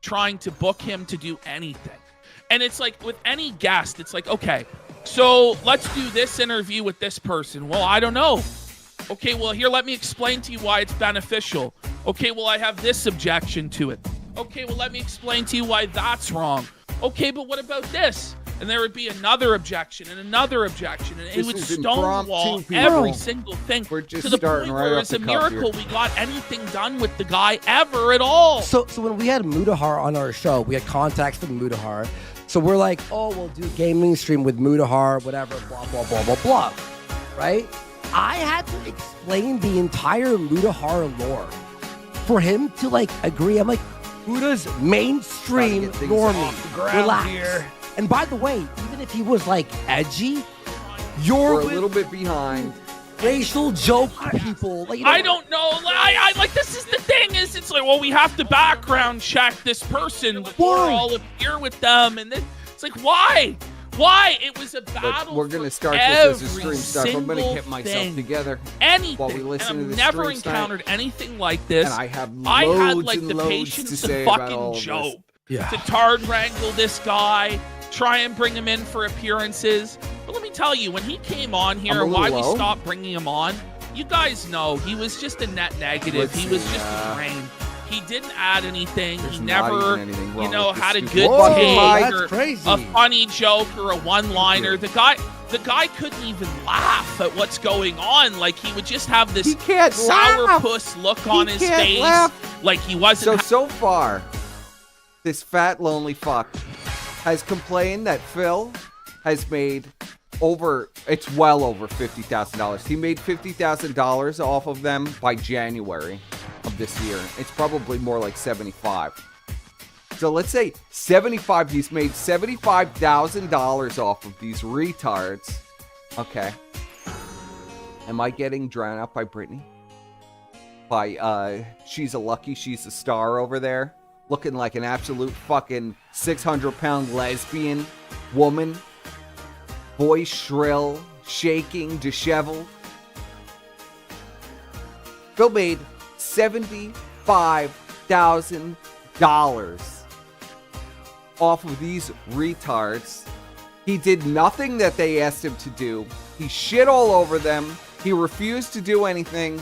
trying to book him to do anything. And it's like with any guest, it's like, okay, so let's do this interview with this person. Well, I don't know. Okay, well, here, let me explain to you why it's beneficial. Okay, well, I have this objection to it. Okay, well, let me explain to you why that's wrong. Okay, but what about this? And there would be another objection and another objection, and it would stonewall every single thing to the point where it's a miracle we got anything done with the guy ever at all. So when we had Mudahar on our show, we had contacts from Mudahar. So we're like, oh, we'll do gaming stream with Mudahar, whatever, blah, blah, blah, blah, blah, right? I had to explain the entire Mudahar lore for him to, like, agree. I'm like, Mudah's mainstream normie, relax. Here. And by the way, even if he was, like, edgy, we're a little bit behind. Racial joke people. Like, you know, I don't know. I like, this is the thing, is it's like, well, we have to background check this person before I'll appear with them. And then it's like, why? Why? It was a battle. We're going to start this as a stream start. I'm going to get myself together anything. While we listen and to I've this never encountered anything like this. And I have I had loads like and the loads patience to say of about all fucking of this. Job to tard wrangle this guy, try and bring him in for appearances. But let me tell you, when he came on here, why we stopped bringing him on, you guys know he was just a net negative. He was just a drain. He didn't add anything. He never, you know, had a good take or a funny joke or a one-liner. The guy couldn't even laugh at what's going on. Like, he would just have this sourpuss look on his face. Like he wasn't. So far, this fat, lonely fuck has complained that Phil has made it's well over $50,000. He made $50,000 off of them by January of this year. It's probably more like 75. So let's say 75. He's made $75,000 off of these retards. Okay. Am I getting drowned out by Britney? By she's a star over there, looking like an absolute fucking 600-pound lesbian woman. Voice shrill, shaking, disheveled. Phil made $75,000 off of these retards. He did nothing that they asked him to do. He shit all over them. He refused to do anything.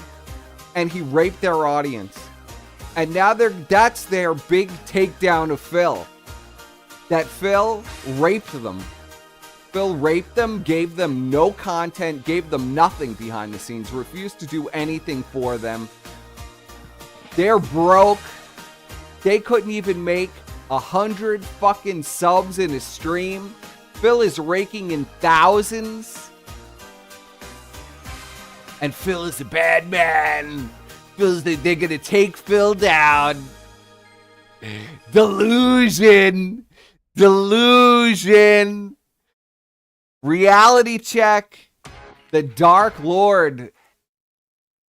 And he raped their audience. And now that's their big takedown of Phil. That Phil raped them. Phil raped them, gave them no content, gave them nothing behind the scenes, refused to do anything for them. They're broke. They couldn't even make 100 fucking subs in a stream. Phil is raking in thousands. And Phil is a bad man. They're gonna take Phil down. Delusion. Reality check. The Dark Lord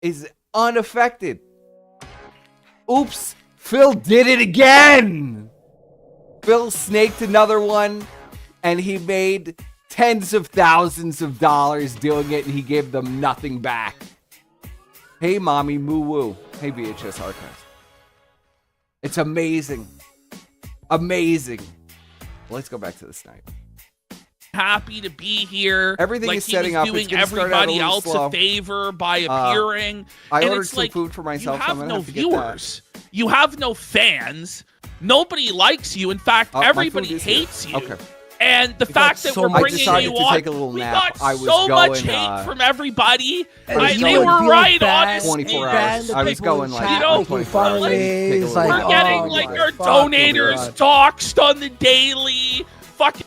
is unaffected. Oops, Phil did it again. Phil snaked another one, and he made tens of thousands of dollars doing it, and he gave them nothing back. Hey, mommy, moo woo. Hey, VHS Archives. It's amazing. Amazing. Let's go back to this night. Happy to be here. Everything like is setting up. Doing everybody else a favor by appearing. I ordered some food for myself. You have no viewers. You have no fans. Nobody likes you. In fact, everybody hates you. Okay. And the fact that we're bringing you on, we got so much hate from everybody. They were right, honestly. 24 hours. I was going like, you know, 24 hours. We're getting like our donators doxxed on the daily. Fucking.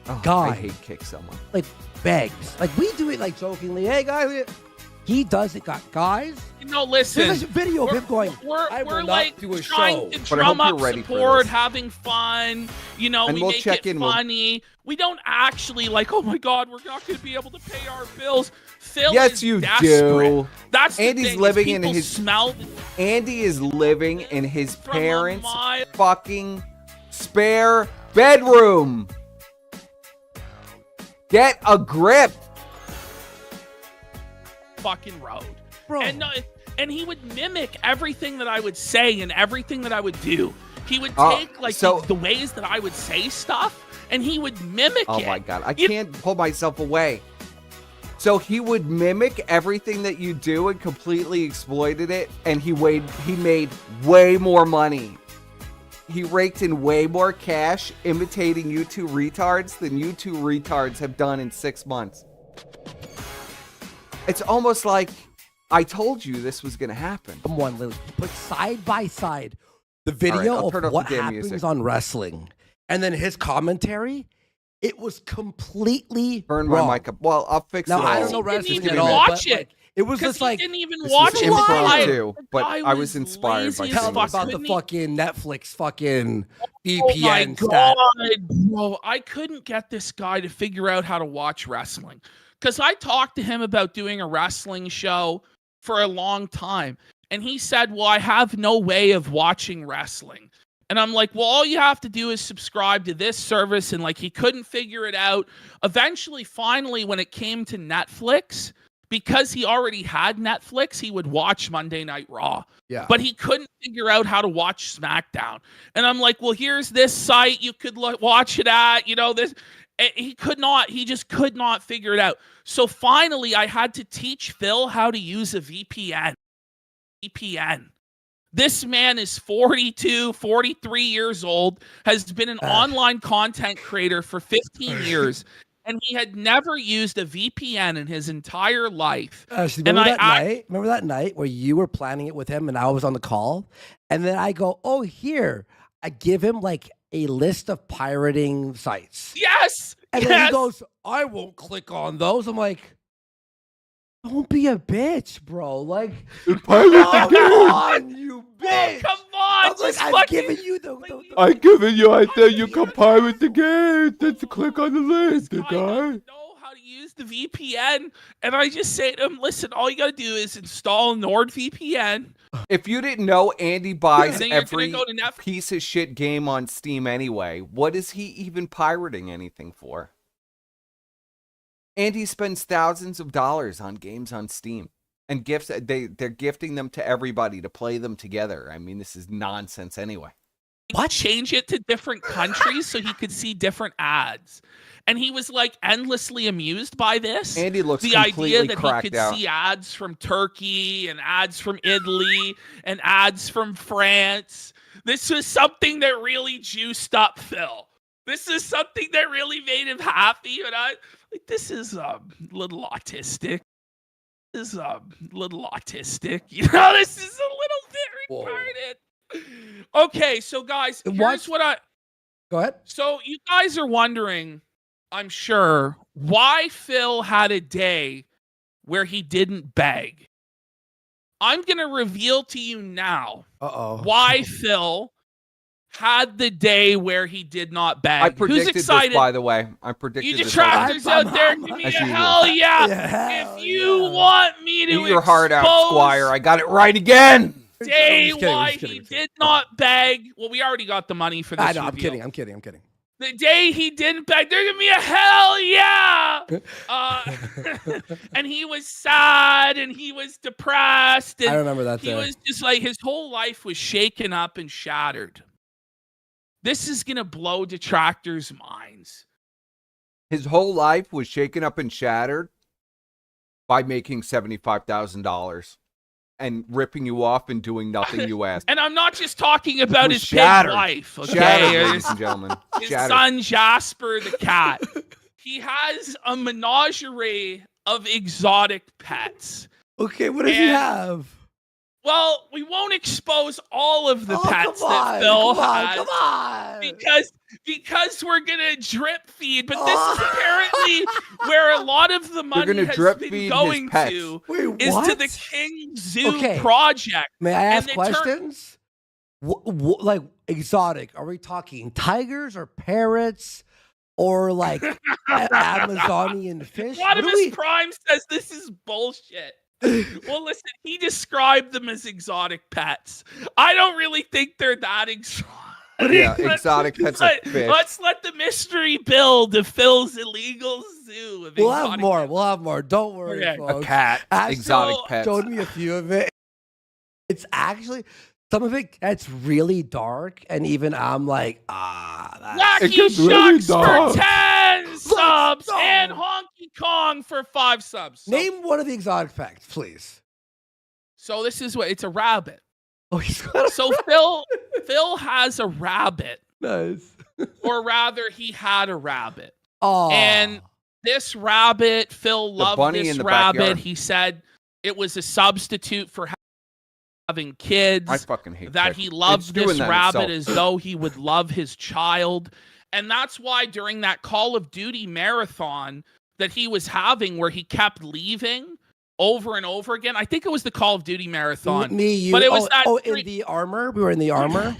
I hate kick someone. Like, begs. Like, we do it like jokingly. Hey, guys. He does it, guys. You know, listen. There's a video of him going, we're like trying to drum up support, having fun. You know, we make it funny. We don't actually like, oh my God, we're not going to be able to pay our bills. Phil is desperate. Do. That's Andy's the living in his smell. Andy is living in his parents' fucking spare bedroom. Get a grip. Fucking road, bro. And and he would mimic everything that I would say and everything that I would do. He would Oh, take like so- the ways that I would say stuff, and he would mimic it. Oh my God, I can't pull myself away. So he would mimic everything that you do and completely exploited it, and he made way more money. He raked in way more cash imitating you two retards than you two retards have done in 6 months. It's almost like I told you this was going to happen. Someone literally put side by side the All video right, I'll turn of off what the damn happens music. on wrestling, and then his commentary. It was completely Turn wrong. my mic up. Well, I'll fix Now it. I all. don't know He didn't wrestling even at all, watch but, it. like, it was Because just like he didn't even This watch was it improv live. too, The but guy I was inspired by lazy as tell me fuck. about the Couldn't he- fucking Netflix fucking Oh my VPN stat. God, bro. I couldn't get this guy to figure out how to watch wrestling. Because I talked to him about doing a wrestling show for a long time. And he said, well, I have no way of watching wrestling. And I'm like, well, all you have to do is subscribe to this service. And like, he couldn't figure it out. Eventually, finally, when it came to Netflix, because he already had Netflix, he would watch Monday Night Raw. Yeah. But he couldn't figure out how to watch SmackDown. And I'm like, well, here's this site you could watch it at, this. He just could not figure it out. So finally, I had to teach Phil how to use a VPN. This man is 42, 43 years old, has been an online content creator for 15 years, and he had never used a VPN in his entire life. Remember that night where you were planning it with him and I was on the call? And then I go, oh, here. I give him like a list of pirating sites. Yes! And then he goes, I won't click on those. I'm like, don't be a bitch, bro. Like, come on, you bitch. Come on. I'm like, I'm giving you the I'm giving you. I said you can pirate the game. Just click on the list, I guy. don't know how to use the VPN. And I just say to him, listen, all you got to do is install NordVPN. If you didn't know, Andy buys Then you're every gonna go to Netflix. piece of shit game on Steam anyway. What is he even pirating anything for? Andy spends thousands of dollars on games on Steam. And gifts, they're gifting them to everybody to play them together. I mean, this is nonsense anyway. What? Change it to different countries so he could see different ads. And he was like endlessly amused by this. Andy looks the completely idea that he cracked could out. see ads from Turkey and ads from Italy and ads from France. This was something that really juiced up Phil. This is something that really made him happy. And I like, this is a little autistic. This is a little autistic. This is a little bit retarded. Okay, so guys, here's what I... Go ahead. So you guys are wondering, I'm sure, why Phil had a day where he didn't beg. I'm going to reveal to you now why Phil had the day where he did not beg. I predicted Who's excited? this, by the way. I predicted You this. detractors out there, give me a As usual. hell yeah. Hell If you want me to Eat your heart out, expose Squire. I got it right again. day I'm just kidding, why I'm just kidding, he I'm just kidding. did not beg. Well, we already got the money for this. I know, I'm reveal. kidding. The day he didn't beg, they're gonna be a hell yeah. And he was sad and he was depressed. And I remember that he day. was just like, his whole life was shaken up and shattered. This is gonna blow detractors' minds. His whole life was shaken up and shattered by making $75,000 and ripping you off and doing nothing you asked. And I'm not just talking about was his shattered. big life, okay? Shattered, Or ladies and gentlemen. his Shattered. son Jasper the cat. He has a menagerie of exotic pets. Okay, what does he And- have? Well, we won't expose all of the pets come that on, Phil come on, has come on. because we're gonna drip feed. But this is apparently where a lot of the money gonna has drip been feed his going pets. to Wait, is what? to the King Zoo Okay. project. May I ask And they turn- questions? Like exotic? Are we talking tigers or parrots or like Amazonian fish? What do Rodimus we- Prime says this is bullshit. Well, listen, he described them as exotic pets. I don't really think they're that exotic. Yeah, exotic pets of fish. Let's let the mystery build of Phil's illegal zoo. Of We'll have exotic more. pets. We'll have more. Don't worry, Okay. A folks. cat. Astro Exotic pets. showed me a few of it. It's actually some of it gets really dark, and even I'm like, that's It Wacky gets really Shucks dark. for 10 subs go. and Honky Kong for 5 subs. So, Name one of the exotic facts, please. so this is what it's a rabbit. Oh, he's got So Phil has a rabbit, nice. or rather, he had a rabbit. Oh, And this rabbit, Phil loved bunny this in the rabbit. backyard. He said it was a substitute for having kids. I fucking hate that chicken. he loved It's doing this that rabbit itself. as though he would love his child. And that's why during that Call of Duty marathon that he was having, where he kept leaving over and over again, I think it was the Call of Duty marathon. me, you. But it was that in the armor. We were in the armor.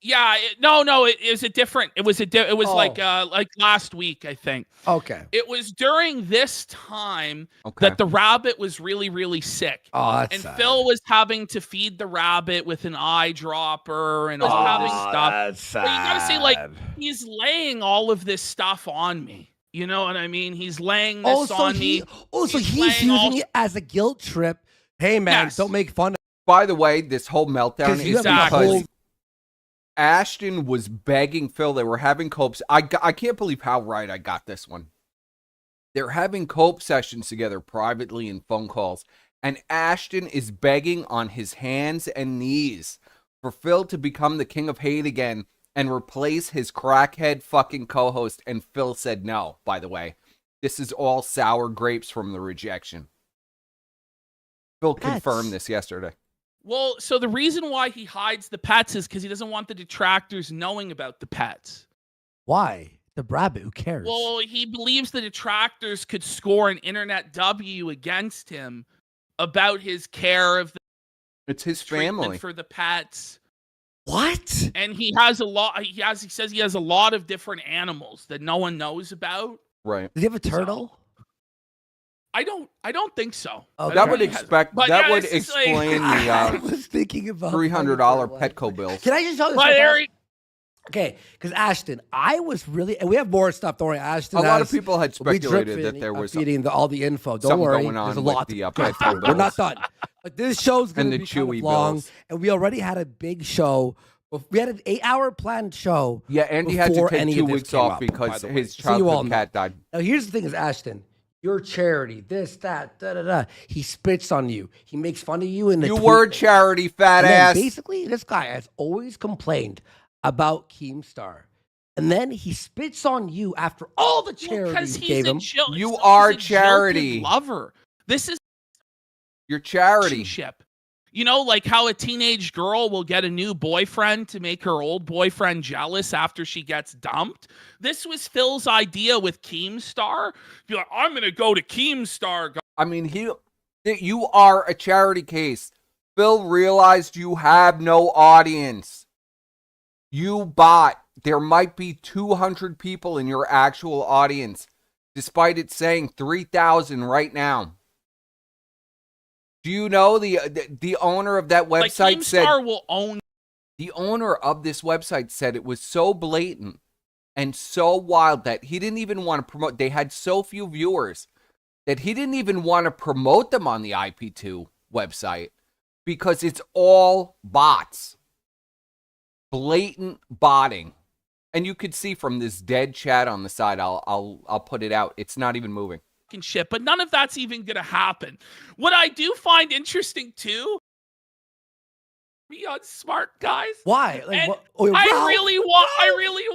Yeah, no, it is a different. It was Oh. like last week, I think. Okay. It was during this time Okay. that the rabbit was really, really sick. Oh, that's And sad. Phil was having to feed the rabbit with an eyedropper and was having stuff. That's sad. But you gotta say, like, he's laying all of this stuff on me. You know what I mean? He's laying this on me. So He's he's laying using it as a guilt trip. Hey, man, Yes. don't make fun of By the way, this whole meltdown 'Cause you is have a Exactly. because whole- Ashton was begging Phil. They were having copes. I can't believe how right I got this one. They're having cope sessions together privately in phone calls. And Ashton is begging on his hands and knees for Phil to become the king of hate again and replace his crackhead fucking co-host. And Phil said no, by the way. This is all sour grapes from the rejection. Phil confirmed this yesterday. Well, so the reason why he hides the pets is because he doesn't want the detractors knowing about the pets. Why? The rabbit, who cares? Well, he believes the detractors could score an internet W against him about his care of the It's his treatment family. for the pets. What? And he has a lot. He says he has a lot of different animals that no one knows about. Right. Does he have a turtle? I don't think so. Okay. That would He has- expect. but That yeah, would this is like- explain I the was thinking about $300 Petco bills. Can I just tell you But something? Eric, Okay, because Ashton, I was really, and we have more stuff. Don't worry, Ashton. A lot of has- people had we drip speculated that feeding- there was feeding all the info. Don't something worry, going on there's a with lot. the, to Petco go through. We're not bills. done. But this show's going And to the be kind Chewy of long, bills. and we already had a big show. We had an 8-hour planned show. Yeah, Andy had to before take any 2 of this weeks came off up, by because the way. his So you all childhood know. cat died. Now, here's the thing: is Ashton, your charity, this, that, da da da. He spits on you. He makes fun of you in the. You tweet. were charity, fat And then ass. basically, this guy has always complained about Keemstar. And then he spits on you after all the charity because you he's gave a him. You he's are a jilted charity. lover. This is Your charity. relationship. You know, like how a teenage girl will get a new boyfriend to make her old boyfriend jealous after she gets dumped. This was Phil's idea with Keemstar. Be like, I'm gonna go to Keemstar. I mean, you are a charity case. Phil realized you have no audience. You bot. There might be 200 people in your actual audience, despite it saying 3,000 right now. Do you know the owner of that Like website said Keemstar will own. the owner of this website said it was so blatant and so wild that he didn't even want to promote. They had so few viewers that he didn't even want to promote them on the IP2 website because it's all bots. Blatant botting. And you could see from this dead chat on the side, I'll put it out. It's not even moving. Shit, but none of that's even gonna happen. What I do find interesting too, be on smart guys. Why? Like, And what? Oh, I Ralph? really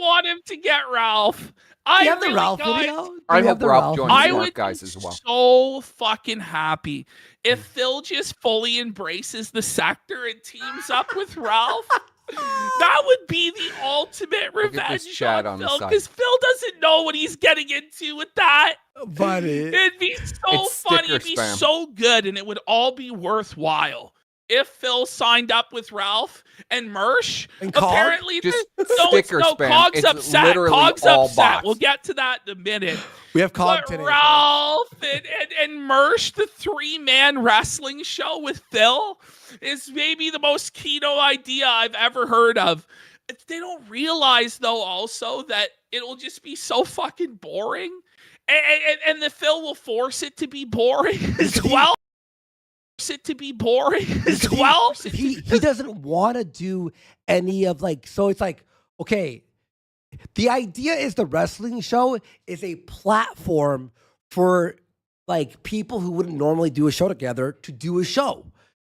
want him to get Ralph. Do I you have the really, Ralph guys, video? Do I you hope have the Ralph joins I Smart would Guys be as well. so fucking happy if Phil just fully embraces the sector and teams up with Ralph. That would be the ultimate Look at this revenge chat on on the Phil, side. because Phil doesn't know what he's getting into with that. Buddy. It'd be so It's funny. sticker It'd be spam. so good, and it would all be worthwhile if Phil signed up with Ralph and Mersh. And Cog? Apparently, Just no, sticker no, spam. Cog's It's upset. literally Cog's all upset. bots. We'll get to that in a minute. We have Cog But today. Ralph and Mersh, the 3-man wrestling show with Phil, is maybe the most keto idea I've ever heard of. They don't realize, though, also that it'll just be so fucking boring. And the Phil will force it to be boring as well. it to be boring as well. He doesn't want to do any of like, so it's like, okay, the idea is the wrestling show is a platform for like people who wouldn't normally do a show together to do a show.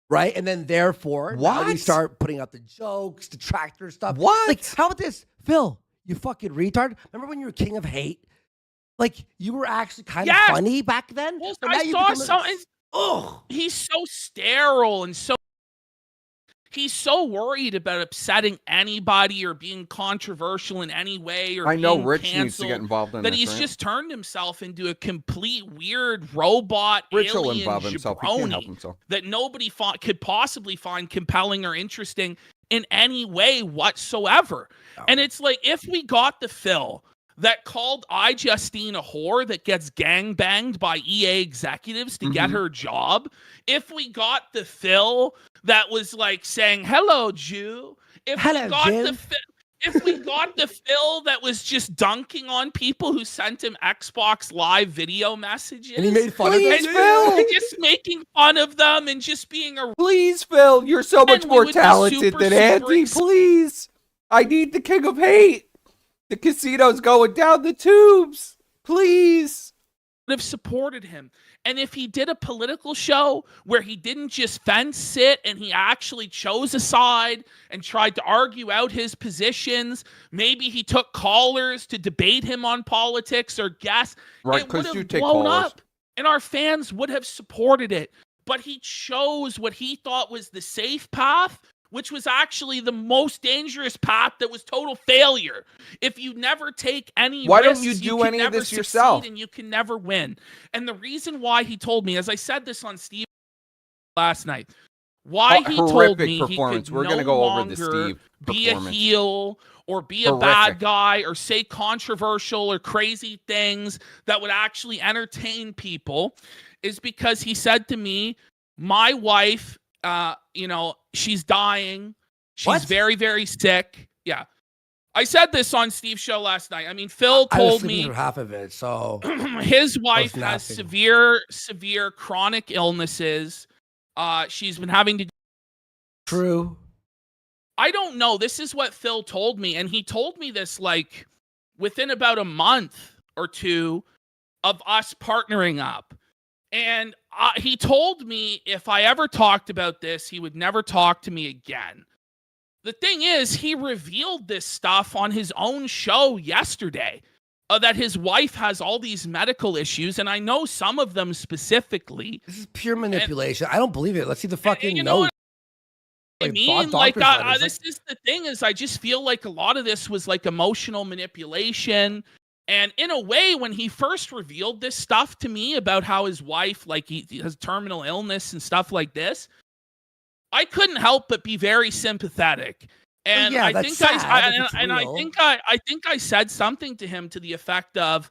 Right. And then therefore now we start putting out the jokes, the tractor stuff. What? Like, how about this? Phil, you fucking retard. Remember when you were king of hate? Like, you were actually kind of funny back then. Well, So I saw something. He's so sterile and he's so worried about upsetting anybody or being controversial in any way or I know being Rich canceled, needs to get involved in that this, he's right? just turned himself into a complete weird robot Rich will alien involve himself. He can't help jabroni himself. that nobody could possibly find compelling or interesting in any way whatsoever. Oh. And it's like, if we got the Phil that called Justine a whore that gets gangbanged by EA executives to get her job, if we got the Phil that was like saying, hello, Jew, if we got the Phil that was just dunking on people who sent him Xbox Live video messages. And he made fun of them. And just making fun of them and just being a... Please, Phil, you're so much more talented than Andy. Please. I need the king of hate. The casino's going down the tubes. Please. Have supported him. And if he did a political show where he didn't just fence sit and he actually chose a side and tried to argue out his positions, maybe he took callers to debate him on politics or guests, right, it would have blown up and our fans would have supported it. But he chose what he thought was the safe path, which was actually the most dangerous path that was total failure. If you never take any why risks, don't you do any of this succeed yourself? and you can never win. And the reason why he told me, as I said this on Steve last night, why he told me he could We're no gonna go over the longer Steve be a heel or be a bad guy or say controversial or crazy things that would actually entertain people is because he said to me, my wife, she's dying. She's very, very sick. Yeah. I said this on Steve's show last night. I mean, Phil told me half of it, so his wife has severe chronic illnesses. She's been having to... True. I don't know. This is what Phil told me. And he told me this like within about a month or two of us partnering up. And he told me if I ever talked about this, he would never talk to me again. The thing is, he revealed this stuff on his own show yesterday, that his wife has all these medical issues, and I know some of them specifically. This is pure manipulation. I don't believe it. Let's see the fucking note. I mean, this is the thing is, I just feel like a lot of this was like emotional manipulation. And in a way, when he first revealed this stuff to me about how his wife, like he has terminal illness and stuff like this, I couldn't help but be very sympathetic. And yeah, I think I think I said something to him to the effect of,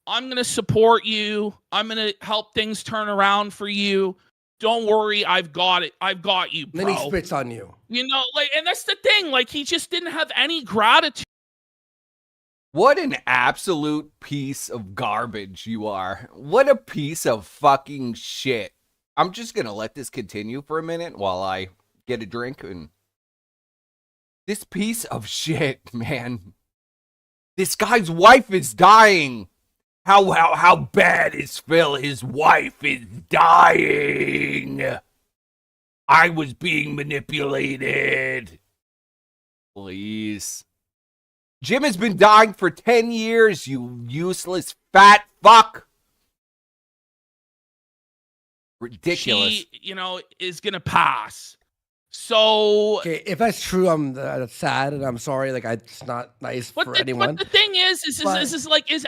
I'm going to support you. I'm going to help things turn around for you. Don't worry, I've got it. I've got you, bro. Then he spits on you. You know, like, and that's the thing. Like, he just didn't have any gratitude. What an absolute piece of garbage you are. What a piece of fucking shit. I'm just going to let this continue for a minute while I get a drink. And this piece of shit, man. This guy's wife is dying. How bad is Phil? His wife is dying. I was being manipulated. Please. Jim has been dying for 10 years, you useless fat fuck. Ridiculous. She, is going to pass. So, okay, if that's true, I'm sad and I'm sorry. Like, it's not nice for anyone. But the thing is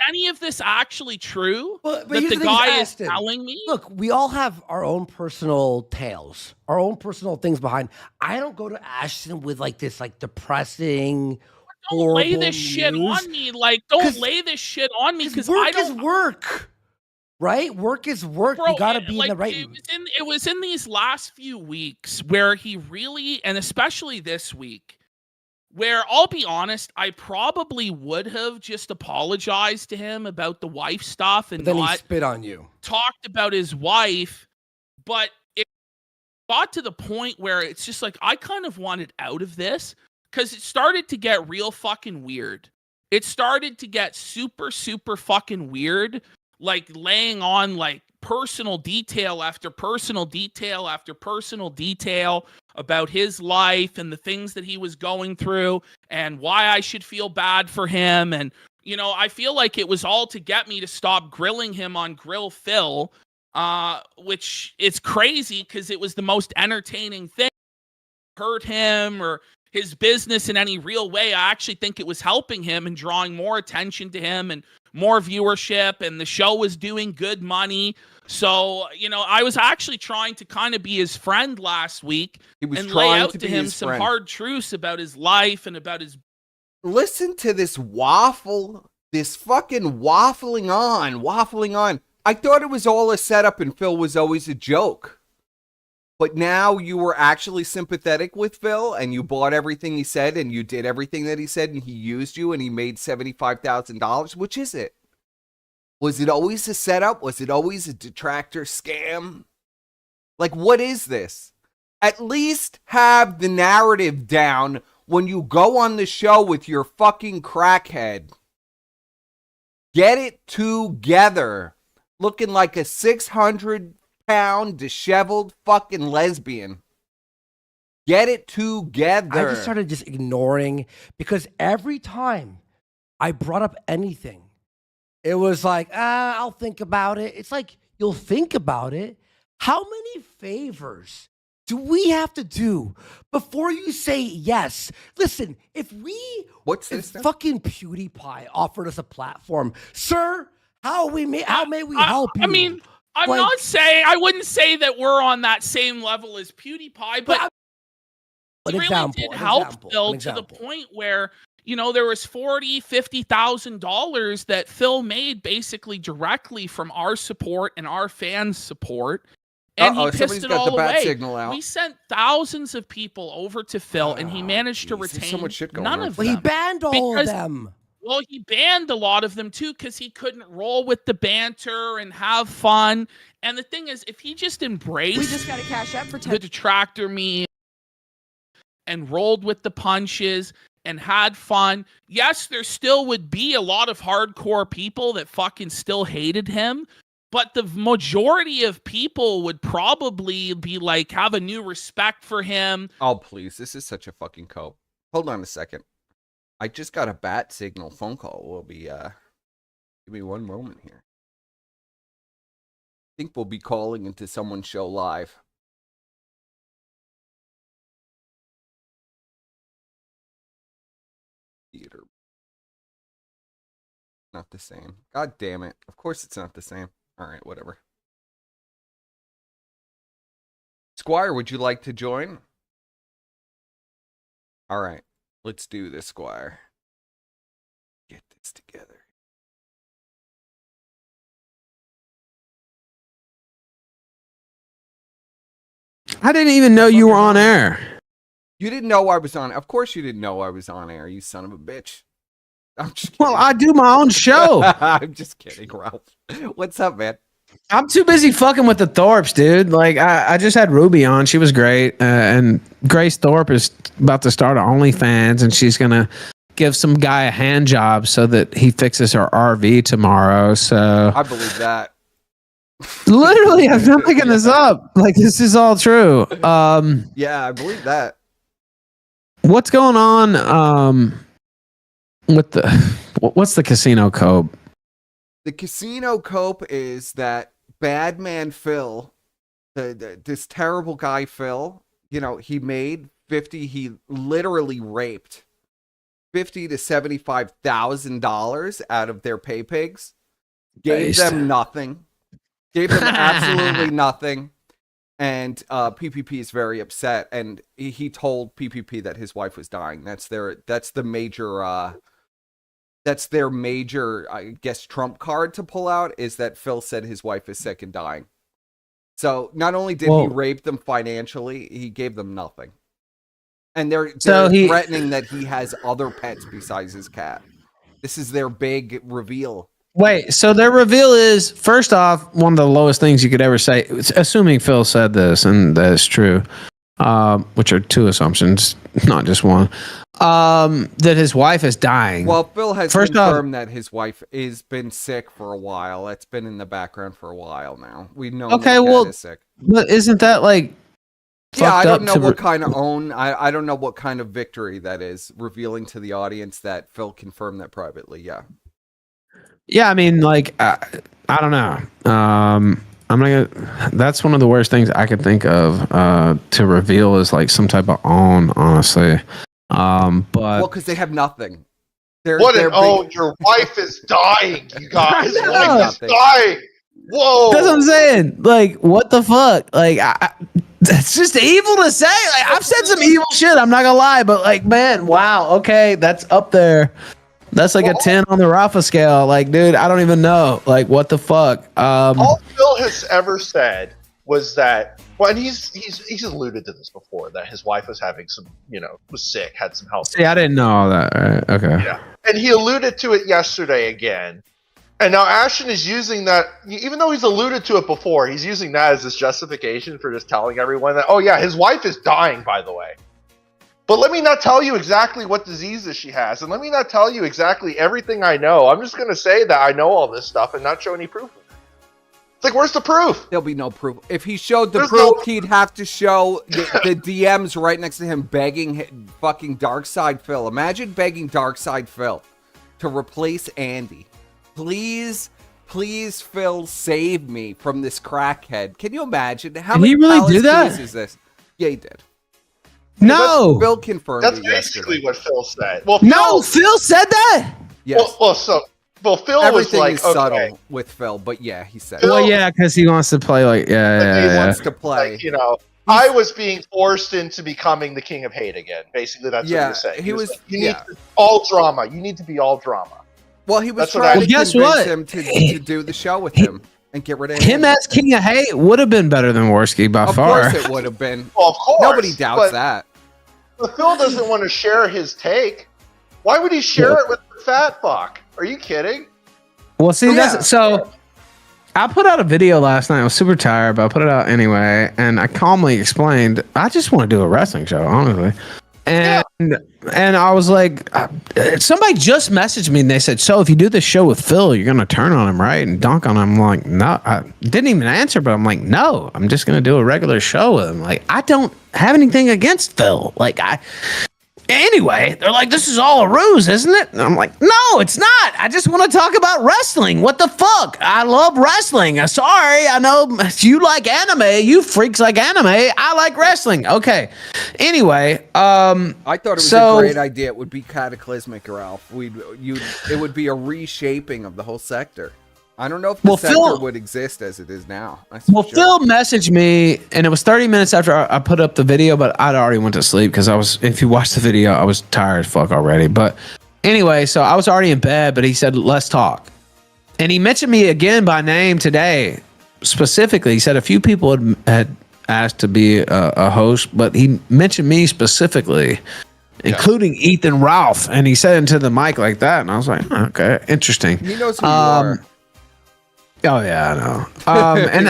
any of this actually true? But that the guy is telling me? Look, we all have our own personal tales, our own personal things behind. I don't go to Ashton with like this, like depressing. Don't lay this shit on me. Like, don't lay this shit on me because work is work. Right? Work is work. Bro, you gotta be in the right. It was in these last few weeks where he really, and especially this week, where I'll be honest, I probably would have just apologized to him about the wife stuff and then not he spit on you. Talked about his wife, but got to the point where it's just like I kind of wanted out of this because it started to get real fucking weird. It started to get super, super fucking weird, like laying on like personal detail after personal detail after personal detail about his life and the things that he was going through and why I should feel bad for him. And, you know, I feel like it was all to get me to stop grilling him on Grill Phil, which is crazy because it was the most entertaining thing. Hurt him or his business in any real way. I actually think it was helping him and drawing more attention to him and more viewership, and the show was doing good money. So, you know, I was actually trying to kind of be his friend last week and lay out to him some hard truths about his life and about his... Listen to this waffle, this fucking waffling on. I thought it was all a setup and Phil was always a joke. But now you were actually sympathetic with Phil and you bought everything he said and you did everything that he said and he used you and he made $75,000. Which is it? Was it always a setup? Was it always a detractor scam? Like, what is this? At least have the narrative down when you go on the show with your fucking crackhead. Get it together. Looking like a 600-pound disheveled fucking lesbian. Get it together. I just started just ignoring because every time I brought up anything, it was like, I'll think about it. It's like, you'll think about it. How many favors do we have to do before you say yes? Listen, if fucking PewDiePie offered us a platform, sir, how may we help you? I mean, I wouldn't say that we're on that same level as PewDiePie, but it really did help Phil to the point where, you know, there was $40,000, $50,000 that Phil made basically directly from our support and our fans' support. And he pissed it all away. We sent thousands of people over to Phil, and he managed to retain none of them. He banned all of them. Well, he banned a lot of them, too, because he couldn't roll with the banter and have fun. And the thing is, if he just embraced the detractor meme and rolled with the punches and had fun, yes, there still would be a lot of hardcore people that fucking still hated him. But the majority of people would probably be like, have a new respect for him. Oh, please. This is such a fucking cope. Hold on a second. I just got a bat signal phone call. We'll be, give me one moment here. I think we'll be calling into someone's show live. Theater. Not the same. God damn it. Of course it's not the same. All right, whatever. Squire, would you like to join? All right, let's do this, Squire. Get this together. I didn't even know you were on air. You didn't know I was on. Of course you didn't know I was on air, you son of a bitch. I'm just kidding. Well, I do my own show. I'm just kidding, Ralph. What's up, man? I'm too busy fucking with the Thorpes, dude. Like, I just had Ruby on. She was great. And Grace Thorpe is about to start an OnlyFans, and she's going to give some guy a hand job so that he fixes her RV tomorrow. So I believe that. Literally, I'm not making this up. Like, this is all true. Yeah, I believe that. What's going on with what's the casino cope? The casino cope is that bad man Phil, this terrible guy Phil, you know, he made 50, he literally raped $50,000 to $75,000 out of their pay pigs. Gave them nothing. Gave them absolutely nothing. And PPP is very upset, and he told PPP that his wife was dying. That's their major, I guess, trump card to pull out, is that Phil said his wife is sick and dying. So not only did he rape them financially, he gave them nothing. And they're threatening that he has other pets besides his cat. This is their big reveal. Wait, so their reveal is, first off, one of the lowest things you could ever say, assuming Phil said this, and that is true, which are two assumptions, not just one, that his wife is dying. Well, Phil has confirmed that his wife has been sick for a while. That's been in the background for a while now. We know that is sick. But isn't that like... Yeah, I don't know what kind of I don't know what kind of victory that is, revealing to the audience that Phil confirmed that privately, yeah. Yeah, I mean, like, I don't know. I'm not gonna. That's one of the worst things I could think of to reveal is like some type of own, honestly. But because they have nothing. What an own! Your wife is dying, you guys. Your wife is dying. Whoa! That's what I'm saying. Like, what the fuck? Like, that's just evil to say. Like, I've said some evil shit. I'm not gonna lie, but like, man, wow. Okay, that's up there. That's like a 10 on the Rafa scale. Like, dude, I don't even know. Like, what the fuck? All Phil has ever said was that, well, and he's alluded to this before, that his wife was having some, was sick, had some health. See, I didn't know all that. Right? Okay. Yeah. And he alluded to it yesterday again. And now Ashton is using that, even though he's alluded to it before, he's using that as his justification for just telling everyone that, oh yeah, his wife is dying, by the way. But let me not tell you exactly what diseases she has, and let me not tell you exactly everything I know. I'm just going to say that I know all this stuff and not show any proof of it. It's like, where's the proof? There'll be no proof. If he showed the proof, he'd have to show the DMs right next to him begging fucking Darkside Phil. Imagine begging Darkside Phil to replace Andy. Please, Phil, save me from this crackhead. Can you imagine? How many he really do that? Is this? Yeah, he did. No, Phil confirmed. That's basically what Phil said. Well, Phil said that. Yes. Well, Phil everything was like, is subtle with Phil, but yeah, he said. Well, yeah, because he wants to play like, he wants to play. Like, I was being forced into becoming the king of hate again. Basically, that's what he was saying. He was like, you need all drama. You need to be all drama. Well, he was trying to convince him to do the show with him. And get rid of him as King of Hate would have been better than Worski by far. Of course it would have been. Well, of course. Nobody doubts that. But Phil doesn't want to share his take. Why would he share it with the fat fuck? Are you kidding? Well, see, so I put out a video last night. I was super tired, but I put it out anyway. And I calmly explained, I just want to do a wrestling show, honestly. And I was like, somebody just messaged me and they said, so if you do this show with Phil, you're going to turn on him, right? And dunk on him. I'm like, no, I didn't even answer, but I'm like, no, I'm just going to do a regular show with him. Like, I don't have anything against Phil. Like, anyway, they're like, this is all a ruse, isn't it? And I'm like, no, it's not. I just want to talk about wrestling. What the fuck? I love wrestling. Sorry, I know you like anime. You freaks like anime. I like wrestling. Okay. Anyway, I thought it was a great idea. It would be cataclysmic, Ralph. It would be a reshaping of the whole sector. I don't know if the sector would exist as it is now. Phil messaged me, and it was 30 minutes after I put up the video, but I'd already went to sleep because if you watch the video, I was tired as fuck already. But anyway, so I was already in bed, but he said, let's talk. And he mentioned me again by name today, specifically. He said a few people had asked to be a host, but he mentioned me specifically, including Ethan Ralph. And he said into the mic like that, and I was like, okay, interesting. He knows who you are. Oh yeah, I know. And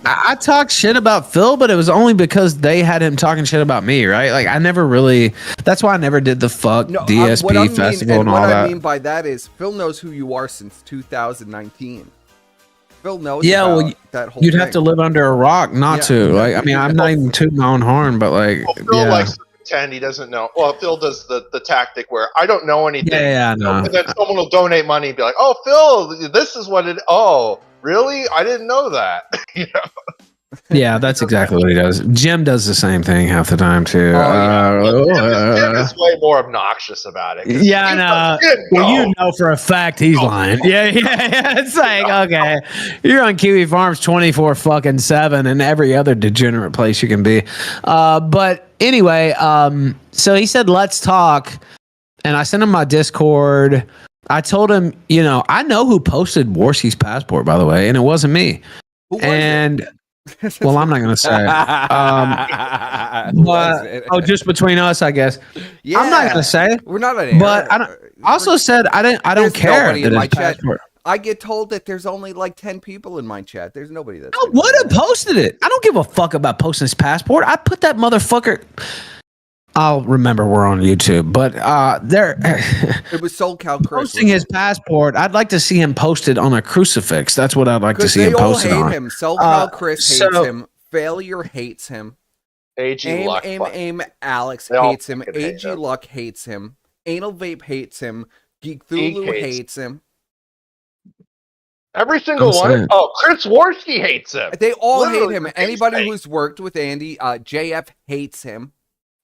I talked shit about Phil, but it was only because they had him talking shit about me, right? Like I never really. That's why I never did the DSP festival and all that. What I mean by that is Phil knows who you are since 2019. Phil knows. Yeah, well, that whole. You'd have to live under a rock not to. Like, I mean, I'm not even tooting my own horn, but like, Phil likes to pretend he doesn't know. Well, Phil does the tactic where I don't know anything. Yeah, I know. And then someone will donate money and be like, "Oh, Phil, this is what it." Oh, really? I didn't know that. Yeah, that's exactly what he does. Jim does the same thing half the time too. Jim is way more obnoxious about it. Yeah, I know. Well, you know for a fact he's lying. Yeah. It's like, okay, you're on Kiwi Farms 24/7 and every other degenerate place you can be. But anyway, so he said, let's talk. And I sent him my Discord. I told him, I know who posted Warski's passport, by the way, and it wasn't me. Well, I'm not going to say. But just between us, I guess. Yeah, I'm not going to say. We're not. But I also said I don't care. That his passport. I get told that there's only like 10 people in my chat. There's nobody that's. I would have posted it. I don't give a fuck about posting his passport. I put that motherfucker. I'll remember we're on YouTube, but there. It was SoCal Chris Posting his passport. I'd like to see him posted on a crucifix. That's what I'd like to see him posted on. They all hate him. SoCal Chris hates him. Failure hates him. AG Luck. Aim Alex hates him. AG Luck hates him. Anal Vape hates him. Geek Thulu hates him. Every single one. Oh, Chris Warski hates him. They all hate him. Anybody who's worked with Andy, JF hates him.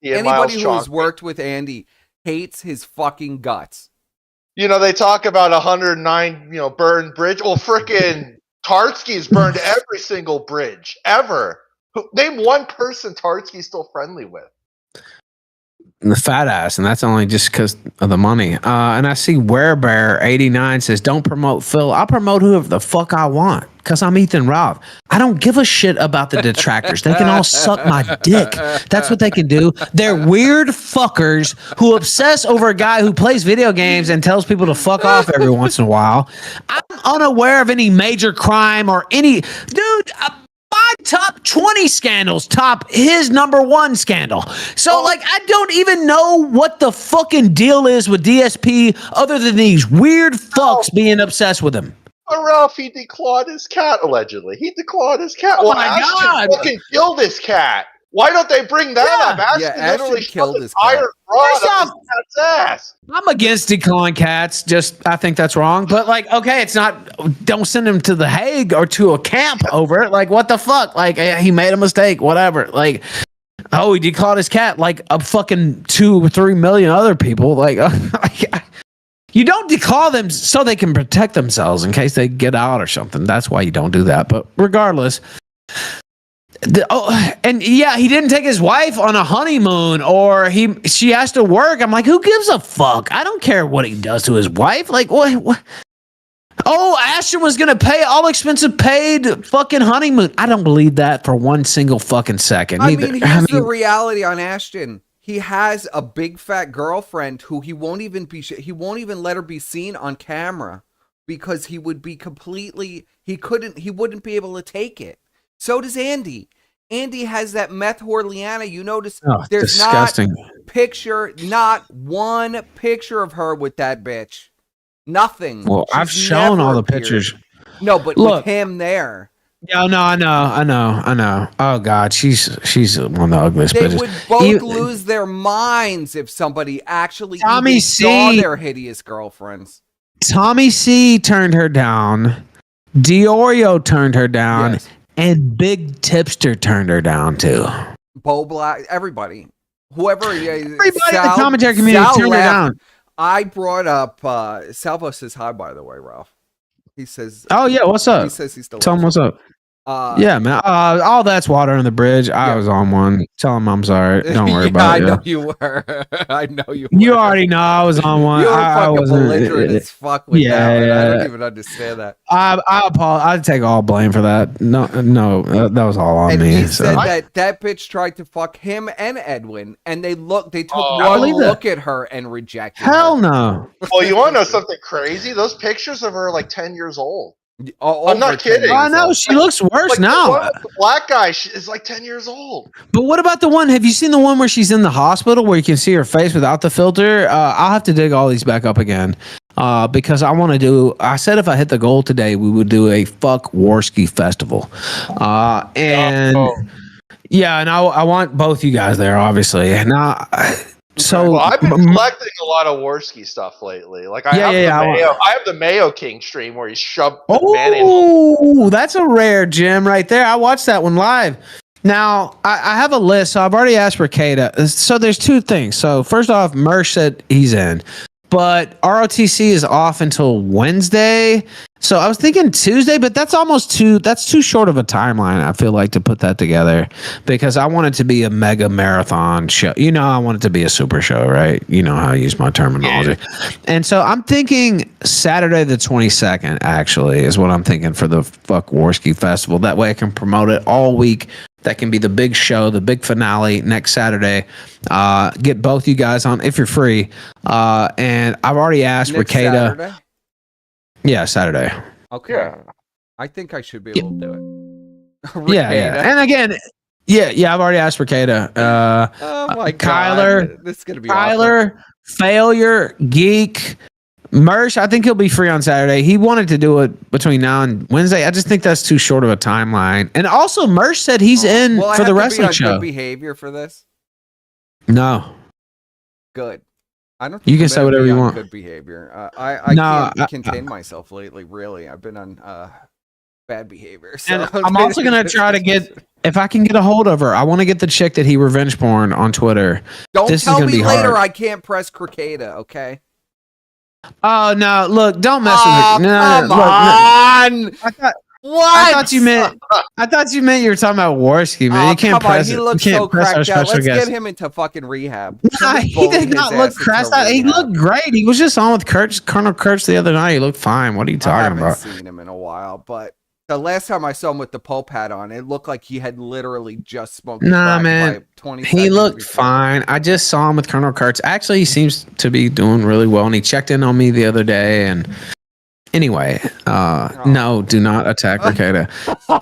Yeah, anybody who's worked with Andy hates his fucking guts. You know, they talk about 109, burned bridge. Well, frickin' Tartsky's burned every single bridge ever. Name one person Tartsky's still friendly with. The fat ass, and that's only just because of the money. And I see Werebear89 says, "Don't promote Phil. I'll promote whoever the fuck I want because I'm Ethan Roth. I don't give a shit about the detractors. They can all suck my dick. That's what they can do. They're weird fuckers who obsess over a guy who plays video games and tells people to fuck off every once in a while. I'm unaware of any major crime or any dude." My top 20 scandals top his number one scandal. So, I don't even know what the fucking deal is with DSP other than these weird fucks being obsessed with him. Ralph, he declawed his cat, allegedly. He declawed his cat. Oh my God. Fucking killed his cat. Why don't they bring that up? Ashton literally killed his cat. cat. Cat's ass. I'm against declawing cats. I think that's wrong. But okay, it's not. Don't send him to the Hague or to a camp over it. What the fuck? He made a mistake. Whatever. He declawed his cat like a fucking 2 or 3 million other people. You don't declaw them so they can protect themselves in case they get out or something. That's why you don't do that. But regardless. He didn't take his wife on a honeymoon, or she has to work. I'm like, who gives a fuck? I don't care what he does to his wife. What? Oh, Ashton was gonna pay all expensive paid fucking honeymoon. I don't believe that for one single fucking second. Here's the reality on Ashton. He has a big fat girlfriend who he won't even let her be seen on camera because he would be he wouldn't be able to take it. So does Andy. Andy has that meth whore Leanna. You notice there's disgusting. not one picture of her with that bitch. Nothing. Well, I've shown all the pictures. No, but look, with him there. Yeah, no, I know. Oh God, she's one of the ugliest bitches. They would both lose their minds if somebody actually saw their hideous girlfriends. Tommy C turned her down. Diorio turned her down. Yes. And Big Tipster turned her down too. Bo Black, everybody. Everybody in the commentary community turned her down. I brought up Salvo says hi, by the way, Ralph. He says, "Oh yeah, what's up?" He says he's still. Tell him what's up. Yeah, man. All that's water under the bridge. I was on one. Tell him I'm sorry. Don't worry about it. I know you were. I know you were. You already know I was on one. You were fucking belligerent as fuck with that one. I don't even understand that. I apologize. I take all blame for that. No, that was all on me. He said that bitch tried to fuck him and Edwin, and they took one look at her and rejected her. Hell no. Well, you want to know something crazy? Those pictures of her are like 10 years old. I'm not kidding. I know she looks worse now. The black guy is like 10 years old. But what about the one? Have you seen the one where she's in the hospital where you can see her face without the filter? I'll have to dig all these back up again because I want to do. I said if I hit the goal today, we would do a fuck Warski festival, and I want both you guys there, obviously. Now. So I've been collecting a lot of Warski stuff lately. I have the Mayo King stream where he shoved mayonnaise. Oh, that's a rare gem right there. I watched that one live. Now I have a list, so I've already asked for Kata. So there's two things. So first off, Mersh said he's in, but ROTC is off until Wednesday. So I was thinking Tuesday, but that's too short of a timeline, I feel like, to put that together because I want it to be a mega marathon show. I want it to be a super show, right? You know how I use my terminology. Yeah. And so I'm thinking Saturday the 22nd, actually, is what I'm thinking for the Fuck Warski Festival. That way I can promote it all week. That can be the big show, the big finale next Saturday. Get both you guys on if you're free. And I've already asked Ricada. Yeah, Saturday. Okay. Yeah. I think I should be able to do it. Yeah. And again, I've already asked for Kata. Oh my Kyler, God. This is going to be awesome. Kyler, Failure, Geek, Mersh. I think he'll be free on Saturday. He wanted to do it between now and Wednesday. I just think that's too short of a timeline. And also, Mersh said he's in Will I for have the to wrestling be on show. Good behavior for this? No. Good. I don't. You can I'm say gonna whatever be you on want. Good behavior. I No, can't contain myself lately. Really, I've been on bad behavior. So. And I'm also going to try to get, if I can get a hold of her, I want to get the chick that he revenge porn on Twitter. Don't This is tell gonna me be later hard. I can't press Cricada, okay? Oh, no. Look, don't mess with Oh, her. No, come look, no. on! What? I thought you meant you were talking about Warski, man. Oh, you can't come on. press He it. looks You can't so press our cracked out. special Let's guest. get him into fucking rehab. Nah, Somebody he bully did his not look ass into cracked out. He rehab. looked great. He was just on with Colonel Kurtz the other night. He looked fine. What are you I talking haven't about? seen him in a while, but the last time I saw him with the Pope hat on, it looked like he had literally just smoked Nah, crack man. by 20 He seconds looked before. fine. I just saw him with Colonel Kurtz. Actually, he seems to be doing really well, and he checked in on me the other day. And anyway, no, do not attack Ricada.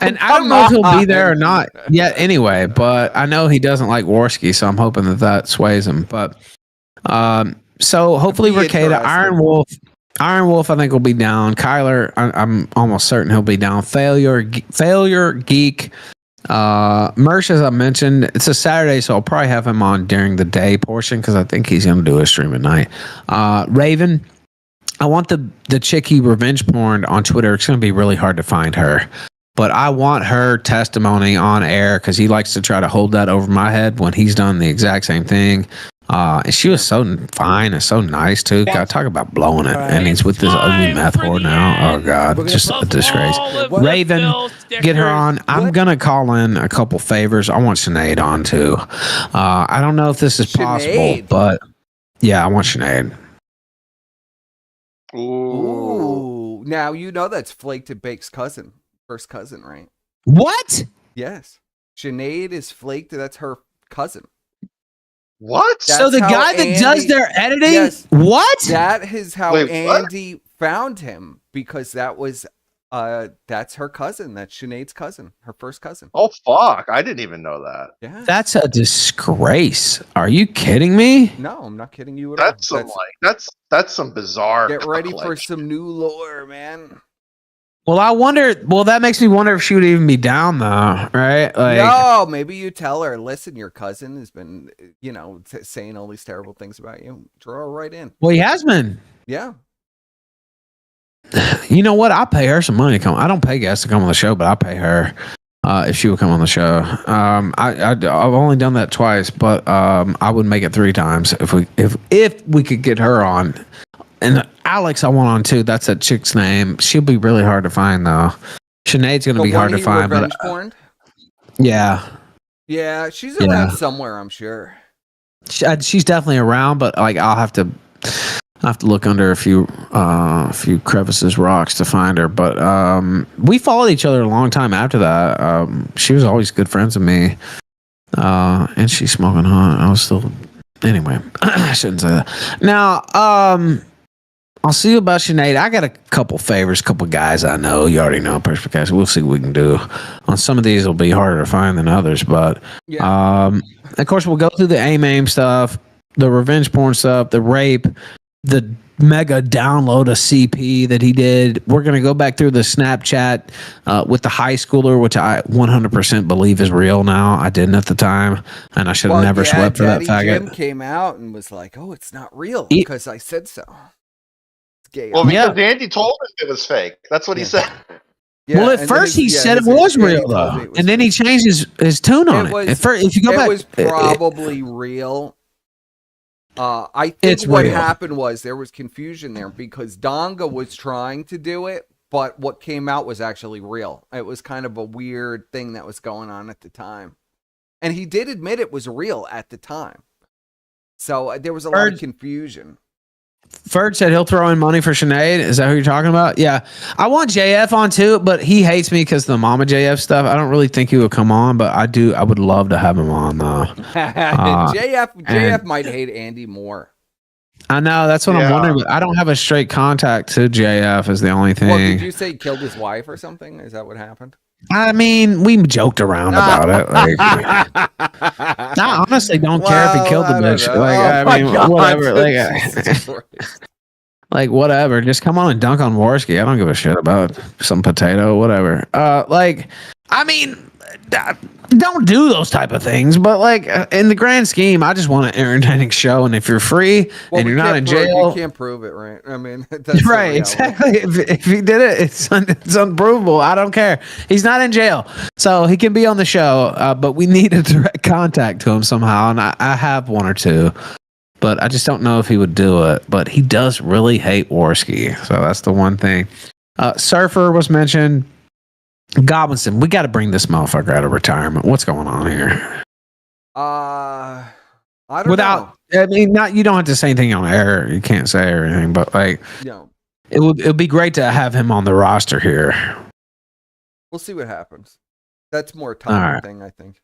And I don't know if he'll be there or not yet anyway, but I know he doesn't like Warski, so I'm hoping that sways him. But so hopefully Be Ricada, interesting. Iron Wolf, I think will be down. Kyler, I'm almost certain he'll be down. Failure, Geek, Mersh, as I mentioned, it's a Saturday, so I'll probably have him on during the day portion because I think he's going to do a stream at night. Raven, I want the chick he revenge porned on Twitter. It's going to be really hard to find her, but I want her testimony on air because he likes to try to hold that over my head when he's done the exact same thing. And she was so fine and so nice too. God, talk about blowing it. And he's with this ugly meth whore now. Oh God, just a disgrace. Raven, get her on. I'm gonna call in a couple favors. I want Sinead on too. I don't know if this is possible, Sinead. but yeah, I want Sinead. Ooh. Now, you know that's Flake to Bake's cousin. First cousin, right? What? Yes. Sinead is Flake. That's her cousin. What? So the That's how guy that Andy- does their editing? Yes. What? That is how Wait, what? Andy found him because that was that's her cousin. That's Sinead's cousin, her first cousin. Oh fuck! I didn't even know that. Yeah. That's a disgrace. Are you kidding me? No, I'm not kidding you at That's all. some that's some bizarre. Get ready for like- some new lore, man. Well, I wonder. Well, that makes me wonder if she would even be down, though, right? Like, No, maybe you tell her, listen, your cousin has been, saying all these terrible things about you. Draw her right in. well, he has been. Yeah. You know what? I'll pay her some money to come. I don't pay guests to come on the show, but I'll pay her if she would come on the show. I've only done that twice, but I would make it 3 times if we could get her on. And Alex, I want on too. That's that chick's name. She'll be really hard to find though. Sinead's gonna be hard to find, but Porned? yeah, Yeah, she's around somewhere, I'm sure. she's definitely around. But like, I'll have to look under a few crevices, rocks to find her. But we followed each other a long time after that. She was always good friends with me, and she's smoking hot. I was still anyway. I shouldn't say that. Now, I'll see you about Sinead. I got a couple favors, couple guys I know. You already know Perspicacity. We'll see what we can do. On some of these, it'll be harder to find than others, but of course, we'll go through the aim stuff, the revenge porn stuff, the rape, the mega download a CP that he did. We're going to go back through the Snapchat with the high schooler, which I 100% believe is real now. I didn't at the time, and I should have never swept for that Daddy faggot. Jim came out and was like, "Oh, it's not real because I said so." It's gay. Well, because Andy told him it was fake. That's what he said. Yeah, well, at and first then he said it was real though, and then he changed his tune on it. At first, if you go back, it was probably real. I think It's what real. happened was there was confusion there because Donga was trying to do it, but what came out was actually real. It was kind of a weird thing that was going on at the time. And he did admit it was real at the time. So there was a lot of confusion. Ferg said he'll throw in money for Sinead. Is that who you're talking about? Yeah. I want JF on too, but he hates me because of the Mama JF stuff. I don't really think he would come on, but I would love to have him on though. JF might hate Andy more. I know, that's what I'm Yeah. wondering. But I don't have a straight contact to JF is the only thing. Well, did you say he killed his wife or something? Is that what happened? I mean, we joked around about it. Like, I honestly don't care if he killed the bitch. Like, I mean, whatever. Like, whatever. Just come on and dunk on Worski. I don't give a shit about some potato, whatever. I mean, don't do those type of things. But like in the grand scheme, I just want an entertaining show. And if you're free and you're not in jail, you can't prove it, right? I mean, that's right? Exactly. If he did it, it's unprovable. I don't care. He's not in jail, so he can be on the show. But we need a direct contact to him somehow, and I have one or two. But I just don't know if he would do it. But he does really hate Worski. So that's the one thing. Surfer was mentioned. Goblinson, we got to bring this motherfucker out of retirement. What's going on here? I don't know. I mean, you don't have to say anything on air. You can't say or anything. But like, it would be great to have him on the roster here. We'll see what happens. That's more time thing, I think.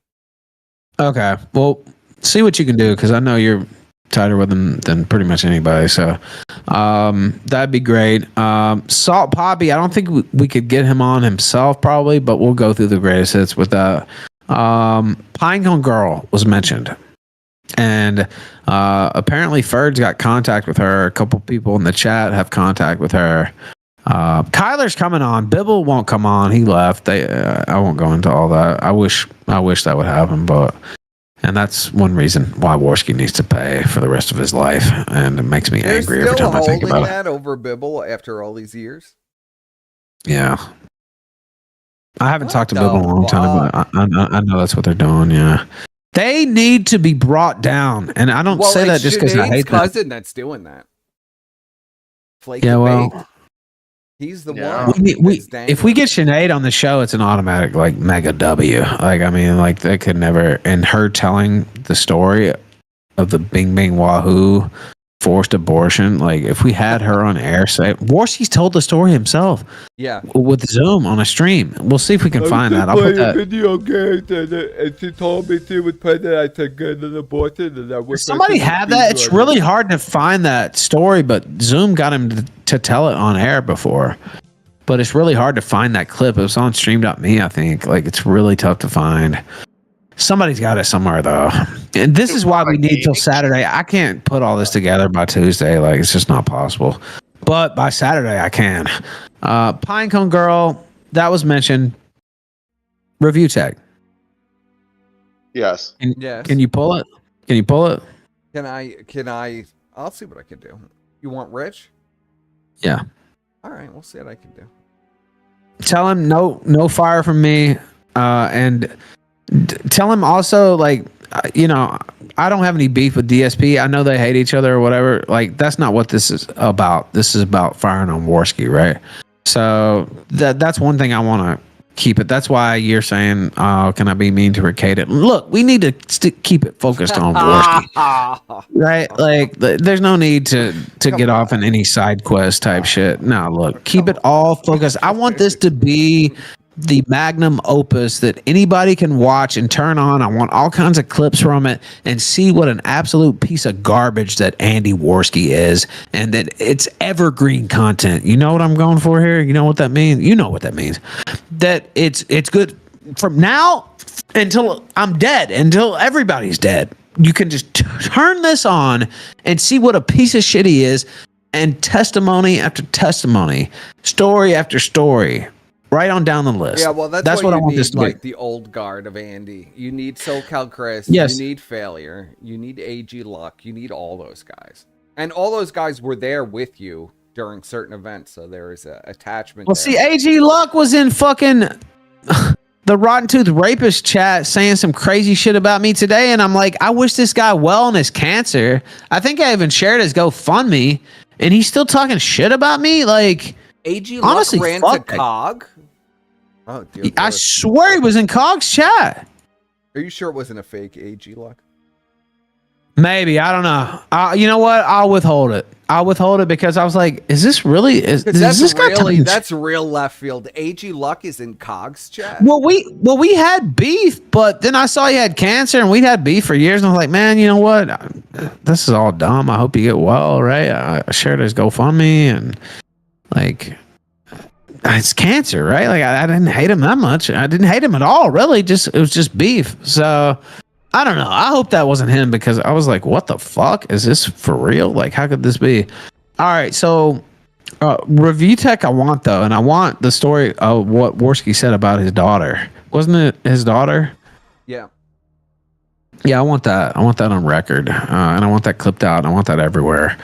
Okay. Well, see what you can do because I know you're tighter with him than pretty much anybody. So that'd be great. Salt Poppy, I don't think we could get him on himself probably, but we'll go through the greatest hits with that. Pinecone Girl was mentioned. And apparently Ferd's got contact with her. A couple people in the chat have contact with her. Kyler's coming on. Bibble won't come on. He left. I won't go into all that. I wish that would happen, but and that's one reason why Worski needs to pay for the rest of his life, and it makes me angry every time I think about that over Bibble after all these years. Yeah, I haven't talked to Bibble in a long time, but I know that's what they're doing. Yeah, they need to be brought down, and I don't say that just because I hate them. Cousin that's doing that. Flake he's the one. If we get Sinead on the show, it's an automatic like mega W. Like I mean, like they could never. And her telling the story of the Bing Bing Wahoo forced abortion. Like if we had her on air, say Worski's told the story himself. Yeah, with Zoom on a stream. We'll see if we can find that. I'll put that. Video games and she told me she was pregnant. I said get an abortion, and I went. Somebody have that? It's really hard to find that story, but Zoom got him to tell it on air before. But it's really hard to find that clip. It was on stream.me, I think. Like it's really tough to find. Somebody's got it somewhere though. And this is why we need till Saturday. I can't put all this together by Tuesday. Like it's just not possible. But by Saturday I can. Pinecone Girl, that was mentioned. Review tag. Yes. Yes. Can you pull it? Can you pull it? Can I? I'll see what I can do. You want Rich? Yeah. All right, we'll see what I can do. Tell him no fire from me, and tell him also like I don't have any beef with DSP. I know they hate each other or whatever. Like that's not what this is about. This is about firing on Worski, right? So that's one thing I want to keep it. That's why you're saying, "Oh, can I be mean to Ricada?" Look, we need to keep it focused on Worski, right? Like, there's no need to get off in any side quest type shit. No, look, keep it all focused. I want this to be the magnum opus that anybody can watch and turn on. I want all kinds of clips from it and see what an absolute piece of garbage that Andy Worski is, and that it's evergreen content. You know what I'm going for here? You know what that means? You know what that means. That it's good from now until I'm dead, until everybody's dead. You can just turn this on and see what a piece of shit he is, and testimony after testimony, story after story, right on down the list. Yeah, well, that's what I want need, this to like be. The old guard of Andy. You need SoCal Chris. Yes. You need Failure. You need AG Luck. You need all those guys. And all those guys were there with you during certain events, so there is an attachment. Well, see, AG Luck was in fucking the Rotten Tooth Rapist chat saying some crazy shit about me today, and I'm like, I wish this guy well in his cancer. I think I even shared his GoFundMe, and he's still talking shit about me? Like, AG Luck honestly, ran to COG? Oh, dear I Lord. swear he was in Cog's chat. Are you sure it wasn't a fake AG Luck? Maybe. I don't know. You know what? I'll withhold it. I'll withhold it because I was like, is this really? Is this guy talking? That's real left field. AG Luck is in Cog's chat? Well, we had beef, but then I saw he had cancer, and we'd had beef for years, and I was like, man, you know what? this is all dumb. I hope you get well, right? I shared his GoFundMe and like it's cancer, right? Like I didn't hate him that much. I didn't hate him at all, really. It was just beef. So I don't know. I hope that wasn't him because I was like, what the fuck? Is this for real? Like, how could this be? All right, so review tech I want though, and I want the story of what Worski said about his daughter. Wasn't it his daughter? Yeah. Yeah, I want that. I want that on record, and I want that clipped out. I want that everywhere.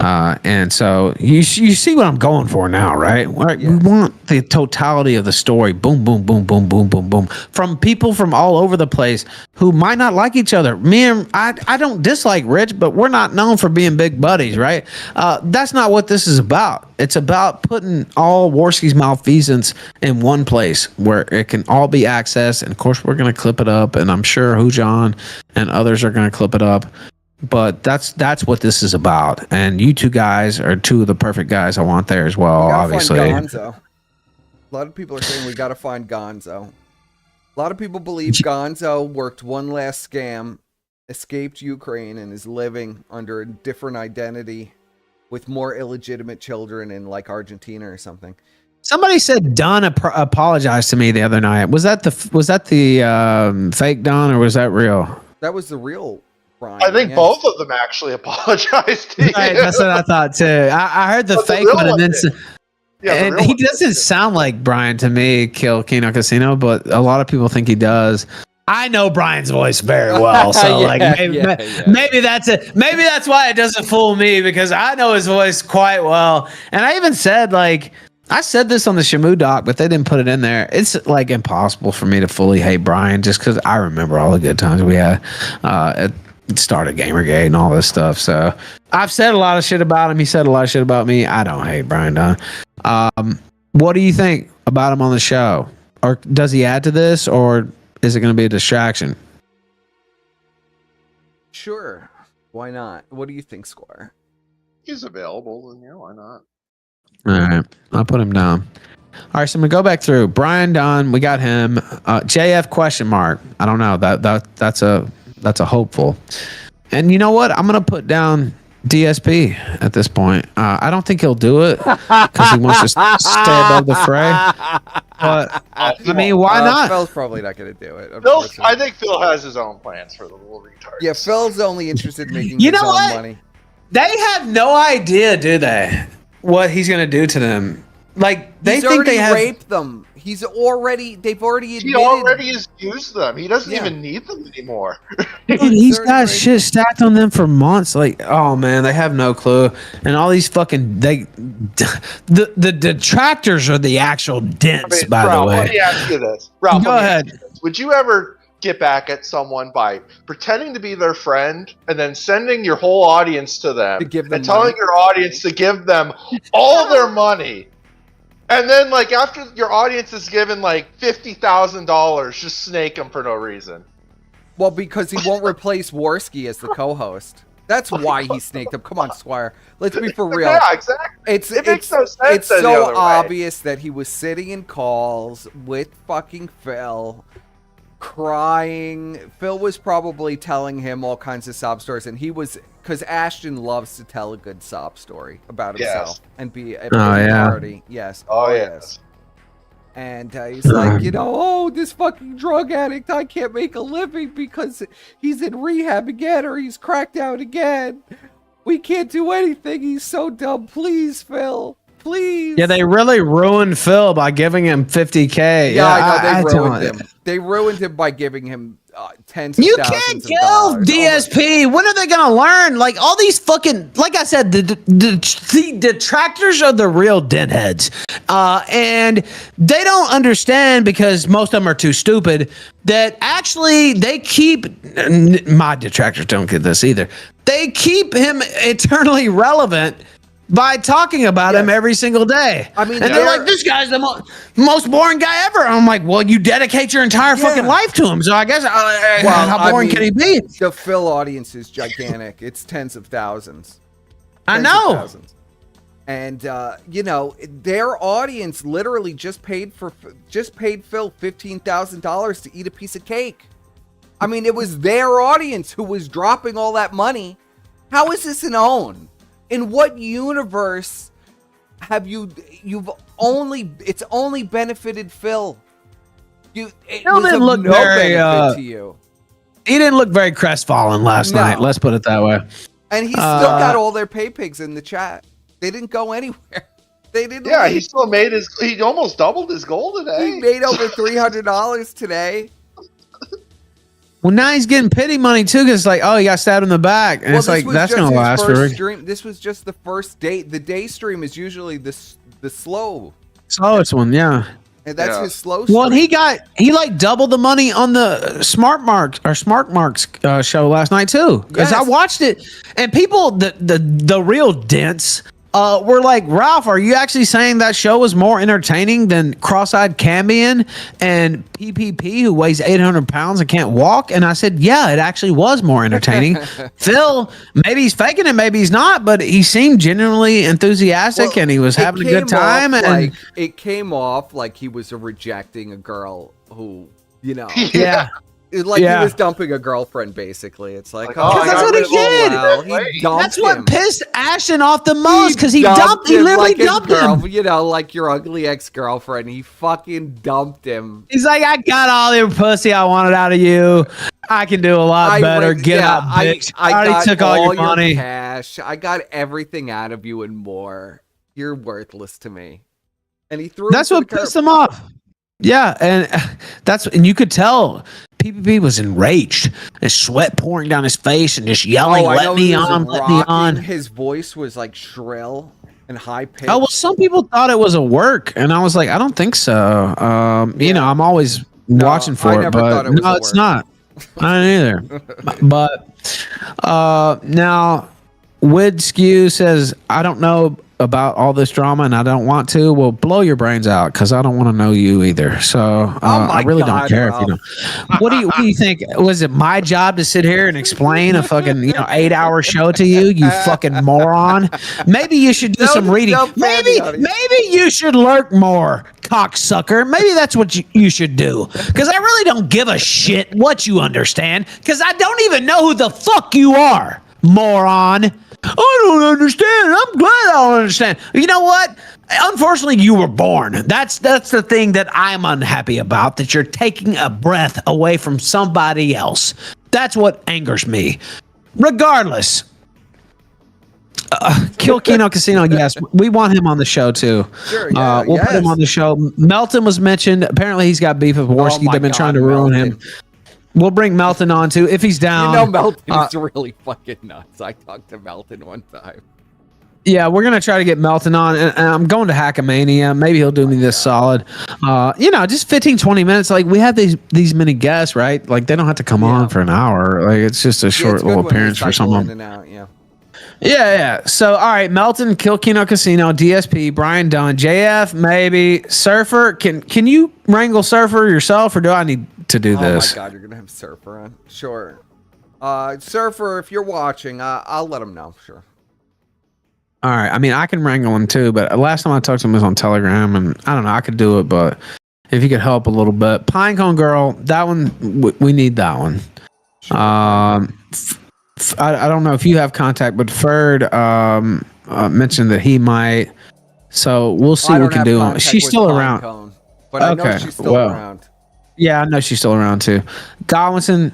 And so you see what I'm going for now, right? We want the totality of the story. Boom, boom, boom, boom, boom, boom, boom. From people from all over the place who might not like each other. Me and I don't dislike Rich, but we're not known for being big buddies, right? That's not what this is about. It's about putting all Worski's malfeasance in one place where it can all be accessed. And of course, we're going to clip it up, and I'm sure Hujan and others are going to clip it up. But that's what this is about. And you two guys are two of the perfect guys I want there as well, obviously. Find Gonzo. A lot of people are saying we got to find Gonzo. A lot of people believe Gonzo worked one last scam, escaped Ukraine, and is living under a different identity with more illegitimate children in like Argentina or something. Somebody said Don apologized to me the other night. Was that the fake Don or was that real? That was the real Brian. I think both of them actually apologized to you. Right, that's what I thought too. I heard the fake one, and then and he doesn't sound like Brian to me, Kill Kino Casino, but a lot of people think he does. I know Brian's voice very well, so maybe that's it. Maybe that's why it doesn't fool me because I know his voice quite well. And I even said I said this on the Shamu doc, but they didn't put it in there. It's like impossible for me to fully hate Brian just because I remember all the good times we had at start of Gamergate and all this stuff. So I've said a lot of shit about him. He said a lot of shit about me. I don't hate Brian Dunn. What do you think about him on the show? Or does he add to this, or is it going to be a distraction? Sure. Why not? What do you think, Squire? He's available, then yeah, why not? All right. I'll put him down. All right, so I'm going to go back through. Brian Dunn, we got him. JF question mark. I don't know. That's a hopeful. And you know what? I'm going to put down DSP at this point. I don't think he'll do it because he wants to stay above the fray. But I mean, why not? Phil's probably not going to do it. I think Phil has his own plans for the little retard. Yeah, Phil's only interested in making his own money. They have no idea, do they? What he's going to do to them. Like they think they have raped them. They've already admitted. He already has used them. He doesn't even need them anymore. Dude, he's got shit stacked on them for months. Like, oh man, they have no clue. And all these fucking the detractors are the actual dents, by the way. Let me ask you this. Ralph, go ahead. Would you ever get back at someone by pretending to be their friend and then sending your whole audience to them and telling your audience to give them all their money? And then, like, after your audience is given, like, $50,000, just snake him for no reason. Well, because he won't replace Worski as the co-host. That's why he snaked him. Come on, Squire. Let's be for real. Yeah, exactly. It makes no sense. It's so obvious that he was sitting in calls with fucking Phil, crying. Phil was probably telling him all kinds of sob stories, and he was... Because Ashton loves to tell a good sob story about himself and be a party. Yes. Oh, yes. And he's like, this fucking drug addict, I can't make a living because he's in rehab again or he's cracked out again. We can't do anything. He's so dumb. Please, Phil. Please. Yeah, they really ruined Phil by giving him $50K. Yeah, I know. They ruined him. They ruined him by giving him tens of thousands of dollars. You can't kill DSP. When are they going to learn? Like, all these fucking, like I said, the detractors are the real deadheads. And they don't understand, because most of them are too stupid, that actually they keep, my detractors don't get this either, they keep him eternally relevant by talking about him every single day. I mean, and they're like, this guy's the most boring guy ever. I'm like, well, you dedicate your entire fucking life to him, so I guess how boring can he be? The Phil audience is gigantic. It's tens of thousands. I know. And their audience literally just paid Phil $15,000 to eat a piece of cake. I mean, it was their audience who was dropping all that money How is this an own? In what universe have it's only benefited Phil? It Phil was didn't of look no very, benefit to you. He didn't look very crestfallen last night. Let's put it that way. And he still got all their pay pigs in the chat. They didn't go anywhere. They didn't. Yeah, leave. he still made he almost doubled his goal today. He made over $300 today. Well, now he's getting pity money too, because like, oh, he got stabbed in the back, and it's like that's gonna last for. This was just the first day. The day stream is usually the slowest one, yeah. And that's his slow stream. Well, he like doubled the money on the Smart Marks show last night too, because I watched it, and people the real dents. We're like, Ralph, are you actually saying that show was more entertaining than Cross-Eyed Cambion and PPP, who weighs 800 pounds and can't walk? And I said, yeah, it actually was more entertaining. Phil, maybe he's faking it, maybe he's not, but he seemed genuinely enthusiastic and he was having a good time. And it came off like he was rejecting a girl who, yeah. He was dumping a girlfriend, basically. It's like, oh, that's what he did. That's what pissed Ashton off the most, because he literally dumped him. Like your ugly ex-girlfriend. He fucking dumped him. He's like, I got all the pussy I wanted out of you. I can do a lot better. Get out, bitch. I already took all your money. Cash. I got everything out of you and more. You're worthless to me. And he threw. That's what pissed him off. Yeah, and you could tell PPP was enraged and sweat pouring down his face and just yelling, let me on. His voice was like shrill and high pitched. Oh, well, some people thought it was a work, and I was like, I don't think so. I'm always watching for it, but no, it's not. I don't either. But now, Wid Skew says, I don't know about all this drama and I don't want to. Well, blow your brains out, because I don't want to know you either. So I really don't care if you know. What do you think? Was it my job to sit here and explain a fucking 8-hour show to you? You fucking moron. Maybe you should do some reading. Maybe you should lurk more, cocksucker. Maybe that's what you should do. Because I really don't give a shit what you understand. Because I don't even know who the fuck you are, moron. I don't understand. I'm glad I don't understand. You know what? Unfortunately, you were born. That's the thing that I'm unhappy about, that you're taking a breath away from somebody else. That's what angers me. Regardless, Kill Kino Casino, yes. We want him on the show, too. Sure, we'll put him on the show. Melton was mentioned. Apparently, he's got beef with Worski. They've been trying to ruin him. We'll bring Melton on too if he's down. Melton is really fucking nuts. I talked to Melton one time. Yeah, we're gonna try to get Melton on, and I'm going to Hackamania. Maybe he'll do me this solid. Just 15-20 minutes. Like, we have these many guests, right? Like, they don't have to come on for an hour. Like, it's just a short little appearance for someone. Yeah. So, all right, Melton, Kill Kino Casino, DSP, Brian Dunn, JF, maybe Surfer. Can you wrangle Surfer yourself, or do I need to do this? Oh my God, you're gonna have Surfer on. Sure. Surfer, if you're watching, I'll let him know. Sure. All right. I mean, I can wrangle him too, but last time I talked to him was on Telegram, and I don't know. I could do it, but if you could help a little bit, Pinecone Girl, that one we need that one. Sure. I don't know if you have contact, but Ferd mentioned that he might. So we'll see what we can do. She's still around. But I know she's still around. Yeah, I know she's still around too. Godwinson,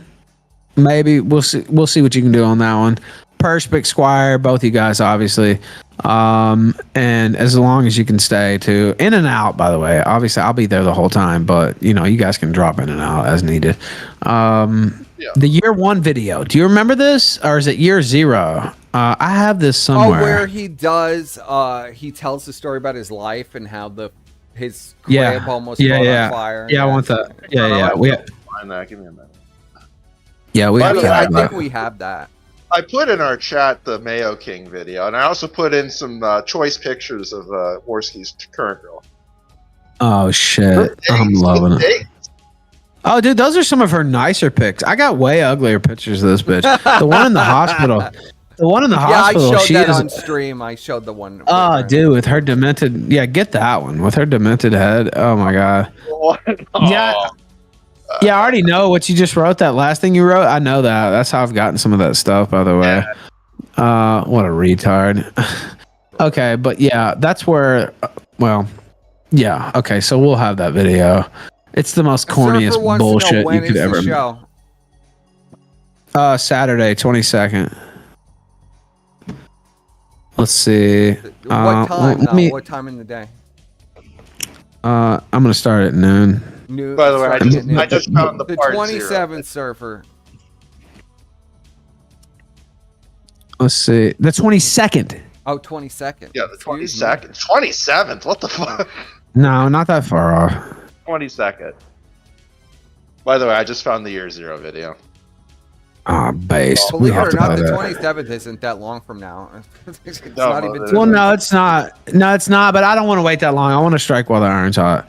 maybe we'll see. We'll see what you can do on that one. Perspic, Squire, both you guys, obviously. And as long as you can stay too, in and out. By the way, obviously I'll be there the whole time, but you guys can drop in and out as needed. The year 1 video. Do you remember this, or is it year 0? I have this somewhere. Oh, where he does. He tells the story about his life and how his crib almost caught on fire. Yeah, I want that. Yeah. We find that. Give me a minute. Yeah, we. I think we have that. I put in our chat the Mayo King video, and I also put in some choice pictures of Worski's current girl. Oh shit! I'm loving it. Oh, dude, those are some of her nicer pics. I got way uglier pictures of this bitch. The one in the hospital. The one in the hospital. I showed that on stream. I showed the one. Oh, dude, with her demented. Yeah, get that one with her demented head. Oh my god. Yeah. Yeah, I already know what you just wrote. That last thing you wrote, I know that. That's how I've gotten some of that stuff, by the way. What a retard. Okay, but yeah, that's where. Well, yeah. Okay, so we'll have that video. It's the most corniest Surfer wants to know bullshit when you could is the ever. show. Saturday, 22nd. Let's see. What time? Let me, What time in the day? I'm gonna start at noon. By the way, I starting at just noon. found the The part 27th zero. Surfer. Let's see. The 22nd. Oh, 22nd. Yeah, the Excuse me. 22nd. 27th. What the fuck? No, not that far off. 22nd. By the way, I just found the year zero video. Ah, base. We Believe it have or to not, play the that. 27th isn't that long from now. It's No, not even. Well, no, it's not. No, it's not. But I don't want to wait that long. I want to strike while the iron's hot.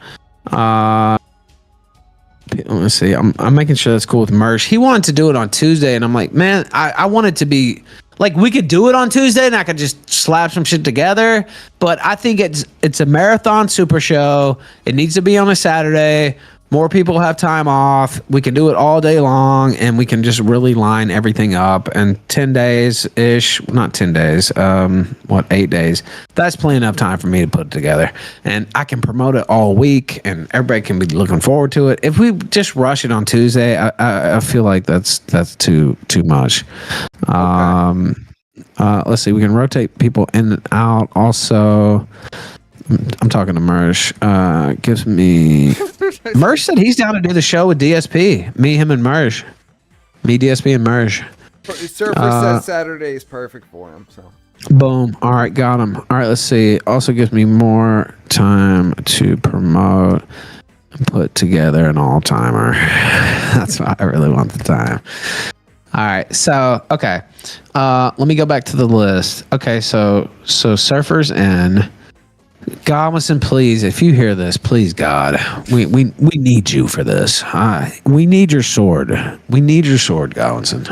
Let's see. I'm making sure that's cool with Mersh. He wanted to do it on Tuesday, and I'm like, man, I want it to be like we could do it on Tuesday, and I could just slap some shit together. But I think it's a marathon super show. It needs to be on a Saturday. More people have time off. We can do it all day long, and we can just really line everything up. And 10 days ish, not 10 days, 8 days? That's plenty enough time for me to put it together. And I can promote it all week, and everybody can be looking forward to it. If we just rush it on Tuesday, I feel like that's too much. Let's see. We can rotate people in and out. Also, I'm talking to Mersh. Gives me. Mersh said he's down to do the show with DSP. Me, him, and Mersh. Me, DSP, and Mersh. Surfer says Saturday is perfect for him. So. Boom. All right, got him. All right, let's see. Also gives me more time to promote and put together an all timer. That's why I really want the time. All right, so okay. Let me go back to the list. Okay, so Surfer's in. Godwinson, please, if you hear this, please, God, we need you for this. We need your sword. We need your sword, Godwinson.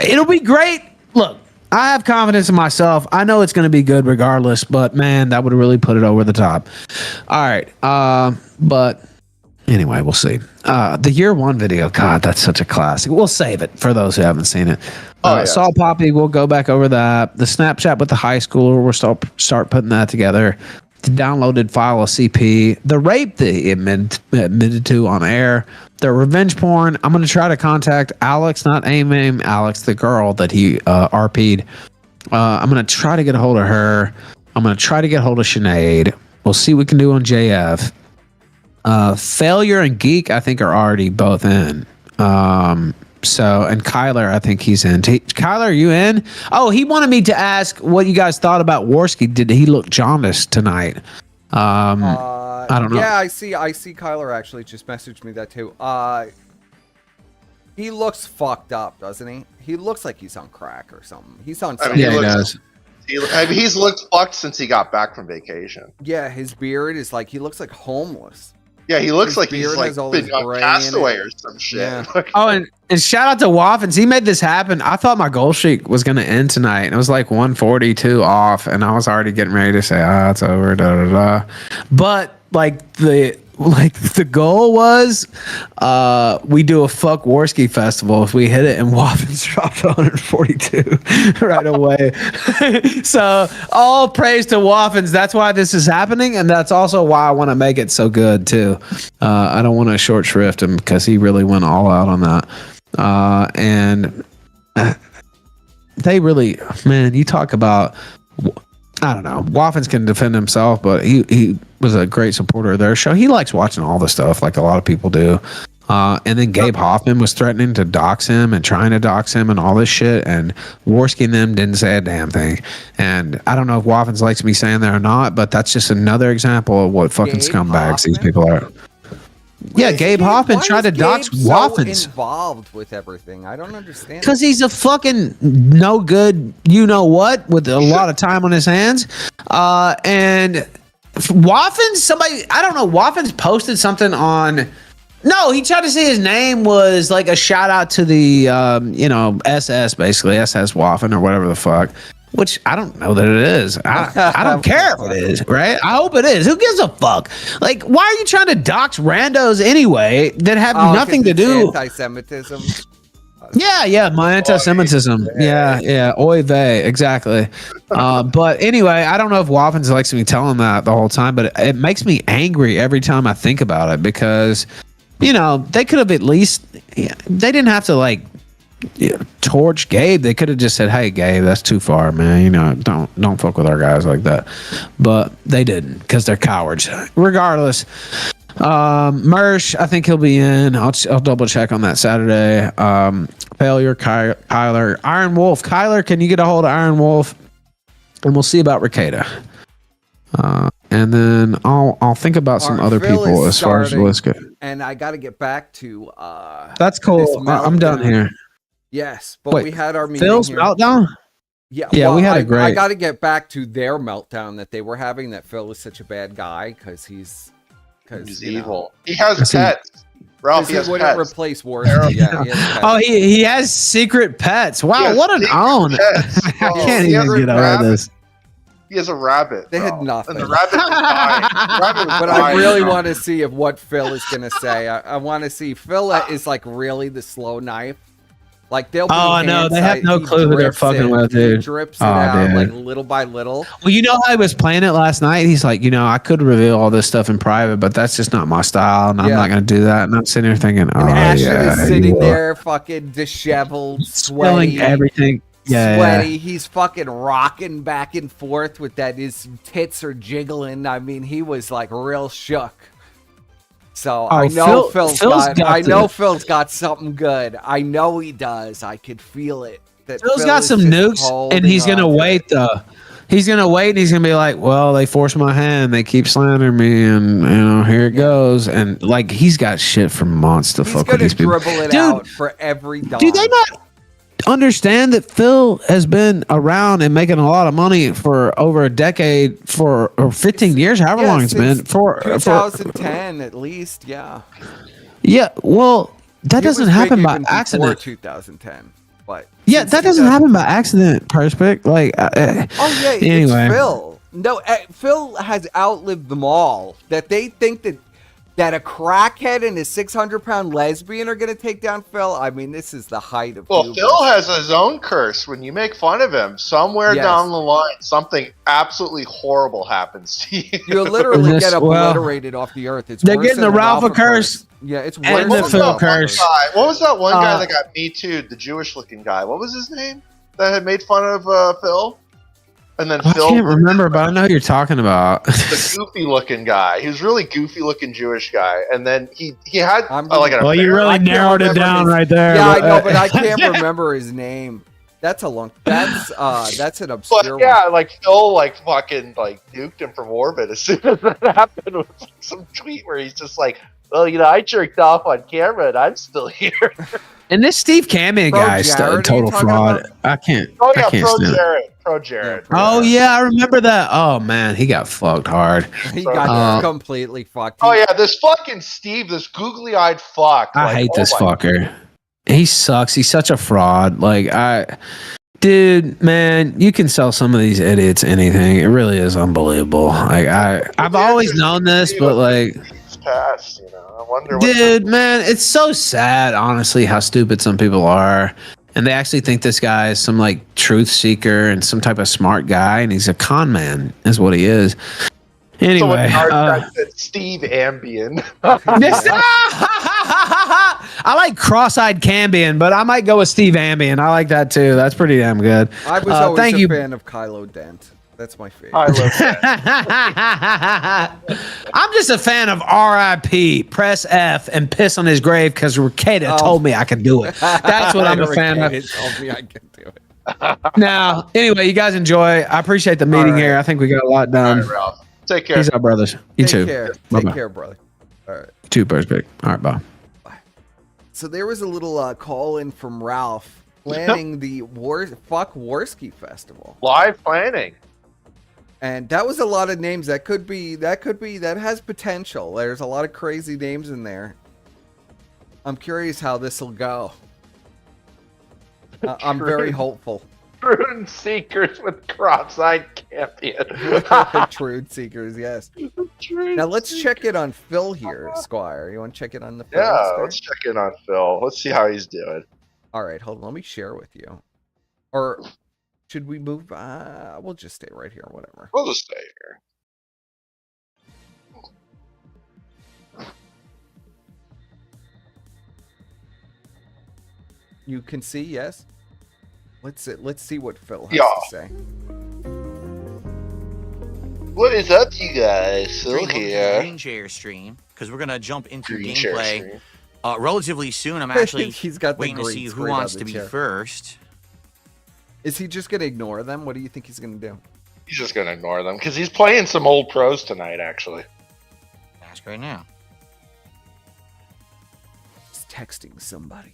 It'll be great. Look, I have confidence in myself. I know it's going to be good regardless, but man, that would really put it over the top. All right, but anyway, we'll see. The year one video, God, that's such a classic. We'll save it for those who haven't seen it. Yeah. Saul Poppy, we'll go back over that. The Snapchat with the high schooler, we'll start putting that together. The downloaded file of CP. The rape that he admitted to on air. The revenge porn. I'm going to try to contact Alex, not aim Alex, the girl that he RP'd. I'm going to try to get a hold of her. I'm going to try to get a hold of Sinead. We'll see what we can do on JF. Failure and Geek, I think, are already both in. So, and Kyler, I think he's in. Kyler, are you in? Oh, he wanted me to ask what you guys thought about Worski. Did he look jaundiced tonight? I don't know. Yeah, I see Kyler actually just messaged me that too. He looks fucked up, doesn't he? He looks like he's on crack or something. He's on something. Yeah, he does. He's looked fucked since he got back from vacation. Yeah, his beard is like, he looks like homeless. Yeah, he looks His like he's beard like has all been this on gray in Castaway it. or some shit. Yeah. Oh, and shout out to Waffens. He made this happen. I thought my goal streak was going to end tonight. And it was like 142 off. And I was already getting ready to say, it's over. Da, da, da. But like the goal was we do a fuck Worski festival if we hit it, and Waffens dropped 142 right away. So all praise to Waffens. That's why this is happening, and that's also why I want to make it so good too. I don't want to short shrift him because he really went all out on that. And they really, man, you talk about, I don't know. Waffens can defend himself, but he was a great supporter of their show. He likes watching all the stuff like a lot of people do. And then Gabe Hoffman was threatening to dox him and trying to dox him and all this shit. And Worski and them didn't say a damn thing. And I don't know if Waffens likes me saying that or not, but that's just another example of what fucking Gabe scumbags these Hoffman? people are. Yeah, Gabe Hoffman tried to dox Waffens. So involved with everything, I don't understand. Because he's a fucking no good, you know what, with a lot of time on his hands. And Waffens, somebody, I don't know, Waffens posted something on. No, he tried to say his name was like a shout out to the, SS, basically, SS Waffen or whatever the fuck. Which I don't know that it is. I don't care if it is, right? I hope it is. Who gives a fuck? Like, why are you trying to dox randos anyway that have nothing to do? Anti-Semitism. Yeah, my anti-Semitism. Yeah, oy vey, exactly. But anyway, I don't know if Waffens likes me telling that the whole time, but it makes me angry every time I think about it because, they could have at least, they didn't have to like torch Gabe. They could have just said, "Hey, Gabe, that's too far, man. Don't fuck with our guys like that." But they didn't because they're cowards. Regardless. Mersh, I think he'll be in. I'll double check on that Saturday. Failure, Kyler, Iron Wolf. Kyler, can you get a hold of Iron Wolf? And we'll see about Ricada. And then I'll think about some other Phil people is as far as the list goes. And I got to get back to. That's cool. I'm done here. Yes, but Wait, we had our meeting Phil's here. meltdown. Yeah, we had a great. I got to get back to their meltdown that they were having. That Phil is such a bad guy because he's evil. He has pets. Ralph, he wouldn't pets. replace Worsley. Yeah, he has pets. Oh, he has secret pets. Wow, what an own! I can't even get over this. He has a rabbit. They bro. had nothing. And the rabbit was dying. But I really want to see what Phil is going to say. I want to see. Phil is like really the slow knife. Like they'll be Oh no, they have no clue who they're fucking with, dude. He drips it out like little by little. Well, you know how he was playing it last night? He's like, I could reveal all this stuff in private, but that's just not my style, and I'm not going to do that. And I'm sitting there thinking, and Ashton is sitting there fucking disheveled, sweaty. Everything. Sweaty. He's fucking rocking back and forth with that. His tits are jiggling. I mean, he was like real shook. So I know Phil's got something good. I know he does. I could feel it. Phil's got some nukes, and he's gonna wait though. He's gonna wait, and he's gonna be like, "Well, they forced my hand. They keep slandering me, and here it goes." And like, he's got shit for months to fuck with these people. He's gonna dribble it out for every dime. Do they not understand that Phil has been around and making a lot of money for over a decade, or 15 years, however long it's been, for 2010 at least, yeah. Well, that doesn't happen by accident. 2010, but that doesn't happen by accident, Perspic. Like, anyway, it's Phil. No, Phil has outlived them all. That they think that a crackhead and a 600-pound lesbian are going to take down Phil. I mean, this is the height of. Well, Phil has his own curse. When you make fun of him, somewhere down the line, something absolutely horrible happens to you. You'll literally get obliterated off the earth. They're getting the Ralph curse. Yeah, it's worse and the Phil curse. What was that one guy that got Me Too'd, the Jewish-looking guy? What was his name that had made fun of Phil? And then I can't remember, but I know who you're talking about. The goofy-looking guy. He was really goofy-looking Jewish guy, and then he had well, you really narrowed it down right there. Yeah, I know, but I can't remember his name. That's an obscure. But yeah, like Phil, fucking nuked him from orbit as soon as that happened with some tweet where he's just like, "Well, I jerked off on camera and I'm still here." And this Steve Cambion guy is a total fraud. I can't. Oh yeah, I can't Pro Jared. Oh yeah, I remember that. Oh man, he got fucked hard. He got completely fucked. Oh yeah, this fucking Steve, this googly-eyed fuck. I hate this fucker. He sucks. He's such a fraud. Dude, man, you can sell some of these idiots anything. It really is unbelievable. I've always known this, but past, I wonder. Dude, man, it's so sad, honestly, how stupid some people are. And they actually think this guy is some truth seeker and some type of smart guy, and he's a con man, is what he is. Anyway, Steve Ambien. I like cross-eyed Cambion, but I might go with Steve Ambien. I like that too. That's pretty damn good. I was always a fan of Kylo Dent. That's my favorite. I love that. I'm just a fan of R.I.P. Press F and piss on his grave because Ricada told me I could do it. That's what I'm a fan of. Told me I could do it. Now, anyway, you guys enjoy. I appreciate the meeting here. I think we got a lot done. All right, Ralph. Take care. Peace out, brothers. You too. Take care, brother. All right. Two Perspicacity. All right, bye. So there was a little call in from Ralph planning the Fuck Worski Festival. Live planning. And that was a lot of names that has potential. There's a lot of crazy names in there. I'm curious how this will go. I'm very hopeful. Truth Seekers with cross-eyed Cambion. Truth Seekers, yes. Now let's check it on Phil here, Squire. You want to check it on the Phil? Yeah, let's check in on Phil. Let's see how he's doing. All right, hold on. Let me share with you. Or should we move? We'll just stay right here. Whatever. We'll just stay here. You can see, yes. Let's see what Phil has Yeah. to say. What is up, you guys? Phil Welcome to the here. Green Chair stream, because we're gonna jump into Green chair gameplay stream. relatively soon. I'm actually He's got the waiting to green see who screen on wants the to be chair. first. Is he just gonna ignore them? What do you think he's gonna do? He's just gonna ignore them because he's playing some old pros tonight. Actually, Ask right now. He's texting somebody.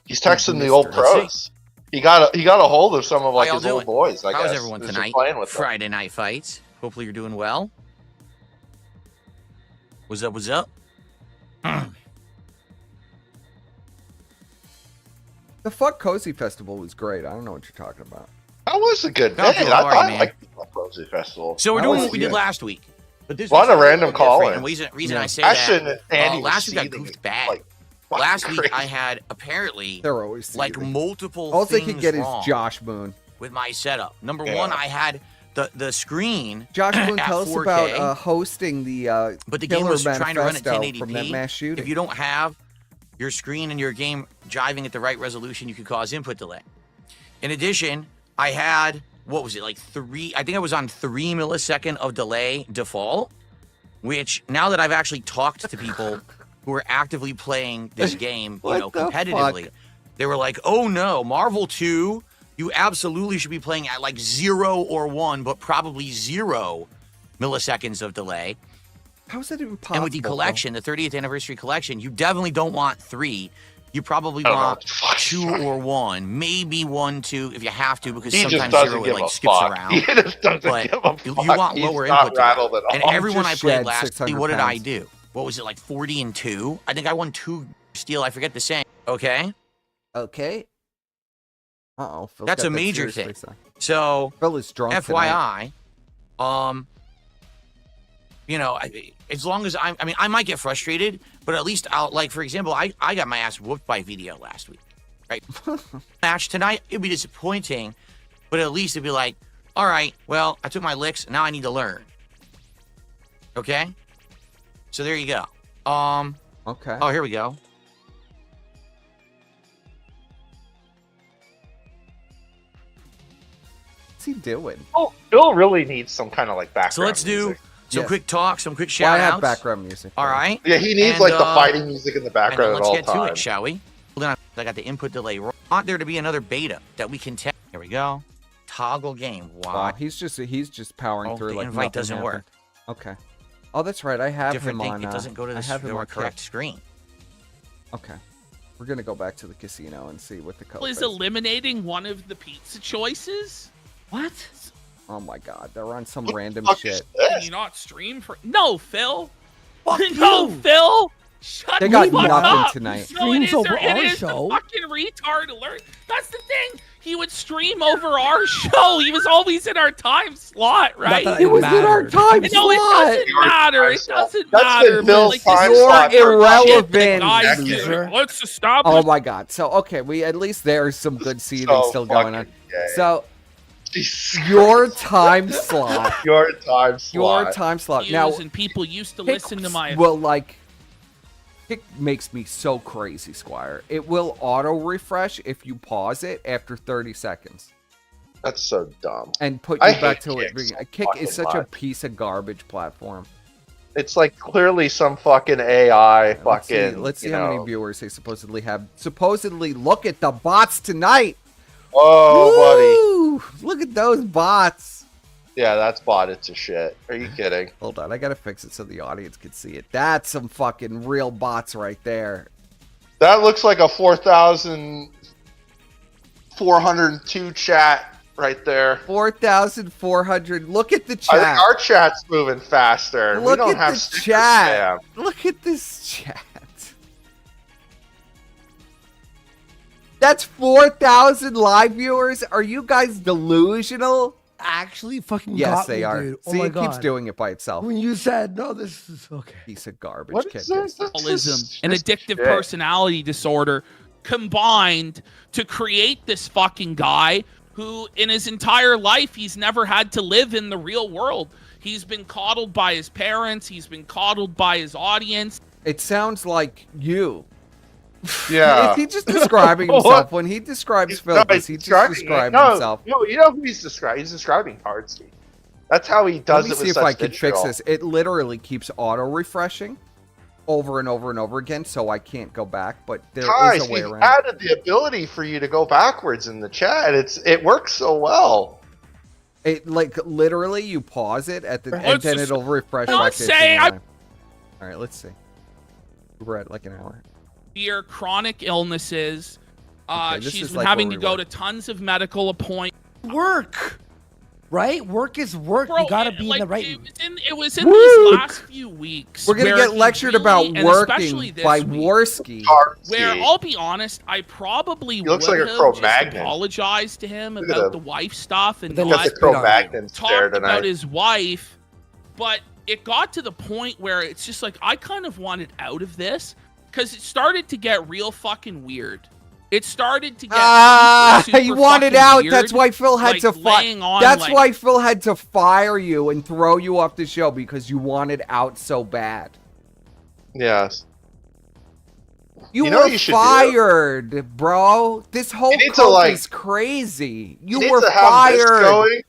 he's texting the Mr. old Let's pros. He got a hold of some of like How y'all his old doing? boys. I How's guess. everyone Who's been tonight? Playing with them. Friday night fights. Hopefully you're doing well. What's up? What's up? The Fuck Cozy Festival was great. I don't know what you're talking about. That was a good How's day. it I going, thought I man? liked the Cozy Festival. So we're How doing was what we it? did last week, but this A lot week's of a little random bit different. call-ins. And reason Yeah. I say Ashton that, and Andy were last week I seething, goofed bad. like, fucking Last week crazy. I had apparently They're always like seething. multiple All they things could get wrong is Josh Moon. with my setup. Number Yeah. one, I had the screen Josh Moon, at tell us 4K, about hosting the but the game Killer was trying to run at Manifesto 1080p. from that mass shooting. If you don't have your screen and your game driving at the right resolution, you could cause input delay. In addition, I had, what was it, like I think I was on 3 millisecond of delay default, which now that I've actually talked to people who are actively playing this game, What the competitively, fuck? they were like, oh no, Marvel 2, you absolutely should be playing at like 0 or 1, but probably 0 milliseconds of delay. How is that even possible? And with the collection, the 30th anniversary collection, you definitely don't want 3. You probably I don't know want what the fuck. 2 or 1, maybe 1, 2 if you have to, because He just sometimes doesn't 0 it give like a skips fuck. around. He just doesn't But give a you fuck. want He's lower not input. rattled delay. at all. And I'm everyone I just played shed last 600 week, what did I pounds. do? What was it, like 40 and 2? I think I won 2 steel. I forget the saying. Okay. Okay. Uh-oh. Phil's That's got a that major serious thing. face on. So, Phil is drunk tonight. FYI, as long as I might get frustrated, but at least I'll, like, for example, I got my ass whooped by video last week, right? Match tonight, it'd be disappointing, but at least it'd be like, all right, well, I took my licks, now I need to learn. Okay? So there you go. Okay. Oh, here we go. What's he doing? Oh, Bill really needs some kind of like background. So let's do music. some Yes. quick talk, some quick Well, I shout have outs. background music. All right. Yeah, he needs And, like the fighting music in the And background then at let's all get to it, times. shall we? Hold on, I got the input delay. Want there to be another beta that we can test. Here we go. Toggle game. Wow, Wow. he's just powering Oh, through the like invite nothing doesn't happened. work. Okay. Oh, that's right. I have Different him thing. on. It doesn't go to I the have him on correct screen. Okay. We're gonna go back to the casino and see what the code is is. eliminating one of the pizza choices. What? Oh my god, they're on some What the random fuck shit. is Can this? you not stream for? No, Phil. Fuck No, you. Phil. Shut They the got fuck nothing up. tonight. No, it is, Streams over it our is show. the fucking retard alert. That's the thing. He would stream over our show. He was always in our time slot, right? that It was in our mattered. time No, it slot. doesn't matter. It doesn't That's matter. been Bill's but, like, time this is slot like for irrelevant. shit Guys, loser. let's establish. Oh my god. So okay, we at least there's some good seething So still going on. fucking gay. So Jesus your Christ. time slot. Your time slot. Your time slot. Now and people used to Kick listen to my. will like Kick makes me so crazy, Squire. It will auto refresh if you pause it after 30 seconds That's so dumb. and put you I back hate to it. Kick so Kick fucking is such a much. piece of garbage platform. It's like clearly some fucking AI fucking. Let's see you how know. many viewers they supposedly have. Supposedly, look at the bots tonight. Oh, Woo! Look at those bots. buddy. Yeah, that's botted to shit. Are you kidding? Hold on, I gotta fix it so the audience can see it. That's some fucking real bots right there. That looks like a 4,402 chat right there. 4,400. Look at the I chat. think our chat's moving faster. We Look don't at have the sticker chat. spam. Look at this chat. That's 4,000 live viewers. Are you guys delusional? Actually, fucking Yes, got they me, are. dude. Oh See, my it keeps God. doing it by itself. When you said no, this is okay. Piece of garbage. What Kick is this? is. Alcoholism, an This is addictive shit. personality disorder. combined to create this fucking guy who in his entire life he's never had to live in the real world. He's been coddled by his parents, he's been coddled by his audience. It sounds like you. Yeah. Is he just describing himself? When he describes Phil, No, does he just describe himself? No, you know who he's describing? He's describing Pardsky. That's how he does Let me it see with if such I can fix vitriol. this. It literally keeps auto-refreshing over and over and over again, so I can't go back, but there Guys, is a way we've around. added the ability for you to go backwards in the chat. It works so well. It like literally you pause it at the and Let's then just- it'll refresh don't back to say all right, let's see. We're at like an hour. Severe chronic illnesses. Okay, this She's is been like having where to we go were. to tons of medical appointments. Work, right? Work is work. Bro, you gotta it- be like, in the right. It was in these last few weeks. We're gonna where get he lectured really- about and especially working this by week, Worski. Where Pardsky. I'll be honest, I probably would looks like a have just Cro-Magnon. apologized to him Look at about him. the wife stuff and Then Got not the Spit on you. Cro-Magnon stare talked about tonight. his wife. But it got to the point where it's just like I kind of wanted out of this because it started to get real fucking weird. It started to get super, you super wanted fucking out. weird, That's why Phil had like to fire. laying on, That's like- why Phil had to fire you and throw you off the show because you wanted out so bad. Yes. You, You know were what you should do? fired, bro. This whole You need to, cult like- is crazy. You need were to have this fired. going.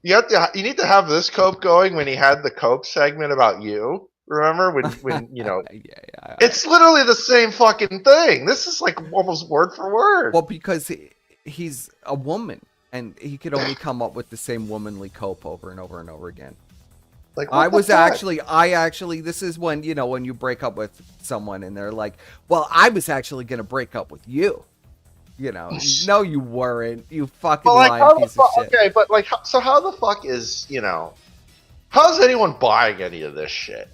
You need to have this cope going when he had the cope segment about you. Remember when you know? Yeah. It's literally the same fucking thing. This is like almost word for word. Well, because he's a woman and he could only come up with the same womanly cope over and over and over again. Like what I the was fuck? actually, this is when, you know, when you break up with someone and they're like, well, I was actually going to break up with you. You know, no, you weren't. You fucking But like, how lying the piece of fuck? shit. Okay, but like, so how the fuck is how's anyone buying any of this shit?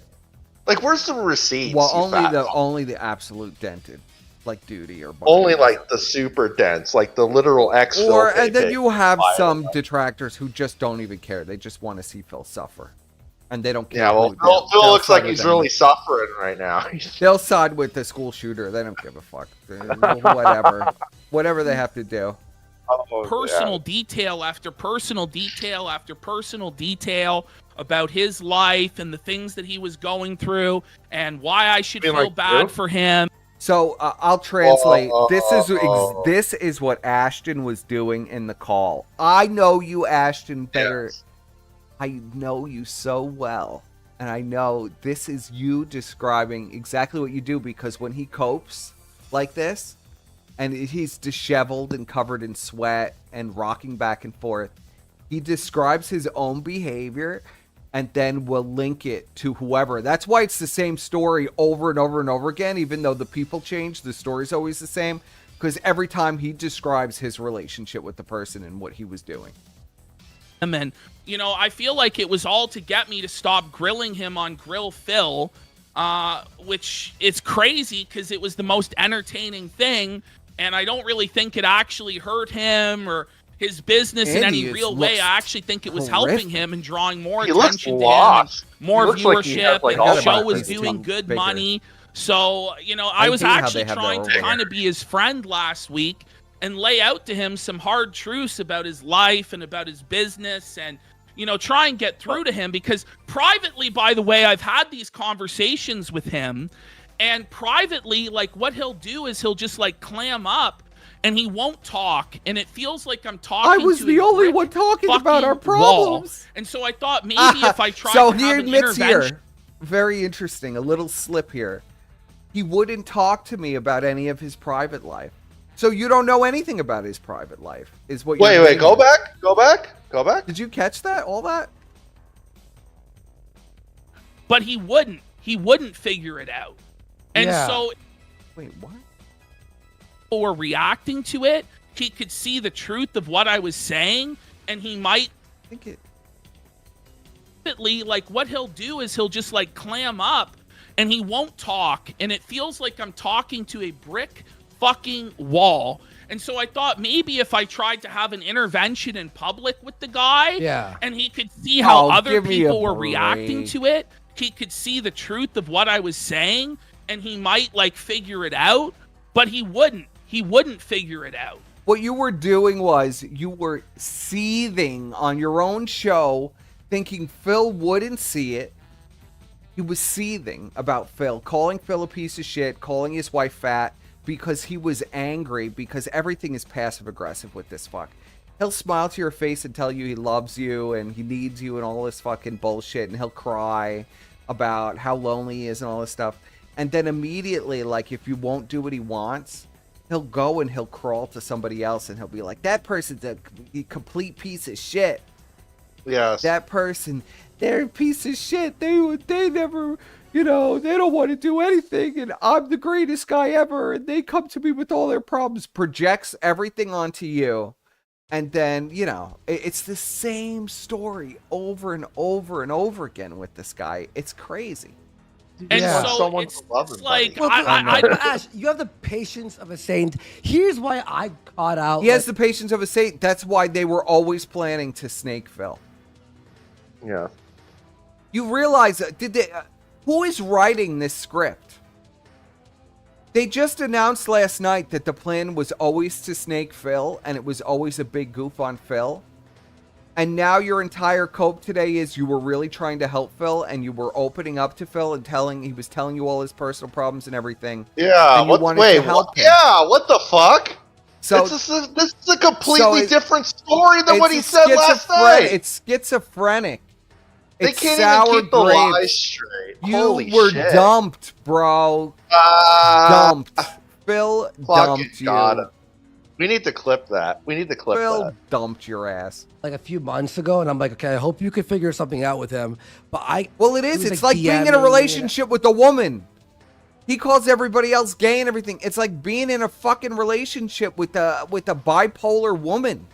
Like, where's the receipts? Well, you fat fuck? only the absolute dented, like duty or Only buying. like the super dense, like the literal X. Or and then you have buy some them. detractors who just don't even care. They just want to see Phil suffer, and they don't care. Yeah, well, who- Phil they'll looks like side with he's them. really suffering right now. They'll side with the school shooter. They don't give a fuck. Whatever they have to do. Oh, Personal detail after personal detail after personal detail about his life and the things that he was going through and why I should You mean feel like bad you? for him. So I'll translate. Oh. This is what Ashton was doing in the call. I know you, Ashton, better. Yes. I know you so well, and I know this is you describing exactly what you do, because when he copes like this, and he's disheveled and covered in sweat and rocking back and forth, he describes his own behavior and then will link it to whoever. That's why it's the same story over and over and over again, even though the people change, the story's always the same, because every time he describes his relationship with the person and what he was doing. And, I feel like it was all to get me to stop grilling him on Grill Phil, which is crazy because it was the most entertaining thing. And I don't really think it actually hurt him or his business in Andy any is- real way. looks I actually think it was horrific. helping him and drawing more He looks attention to lost. him, and more He looks like he has, viewership, like, and the show Alzheimer's. was He's doing too good bigger. money. So, I was hate how they actually have that trying to over. kind of be his friend last week and lay out to him some hard truths about his life and about his business and, try and get through to him, because privately, by the way, I've had these conversations with him, and privately, like, what he'll do is he'll just, like, clam up and he won't talk, and it feels like I'm talking I was to the a only brick one talking about our fucking wall. problems. And so I thought maybe if I tried So to he have an admits intervention. here, very interesting, a little slip here. He wouldn't talk to me about any of his private life. So you don't know anything about his private life, is what you're Wait, getting go at. Go back. Did you catch that? All that? But he wouldn't figure it out. And Yeah. so Wait, what? people were reacting to it. He could see the truth of what I was saying, and he might I think it. like what he'll do is he'll just like clam up and he won't talk, and it feels like I'm talking to a brick fucking wall. And so I thought maybe if I tried to have an intervention in public with the guy, Yeah. and he could see how Oh, other give me a people were reacting break. to it, he could see the truth of what I was saying, and he might like figure it out. but he wouldn't. He wouldn't figure it out. What you were doing was you were seething on your own show, thinking Phil wouldn't see it. He was seething about Phil, calling Phil a piece of shit, calling his wife fat, because he was angry, because everything is passive-aggressive with this fuck. He'll smile to your face and tell you he loves you and he needs you and all this fucking bullshit, and he'll cry about how lonely he is and all this stuff. And then immediately, like, if you won't do what he wants, he'll go and he'll crawl to somebody else and he'll be like, that person's a complete piece of shit. Yes. That person, they're a piece of shit. They never, they don't want to do anything, and I'm the greatest guy ever, and they come to me with all their problems. Projects everything onto you, and then, it's the same story over and over and over again with this guy. It's crazy. And Yeah. so Someone it's, to love it's him, like, buddy. Ash, you have the patience of a saint. Here's why I caught out. He has the patience of a saint. That's why they were always planning to snake Phil. Yeah. You realize, who is writing this script? They just announced last night that the plan was always to snake Phil, and it was always a big goof on Phil. And now your entire cope today is you were really trying to help Phil, and you were opening up to Phil and he was telling you all his personal problems and everything. Yeah. And you wanted to help him. Yeah. What the fuck? So this is a completely different story than what he it's said last night. It's schizophrenic. They It's can't sour even keep the grapes. lies straight. You Holy were shit. dumped, bro. Dumped. Phil dumped you. God. We need to clip that. Phil that. dumped your ass. like a few months ago, and I'm like, okay, I hope you can figure something out with him. But Well, it is. he was, It's like being in a DMing. relationship with a woman. He calls everybody else gay and everything. It's like being in a fucking relationship with a bipolar woman.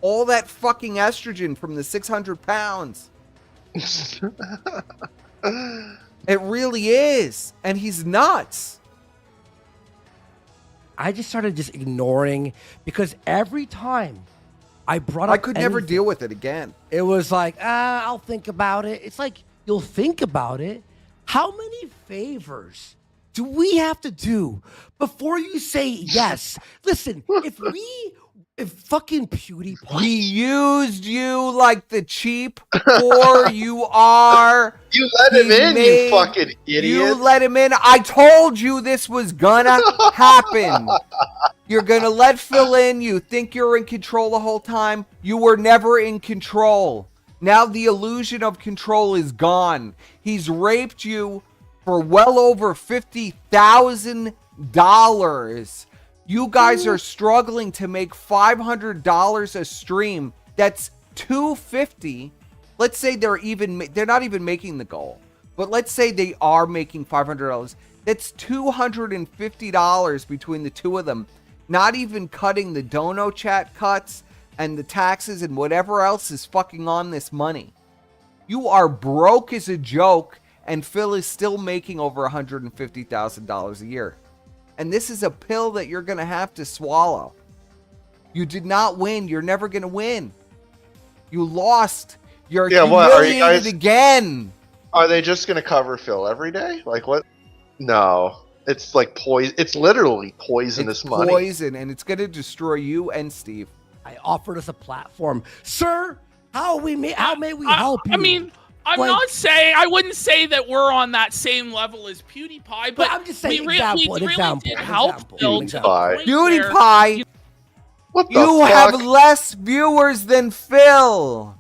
All that fucking estrogen from the 600 pounds. It really is. And he's nuts. I just started just ignoring because every time I brought up I could never anything, deal with it again. it was like, I'll think about it. It's like, you'll think about it. How many favors do we have to do before you say yes? Listen, if fucking PewDiePie, He used you like the cheap whore you are. You let him He in, made- you fucking idiot. You let him in. I told you this was gonna happen. You're gonna let Phil in. You think you're in control the whole time. You were never in control. Now the illusion of control is gone. He's raped you for well over $50,000. You guys are struggling to make $500 a stream. That's $250. Let's say they're not even making the goal, but let's say they are making $500. That's $250 between the two of them. Not even cutting the dono chat cuts and the taxes and whatever else is fucking on this money. You are broke as a joke, and Phil is still making over $150,000 a year. And this is a pill that you're going to have to swallow. You did not win. You're never going to win. You lost. You're humiliated again. Are they just gonna cover Phil every day? Like what? No. It's like poison. It's literally poisonous It's money. poison, and it's going to destroy you and Steve. I offered us a platform, sir. How may we help you? I mean, I wouldn't say that we're on that same level as PewDiePie, but I'm just saying, we example, really example, did an help example. Phil to the point where- PewDiePie, What the you fuck? have less viewers than Phil.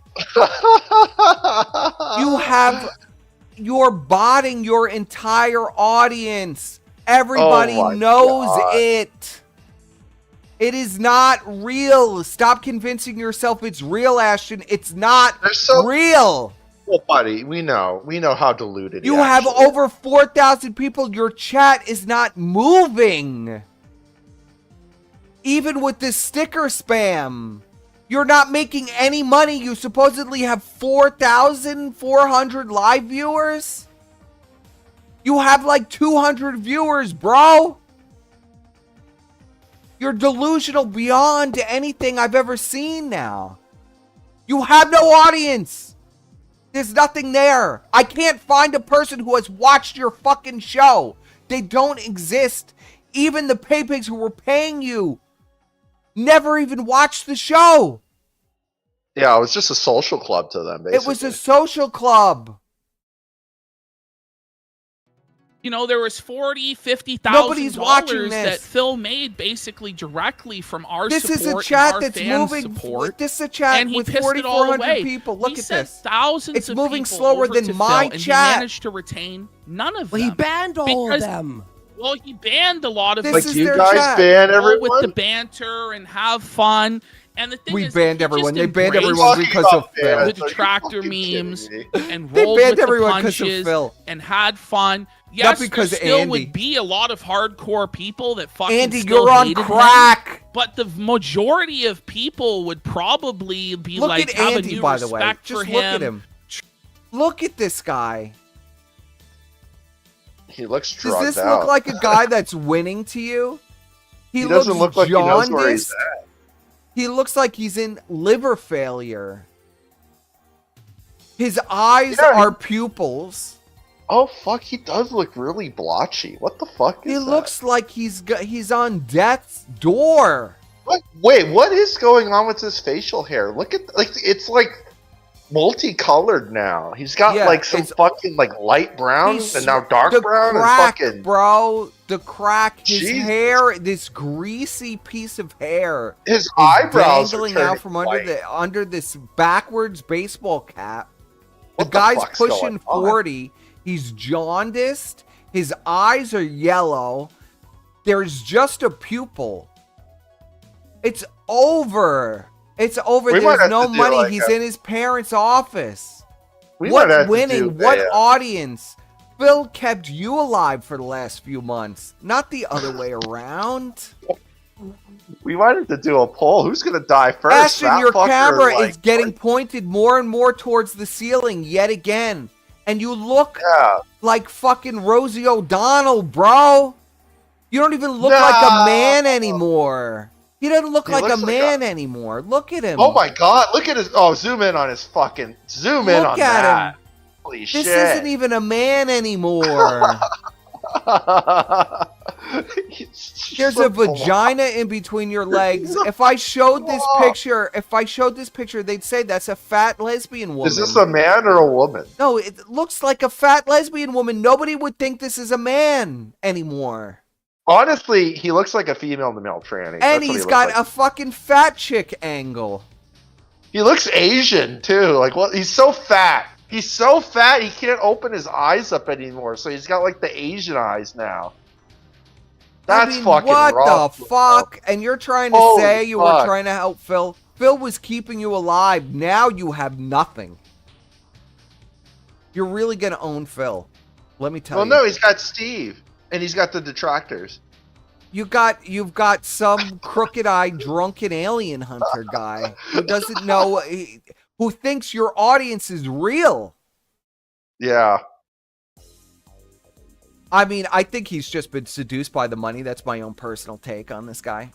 You're botting your entire audience. Everybody Oh my knows God. it. It is not real. Stop convincing yourself it's real, Ashton. It's not They're so- real. Well, buddy, we know how deluded. You he have actually is. over 4,000 people. Your chat is not moving. Even with this sticker spam, you're not making any money. You supposedly have 4,400 live viewers. You have like 200 viewers, bro. You're delusional beyond anything I've ever seen now. You have no audience. There's nothing there. I can't find a person who has watched your fucking show. They don't exist. even the pay pigs who were paying you never even watched the show. Yeah, it was just a social club to them, basically. It was a social club. You know, there was Nobody's $40,000, $50,000 watching that this. Phil made basically directly from our This support is a and chat our that's fan moving. support. This is a chat And he with pissed it all 4,400 away. people. Look We at sent this. thousands It's of moving people slower over than to my Phil, and chat. he managed to retain none of Well, them. he banned all Because- of them. Well, he banned a lot of This them. is Like, you their guys chat. ban all with the everyone? banter and have fun. And the thing We is, banned he everyone. just They banned embraced everyone Talking because about of Phil. bans, the are you detractor fucking kidding memes me? and They rolled banned with the everyone 'cause of punches Phil. and had fun. Yes, because there still Andy. would be a lot of hardcore people that fucking Andy, still you're on hated him, crack. but the majority of people would probably be Look like at have a Andy, new by the way. respect Just for look at him. Look at this guy. He looks Does drugged this out. look like a guy that's winning to you? He doesn't look like he knows where he's jaundiced. at. He looks like he's in liver failure. His eyes Yeah, are pupils. Oh fuck, he does look really blotchy. What the fuck is He that? looks like he's on death's door. What? Wait, what is going on with his facial hair? Look at it's like multicolored now. He's got Yeah, like some it's- fucking like light brown He's- and now dark the brown crack, and fucking bro. The crack. His Jesus. hair. This greasy piece of hair. his is eyebrows are dangling out turning from white. under this backwards baseball cap. What The guy's fuck's pushing going on? 40. He's jaundiced. His eyes are yellow. There's just a pupil. It's over. It's over. We might There's have no to do money. like He's a- in his parents' office. We might What's have to winning? do What a, audience? Phil kept you alive for the last few months, not the other way around. We might have to do a poll. Who's gonna die first? Ashton, That your fucker or, camera like, is getting pointed more and more towards the ceiling yet again. And you look Yeah. like fucking Rosie O'Donnell, bro. You don't even look No. like a man anymore. He doesn't look He like a looks like man anymore. Look at him. Oh my god! Look at his. Oh, zoom in on his fucking. Zoom in Look on at that. him. Holy This shit! isn't even a man anymore. There's a vagina in between your legs. If I showed this picture, they'd say that's a fat lesbian woman. Is this a man or a woman? No, it looks like a fat lesbian woman. Nobody would think this is a man anymore. Honestly, he looks like a female to male tranny. And That's what he's he got looks like. a fucking fat chick angle. He looks Asian too. Like what? He's so fat. He's so fat he can't open his eyes up anymore. So he's got like the Asian eyes now. That's I mean, fucking what rough. the fuck? And you're trying to Holy say you were fuck. trying to help Phil. Phil was keeping you alive. Now you have nothing. You're really gonna own Phil. Let me tell Well, you. no, he's got Steve, and he's got the detractors. You've got some crooked-eyed drunken alien hunter guy who doesn't know, who thinks your audience is real. Yeah. I mean, I think he's just been seduced by the money. That's my own personal take on this guy.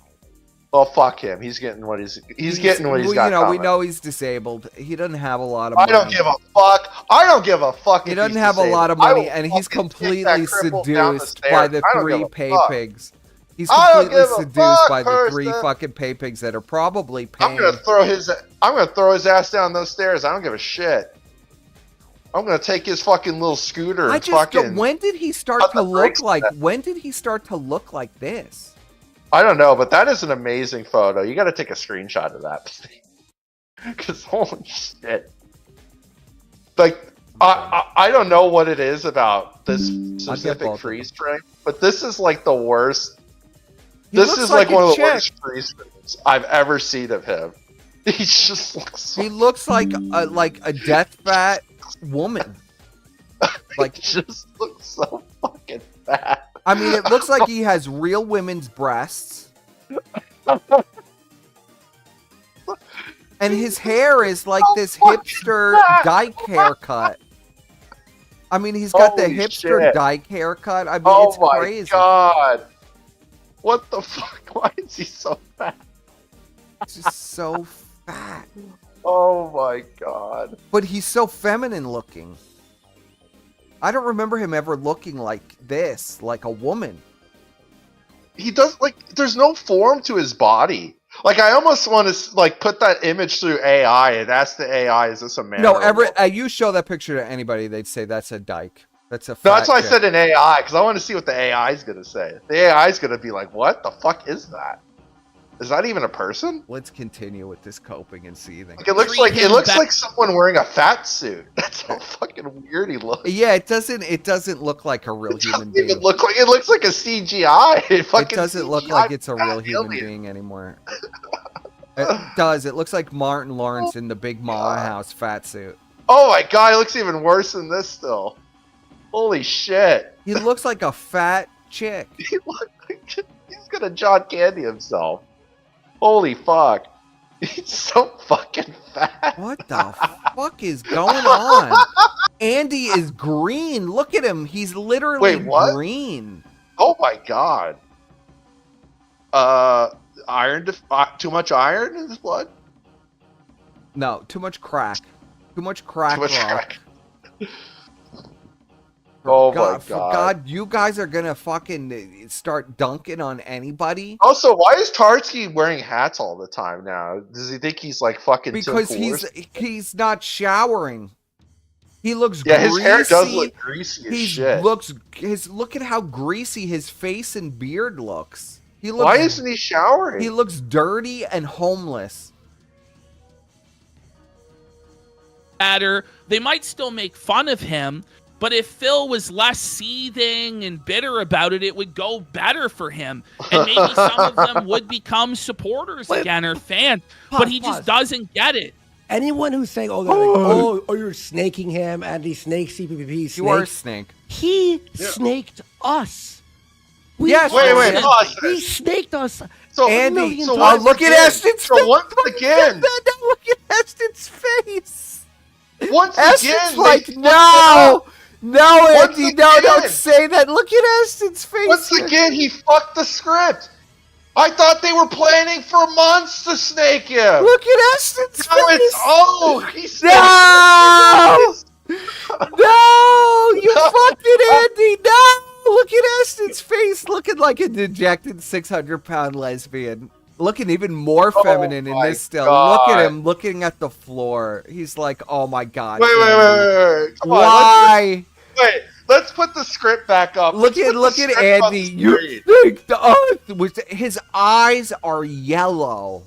Well, fuck him. He's getting what he's getting what he's got. You know, we coming. know he's disabled. He doesn't have a lot of money. I don't give a fuck. I don't give a fuck. He if doesn't he's have a lot of disabled. I money, will and he's fucking kick completely that cripple down the seduced by stairs. the I don't three give a pay fuck. pigs. He's I don't completely give a seduced fuck, by the three person. fucking pay pigs that are probably I'm paying. gonna throw his ass down those stairs. I don't give a shit. I'm gonna take his fucking little scooter and I just fucking. when did he start cut to the look brakes like? on that. When did he start to look like this? I don't know, but that is an amazing photo. You got to take a screenshot of that, because holy shit! Like I don't know what it is about this specific both of freeze frame, but this is like the worst. He This looks is like a one of the chick. worst freeze frames I've ever seen of him. He just looks so He looks like a death fat woman. Like, he just looks so fucking fat. I mean, it looks like he has real women's breasts. And his hair is like this hipster dyke haircut. I mean, he's got the Holy hipster shit. dyke haircut. I mean, Oh it's my crazy. god! What the fuck? Why is he so fat? He's just so fat. Oh my god! But he's so feminine looking. I don't remember him ever looking like this, like a woman. he does like. There's no form to his body. Like I almost want to like put that image through AI and ask the AI, "Is this a man?" No, or a woman?" you show that picture to anybody, they'd say that's a dyke. That's a. No, that's fat why I chick. said an AI because I want to see what the AI is gonna say. The AI is gonna be like, "What the fuck is that? Is that even a person?" Let's continue with this coping and seething. Like it looks Treat like him back- like someone wearing a fat suit. That's how fucking weird he looks. Yeah, it doesn't look like a real It human doesn't even being. look like it looks like a CGI. It Fucking doesn't look CGI like it's a real fat human alien. being anymore. It does. It looks like Martin Lawrence in the Big Mama House fat suit. Oh my god, he looks even worse than this still. Holy shit. He looks like a fat chick. He looks like he's gonna John Candy himself. Holy fuck. He's so fucking fat. What the fuck is going on? Andy is green. Look at him. He's literally Wait, what? green. Oh my god. Too much iron in his blood? No, too much crack. Too much crack. Too much rock. crack. Oh my For god. God, you guys are gonna fucking start dunking on anybody Also, why is Tartsky wearing hats all the time now? Does he think he's like fucking Tim because Coolers? he's not showering. He looks Yeah, greasy. his hair does look greasy as He shit. look at how greasy his face and beard looks. He looks Why isn't he showering? He looks dirty and homeless. Matter. They might still make fun of him, but if Phil was less seething and bitter about it, it would go better for him. And maybe some of them would become supporters again or fans. But he just doesn't get it. Anyone who's saying, "Oh, they're like, oh, you're snaking him," Andy Snake, CPPP, Snake. You are a snake. He snaked us. Yes, Wait, pause. He snaked us. So, Andy, so oh, once look at again- Eston's So face. once again, No, look at Eston's face. once Eston's again, like, they- no, Once Andy, no, again. don't say that. Look at Eston's face. Once here. again, he fucked the script. I thought they were planning for months to snake him. Look at Eston's Now face. it's he's No! No, you No. fucked it, Andy. No, look at Eston's face, looking like a dejected 600-pound lesbian. Looking even more feminine in my this still. Look at God. him looking at the floor. He's like, oh my God. Wait. Andy. Come on, Why? let's put the script back up. Look Let's at put the script on Andy. the You screen. think his eyes are yellow.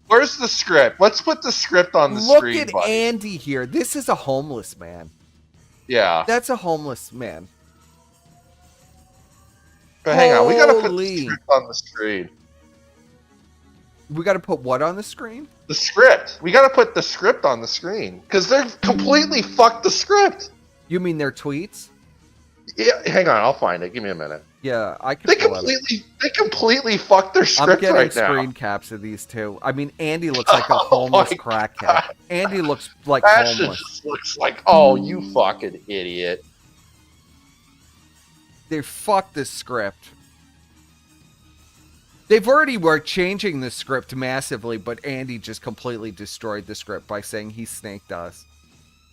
Where's the script? Let's put the script on the Look screen. at buddy. Andy here. This is a homeless man. Yeah. That's a homeless man. But hang on, we gotta put Holy. the script on the screen. We got to put what on the screen? The script. We gotta put the script on the screen because they're completely fucked the script. You mean their tweets? Yeah, hang on, I'll find it. Give me a minute. Yeah, I can They pull it. completely fucked their I'm script getting right now. screen caps of these two. I mean, Andy looks like a Oh homeless my crackhead. God. Andy looks like Ashton homeless. just looks like, oh, you fucking idiot. They fucked the script. They've already were changing the script massively, but Andy just completely destroyed the script by saying he snaked us.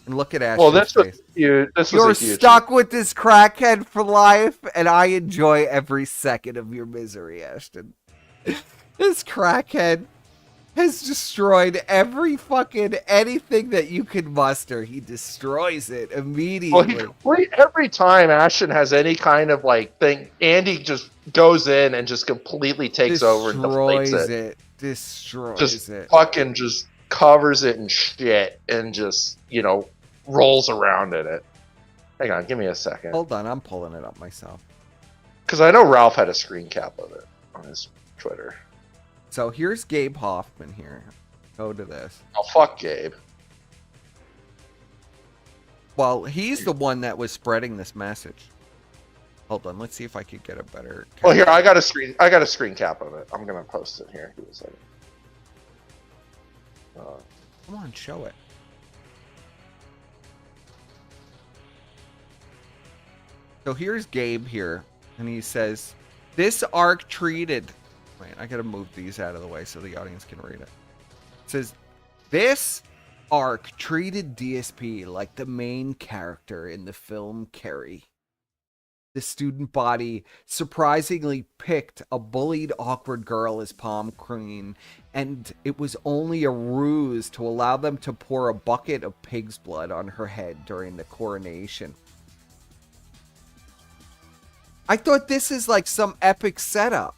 And look at Ashton's Well, this was face. huge. This You're was a huge. stuck with this crackhead for life, and I enjoy every second of your misery, Ashton. This crackhead has destroyed every fucking anything that you could muster. He destroys it immediately. Well, every time Ashton has any kind of like thing, Andy just goes in and just completely takes over and deflates it. Destroys Just it. fucking just covers it in shit and just, rolls around in it. Hang on, give me a second. Hold on, I'm pulling it up myself. Because I know Ralph had a screen cap of it on his Twitter. So here's Gabe Hoffman here. Go to this. Oh, fuck Gabe. Well, he's the one that was spreading this message. Hold on, let's see if I could get a better. Well, here, I got a screen cap of it. I'm going to post it here. Give me a second. Come on, show it. So here's Gabe here, and he says, "This arc treated." Wait, I gotta move these out of the way so the audience can read it. It says, "This arc treated DSP like the main character in the film Carrie. the student body surprisingly picked a bullied, awkward girl as prom queen, and it was only a ruse to allow them to pour a bucket of pig's blood on her head during the coronation. I thought this is like some epic setup.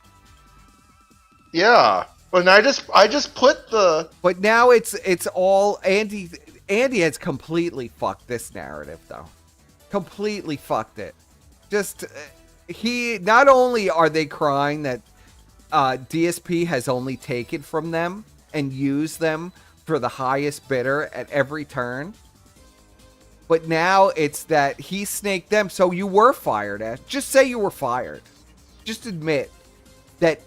Yeah. But I just put the. But now it's all Andy. Andy has completely fucked this narrative, though. Completely fucked it. Just he. Not only are they crying that DSP has only taken from them and used them for the highest bidder at every turn, but now it's that he snaked them. So you were fired, Ash. Just say you were fired. Just admit that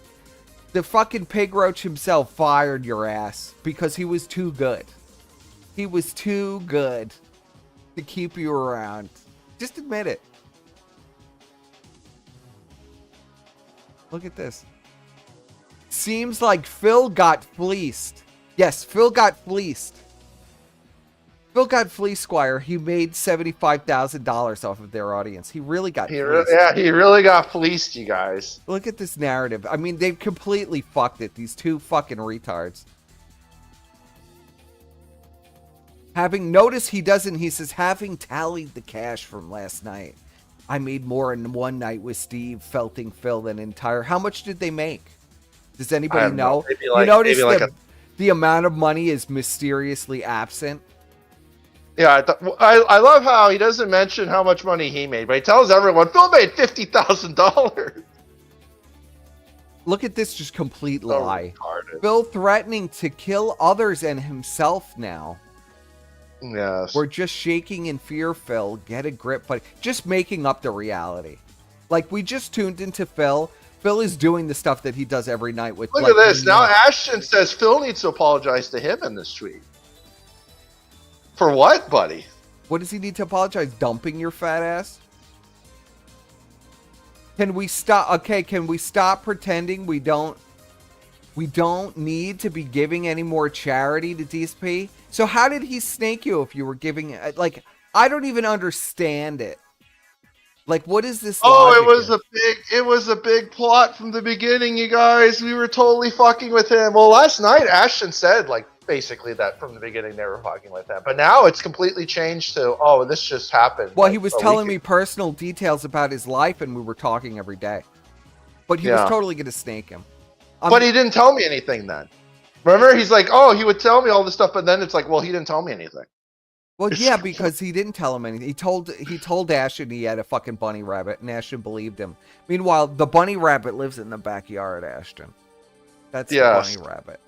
the fucking pig roach himself fired your ass because he was too good. He was too good to keep you around. Just admit it. Look at this. Seems like Phil got fleeced. Yes, Phil got fleeced. Phil got fleeced, Squire. He made $75,000 off of their audience. He really got fleeced. He really got fleeced, you guys. Look at this narrative. I mean, they've completely fucked it. These two fucking retards. Having noticed he doesn't, he says, having tallied the cash from last night, I made more in one night with Steve felting Phil than entire. How much did they make? Does anybody know? You notice the amount of money is mysteriously absent? Yeah, I love how he doesn't mention how much money he made, but he tells everyone, Phil made $50,000. Look at this just complete lie. Retarded. Phil threatening to kill others and himself now. Yes. We're just shaking in fear, Phil. Get a grip, but just making up the reality. Like, we just tuned into Phil. Phil is doing the stuff that he does every night with. Look at this. Now Ashton says Phil needs to apologize to him in this tweet. For what, buddy? What does he need to apologize? Dumping your fat ass? Can we stop? Okay, can we stop pretending we don't need to be giving any more charity to DSP? So how did he snake you if you were giving, like, I don't even understand it. Like, what is this? Oh, it was a big plot from the beginning, you guys. We were totally fucking with him. Well, last night Ashton said, like, basically that from the beginning they were fucking with him. But now it's completely changed to, oh, this just happened. Well, he was telling me personal details about his life, and we were talking every day. But he was totally going to snake him. But he didn't tell me anything then. Remember, he's like, oh, he would tell me all this stuff, but then it's like, well, he didn't tell me anything. Well, yeah, because he didn't tell him anything. He told Ashton he had a fucking bunny rabbit, and Ashton believed him. Meanwhile, the bunny rabbit lives in the backyard, Ashton. That's the bunny rabbit.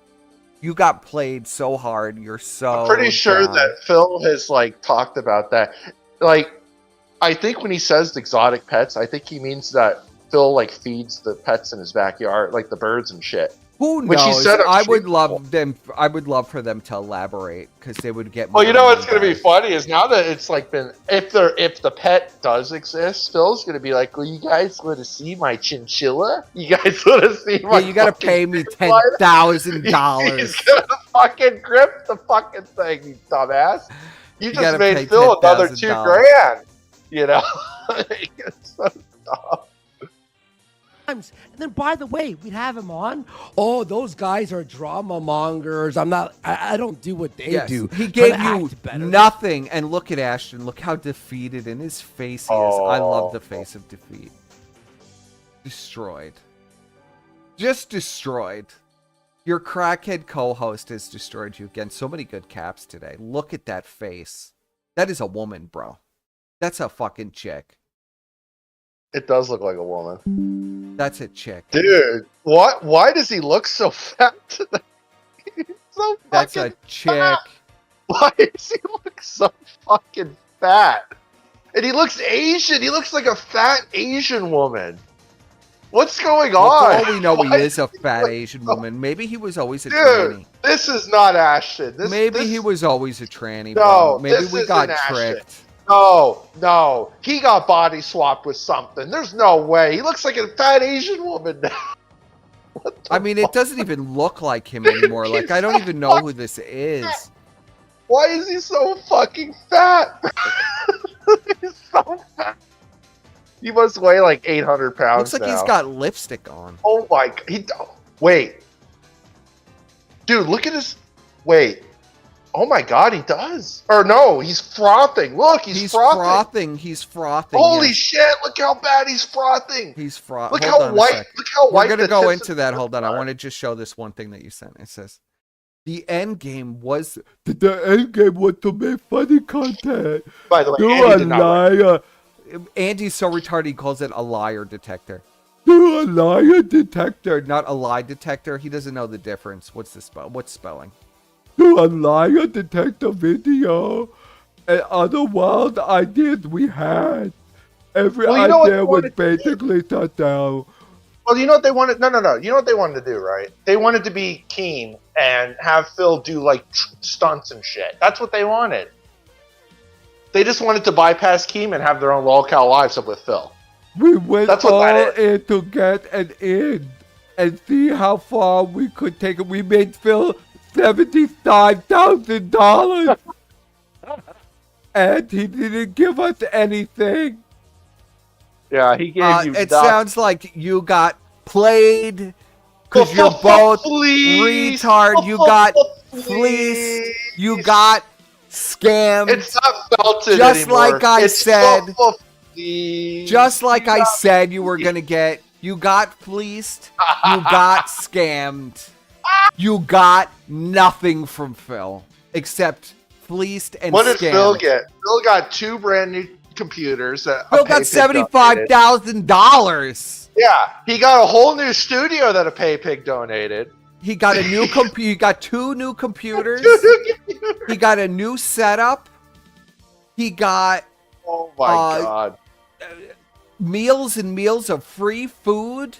You got played so hard. You're so. I'm pretty sure that Phil has like talked about that. Like, I think when he says exotic pets, I think he means that Phil like feeds the pets in his backyard, like the birds and shit. Who knows? He said I would love them. I would love for them to elaborate because they would get. Well, you know what's going to be funny is now that it's like been if the pet does exist, Phil's going to be like, well, you guys want to see my chinchilla? You guys want to see my? Yeah, you got to pay me $10,000. He's going to fucking grip the fucking thing, you dumbass. You just made Phil another $2,000. You know, it's so dumb. And then, by the way, we'd have him on. Oh, those guys are drama mongers. I don't do what they do. He gave you nothing. And look at Ashton. Look how defeated in his face he is. I love the face of defeat. Destroyed. Just destroyed. Your crackhead co-host has destroyed you again. So many good caps today. Look at that face. That is a woman, bro. That's a fucking chick. It does look like a woman. That's a chick. Dude, what? Why does he look so fat today? So that's a chick. Fat. Why does he look so fucking fat? And he looks Asian. He looks like a fat Asian woman. What's going on? For all we know, he is a fat Asian woman. Maybe he was always a tranny. This is not Ashton. Maybe he was always a tranny. No, maybe we got tricked. No. He got body swapped with something. There's no way. He looks like a fat Asian woman now. I mean, it doesn't even look like him anymore. Like, I don't even know who this is. Why is he so fucking fat? He's so fat. He must weigh like 800 pounds. Looks like he's now. got lipstick on. Oh my! Wait, dude, look at his. Wait. Oh my God, he does. Or no, he's frothing. Look, he's frothing. He's frothing. Holy yes. shit! Look how bad he's frothing. He's frothing. Look how white. Look how white. We're gonna the go tips into of that. the Hold on. I are. want to just show this one thing that you sent. It says, "The end game was The end game was to make funny content. By the way, You're Andy a did not like liar. Andy's so retarded. He calls it a liar detector, You're a liar detector. not a lie detector. He doesn't know the difference. What's the spell? What's spelling? You're a liar detector video. And other wild ideas we had. Every Well, you know what idea they was wanted to do? basically shut down. Well, you know what they wanted? No. You know what they wanted to do, right? They wanted to be keen and have Phil do like stunts and shit. That's what they wanted. They just wanted to bypass Keem and have their own lolcow lives up with Phil. We went That's what all that in to get an end and see how far we could take it. We made Phil $75,000. And he didn't give us anything. Yeah, he gave you. It sounds like you got played because you're both retard. You got fleeced. You got scammed. It's not belted Just anymore. like I It's said. fleeced. Just like You I got said you were gonna get. You got fleeced. You got scammed. You got nothing from Phil except fleeced and What did scammed. Phil get? Phil got 2 brand new computers. That Phil got $75,000. Yeah, he got a whole new studio that a PayPig donated. He got a new He got 2 new computers. He got a new setup. He got Oh my God! meals and meals of free food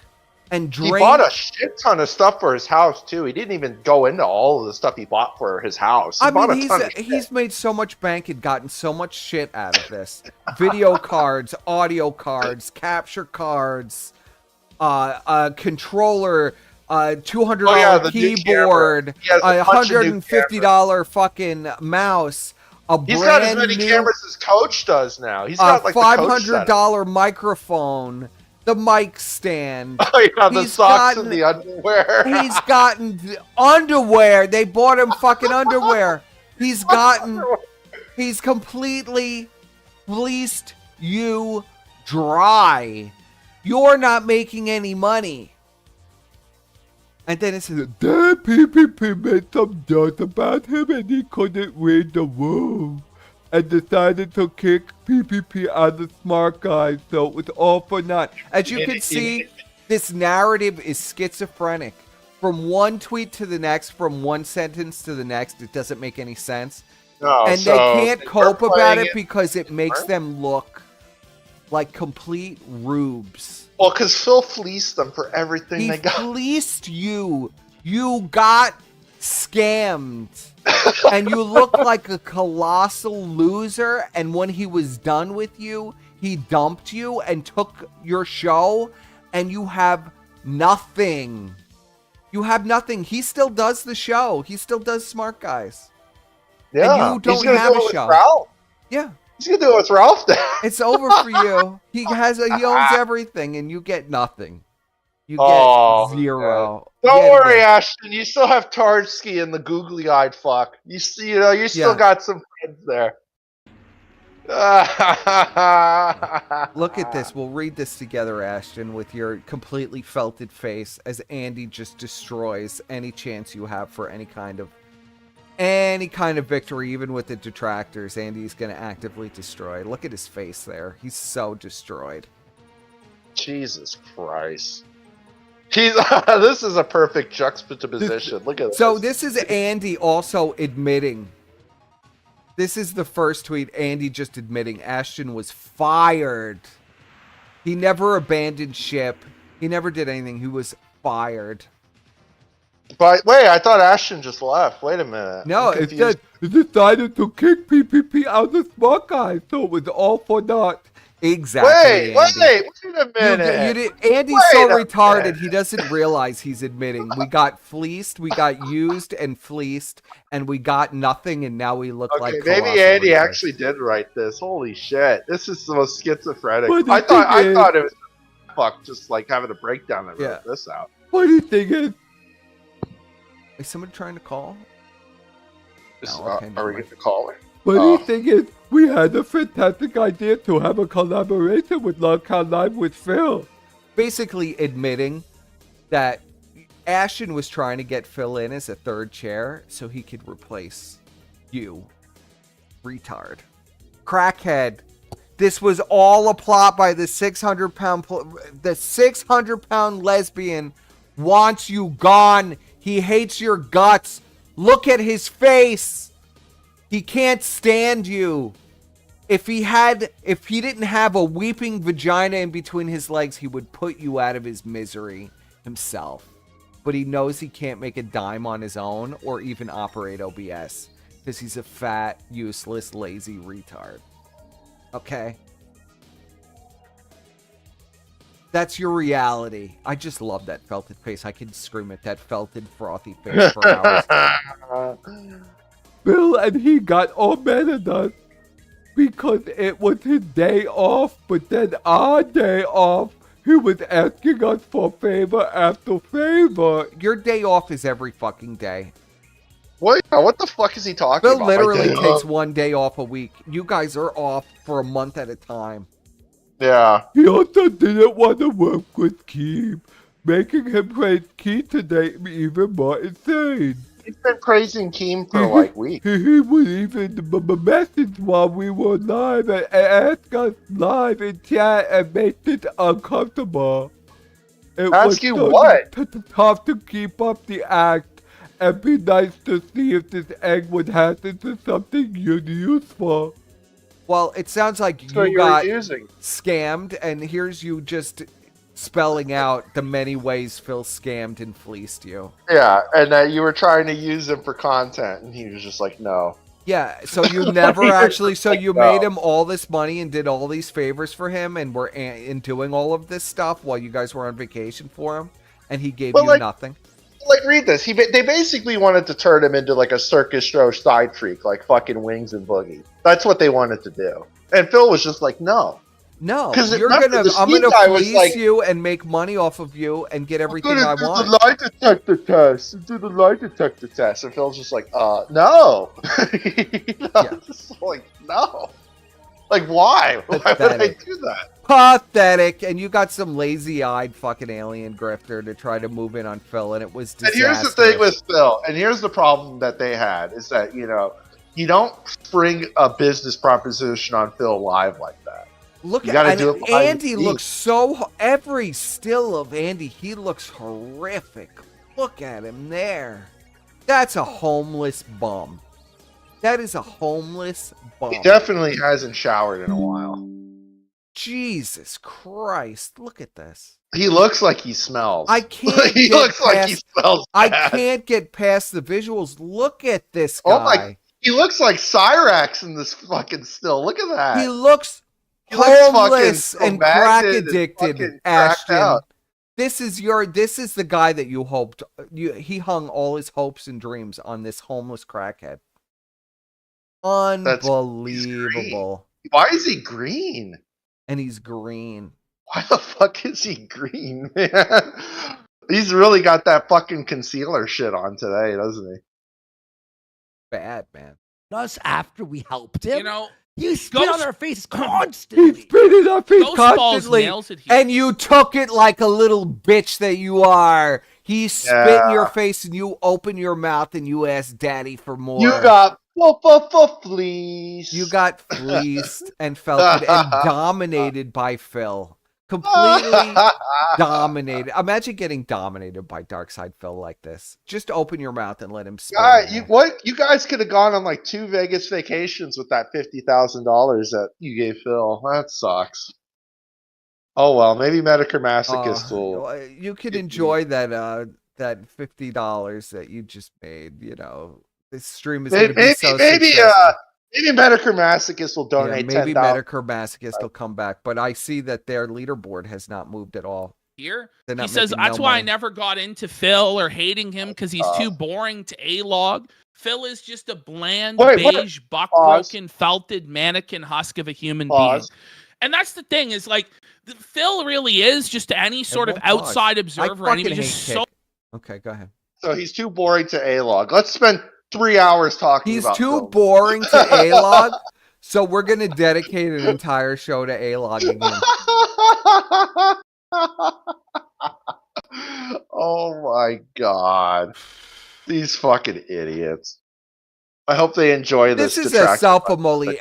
and He drink. bought a shit ton of stuff for his house too. He didn't even go into all of the stuff he bought for his house. He bought a ton of shit. He's made so much bank and gotten so much shit out of this. Video cards, audio cards, capture cards, controller, $200 Oh, yeah, the new keyboard, camera. He has a bunch of new $150 fucking mouse, a He's got as brand many new cameras as Coach does now. He's a got like the Coach setup. $500 microphone, the mic stand. Oh yeah, the He's socks gotten- and the underwear. He's gotten the underwear. They bought him fucking underwear. He's completely fleeced you dry. You're not making any money. And then it says, Then PPP made some jokes about him and he couldn't read the room. And decided to kick PPP out of Smart Guys, so it was all for naught. as you can see, this narrative is schizophrenic. From one tweet to the next, from one sentence to the next, it doesn't make any sense. No, And so they can't we're cope about playing it because it makes them look like complete rubes. Well, because Phil fleeced them for everything He they got. fleeced you. You got scammed. And you look like a colossal loser. And when he was done with you, he dumped you and took your show. And you have nothing. You have nothing. He still does the show. He still does Smart Guys. Yeah, you don't he's gonna have do a it with show. Ralph. Yeah. He's gonna do it with Ralph now. It's over for you. He owns everything, and you get nothing. You get Oh, zero. Don't Yet worry, again. Ashton. You still have Tardsky and the googly-eyed fuck. You see, you still Yeah. got some friends there. Look at this. We'll read this together, Ashton, with your completely felted face as Andy just destroys any chance you have for any kind of victory, even with the detractors. Andy's going to actively destroy. Look at his face there. He's so destroyed. Jesus Christ. This is a perfect juxtaposition. Look at this. So this is Andy also admitting. This is the first tweet. Andy just admitting Ashton was fired. He never abandoned ship. He never did anything. He was fired. But wait, I thought Ashton just left. Wait a minute. No, I'm it's confused. He decided to kick PPP out of Smart Guys, so it was all for naught. Exactly. Wait Andy. a minute. Andy's so Wait a retarded, minute. he doesn't realize he's admitting we got fleeced, we got used and fleeced, and we got nothing, and now we look like Okay, maybe colossal Andy retards. actually did write this. Holy shit. This is the most schizophrenic. But the I thing thought it was fuck just like having a breakdown and Yeah. wrote this out. Funny thing is, Is somebody trying to call? This, No, okay, are never we mind. getting a caller? funny thing is, we had a fantastic idea to have a collaboration with Logcon Live with Phil. Basically admitting that Ashton was trying to get Phil in as a third chair so he could replace you. Retard. Crackhead. This was all a plot by the 600-pound lesbian wants you gone. He hates your guts. Look at his face. He can't stand you. If he didn't have a weeping vagina in between his legs, he would put you out of his misery himself. But he knows he can't make a dime on his own or even operate OBS because he's a fat, useless, lazy retard. Okay? That's your reality. I just love that felted face. I could scream at that felted, frothy face for hours. Phil and he got all mad at us because it was his day off, but then our day off, he was asking us for favor after favor. Your day off is every fucking day. What the fuck is he talking Phil about? literally Like, takes one day off a week. You guys are off for a month at a time. yeah. He also didn't want to work with Keem, making him praise Keem to make me even more insane. He's been praising Keem for like weeks. He would even message while we were live and ask us live in chat and make it uncomfortable. It Ask was you so what? tough to keep up the act and be nice to see if this egg would hatch into something useful. Well, it sounds like That's what you you were got using. scammed, and here's you just spelling out the many ways Phil scammed and fleeced you. Yeah, and you were trying to use him for content, and he was just like, no. Yeah, so you never actually, so you No. made him all this money and did all these favors for him and were in doing all of this stuff while you guys were on vacation for him, and he gave But, you like- nothing. Like, read this. They basically wanted to turn him into like a circus show side freak, like fucking Wings and Boogie. That's what they wanted to do. And Phil was just like, no. No, 'Cause you're remember, the I'm Steve gonna guy was fleece like- you and make money off of you and get everything I want. lie detector test. Do the lie detector test. And Phil's just like, no. Just like, no. Like, why? Why would I Pathetic. do that? Pathetic, and you got some lazy-eyed fucking alien grifter to try to move in on Phil, and it was And disastrous. here's the thing with Phil, and here's the problem that they had, is that, you don't spring a business proposition on Phil live like that. Look You at gotta and do it behind the Andy scenes. looks so every still of Andy, he looks horrific. Look at him there. That's a homeless bum. That is a homeless bum. He definitely hasn't showered in a while. Jesus Christ, look at this. He looks like he smells. I can't He get looks like he past- smells I bad. can't get past the visuals. Look at this guy. Oh my- He looks like Cyrax in this fucking still. Look at that. He looks He looks homeless fucking and crack magnet and addicted, fucking cracked Ashton. out. This is the guy that you hoped. He hung all his hopes and dreams on this homeless crackhead. Unbelievable. Why is he green? And he's green. Why the fuck is he green, man? He's really got that fucking concealer shit on today, doesn't he? Bad, man. Us after we helped him. You know, You spit Ghost- on our faces He's constantly. spitting up his Ghost Balls constantly. nails it. And you took it like a little bitch that you are. He spit in your face and you open your mouth and you ask daddy for more. You got fleece. You got fleeced and felt it and dominated by Phil. Completely dominated. Imagine getting dominated by Darkside Phil like this. Just open your mouth and let him spit. God, in you there. You guys could have gone on like 2 Vegas vacations with that $50,000 that you gave Phil. That sucks. Oh well, maybe Medicare Masochist will. You could enjoy that that $50 that you just made. You know, this stream is going to be so Maybe successful. Maybe Medicare Masochist will Yeah, donate maybe 10,000. Medicare Masochist will come back, but I see that their leaderboard has not moved at all. Here, They're he not says making that's no why I money. never got into Phil or hating him because he's too boring to A-log. Phil is just a bland, Wait, beige, buck-broken, felted mannequin husk of a human being. And that's the thing is like Phil really is just any sort of won't pause. outside I observer. fucking Anybody hate just Kick. Okay, go ahead. So he's too boring to A-log. Let's spend 3 hours talking He's about too Phil. boring to A-log, so we're going to dedicate an entire show to A-logging him. Oh my god. These fucking idiots. I hope they enjoy this. This is a self-immolate.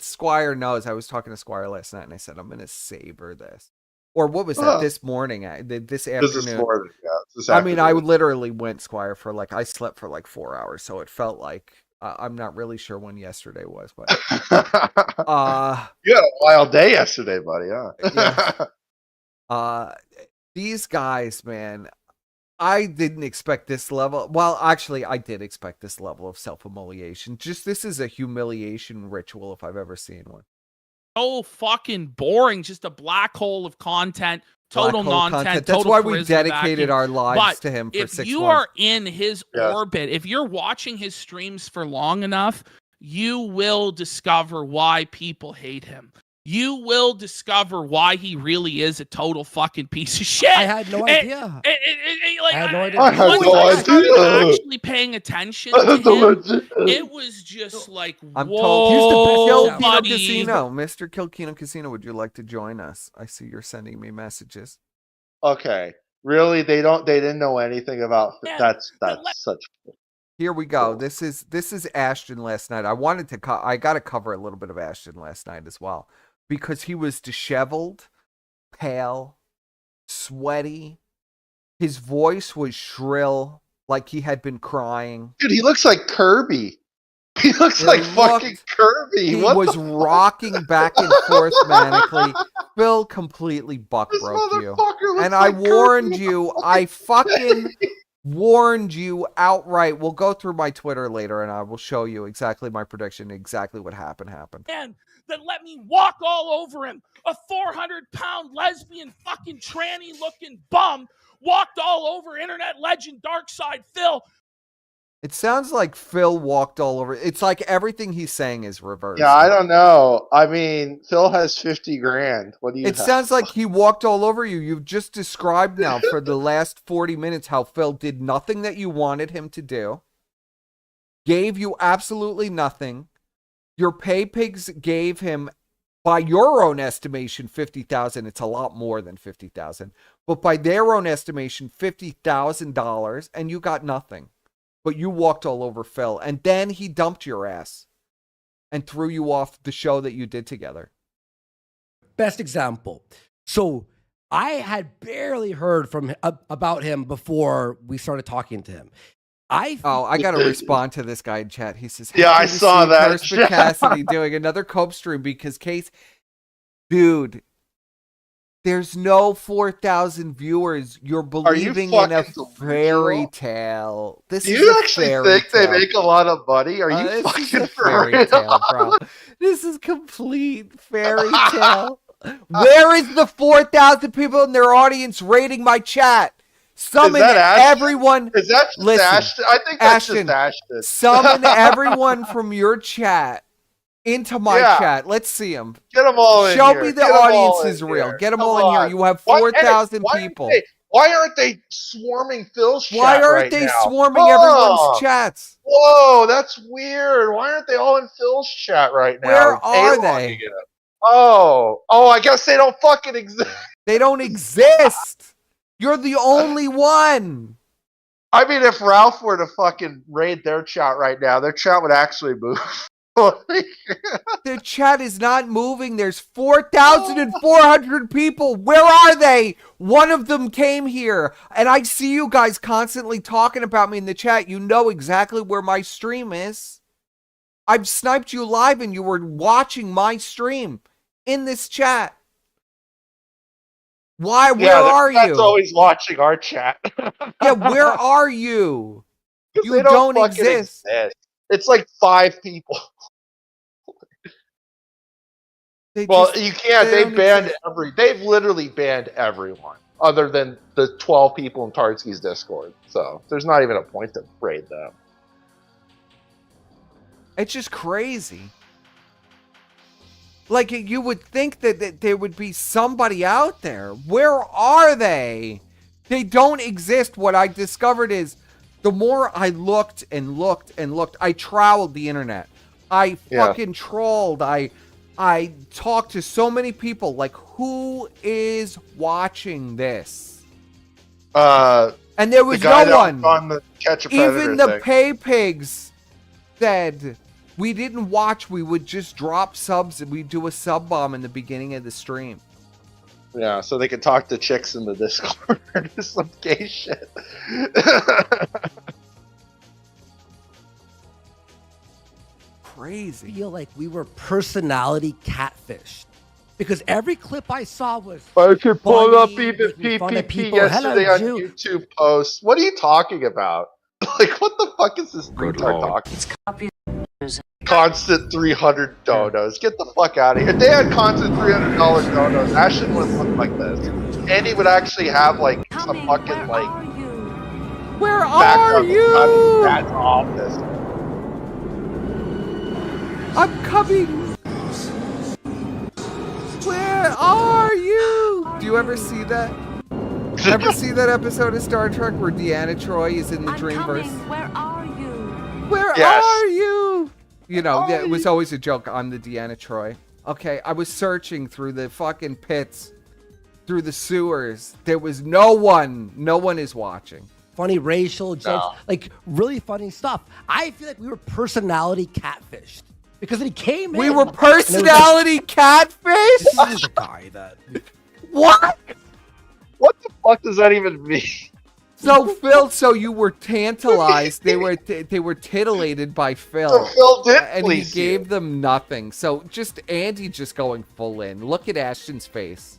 Squire knows. I was talking to Squire last night, and I said, I'm going to savor this. Or what was that this morning? This afternoon. This morning, yeah. This I mean, I afternoon. literally went Squire for I slept for 4 hours, so it felt like, I'm not really sure when yesterday was, but. You had a wild day yesterday, buddy, huh? Yeah. These guys, man, I didn't expect this level. Well, actually, I did expect this level of self-immolation. This is a humiliation ritual if I've ever seen one. So fucking boring, just a black hole of content, total nonsense. That's total why we charisma dedicated vacuum. our lives But to him for 6 months. If you are in his orbit, if you're watching his streams for long enough, you will discover why people hate him. You will discover why he really is a total fucking piece of shit. I had no idea. I had no idea. Once I started actually paying attention to him, it was just like, I'm whoa, told. buddy. Casino, Mr. Kilkino Casino, would you like to join us? I see you're sending me messages. Okay, really? They didn't know anything about that's such. Here we go. This is Ashton last night. I got to cover a little bit of Ashton last night as well because he was disheveled, pale, sweaty. His voice was shrill, like he had been crying. Dude, he looks like Kirby. He looks like fucking Kirby. He was rocking back and forth manically. Phil completely broke you. And I warned you. I fucking warned you outright. We'll go through my Twitter later and I will show you exactly my prediction, exactly what happened. Man, that let me walk all over him. A 400-pound lesbian fucking tranny looking bum walked all over internet legend Darkside Phil. It sounds like Phil walked all over. It's like everything he's saying is reversed. Yeah, I don't know. I mean, Phil has 50 grand. What do you It sounds like he walked all over you. You've just described now for the last 40 minutes how Phil did nothing that you wanted him to do. Gave you absolutely nothing. Your pay pigs gave him, by your own estimation, 50,000. It's a lot more than 50,000. But by their own estimation, $50,000, and you got nothing. But you walked all over Phil, and then he dumped your ass and threw you off the show that you did together. Best example. So I had barely heard from about him before we started talking to him. I got to respond to this guy in chat. He says, "Yeah, I saw that." Perspicacity doing another cope stream because dude. There's no 4,000 viewers. You're believing in a fairy tale. Do you actually think they make a lot of money? Are you fucking fairy tale, bro? This is complete fairy tale. Where is the 4,000 people in their audience rating my chat? Summon everyone. Is that just Ashton? I think that's just Ashton. Summon everyone from your chat into my chat. Let's see them. Get them all in Show here. me the audience is real. Get them all in here. You have 4,000 people. Why aren't they swarming Phil's chat Why aren't they swarming everyone's chats? Whoa, that's weird. Why aren't they all in Phil's chat right now? Where are they? Oh, I guess they don't fucking exist. They don't exist. You're the only one. I mean, if Ralph were to fucking raid their chat right now, their chat would actually move. The chat is not moving. There's 4,400 people. Where are they? One of them came here, and I see you guys constantly talking about me in the chat. You know exactly where my stream is. I've sniped you live, and you were watching my stream in this chat. Why? Where are you? That's always watching our chat. Yeah, where are you? You don't exist. It's like 5 people. Well, you can't. They've literally banned everyone other than the 12 people in Tardsky's Discord. So there's not even a point to raid them. It's just crazy. Like, you would think that there would be somebody out there. Where are they? They don't exist. What I discovered is the more I looked and looked and looked, I traveled the internet. I fucking trolled. I talked to so many people. Like, who is watching this? And there was no one. On the Catch a Predator Even the thing. pay pigs said we didn't watch. We would just drop subs and we'd do a sub bomb in the beginning of the stream. Yeah, so they could talk to chicks in the Discord or do some gay shit. Crazy. Feel like we were personality catfished because every clip I saw was. I could pull up funny, even making fun of PPP people. yesterday Hello, on Jew. YouTube posts. What are you talking about? Like, what the fuck is this retard talking? Constant 300 donos. Get the fuck out of here. If they had constant $300 donos, Ashton wouldn't look like this. And he would actually have, like, some fucking, like, Where are you? Dad's office. I'm coming. Where are you? Do you ever see that? Ever see that episode of Star Trek where Deanna Troi is in the Dreamverse? Where are you? Where Yes. are you? You know, it was always a joke. I'm the Deanna Troi. Okay, I was searching through the fucking pits, through the sewers. There was no one. No one is watching. Funny racial jokes, No. like really funny stuff. I feel like we were personality catfished because when he came in, We were and there was personality catfish? this guy that. What? What the fuck does that even mean? So Phil, so you were tantalized. They were titillated by Phil. So Phil did And he please you. gave them nothing. So just Andy just going full in. Look at Ashton's face.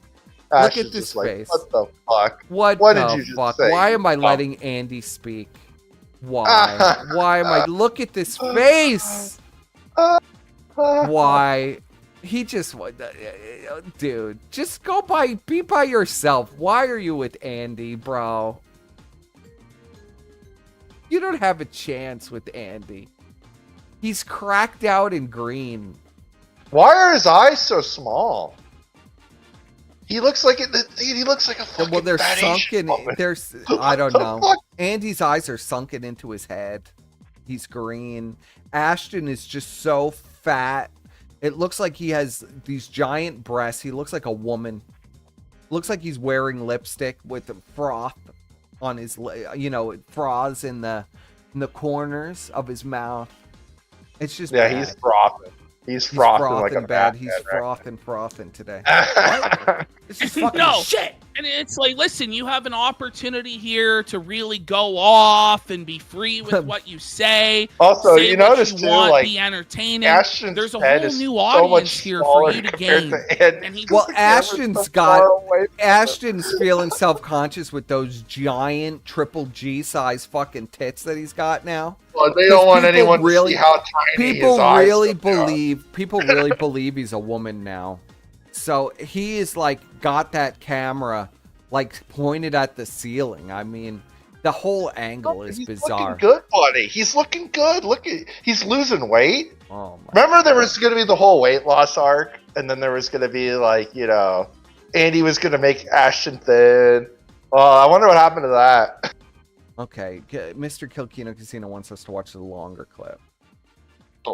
Ashton's Look at this just like, face. what the fuck? What What the did you just fuck? say, Why you am I dumb- letting Andy speak? Why? Why am I? Look at this face. Why? He just, dude, just be by yourself. Why are you with Andy, bro? You don't have a chance with Andy. He's cracked out in green. Why are his eyes so small? He looks like he looks like a fucking Well, they're fat Asian sunken. woman. I don't What the know. fuck? Andy's eyes are sunken into his head. He's green. Ashton is just so fat. It looks like he has these giant breasts. He looks like a woman. Looks like he's wearing lipstick with the froth on his, froths in the corners of his mouth. It's just Yeah, bad. he's frothing. He's He's frothing like a bad. fat He's man, frothing today. right? This is fucking No. shit. And it's like, listen, you have an opportunity here to really go off and be free with what you say. Also, say you what notice you too, want, like be entertaining. Ashton's There's a head whole is new so audience much here for smaller you to compared gain. to Andy. And he- Well, The camera's Ashton's so got far away from him. Ashton's feeling self-conscious with those giant triple G size fucking tits that he's got now. Well, they don't want people anyone to really- see how tiny People his eyes really are. believe he's a woman now. So he is like got that camera like pointed at the ceiling. I mean, the whole angle is He's bizarre. looking good, buddy. He's looking good. He's losing weight. Oh my. Remember, there was going to be the whole weight loss arc, and then there was going to be like, Andy was going to make Ashton thin. Well, I wonder what happened to that. Okay, Mr. Kilkino Casino wants us to watch the longer clip.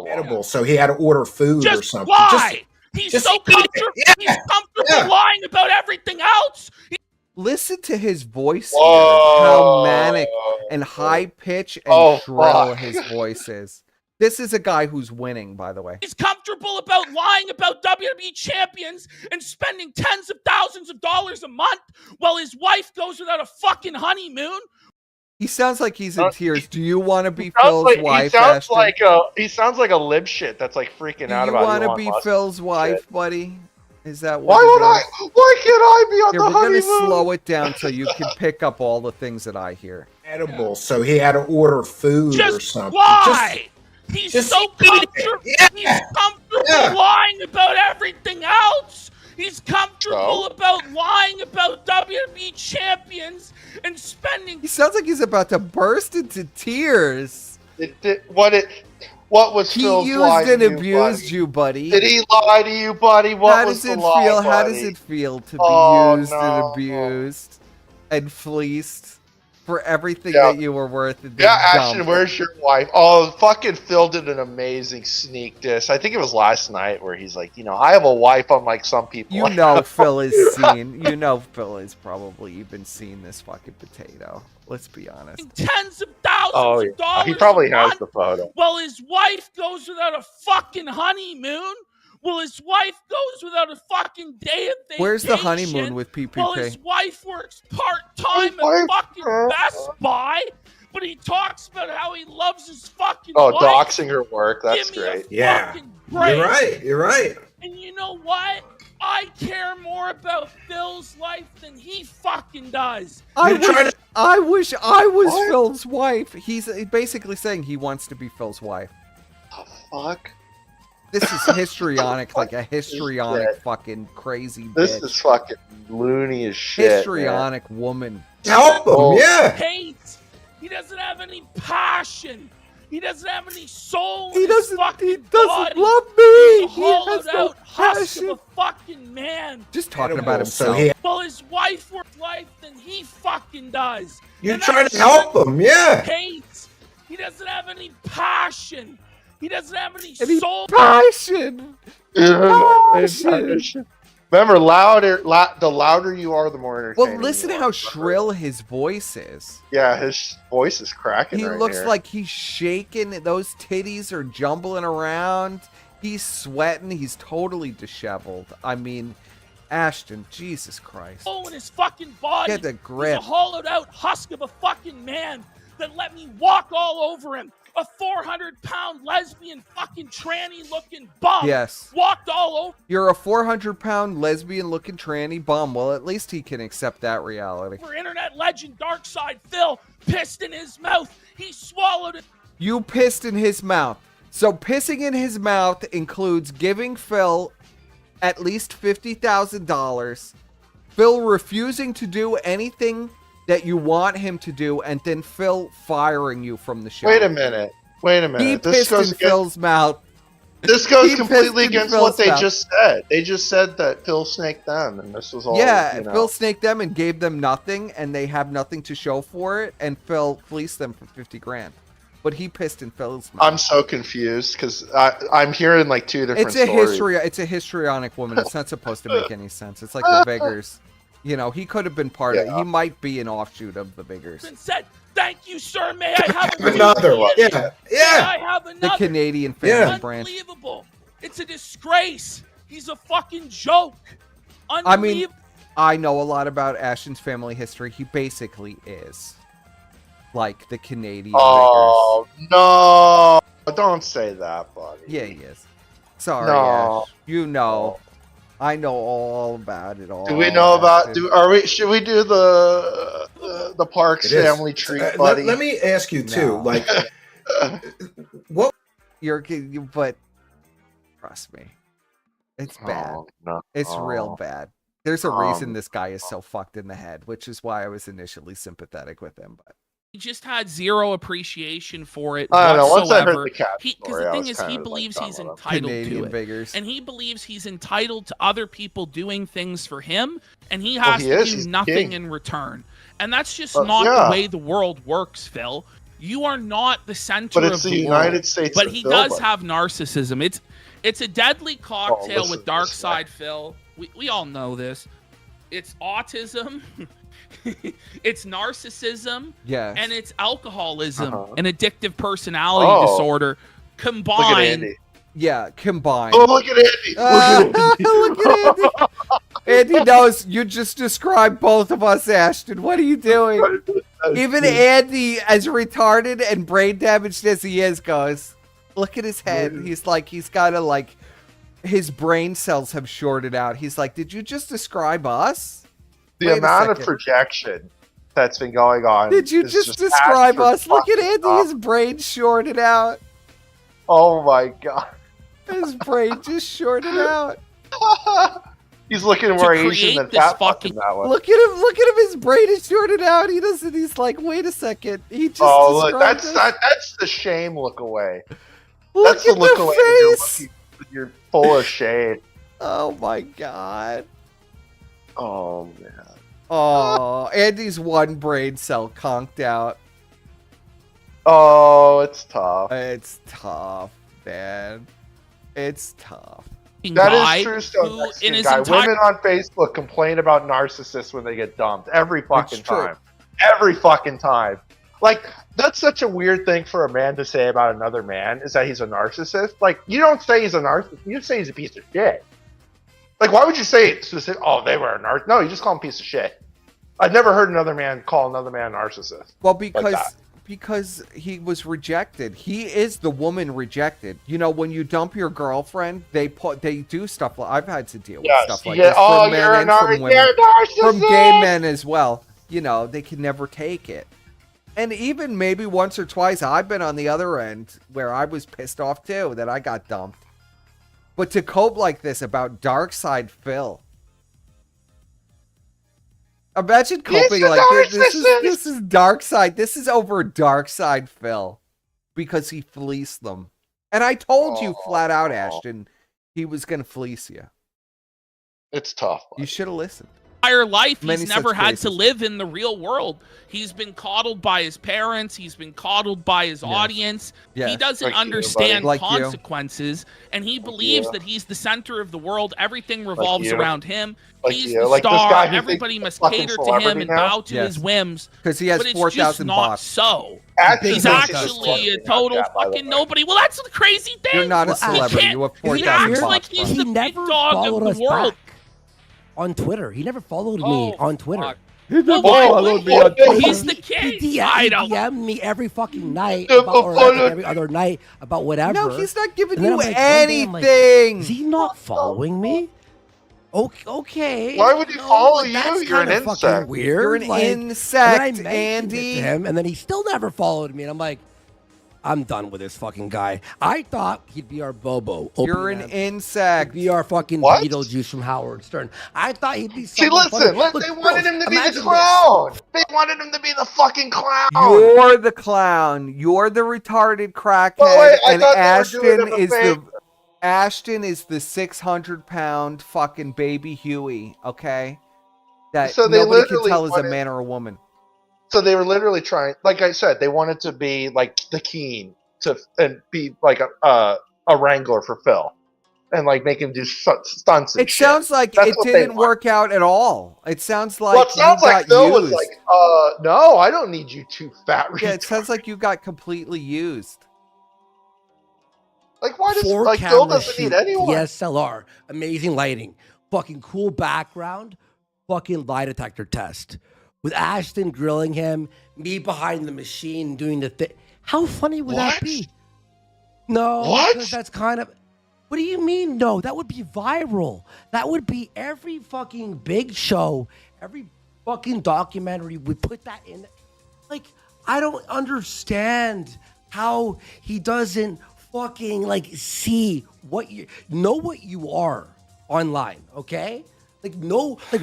Edible, so he had to order food or Just something. lie. He's just so eat it. comfortable. Yeah. He's comfortable Yeah. lying about everything else. Listen to his voice here, Whoa. how manic and high pitch and Oh, shrill fuck. his voice is. This is a guy who's winning, by the way. He's comfortable about lying about WWE champions and spending tens of thousands of dollars a month while his wife goes without a fucking honeymoon. He sounds like he's in tears. Do you want to be Sounds Phil's like, wife, he sounds Ashton? like he sounds like a lib shit that's like freaking Do out you about want to Elon be Musk. Phil's wife, buddy? Is that what Why it would I? is? Why can't I be on Here, the we're gonna honeymoon? slow it down so you can pick up all the things that I hear. Edible, so he had to order food or Just something. lie. He's just so eat it. comfortable. Yeah. He's comfortable comfortable lying about everything else. He's comfortable about lying about WWE champions and spending. He sounds like he's about to burst into tears. What was He Phil's used lie to and you, abused buddy? you, buddy. Did he lie to you, buddy? What How was does the it lie, feel? buddy? How does it feel to be used and abused and fleeced for everything that you were worth? And Ashton, where's your wife? Oh, fucking Phil did an amazing sneak diss. I think it was last night where he's like, I have a wife unlike some people. You know Phil is seen. You know Phil is probably even seen this fucking potato. Let's be honest. Tens of thousands of dollars. He probably has the photo. While his wife goes without a fucking honeymoon. Well, his wife goes without a fucking day of vacation. Where's the honeymoon with PPK? Well, his wife works part-time at fucking Best Buy, but he talks about how he loves his fucking wife. Doxing her work. That's Give me great. a fucking break. You're right. And you know what? I care more about Phil's life than he fucking does. I wish I was Phil's wife. He's basically saying he wants to be Phil's wife. The fuck? This is histrionic, like a histrionic fucking crazy bitch. This is fucking loony as shit. Histrionic woman. Help him, yeah. Hate. He doesn't have any passion. He doesn't have any soul. He in his doesn't fucking love body. me. He's a He has hollowed no out husk of passion. a fucking man. Just talking about himself. Well, his wife works life than he fucking does. You're And trying that's to help him, yeah. Hate. He doesn't have any passion. He doesn't have any soul. Passion. Passion. Remember, the louder you are, the more entertaining. Well, listen how shrill his voice is. Yeah, his voice is cracking. He right looks here. like he's shaking. Those titties are jumbling around. He's sweating. He's totally disheveled. I mean, Ashton, Jesus Christ. Oh, in his fucking body. Get a grip. He's a hollowed out husk of a fucking man that let me walk all over him. A 400-pound lesbian fucking tranny looking bum. Yes. Walked all over. You're a 400-pound lesbian-looking tranny bum. Well, at least he can accept that reality. For internet legend Darkside Phil pissed in his mouth. He swallowed it. You pissed in his mouth. So pissing in his mouth includes giving Phil at least $50,000. Phil refusing to do anything that you want him to do, and then Phil firing you from the show. Wait a minute. He pissed in Phil's mouth. This goes He completely pissed in against what Phil's they mouth. just said. They just said that Phil snaked them, and this was all. Yeah, Phil snaked them and gave them nothing, and they have nothing to show for it, and Phil fleeced them for $50,000. But he pissed in Phil's mouth. I'm so confused because I'm hearing like two different stories. It's a histrionic woman. It's not supposed to make any sense. It's like the Biggers. You know, he could have been part of it. He might be an offshoot of the Biggers. And said, "Thank you, sir. May I have Another one. Yeah. May I have The another?" Canadian family branch. Unbelievable. It's a disgrace. He's a fucking joke. I mean, I know a lot about Ashton's family history. He basically is like the Canadian Oh no! Don't say that, buddy. Biggers. Yeah, he is. Sorry, No. Ash. You know. I know all about it all. Do we know about? Should we do the Parks family tree, buddy? Let me ask you too. No. Like, what? But trust me, it's bad. Oh, no. It's real bad. There's a reason this guy is so fucked in the head, which is why I was initially sympathetic with him. But he just had zero appreciation for it I don't know. Once I whatsoever. heard the cat Because story, the I thing was is, kind he of, believes done he's with him. entitled Canadian to it. Biggers. And he believes he's entitled to other people doing things for him, and he Well, has he to is. do He's nothing king. in return. And that's just But, not yeah. the way the world works, Phil. You are not the center But it's of the the United world. States But of he Phil, does buddy. have narcissism. It's a deadly cocktail listen with to dark this side Phil. We all know this. It's autism. It's narcissism. yeah, And it's alcoholism, Uh-huh. an addictive personality Oh. disorder Look at combined. Andy. yeah, combined. Oh, look at Andy. Look at Andy. Andy knows you just described both of us, Ashton. What are you doing? Even Andy, as retarded and brain damaged as he is, goes, look at his head. He's like, he's got to like, his brain cells have shorted out. He's like, did you just describe us? The Wait a amount of second. projection that's been going on. Did you is just describe us? Look at Andy, fucking his brain shorted out. Oh my god. His brain just shorted out. He's looking more Asian than fat fucking that one. Look at him. His brain is shorted out. He doesn't. He's like, wait a second. He just. Oh, look, described us. that's the shame look away. Look That's the at look the away. face. You're full of shade. Oh my god. Oh man. Oh, Andy's one brain cell conked out. Oh, it's tough. It's tough, man. It's tough. That is true, Stone who, Mexican in his guy. entire Women on Facebook complain about narcissists when they get dumped every fucking It's true. time. Every fucking time. Like, that's such a weird thing for a man to say about another man, is that he's a narcissist. Like, you don't say he's a narcissist, you say he's a piece of shit. Like, why would you say it specific? Oh, they were a narcissist. No, you just call him a piece of shit. I've never heard another man call another man a narcissist. Well, that. because he was rejected. He is the woman rejected. You know, when you dump your girlfriend, they do stuff like I've had to deal with stuff like this from men and from women, from gay men as well. You know, they can never take it. And even maybe once or twice, I've been on the other end where I was pissed off too that I got dumped. But to cope like this about Dark Side Phil. Imagine coping like this is Dark Side. This is over Dark Side Phil because he fleeced them. And I told you flat out, Ashton, he was going to fleece you. It's tough. You should have listened. Entire life, Many he's never such had cases. to live in the real world. He's been coddled by his parents. He's been coddled by his audience. Yes. He doesn't Like you, understand buddy. Like you. consequences, and he believes you. that he's the center of the world. Everything revolves you. around him. Like He's you. the Like this star. guy who Everybody thinks must he's a fucking cater to him celebrity and now? bow to his whims. Because he has But it's 4,000 just not bots. so. Acting He's thinks he's actually a celebrity total now, by the fucking way. nobody. Well, that's the crazy thing. You're not a Well, celebrity. can't- You have he 4,000 acts bots. like he's bro. the He big never dog followed of us the world. back on Twitter. He never followed Oh, me on Twitter. fuck. He never why- followed me on Twitter. He's the king. He I don't. DM'd me every fucking night, Never about, or followed every other night about whatever. No, he's not giving And then you I'm like, one day I'm like, anything. Is he not following me? Okay. Why would he follow like, you? that's You're an kinda fucking insect. Weird. You're an like, insect, and then I mentioned it Andy. to him, and then he still never followed me. And I'm like, I'm done with this fucking guy. I thought he'd be our Bobo. You're an insect. He'd be our fucking What? Beetlejuice from Howard Stern. I thought he'd be. See, someone listen, funny. Look, they wanted bro, him to be imagine the this. clown. They wanted him to be the fucking clown. You're the clown. You're the retarded crackhead, Oh, wait, I and thought they were doing Ashton him a is favor. Ashton is the 600-pound fucking baby Huey. Okay, that So they nobody can literally tell is a wanted- man or a woman. So they were literally trying, like I said, they wanted to be like the Keen and be like a wrangler for Phil, and like make him do stunts. And It shit. sounds like That's it what they didn't want. work out at all. It sounds like Well, it sounds you like got Phil was used. like, no, I don't need you two fat. Yeah, it retards." sounds like you got completely used. Like, why does Four like Phil camera doesn't shoot, need anyone? DSLR, amazing lighting, fucking cool background, fucking lie detector test. With Ashton grilling him, me behind the machine doing the thing. How funny would that What? be? No, What? because that's kind of. What do you mean? No, that would be viral. That would be every fucking big show, every fucking documentary. We put that in. Like, I don't understand how he doesn't fucking like see what you know what you are online. Okay, like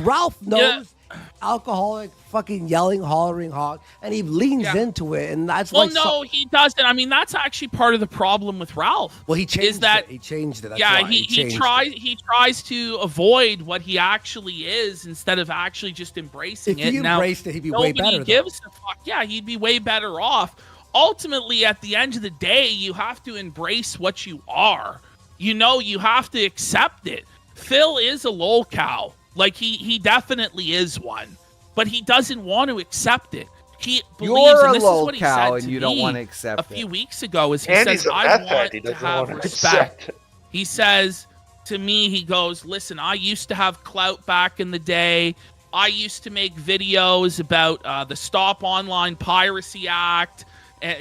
Ralph knows. Alcoholic, fucking yelling, hollering hog, and he leans into it, and that's Well, like no, he doesn't. I mean, that's actually part of the problem with Ralph. well, he changed is that it. He changed it. That's yeah, why. he changed tries to avoid what he actually is instead of actually just embracing If it. he Now, embraced it, he'd be way nobody better, though. gives a fuck. Yeah, he'd be way better off. Ultimately, at the end of the day, you have to embrace what you are. You know, you have to accept it. Phil is a lol cow. Like he definitely is one, but he doesn't want to accept it. He believes, You're and a this is lol what he cow, said and to you don't me want to accept a few it. weeks ago. Is he Andy's says a I meth head. want He to doesn't have want to respect. accept it. He says to me, he goes, listen, I used to have clout back in the day. I used to make videos about the Stop Online Piracy Act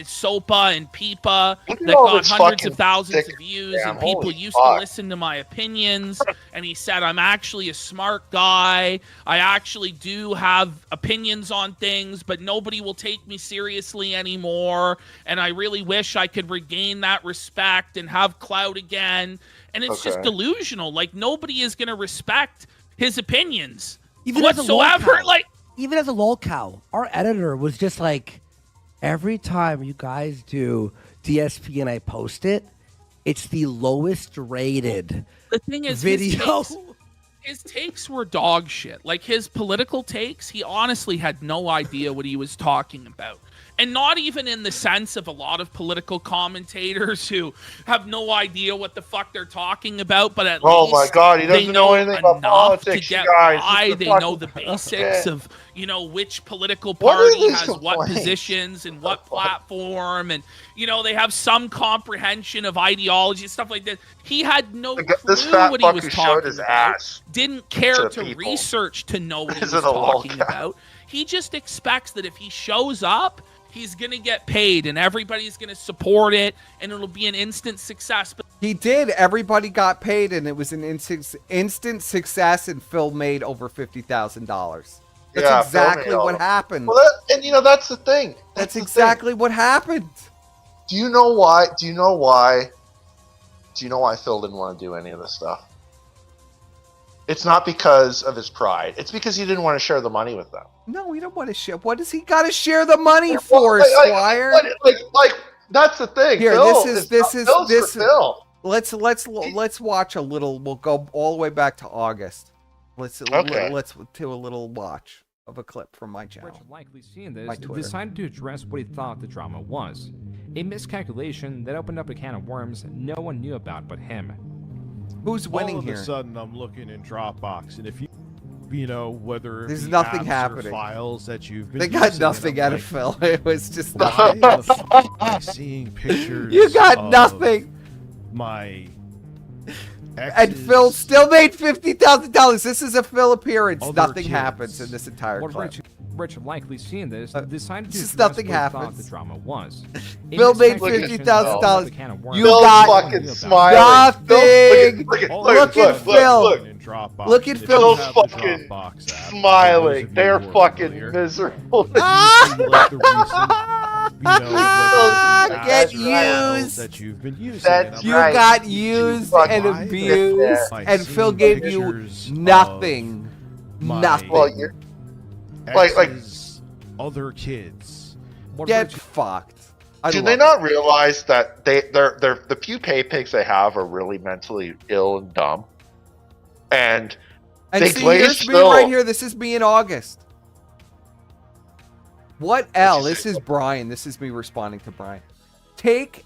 Sopa and Peepa Look at that all got this hundreds fucking of thousands sick of views, spam. and people Holy used to fuck. listen to my opinions, and he said I'm actually a smart guy. I actually do have opinions on things, but nobody will take me seriously anymore, and I really wish I could regain that respect and have clout again. And it's just delusional. Like, nobody is going to respect his opinions whatsoever. Even as a lolcow, our editor was just like, every time you guys do DSP and I post it, it's the lowest rated the thing is, video. His takes were dog shit. Like, his political takes, he honestly had no idea what he was talking about. And not even in the sense of a lot of political commentators who have no idea what the fuck they're talking about, but at least my God, he doesn't know anything about politics, to get guys. by. They know the basics of, which political party has what positions and what platform, and they have some comprehension of ideology and stuff like that. He had no clue what he was talking about. Didn't care to research to know what he was talking about. He just expects that if he shows up, he's going to get paid and everybody's going to support it and it'll be an instant success. But he did. Everybody got paid and it was an instant success, and Phil made over $50,000. That's exactly what happened. Well, that's the thing. That's exactly what happened. Do you know why? Do you know why Phil didn't want to do any of this stuff? It's not because of his pride. It's because he didn't want to share the money with them. No, we don't want to share. What does he got to share the money for, Squire? Like that's the thing. Here, Phil this is Phil. Let's watch a little. We'll go all the way back to August. Let's do a little watch of a clip from my channel. Rich, likely seeing this, decided to address what he thought the drama was. A miscalculation that opened up a can of worms no one knew about but him. Who's winning here? All of a sudden, I'm looking in Dropbox, and if you whether there's the nothing apps happening. Or files that you've been they got using, nothing out of Phil. It was just nothing. Why the fuck am I seeing pictures? You got nothing. My and Phil still made $50,000. This is a Phil appearance. Nothing happens in this entire clip. Rich, likely seeing this, decided to address nothing what happens. The drama was. Phil made $50,000. You got fucking smiling. Nothing. Look at Phil. Look at Phil's fucking smiling. They're fucking miserable. Get used. That you've been using. You got used and abused, and Phil gave you nothing. Nothing. Well, you're like other kids. Get fucked. Do they not realize that they're the few pay pigs they have are really mentally ill and dumb? And they see, here's me right here. This is me in August. What L? This is Brian. This is me responding to Brian. Take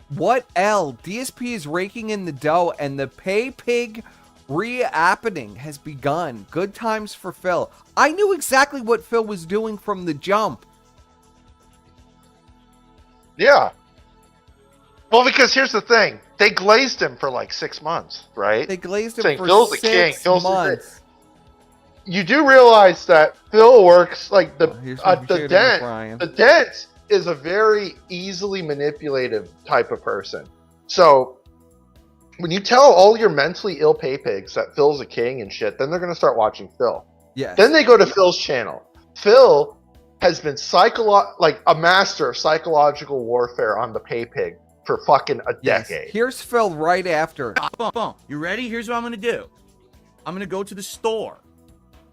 what L? DSP is raking in the dough, and the pay pig re-appening has begun. Good times for Phil. I knew exactly what Phil was doing from the jump. Yeah. Well, because here's the thing. They glazed him for like 6 months, right? They glazed him saying for Phil's 6 the king. Phil's months. You do realize that Phil works like the dent. The dent is a very easily manipulative type of person. So when you tell all your mentally ill pay pigs that Phil's a king and shit, then they're going to start watching Phil. Yes. Then they go to Phil's channel. Phil has been like a master of psychological warfare on the pay pig for fucking a decade. Here's Phil right after. You ready? Here's what I'm going to do. I'm going to go to the store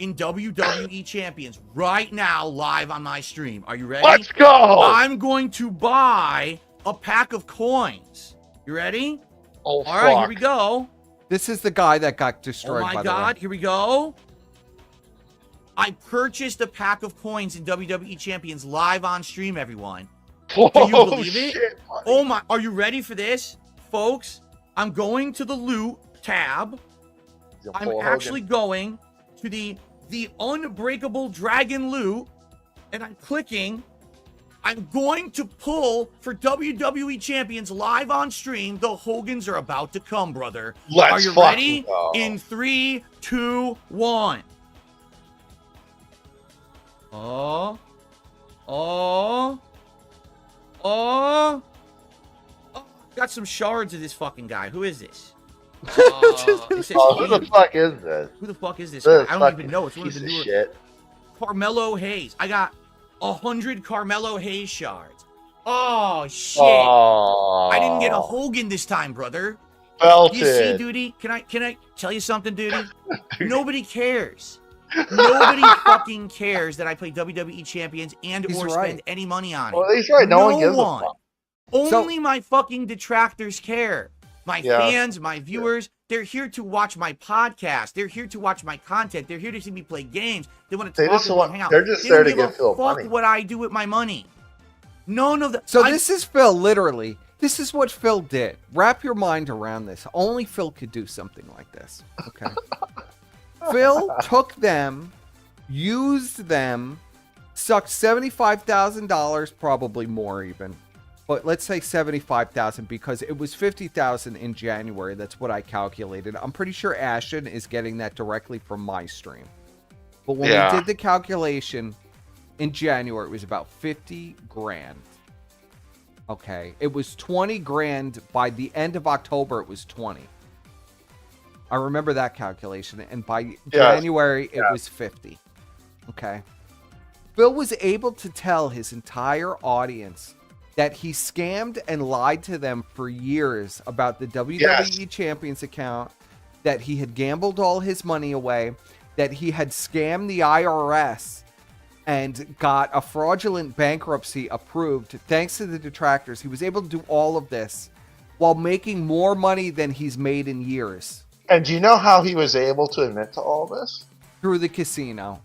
in WWE Champions right now, live on my stream. Are you ready? Let's go! I'm going to buy a pack of coins. You ready? Oh, all right, here we go. This is the guy that got destroyed. Oh my God, here we go. I purchased a pack of coins in WWE Champions live on stream, everyone. Do you believe it? Buddy. Oh my, are you ready for this? Folks, I'm going to the loot tab. I'm actually going to the Unbreakable Dragon loot, and I'm clicking. I'm going to pull for WWE Champions live on stream. The Hogans are about to come, brother. Are you ready? Go. In 3, 2, 1. Oh. Oh, got some shards of this fucking guy. Who is this? It says Oh, who the Hayes. fuck is this? Who the fuck is this This guy? I don't even know. It's one of piece the of newer. shit. Carmelo Hayes. I got 100 Carmelo Hayes shards. Oh shit! Oh, I didn't get a Hogan this time, brother. Belted. You see, Duty? Can I tell you something, Duty? Nobody cares. Nobody fucking cares that I play WWE champions and He's or right. spend any money on it. Well, he's right. No one gives a fuck. Only my fucking detractors care. My Yeah. fans, my viewers, they're here to watch my podcast. They're here to watch my content. They're here to see me play games. They want to They talk just and want- hang out. they're just They there don't to give give a Phil fuck money. what I do with my money. None of the. So this is Phil, literally. This is what Phil did. Wrap your mind around this. Only Phil could do something like this. Okay. Phil took them, used them, sucked $75,000, probably more even. But let's say 75,000 because it was 50,000 in January. That's what I calculated. I'm pretty sure Ashton is getting that directly from my stream. But when we did the calculation in January, it was about 50 grand. Okay. It was 20 grand by the end of October. It was 20. I remember that calculation. And by January, it was 50. Okay. Phil was able to tell his entire audience that he scammed and lied to them for years about the WWE Champions account, that he had gambled all his money away, that he had scammed the IRS and got a fraudulent bankruptcy approved thanks to the detractors. He was able to do all of this while making more money than he's made in years. And do you know how he was able to admit to all this? Through the casino.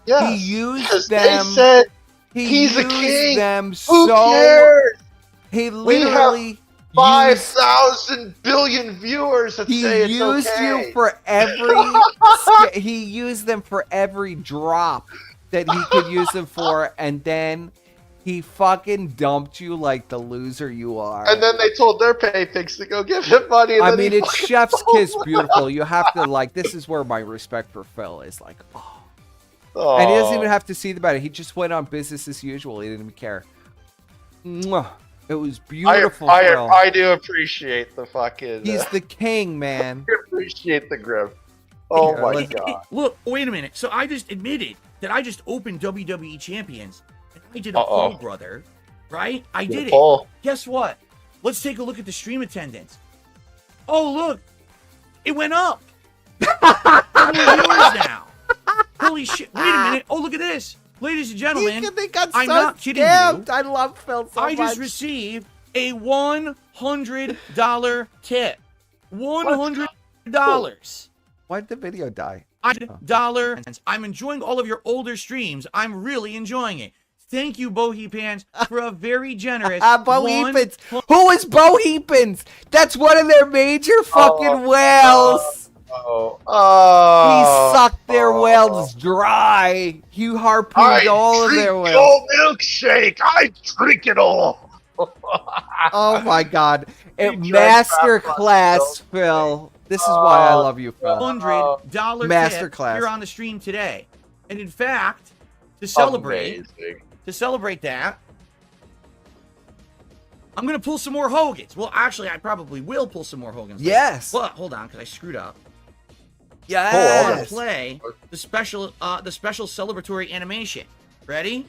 Yeah, He used because them. they said He's a king. them Who so. cares? He We have literally 5,000 billion viewers that He say it's used okay. you for every. He used them for every drop that he could use them for, and then he fucking dumped you like the loser you are. And then they told their pay pigs to go give him money. And I then mean, he it's fucking chef's told kiss them. beautiful. You have to like. This is where my respect for Phil is like. Oh. Oh. And he doesn't even have to see about it. He just went on business as usual. He didn't even care. Mwah. It was beautiful, Phil. I do appreciate the fucking. He's the king, man. I appreciate the grip. Oh Yeah, my let's- god. Look, wait a minute. So I just admitted that I just opened WWE Champions. And I did a poll, brother. Right? I did it. Poll. Guess what? Let's take a look at the stream attendance. Oh, look. It went up. More viewers now. Holy shit. Wait a minute. Oh, look at this. Ladies and gentlemen, They got I'm so not kidding scammed. you. I love Phil so I much. just received a $100 tip. $100. Why did the video die? $100. I'm enjoying all of your older streams. I'm really enjoying it. Thank you, Bohepans, for a very generous Bohepans. Who is Bohepans? That's one of their major fucking whales. He sucked their whales dry. He harpooned all of their whales. Your milkshake. I drink it all. Oh my god. drank Master crap class, Phil. This is why I love you, Phil. $100 Masterclass. tip here on the stream today. And in fact, to celebrate that, I'm going to pull some more Hogans. Well, actually, I probably will pull some more Hogans. Yes. But hold on, because I screwed up. I'm Yes. going to play the special celebratory animation. Ready?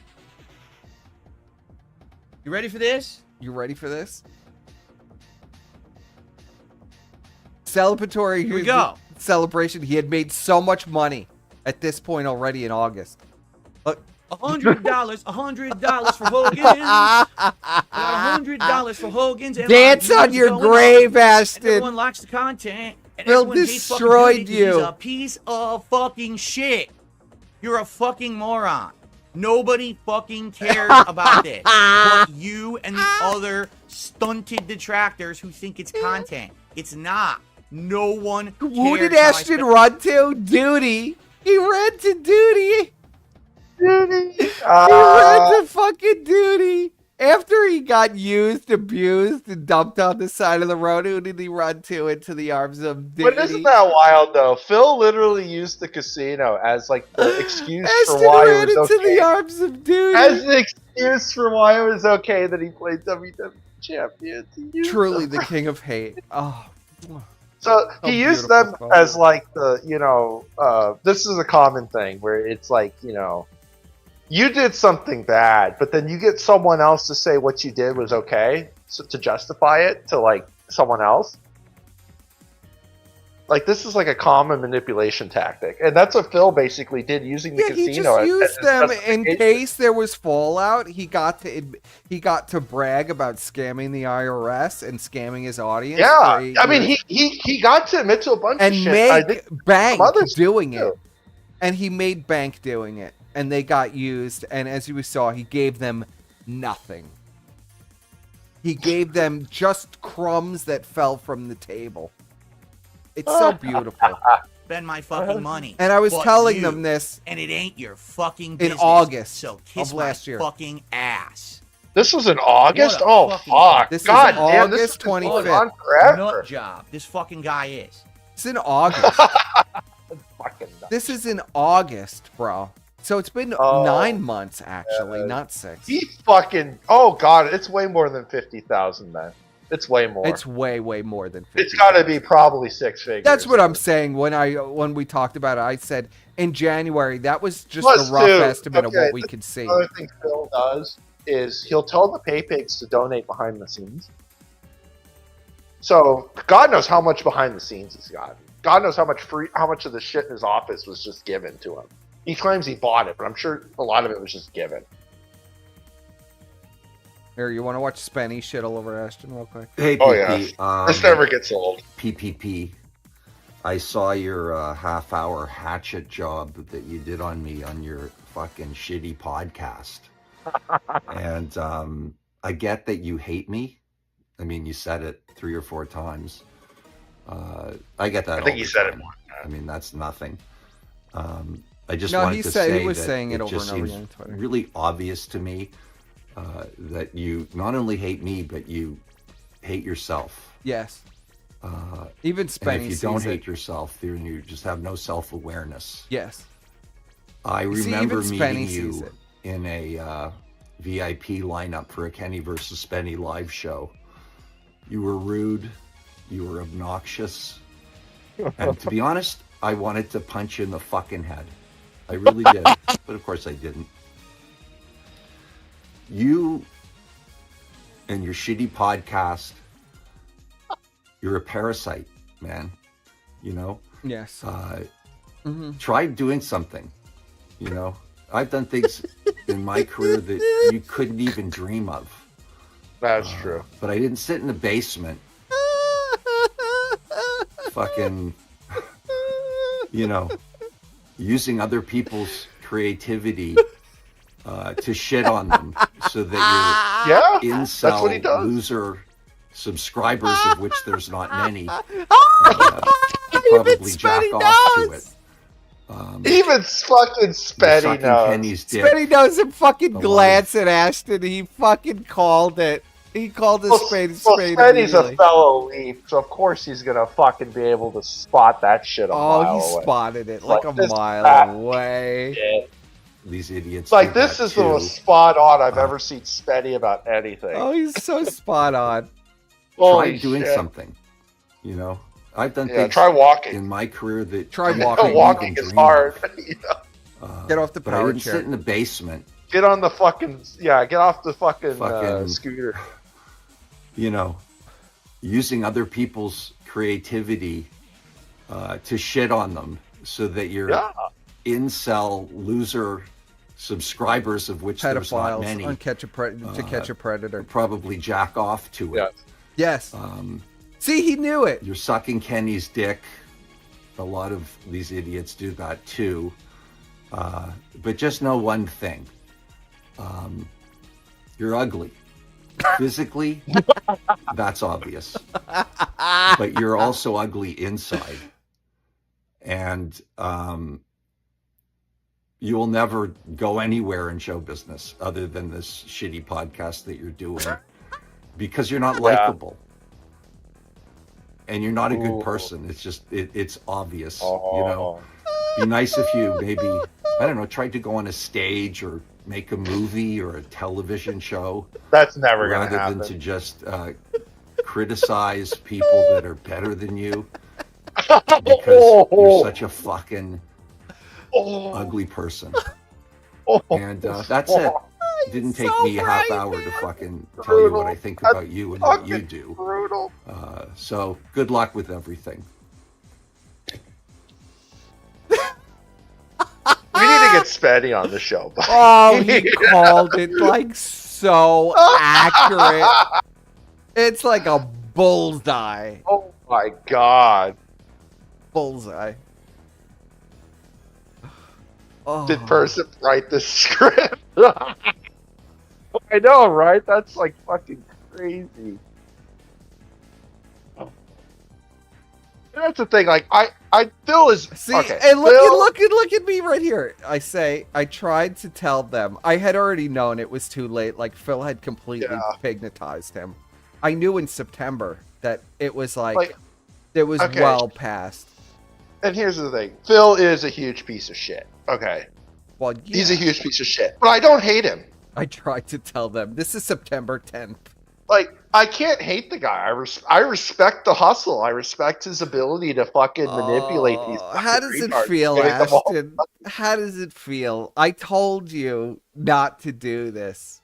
You ready for this? You ready for this? Celebratory. Here we go. Celebration. He had made so much money at this point already in August. Look. $100 for Hogan's. $100 for Hogan's. And Dance on your grave, Ashton. Everyone likes the content. And Phil everyone hates fucking destroyed Duty 'cause you. He's a piece of fucking shit. You're a fucking moron. Nobody fucking cares about this. But you and the other stunted detractors who think it's content. It's not. No one cares. Who did how I Ashton spend- run to? Duty. He ran to Duty. Duty. He ran to fucking Duty. After he got used, abused, and dumped on the side of the road, who did he run to into the arms of dignity? But isn't that wild, though? Phil literally used the casino as like the excuse for Ashton why ran it was into okay. the arms of duty. As an excuse for why it was okay that he played WWE champions. Truly the king of hate. Oh. So How he used beautiful them phone. as like the, this is a common thing where it's like, you did something bad, but then you get someone else to say what you did was okay, so to justify it to like someone else. Like this is like a common manipulation tactic, and that's what Phil basically did using the casino. He just used them in justification. case there was fallout. He got to brag about scamming the IRS and scamming his audience. Yeah, for 8 I mean years. he got to admit to a bunch and of shit. I think make bank some others doing too. it. And he made bank doing it, and they got used. And as you saw, he gave them nothing. He gave them just crumbs that fell from the table. It's so beautiful. Spend my fucking money. And I was But telling you- them this and it ain't your fucking in business. August So kiss of last my year. fucking ass. This was in August. What a Oh fucking- fuck! This is God damn, this August is going 25th. on forever. Nut job. This fucking guy is. It's in August. Fucking nuts. This is in August, bro. So it's been 9 months, actually, not 6. He fucking. Oh god, it's way more than 50,000, man. It's way more. It's way, way more than 50. It's got to be probably 6 figures. That's what I'm saying. When we talked about it, I said in January that was just Plus, a rough too, estimate of okay, what we could see. Another thing Phil does is he'll tell the pay pigs to donate behind the scenes. So God knows how much behind the scenes he's got. God knows how much of the shit in his office was just given to him. He claims he bought it, but I'm sure a lot of it was just given. Here, you want to watch Spenny shit all over Ashton real quick? Hey, Oh PP, yeah, this never gets old. PPP. I saw your half-hour hatchet job that you did on me on your fucking shitty podcast. And I get that you hate me. I mean, you said it 3 or 4 times. I get that. I think all you the said it time. more. I mean, that's nothing. I just No, wanted he to said say he was that saying it over just and over seems again on Twitter. really obvious to me that you not only hate me, but you hate yourself. Yes. Even And Spenny if you sees don't it. hate yourself, then you just have no self-awareness. Yes. I You see, remember even meeting Spenny sees you it. in a VIP lineup for a Kenny versus Spenny live show. You were rude. You were obnoxious. And to be honest, I wanted to punch you in the fucking head. I really did. But of course I didn't. You and your shitty podcast, you're a parasite, man. You know? Yes. Try doing something. You know? I've done things in my career that you couldn't even dream of. That's true. But I didn't sit in the basement fucking, using other people's creativity to shit on them so that Yeah, your that's what he incel does. loser subscribers, of which there's not many, Even probably jack Spenny off to knows. it. Even fucking You're Spenny sucking knows. Kenny's dick. Spenny knows him fucking The glance at Ashton. He fucking called it. He called his spade Spenny's immediately. a fellow Leaf, so of course he's gonna fucking be able to spot that shit a Oh, mile he away. spotted it like a this mile fat away. shit. These idiots. It's like do this that is the too. most spot on I've ever seen Spenny about anything. Oh, he's so spot on. Try Holy doing shit. something. I've done Yeah, things try walking. in my career that Try you walking. couldn't Walking even is dream hard. of. Get off the But I power didn't chair. sit in the basement, Get on the fucking get off the fucking Fucking- scooter. Using other people's creativity to shit on them so that your Yeah. incel loser subscribers, of which there's not Pedophiles many, on to catch a predator. probably jack off to it. Yeah. Yes. See, he knew it. You're sucking Kenny's dick. A lot of these idiots do that too. But just know one thing. You're ugly. Physically, that's obvious. But you're also ugly inside. And you will never go anywhere in show business other than this shitty podcast that you're doing because you're not likable. And you're not a good person. It's just, it's obvious, you know? Be nice if you maybe, I don't know, tried to go on a stage or make a movie or a television show. That's never going to rather happen. than to just criticize people that are better than you because you're such a fucking ugly person. And that's it. It didn't take me a half hour to fucking tell you what I think about you and what you do. Brutal. So good luck with everything. We need to get Spenny on the show. Buddy. Oh, he called it like so accurate. It's like a bullseye. Oh my god. Bullseye. Oh. Did Persic write the script? I know, right? That's like fucking crazy. That's the thing. Like, Phil is See, okay, and Phil, look at me right here. I say I tried to tell them. I had already known it was too late. Like Phil had completely hypnotized him. I knew in September that it was like it was well past. And here's the thing: Phil is a huge piece of shit. Okay, well, he's a huge piece of shit, but I don't hate him. I tried to tell them this is September 10th. Like, I can't hate the guy. I respect the hustle. I respect his ability to fucking manipulate these. How does it feel, Ashton? How does it feel? I told you not to do this.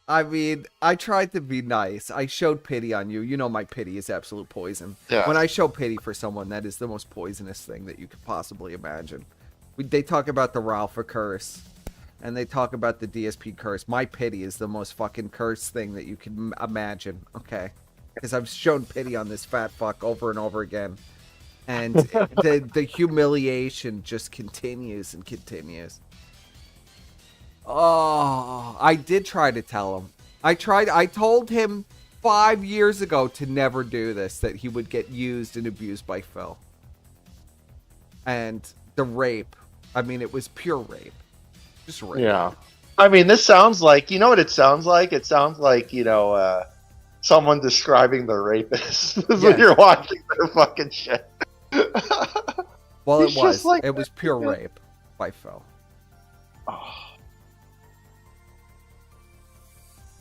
I mean, I tried to be nice. I showed pity on you. You know my pity is absolute poison. Yeah. When I show pity for someone, that is the most poisonous thing that you could possibly imagine. They talk about the Ralph curse. And they talk about the DSP curse. My pity is the most fucking cursed thing that you can imagine, okay? Because I've shown pity on this fat fuck over and over again. And the humiliation just continues and continues. Oh, I did try to tell him. I told him 5 years ago to never do this, that he would get used and abused by Phil. And the rape, I mean, it was pure rape. Just rape. Yeah. I mean, this sounds like, you know what it sounds like? It sounds like, someone describing the rapist when you're watching their fucking shit. Well, it was. It was pure rape by Phil. Oh.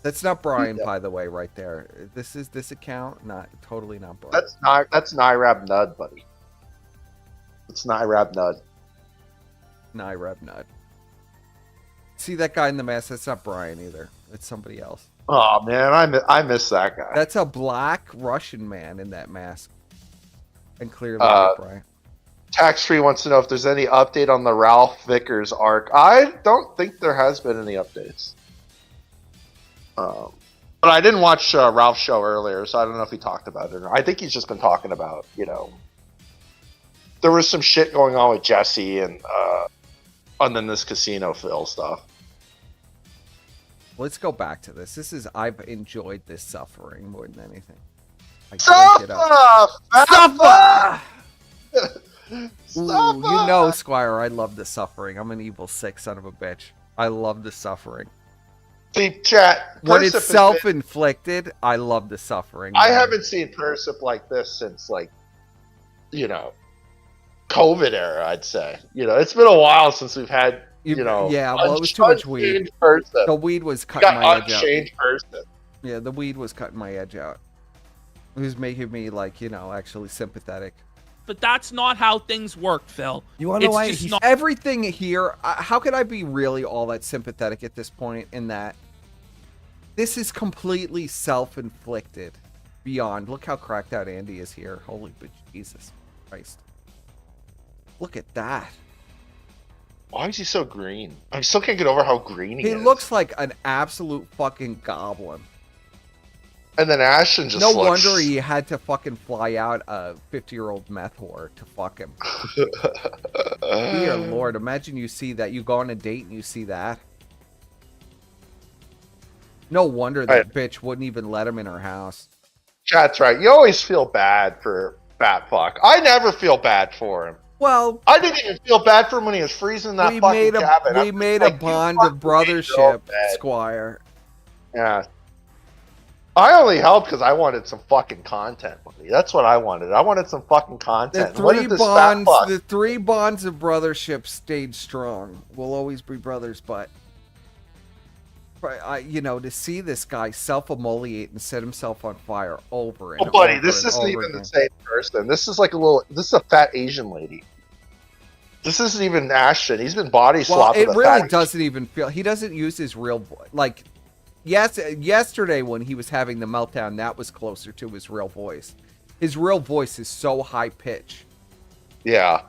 That's not Brian, by the way, right there. This is this account, totally not Brian. That's Nirab Nud, buddy. It's Nirab Nud. Nirab Nud. See that guy in the mask? That's not Brian either. It's somebody else. Oh man, I miss that guy. That's a black Russian man in that mask. And clearly not Brian. Tax Free wants to know if there's any update on the Ralph Vickers arc. I don't think there has been any updates. But I didn't watch Ralph's show earlier, so I don't know if he talked about it or not. I think he's just been talking about, there was some shit going on with Jesse and then this Casino Phil stuff. Let's go back to this. I've enjoyed this suffering more than anything. Suffer! Ooh, you know, Squire, I love the suffering. I'm an evil sick son of a bitch. I love the suffering. See, chat. When it's self-inflicted, I love the suffering. I haven't seen Persip like this since, COVID era, I'd say. It's been a while since we've had, Yeah, well, it was too much weed. Persip. The weed was cutting my edge out. Unchanged Persip. Yeah, the weed was cutting my edge out. It was making me, actually sympathetic. But that's not how things work, Phil. You want to know why? Everything here, how could I be really all that sympathetic at this point in that this is completely self-inflicted beyond. Look how cracked out Andy is here. Holy Jesus Christ. Look at that. Why is he so green? I still can't get over how green he is. He looks like an absolute fucking goblin. And then Ashton just No wonder he had to fucking fly out a 50-year-old meth whore to fuck him. Dear Lord, imagine you see that. You go on a date and you see that. No wonder that bitch wouldn't even let him in her house. Chat's right. You always feel bad for Fat Fuck. I never feel bad for him. Well, I didn't even feel bad for him when he was freezing in that we fucking made a cabin. we made a bond of brothership, Squire. Yeah. I only helped because I wanted some fucking content, buddy. That's what I wanted. I wanted some fucking content. The three bonds of brothership stayed strong. We'll always be brothers, but to see this guy self-immolate and set himself on fire over and buddy, over this and isn't over even again. the same person. This is this is a fat Asian lady. This isn't even Ashton. He's been body swapping. Well, it really doesn't even feel. He doesn't use his real voice. Like, yes, yesterday when he was having the meltdown, that was closer to his real voice. His real voice is so high pitch. Yeah.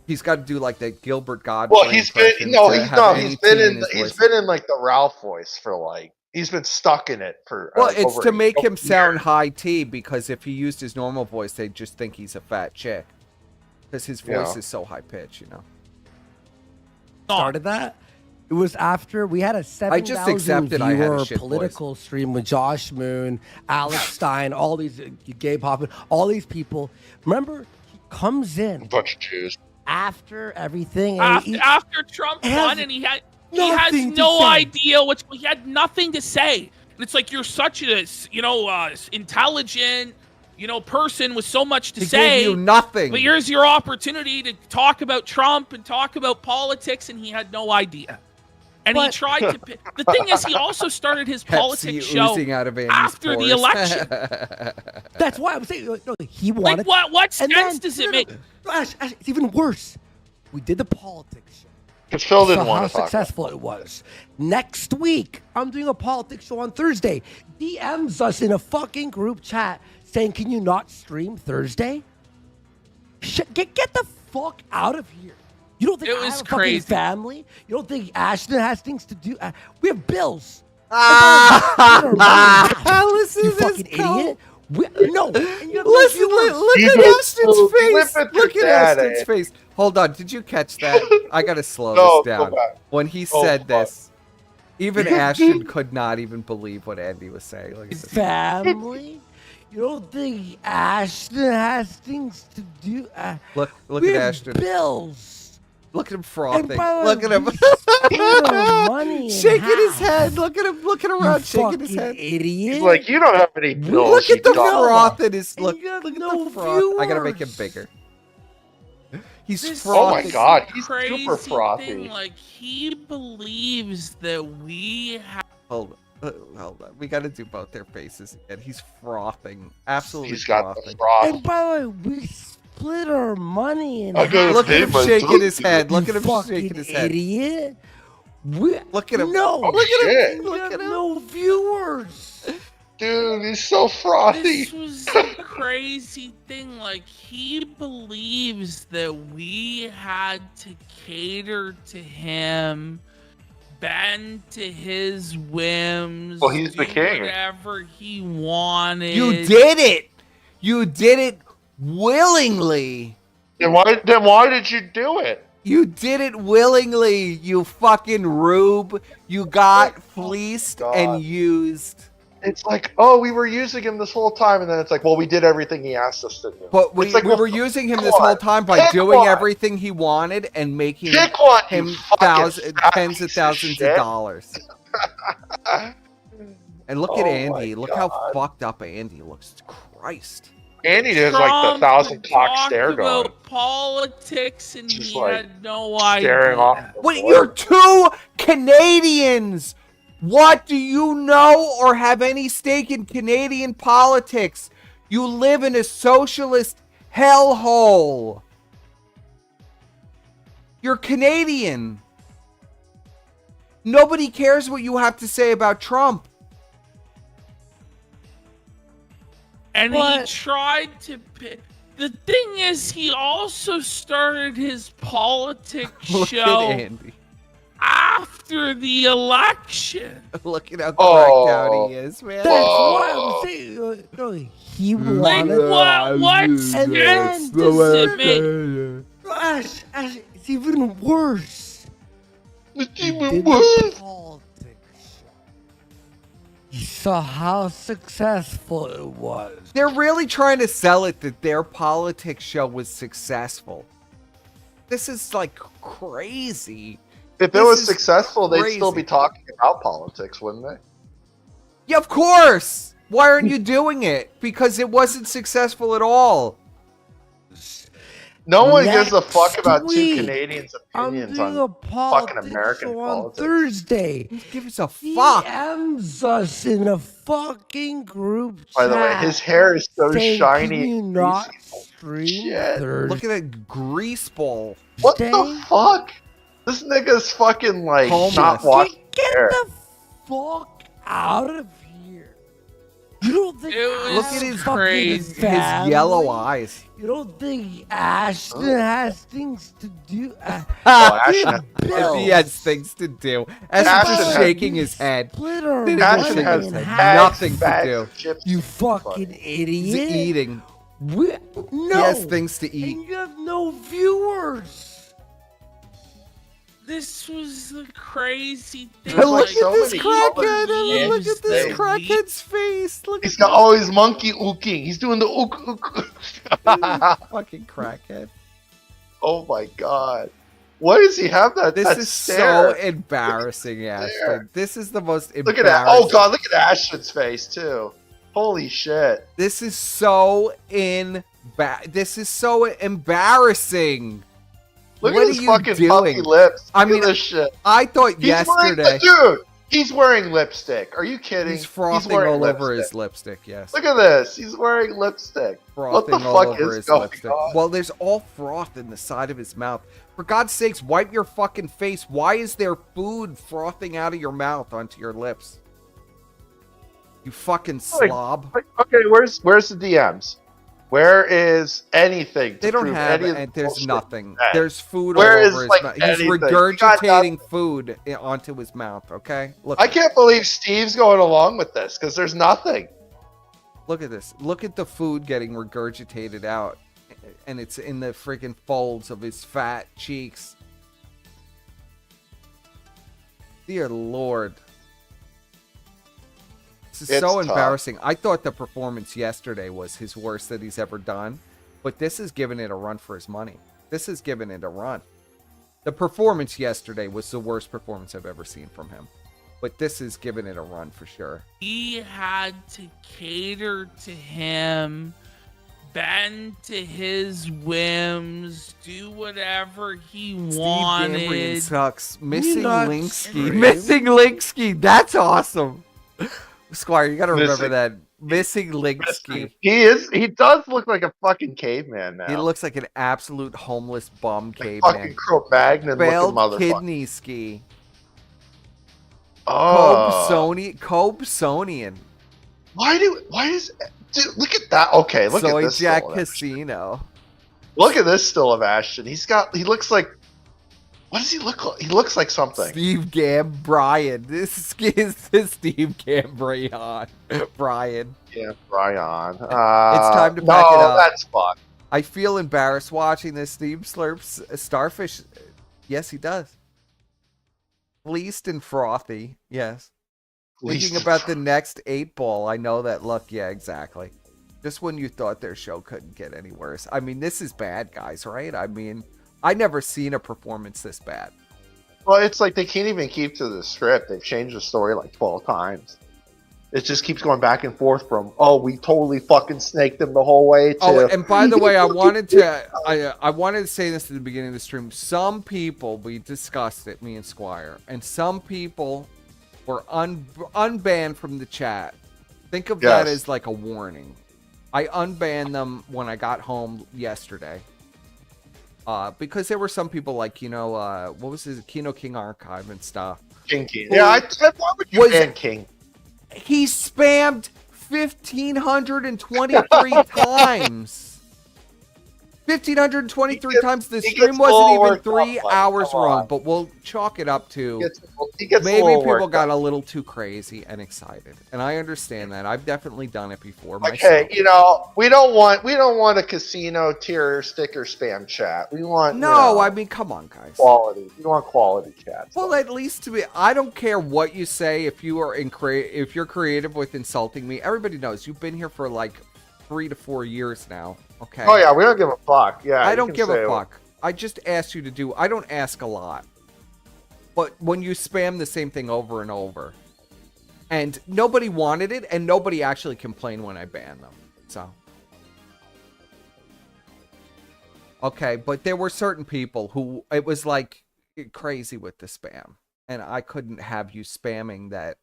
He's got to do like that Gilbert Godfrey. Well, he's been in like the Ralph voice for like he's been stuck in it for. Well, it's to make him sound high T, because if he used his normal voice, they'd just think he's a fat chick. Because his voice is so high pitched, Started that. It was after we had a 7,000 viewer political stream with Josh Moon, Alex Stein, all these gay popping, all these people. Remember, he comes in. Bunch of Jews. After everything. After Trump won, and he has no idea he had nothing to say. And it's like, you're such a intelligent person with so much to say. Gave you nothing. But here's your opportunity to talk about Trump and talk about politics, and he had no idea. And he tried to. The thing is, he also started his politics show after the election. That's why I'm saying he wanted. Like, what sense does it make? Ash, it's even worse. We did the politics show. Because Phil didn't want to how successful it was. Next week, I'm doing a politics show on Thursday. DMs us in a fucking group chat saying, "Can you not stream Thursday?" Get the fuck out of here. You don't think I have a fucking family? You don't think Ashton has things to do? We have bills. Listen you to fucking this idiot. Look at Ashton's face. Look at Ashton's face. Hold on. Did you catch that? I got to slow this down. When he said this, even Ashton could not even believe what Andy was saying. Look at this. Family? You don't think Ashton has things to do? Look at Ashton. Bills. Look at him frothing. Look at him. Shaking his head. Look at him looking around, shaking his head. Idiot. He's like, you don't have any bills. Look at the froth in his look at the froth. Viewers. I gotta make him bigger. He's frothing. Oh my god, he's crazy super frothy. Thing, like, he believes that we have. Hold on. We gotta do both their faces again. He's frothing. Absolutely He's got frothing. the froth. And by the way, we split our money in half. Look at him shaking his head. Look at him shaking his head. Idiot. Look at him. No. Look at him. Look at him. No viewers. Dude, he's so frothy. This was the crazy thing. Like, he believes that we had to cater to him, bend to his whims. Well, he's the king. Whatever he wanted. You did it. You did it willingly. Then why did you do it? You did it willingly, you fucking rube. You got fleeced and used. It's like, oh, we were using him this whole time, and then it's like, well, we did everything he asked us to do. But we were using him this whole time by doing everything he wanted and making him tens of thousands of dollars. And look at Andy. Look how fucked up Andy looks. Christ. Andy does like the 1,000 clock stare going. About politics, and Just he like had no idea. staring off. Wait, you're two Canadians. What do you know or have any stake in Canadian politics? You live in a socialist hellhole. You're Canadian. Nobody cares what you have to say about Trump. And he tried to. The thing is, he also started his politics show after the election. Look at how cracked out he is, man. That's what I'm saying. He wanted. What sense does it make? Ash, it's even worse. It's even worse. You saw how successful it was. They're really trying to sell it that their politics show was successful. This is like crazy. If it was successful, they'd still be talking about politics, wouldn't they? Yeah, of course. Why aren't you doing it? Because it wasn't successful at all. No one gives a fuck Next about two week, Canadians' opinions I'm doing on a politics fucking American show politics. on Thursday. Give us a fuck. DMs us in a fucking group chat. By the way, his hair is so saying, shiny. Can you and not greasy. stream Shit. Thursday? Look at that grease ball. What the fuck? This nigga's fucking like not watching Get hair. the fuck out of here. You don't think Look at his crazy his yellow eyes. You don't think Ashton has things to do? Ashton He has things to do. Ashton's just shaking his head. Ashton has nothing to do. You fucking idiot. He's eating. No. He has things to eat. And you have no viewers. This was the crazy thing. Look like, at this many crackhead. other Look at this games crackhead's face. Look He's at got all his monkey ooking. He's doing the ook ook. fucking crackhead. Oh my god. Why does he have that? This that is stare? so embarrassing, Ashton. This is the most Look embarrassing. at that. Oh god, look at Ashton's face too. Holy shit. This is so This is so embarrassing. Look What at his are you fucking doing? puffy lips. I Look mean, at this shit. I thought He's yesterday dude, he's wearing lipstick. Are you kidding? he's frothing wearing all over lipstick. his lipstick. Yes, Look at this. He's wearing lipstick. What frothing the all fuck over is his going lipstick. on? Well, there's all froth in the side of his mouth. For God's sakes, wipe your fucking face. Why is there food frothing out of your mouth onto your lips? You fucking slob. Okay, where's the DMs? Where is anything? They don't prove have any of it. the There's bullshit nothing. he said? There's food Where all is, over his like, mouth. He's anything? You got regurgitating food onto his mouth. Okay, look. I can't believe Steve's going along with this because there's nothing. Look at this. Look at the food getting regurgitated out, and it's in the freaking folds of his fat cheeks. Dear Lord. This is so It's tough. embarrassing. I thought the performance yesterday was his worst that he's ever done, but this is giving it a run for his money. This is giving it a run. The performance yesterday was the worst performance I've ever seen from him, but this is giving it a run for sure. He had to cater to him, bend to his whims, do whatever he wanted. Steve Gambrian sucks. Missing not Linsky. stream? Missing Linsky. That's awesome. Squire, you gotta remember Missing- that. Missing Linsky. He does look like a fucking caveman now. He looks like an absolute homeless bum fucking caveman. Cro-Magnon looking Failed motherfucker. kidney ski. Oh. Cobsonian. Why is dude, look at that. Okay, look at Soy this Jack still of Ashton. Casino. Look at this still of Ashton. He looks like, what does he look like? He looks like something. Steve Gambrian. This is Steve Gambrian. Brian. Yeah, Brian. It's time to pack no, it up. That's fun. I feel embarrassed watching this. Steve slurps a starfish. Yes, he does. Fleeced and frothy. Yes. Thinking about the next 8-ball. I know that look. Yeah, exactly. Just when you thought their show couldn't get any worse. I mean, this is bad, guys, right? I mean, I never seen a performance this bad. Well, it's like they can't even keep to the script. They've changed the story like 12 times. It just keeps going back and forth from, oh, we totally fucking snaked him the whole way, to... Oh, and by the way, I wanted to say this at the beginning of the stream. Some people, we discussed it, me and Squire, and some people were unbanned from the chat. Think of that as like a warning. I unbanned them when I got home yesterday. Because there were some people like, what was his Kino King Archive and stuff. King. Yeah, why would you ban King? He spammed 1,523 times. 1,523 times. The he stream gets wasn't a little even worked 3 up, buddy. hours Come long, on. but we'll chalk it up to He gets a maybe little people worked got up. a little too crazy and excited, and I understand that. I've definitely done it before Okay, myself. we don't want a casino tier sticker spam chat. We want No, I mean, come on, guys. quality. We want quality chats. Well, at least to be, I don't care what you say. If you are if you're creative with insulting me, everybody knows you've been here for like 3 to 4 years now. Okay. Oh yeah, we don't give a fuck. Yeah, I you don't can give say a it. fuck. I just asked you to do. I don't ask a lot, but when you spam the same thing over and over, and nobody wanted it, and nobody actually complained when I banned them. So. Okay, but there were certain people who it was like crazy with the spam. And I couldn't have you spamming that,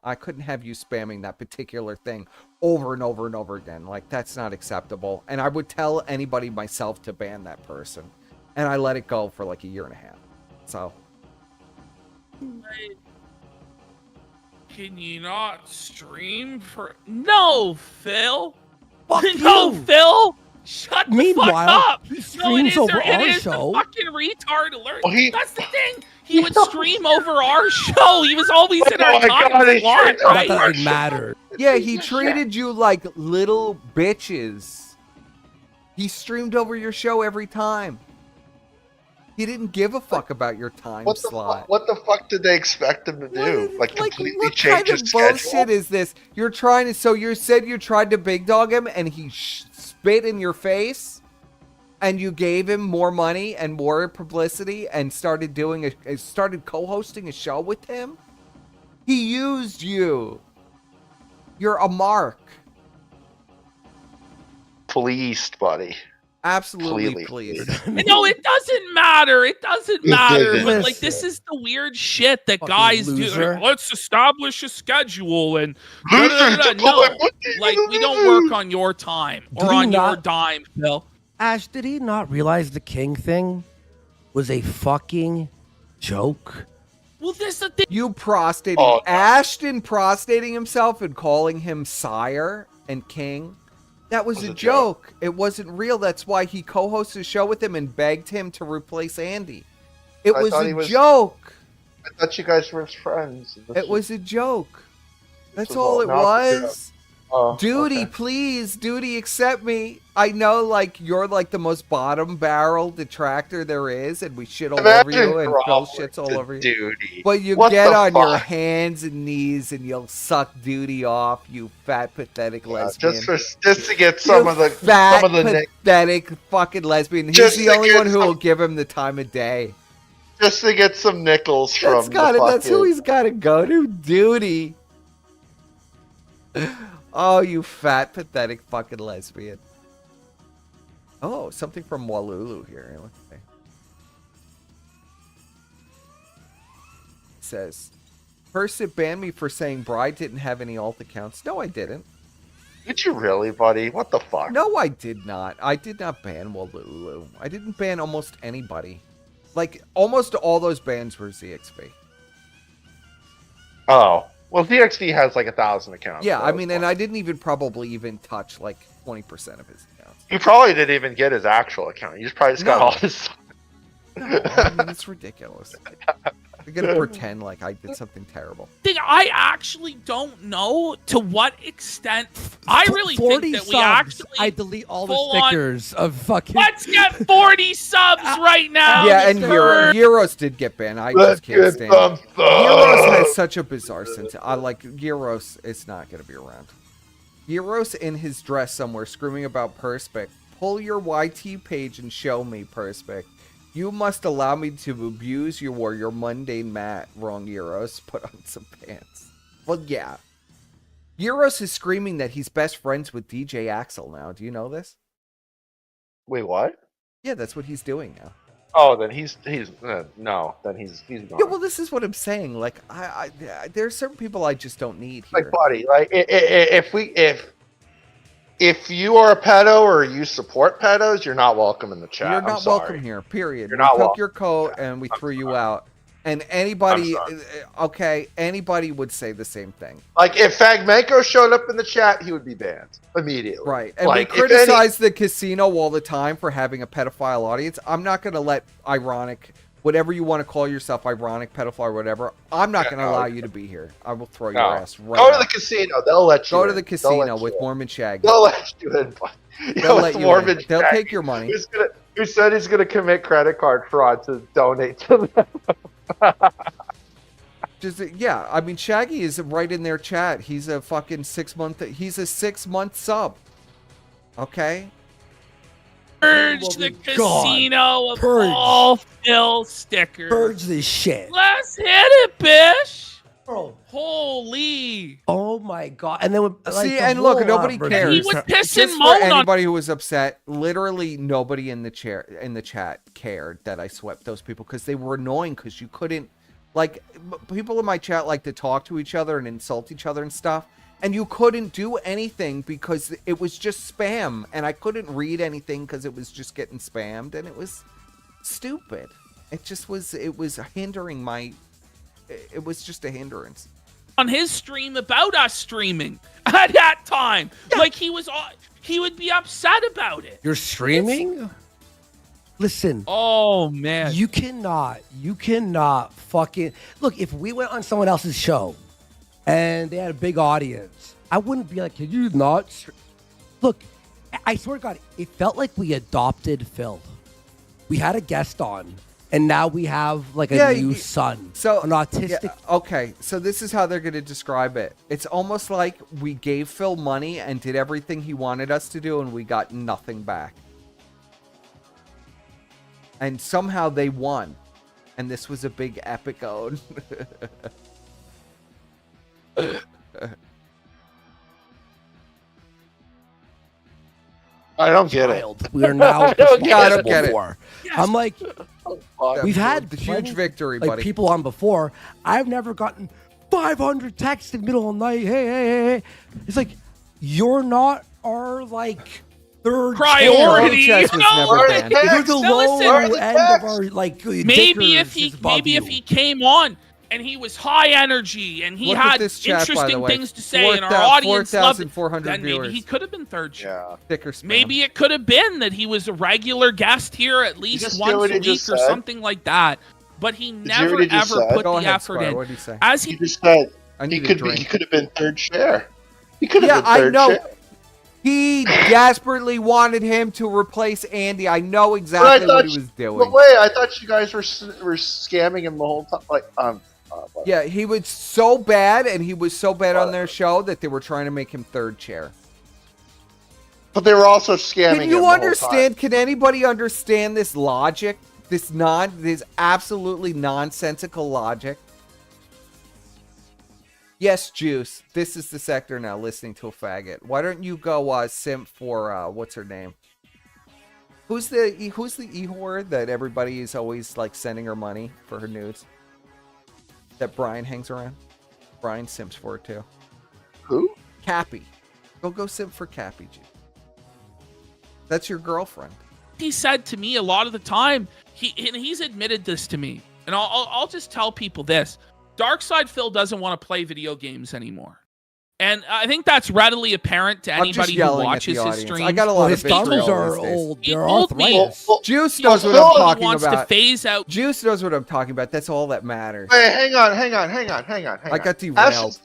I couldn't have you spamming that particular thing over and over and over again. Like, that's not acceptable. And I would tell anybody myself to ban that person. And I let it go for like a year and a half. So. Can you not stream for... No, Phil. Fuck No, you. Phil. Shut the Meanwhile, fuck up. he streams over our show. The fucking retard alert. Well, That's the thing. He would stream over our show. He was always in our Oh my time God, he slot, streamed Not right? that it mattered. Yeah, he treated you like little bitches. He streamed over your show every time. He didn't give a fuck about your time slot. What the fuck did they expect him to do? Like completely what change kind his of schedule? bullshit is this? You're trying to. So you said you tried to big dog him, and he spit in your face, and you gave him more money and more publicity, and started started co-hosting a show with him. He used you. You're a mark. Fleeced, buddy. Absolutely, Completely please. No, it doesn't matter. It doesn't matter. didn't. But like, this is the weird shit that Fucking guys loser. do. Let's establish a schedule and Loser, no, like we don't work on your time Did or he on your not- dime, Phil. Ash, did he not realize the king thing was a fucking joke? Well, this is the thing. You prostating Oh, no. Ashton prostating himself and calling him sire and king. That was a joke. It wasn't real. That's why he co-hosted a show with him and begged him to replace Andy. It I was thought a he was- joke. I thought you guys were friends. It was a joke. That's was all all it not a joke. was. Oh, Duty, okay. please. Duty, accept me. I know, like, you're like the most bottom barrel detractor there is, and we shit all over Imagine you, and Phil Crawford shits all to over you. Duty. But you What get the on your fuck? hands and knees and you'll suck Duty off, you fat, pathetic lesbian. Just to get some You of the fat, nick- pathetic fucking lesbian. He's Just the to only get one who will some- give him the time of day. just to get some nickels from That's who fucking- he's got to go to. Duty. Oh, you fat, pathetic fucking lesbian. Oh, something from Walulu here. Let's see. It says, Persit banned me for saying Bride didn't have any alt accounts. No, I didn't. Did you really, buddy? What the fuck? No, I did not. I did not ban Walulu. I didn't ban almost anybody. Like, almost all those bans were ZXP. Oh. Well, DXD has like 1,000 accounts. Yeah, so I mean, it's and fine. I didn't even probably even touch like 20% of his accounts. He probably didn't even get his actual account. He probably just got No. all his. No, I mean, it's ridiculous. They're gonna pretend like I did something terrible. I actually don't know to what extent. I really 40 think that subs, we actually. I delete all the full on- stickers of fucking. Let's get 40 subs right now. Yeah, and Mr. Euros did get banned. I Let's just can't get stand some it. Euros has subs. such a bizarre sense. I like Euros. It's not gonna be around. Euros in his dress somewhere screaming about Perspic. Pull your YT page and show me Perspic. You must allow me to abuse you or your mundane mat. Wrong, Euros. Put on some pants. Well, yeah. Euros is screaming that he's best friends with DJ Axel now. Do you know this? Wait, what? Yeah, that's what he's doing now. Oh, then he's no. Then he's gone. Yeah, well, this is what I'm saying. Like, I there's certain people I just don't need here. Like, buddy, like if you are a pedo or you support pedos, you're not welcome in the chat. You're I'm not sorry. welcome here. Period. You're We not took welcome. your coat and we threw you out. And anybody, I'm okay, anybody would say the same thing. Like, if Fagmenko showed up in the chat, he would be banned immediately. Right. And like, we criticize the casino all the time for having a pedophile audience. I'm not going to let ironic, whatever you want to call yourself, ironic, pedophile, or whatever, I'm not going to allow you to be here. I will throw your ass right Go to out. the casino. They'll let you Go in. to the casino with Mormon Shaggy. They'll let you in. They'll with let you Mormon in. They'll Shaggy, take your money. Who said he's going to commit credit card fraud to donate to them? Just yeah, I mean Shaggy is right in their chat. He's a fucking 6 month. He's a 6 month sub. Okay. Purge the casino of all Phil stickers. Purge this shit. Let's hit it, bish. Bro. Holy. Oh my god. And then like, see, and look, nobody cares. He would piss Just and for moan on. anybody who was upset, literally nobody in the chat cared that I swept those people because they were annoying because you couldn't. Like, people in my chat like to talk to each other and insult each other and stuff. And you couldn't do anything because it was just spam. And I couldn't read anything because it was just getting spammed. And it was stupid. It was hindering my... It was just a hindrance. On his stream about us streaming at that time. Yeah. Like, he would be upset about it. You're streaming? Listen. Oh, man. You cannot fucking... Look, if we went on someone else's show and they had a big audience, I wouldn't be like, can you not... Look, I swear to God, it felt like we adopted Phil. We had a guest on, and now we have like a new son. So an autistic... Yeah, okay, so this is how they're going to describe it. It's almost like we gave Phil money and did everything he wanted us to do, and we got nothing back. And somehow they won. And this was a big epic ode. I don't get it. We are now I don't get it. Yes. I'm like, we've had the huge victory, like buddy. people on before. I've never gotten 500 texts in the middle of the night. Hey. It's like, you're not our like third priority. You're the low end of our like. Maybe if he came on and he was high energy and he had interesting things to say and our audience loved it, then maybe he could have been third show. Maybe it could have been that he was a regular guest here at least once a week or something like that. But he never ever put the effort in. What did he say? As he just said, he could have been third share. He could have been third share. He desperately wanted him to replace Andy. I know exactly what he was doing. But wait, I thought you guys were scamming him the whole time. Like, yeah, he was so bad, and he was so bad on their show that they were trying to make him third chair. But they were also scamming. Can you understand? Can anybody understand this logic? This absolutely nonsensical logic. Yes, Juice. This is the sector now. Listening to a faggot. Why don't you go simp for what's her name? Who's the e-whore that everybody is always like sending her money for her nudes? That Brian hangs around. Brian simps for it too. Who? Cappy. Go simp for Cappy, Juice. That's your girlfriend. He said to me a lot of the time. He's admitted this to me, and I'll just tell people this. Darkside Phil doesn't want to play video games anymore. And I think that's readily apparent to anybody who watches his streams. I got a lot of thumbs are old. They're arthritis. Juice knows what I'm talking wants about. To phase out. Juice knows what I'm talking about. That's all that matters. Hey, hang on. I got derailed.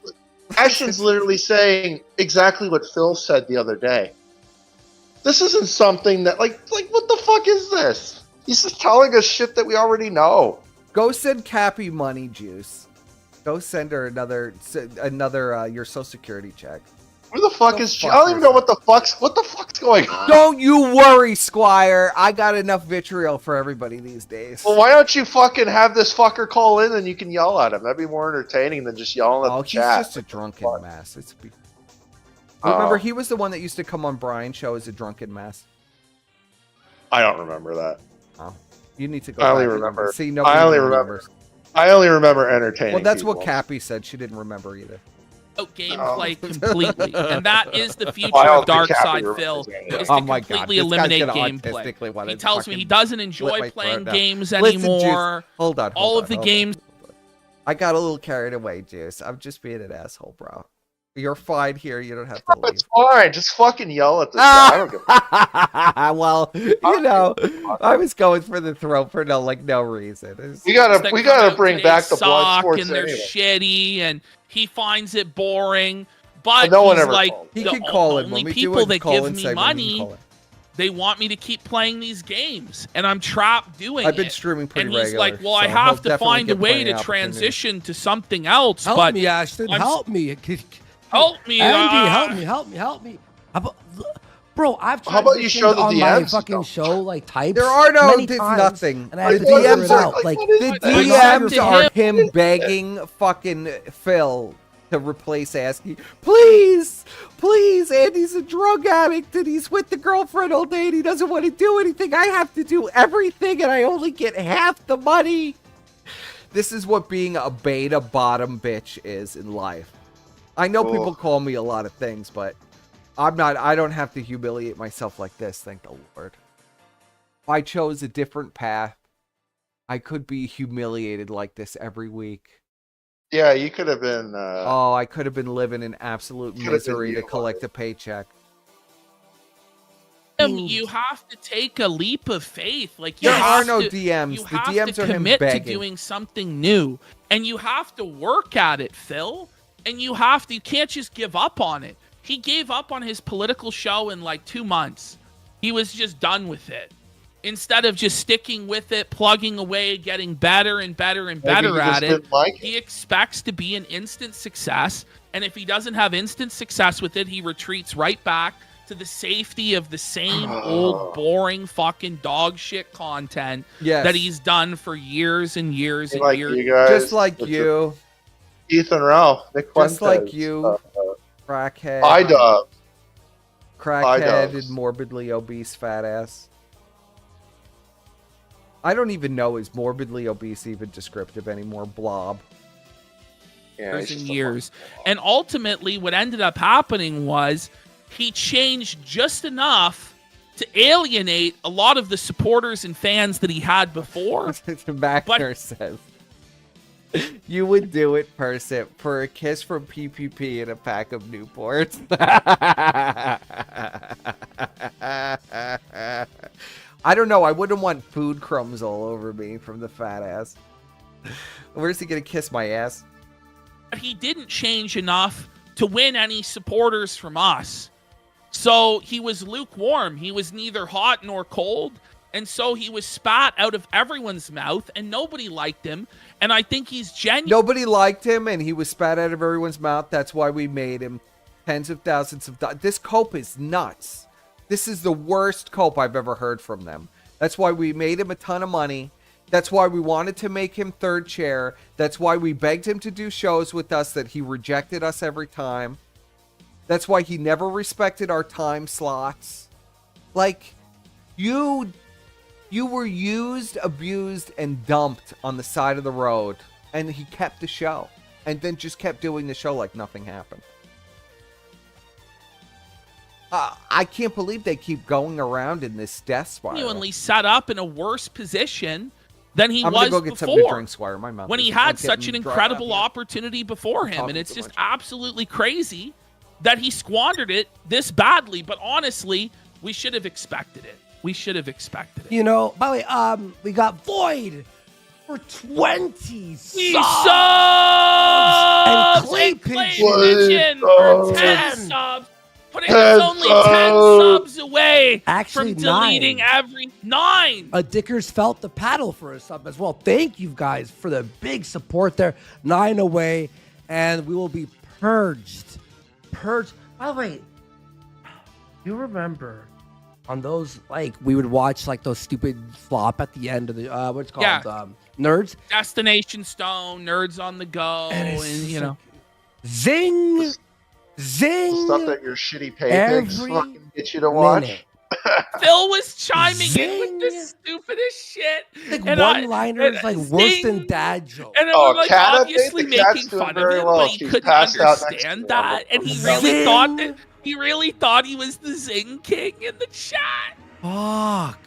Ashton's literally saying exactly what Phil said the other day. This isn't something that like what the fuck is this? He's just telling us shit that we already know. Go send Cappy money, Juice. Go send her another your social security check. Where the fuck is she? I don't even know what the fuck's going on. Don't you worry, Squire. I got enough vitriol for everybody these days. Well, why don't you fucking have this fucker call in and you can yell at him? That'd be more entertaining than just yelling at the chat. He's just a drunken mess. Remember, he was the one that used to come on Brian's show as a drunken mess. I don't remember that. Oh, you need to go. I only remember. See, nobody remembers. I only remember entertaining. Well, that's people. what Cappy said. She didn't remember either. Gameplay completely, and that is the future of Darkside Phil. Is to completely eliminate gameplay. He tells me he doesn't enjoy playing games anymore. Hold on. All of the games I got a little carried away, Juice. I'm just being an asshole, bro. You're fine here. You don't have to leave. It's fine. Just fucking yell at this guy. I don't give a Well, you know, I was going for the throat for no reason. We gotta bring back the blood sports and they're anyway. shitty, and he finds it boring. But No one he's ever like, called. He the can call it. only When we do people a that call give in me segment, he can money, call it. they want me to keep playing these games, and I'm trapped doing it. I've been streaming pretty And he's regular, like, well, I so have he'll to definitely find a get way plenty to of opportunities. transition to something else. Help but me, Ashton. Help me. Help me. Andy, help me. Bro, I've tried How about this you thing show the on DMs, my fucking though? show, like types. There are no, many there's times, nothing. and I have The to figure DMs it are out. Like the I DMs sent are to him begging fucking Phil to replace ASCII. Please, Andy's a drug addict and he's with the girlfriend all day and he doesn't want to do anything. I have to do everything and I only get half the money. This is what being a beta bottom bitch is in life. I know people call me a lot of things, but I don't have to humiliate myself like this, thank the Lord. If I chose a different path, I could be humiliated like this every week. Yeah, you could have been. I could have been living in absolute Could have been misery to you. collect a paycheck. You have to take a leap of faith. Like There you are have no to- DMs. You The have DMs to are him commit to begging. doing something new, and you have to work at it, Phil. And you can't just give up on it. He gave up on his political show in like 2 months. He was just done with it. Instead of just sticking with it, plugging away, getting better and better and Maybe better he just at it, didn't like it. he expects to be an instant success. And if he doesn't have instant success with it, he retreats right back to the safety of the same old boring fucking dog shit content Yes. that he's done for years and years and Like years. you guys, Just like with you. Ethan Ralph, Nick Just like Fuentes, you. Crackhead. iDub. Crackhead iDubbbz. and morbidly obese fat ass. I don't even know, is morbidly obese even descriptive anymore? Blob. Yeah, years he's and just a years. And ultimately, what ended up happening was he changed just enough to alienate a lot of the supporters and fans that he had before. Mackner says, you would do it, Percip, for a kiss from PPP and a pack of Newports. I don't know. I wouldn't want food crumbs all over me from the fat ass. Where's he going to kiss my ass? But he didn't change enough to win any supporters from us. So he was lukewarm. He was neither hot nor cold. And so he was spat out of everyone's mouth, and nobody liked him. And I think he's genuine. Nobody liked him, and he was spat out of everyone's mouth. That's why we made him tens of thousands of dollars. This cope is nuts. This is the worst cope I've ever heard from them. That's why we made him a ton of money. That's why we wanted to make him third chair. That's why we begged him to do shows with us that he rejected us every time. That's why he never respected our time slots. Like, you were used, abused, and dumped on the side of the road. And he kept the show. And then just kept doing the show like nothing happened. I can't believe they keep going around in this death spiral. Genuinely set up in a worse position than he I'm was gonna go get before. something to drink, Squire. My mouth when he is- had I'm such an getting dry incredible mouth. opportunity before him, talking and it's too just much. absolutely crazy that he squandered it this badly. But honestly, we should have expected it. We should have expected it. You know, by the way, we got Void for 20 We subs. subs! And Clay And Clay Pigeon Pigeon for 10 10 subs. Putting 10 us only 10 subs away Actually, from deleting 9. every 9. Dickers felt the paddle for a sub as well. Thank you guys for the big support there. 9 away, and we will be purged. Purged. By the way, you remember on those, like, we would watch, like, those stupid flop at the end of the, what's it called? Yeah. Nerds. Destination Stone, Nerds on the Go, and, it's you know. Zing! Zing! stuff that your shitty paypigs Every fucking get you to watch. minute. Phil was chiming in Zing. with the stupidest shit. Like And one-liners, and like worse zing. than dad jokes. And it Oh, was like Cat, I think obviously the cat's making doing fun of very him, well. but he She's couldn't passed out next to understand me. that. And he Zing. really thought that he really thought he was the Zing King in the chat. Fuck.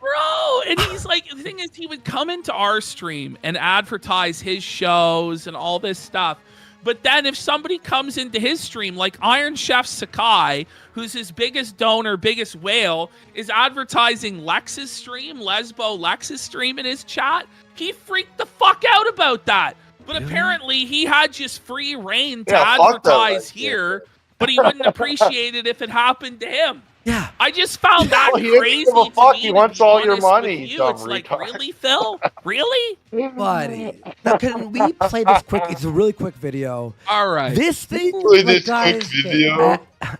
Bro, and he's like, the thing is, he would come into our stream and advertise his shows and all this stuff. But then if somebody comes into his stream, like Iron Chef Sakai, who's his biggest donor, biggest whale, is advertising Lex's stream, Lesbo Lex's stream in his chat, he freaked the fuck out about that. But apparently he had just free reign to advertise here, but he wouldn't appreciate it if it happened to him. Yeah. I just found that He doesn't crazy. give a to fuck. me, He to wants be all your honest with money, you. dumb It's like, retard. really, Phil? Really? Buddy. Now, can we play this quick? It's a really quick video. All right. This thing, Play like, this guys, quick video.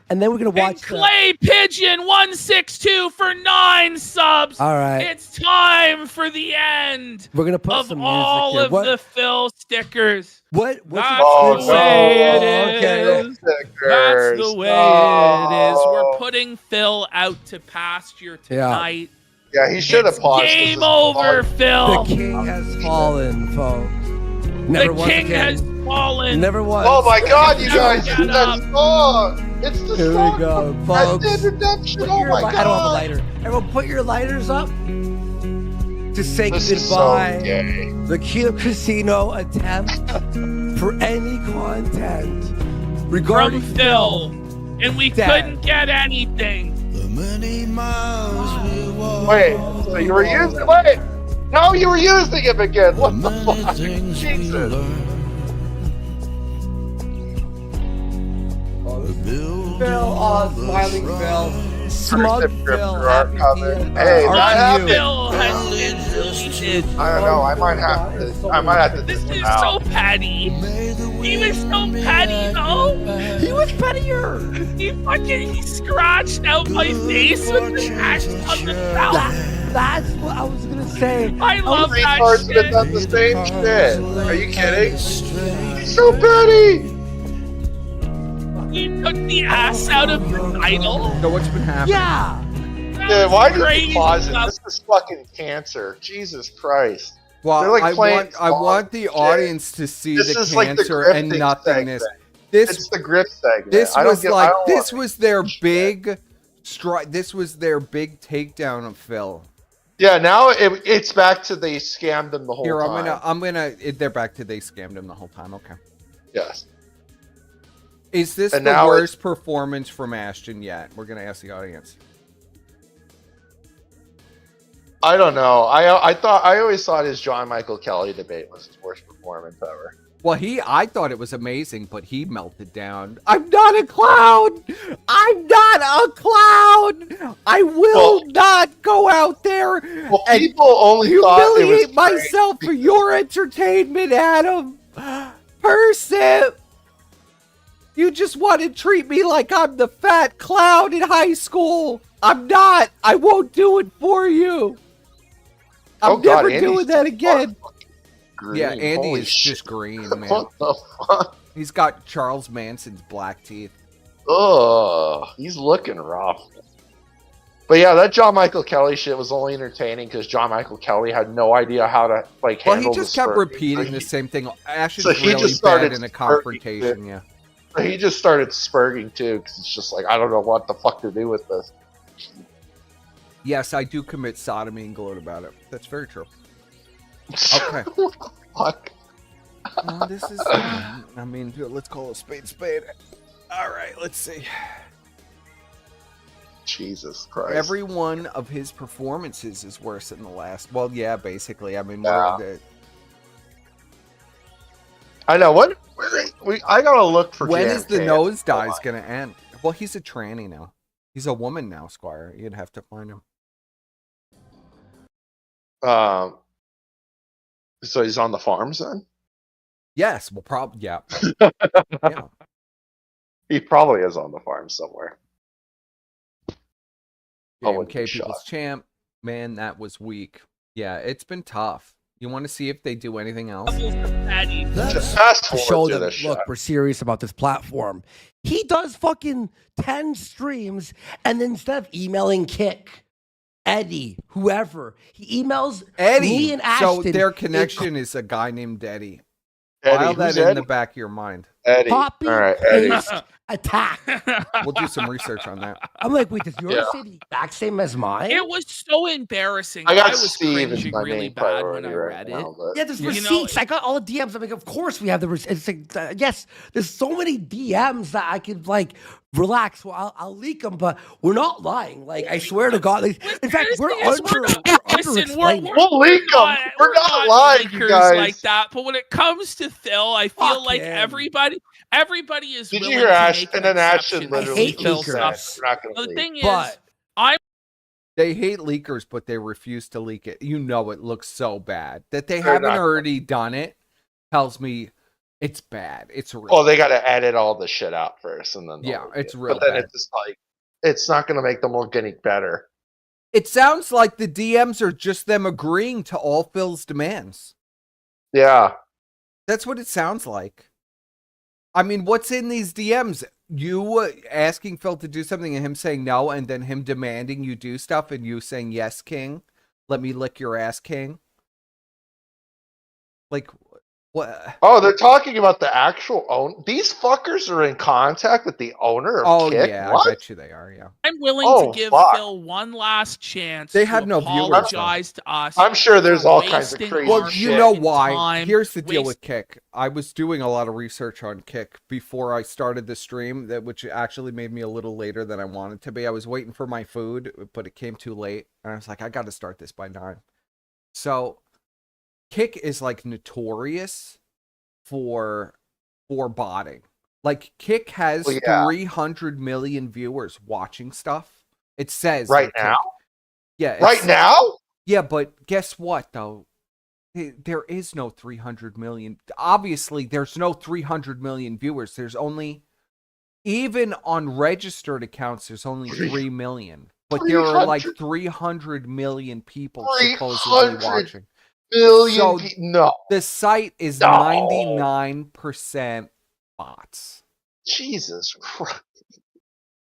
and then we're going to And watch Clay Pigeon 162 for 9 subs. All right. It's time for the end We're going to put of some music all here. of the Phil stickers. What's That's Oh, the way no. it Okay. is. That's the way it is. We're putting Phil out to pasture tonight. Yeah, he should have paused. This Game is over, fun. Phil. The king has fallen, folks. Never The was king again. has fallen. Never was. Oh my God, you Never guys! get It's up. that song. It's the Here song. we go, Red folks. Dead Redemption. Put Oh your my li- I don't have a God. lighter. Everyone, put your lighters up to say This is so goodbye. gay. The Kilo Casino attempt for any content regarding From Phil. And we Dad. couldn't get anything. Wait, so you were using? Wait, no, you were using him again. What the fuck? Jesus. Phil, smiling Phil, smug First Phil, scripture happy coming. to- Hey, are that you? happened. Phil has been deleted. I don't know. I might have to. This take is him out. so petty. He was so petty, though. He was pettier. He scratched out my face with the axe on the belt. That's what I was gonna say. I love Three that cards would have shit. done the same shit. Are you kidding? He's so petty. You took the ass out of the title. So what's been happening? Yeah. Dude, why did Crazy you pause it? stuff. This is fucking cancer. Jesus Christ. Well, They're like I playing want the songs. audience to see This the is like the cancer and grifting nothingness. segment. This It's the grip segment. this I don't was give- I like don't this want- was their big this was their big takedown of Phil. Yeah, now it's back to they scammed them the whole Here, time. I'm gonna they're back to they scammed him the whole time. Okay. Yes. Is this And the now worst performance from Ashton yet? We're gonna ask the audience. I don't know. I always thought his John Michael Kelly debate was his worst performance ever. Well, I thought it was amazing, but he melted down. I'm not a clown. I'm not a clown. I will not go out there Well, and people only thought it was humiliate myself for your entertainment, Adam. Person, you just want to treat me like I'm the fat clown in high school. I'm not. I won't do it for you. I'm Oh, God, never Andy's doing that again. green. Yeah, Andy Holy is shit. just green, man. What the fuck? He's got Charles Manson's black teeth. Ugh, he's looking rough. But yeah, that John Michael Kelly shit was only entertaining because John Michael Kelly had no idea how to like Well, handle he just the kept spurting. repeating the same thing. Ashton's so he really just started bad in a spurting confrontation, too. yeah. He just started spurting too because it's just like I don't know what the fuck to do with this. Yes, I do commit sodomy and gloat about it. That's very true. Okay. What the fuck? Well, this is, I mean, let's call a spade spade. All right, let's see. Jesus Christ. Every one of his performances is worse than the last. Well, yeah, basically. I mean, Yeah. we're I know what I gotta look for. when Jan is the Cam. nosedive's going to end? Well, he's a tranny now. He's a woman now, Squire. You'd have to find him. So he's on the farms then? Yes, well, probably, yeah. Yeah. He probably is on the farm somewhere. I wouldn't JMK be People's shocked. Champ, man, that was weak. Yeah, it's been tough. You want to see if they do anything else? Just fast To forward show to them, this look, shit. we're serious about this platform. He does fucking 10 streams, and then instead of emailing Kick, Eddie, whoever, he emails Eddie. me and Ashton. So their connection is a guy named Eddie. Eddie, File that who's in Eddie? the back of your mind. Eddie. Copy All right, Eddie. paste attack. We'll do some research on that. I'm like, wait, does yours Yeah. say the exact same as mine? It was so embarrassing. I got was Steve as cringing my really main bad when priority I right read now, it. but Yeah, there's You know, receipts. I got all the DMs. I'm like, of course we have the receipts. It's like, yes, there's so many DMs that I could like relax. Well, I'll leak them, but we're not lying. Like, I swear to God. Like, in fact, we're Listen, we're we'll leak them. We're not lying, you leakers guys. like that. But when it comes to Phil, I feel Fuck like him. everybody is Did you willing hear to Ash? make And an then Ashton exception for literally hate Phil leakers. stuff. We're not going to The leak. thing is, But- They hate leakers, but they refuse to leak it. You know it looks so bad. That they They're haven't not- already done it tells me it's bad. It's real. Oh, they got to edit all the shit out first, and then they'll Yeah, leak it's it. real But then bad. it's just like it's not going to make them look any better. It sounds like the DMs are just them agreeing to all Phil's demands. Yeah. That's what it sounds like. I mean, what's in these DMs? You asking Phil to do something and him saying no, and then him demanding you do stuff and you saying, yes, King. Let me lick your ass, King. Like, what? Oh, they're talking about the actual own. These fuckers are in contact with the owner of Oh, Kick. yeah, What? I bet you they are, yeah. I'm willing Oh, to give fuck. Phil one last chance They to have no viewers, though. apologize to us. I'm sure there's for all kinds of wasting crazy our Well, shit. you know fucking why. time, Here's the deal waste- with Kick. I was doing a lot of research on Kick before I started the stream, which actually made me a little later than I wanted to be. I was waiting for my food, but it came too late. And I was like, I got to start this by 9. So Kick is like notorious for botting. Like Kick has Well, yeah. 300 million viewers watching stuff. It says Right that Kick- now? Yeah. Right now? Yeah, but guess what though? There is no 300 million. Obviously, there's no 300 million viewers. There's only, even on registered accounts, there's only 3 million. But there are like 300 million people supposedly 300 watching. Million So no. the site is No. 99% bots. Jesus Christ.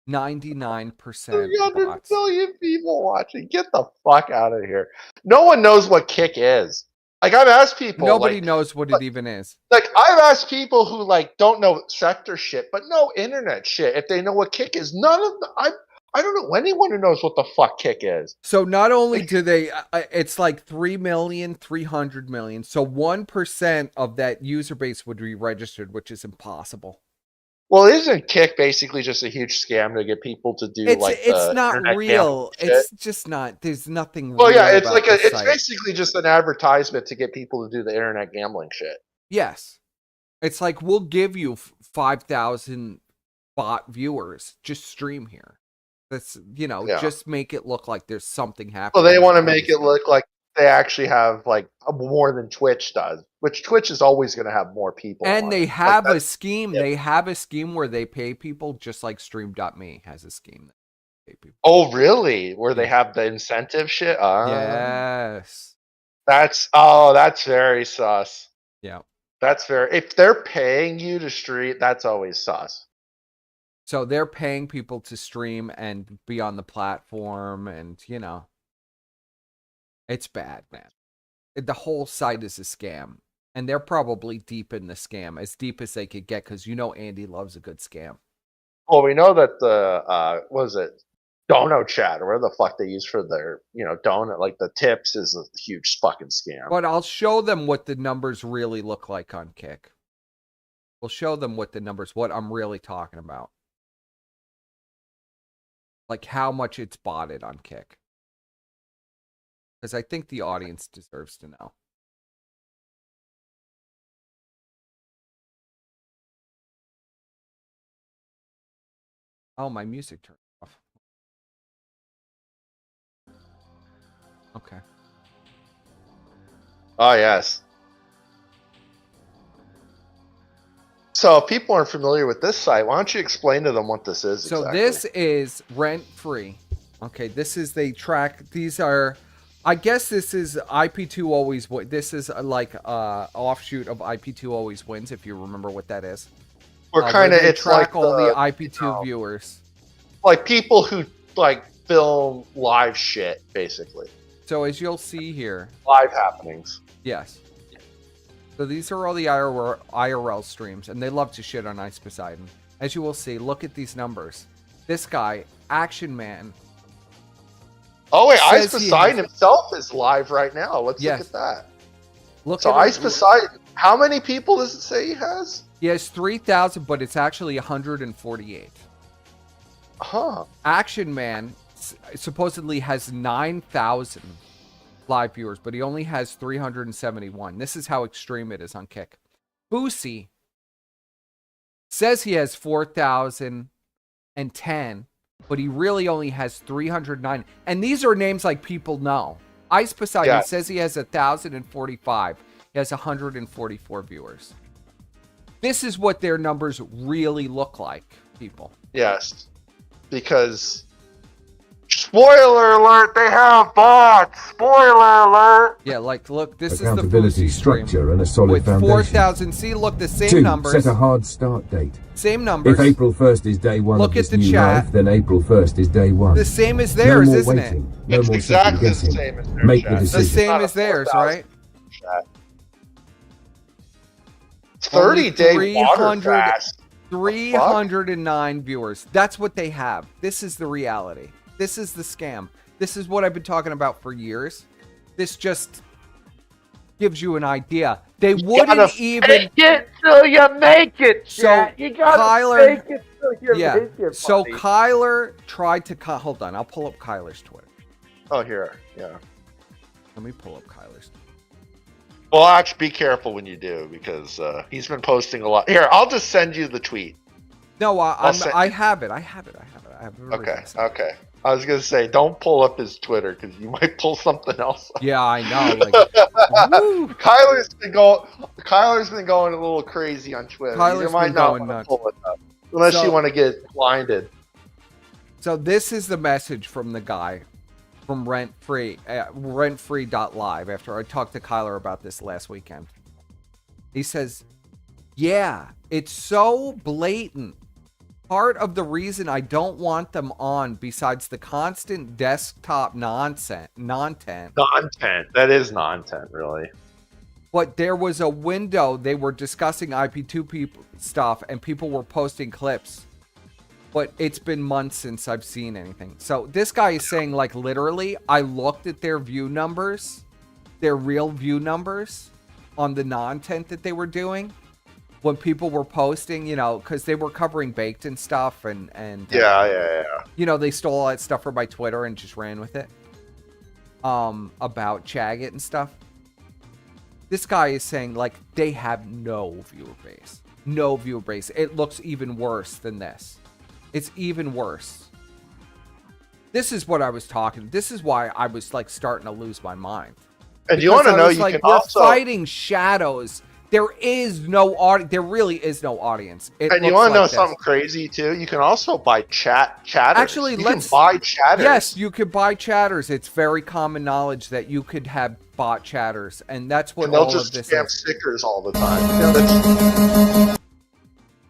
99% 300 bots. million people watching. Get the fuck out of here. No one knows what Kick is. Like, I've asked people. Nobody like, knows what it even is. Like, I've asked people who, like, don't know sector shit, but know internet shit, if they know what Kick is. None of them. I don't know anyone who knows what the fuck Kick is. So not only do they, it's like 3 million, 300 million. So 1% of that user base would be registered, which is impossible. Well, isn't Kick basically just a huge scam to get people to do It's the not internet real. gambling shit? It's just not. There's nothing. Well, real yeah, it's about like the it's site. basically just an advertisement to get people to do the internet gambling shit. Yes, it's like we'll give you 5,000 bot viewers. Just stream here. That's Yeah. just make it look like there's something happening. Well, they want to make it look like they actually have like more than Twitch does, which Twitch is always going to have more people. And on they it. have Like, a scheme. yeah. They have a scheme where they pay people, just like Stream.me has a scheme. That they pay people. Oh, really? Where they have the incentive shit? Yes. That's very sus. Yeah. That's very. If they're paying you to stream, that's always sus. So they're paying people to stream and be on the platform, and it's bad, man. The whole site is a scam, and they're probably deep in the scam, as deep as they could get, because Andy loves a good scam. Well, we know that the what is it, Dono chat, or whatever the fuck they use for their donut, like the tips, is a huge fucking scam. But I'll show them what the numbers really look like on Kick. We'll show them what I'm really talking about. Like how much it's botted on Kick. Because I think the audience deserves to know. Oh, my music turned off. Okay. Oh, yes. So if people aren't familiar with this site, why don't you explain to them what this is So exactly? this is rent-free. Okay, this is they track. These are, I guess this is IP2 always wins. This is like offshoot of IP2 always wins, if you remember what that is. We're kind of, they it's track like all the IP2 viewers. Like people who like film live shit, basically. So as you'll see here, Live happenings. yes. So these are all the IRL streams, and they love to shit on Ice Poseidon. As you will see, look at these numbers. This guy, Action Man. Oh wait, Ice says he Poseidon has- himself is live right now. Let's Yes. look at that. Look So at Ice it. Poseidon, how many people does it say he has? He has 3,000, but it's actually 148. Huh. Action Man supposedly has 9,000 live viewers, but he only has 371. This is how extreme it is on Kick. Boosie says he has 4,010, but he really only has 309. And these are names like people know. Ice Poseidon says he has 1,045. He has 144 viewers. This is what their numbers really look like, people. Yes. Because spoiler alert, they have bots. Spoiler alert. Yeah, like look, this is the Accountability Boosie stream structure and a solid with foundation. 4,000. See, look, the same 2. numbers. Set a hard start date. Same numbers. If April 1st is day 1 Look of at this the new chat. life, then April 1st is day 1. The same as No theirs, more isn't waiting. it? No It's more exactly the second same as guessing. their Make the chat. The decision. same as theirs, right? Chat. 30-day water 300 fast. 309 viewers. That's what they have. This is the reality. This is the scam. This is what I've been talking about for years. This just gives you an idea. They wouldn't even Fake it till you make it, So, chat. You gotta Kyler- fake it till you yeah. make it, So buddy. Kyler tried to hold on. I'll pull up Kyler's Twitter. Oh, here. Yeah. Let me pull up Kyler's. Well, actually, be careful when you do because he's been posting a lot. Here, I'll just send you the tweet. No, I'll send- I have it. I have it. Okay. Okay. I was gonna say, don't pull up his Twitter because you might pull something else up. Yeah, I know. Like, woo. Kyler's been going a little crazy on Twitter. Kyler's You might been not going wanna nuts. pull it up unless So- you want to get blinded. So this is the message from the guy from rentfree.live after I talked to Kyler about this last weekend. He says, yeah, it's so blatant. Part of the reason I don't want them on, besides the constant desktop nonsense, Content. That is nontent, really. but there was a window they were discussing IP2 stuff and people were posting clips. But it's been months since I've seen anything. So this guy is saying, like, literally, I looked at their view numbers, their real view numbers on the non-tent that they were doing when people were posting, you know, because they were covering Baked and stuff and Yeah. you know, they stole all that stuff from my Twitter and just ran with it. About Chagget and stuff. This guy is saying, like, they have no viewer base. No viewer base. It looks even worse than this. It's even worse. This is what I was talking. This is why I was, like, starting to lose my mind. And you want to know, you like, can we're also fighting shadows. There is no audience. There really is no audience. And you looks want to know like this. something crazy too? You can also buy chatters. Actually, you let's can buy chatters. Yes, you could buy chatters. It's very common knowledge that you could have bot chatters, and that's what and they'll all just of this spam is. stickers all the time. That's-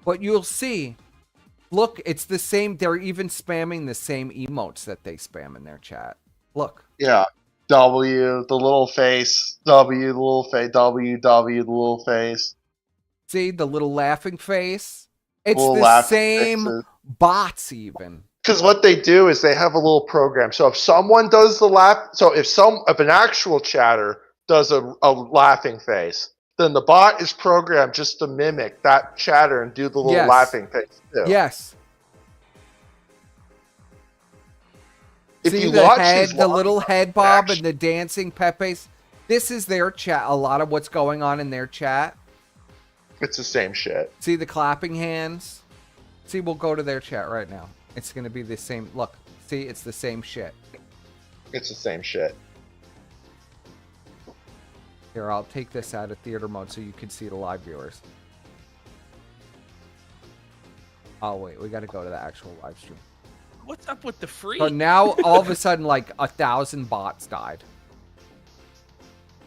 But you'll see. Look, it's the same. They're even spamming the same emotes that they spam in their chat. Look. Yeah. W, the little face. W, the little face. W, the little face. See the little laughing face? It's Little the laughing same faces. bots even. Because what they do is they have a little program. So if someone does the laugh, so if an actual chatter does a laughing face, then the bot is programmed just to mimic that chatter and do the little Yes. laughing face too. Yes. If See you the watch head, these the long- little head bob and the dancing Pepe's. This is their chat. A lot of what's going on in their chat. It's the same shit. See the clapping hands? See, we'll go to their chat right now. It's going to be the same. Look, see, it's the same shit. It's the same shit. Here, I'll take this out of theater mode so you can see the live viewers. Oh, wait, we got to go to the actual live stream. What's up with the free? So now, all of a sudden, like, 1,000 bots died.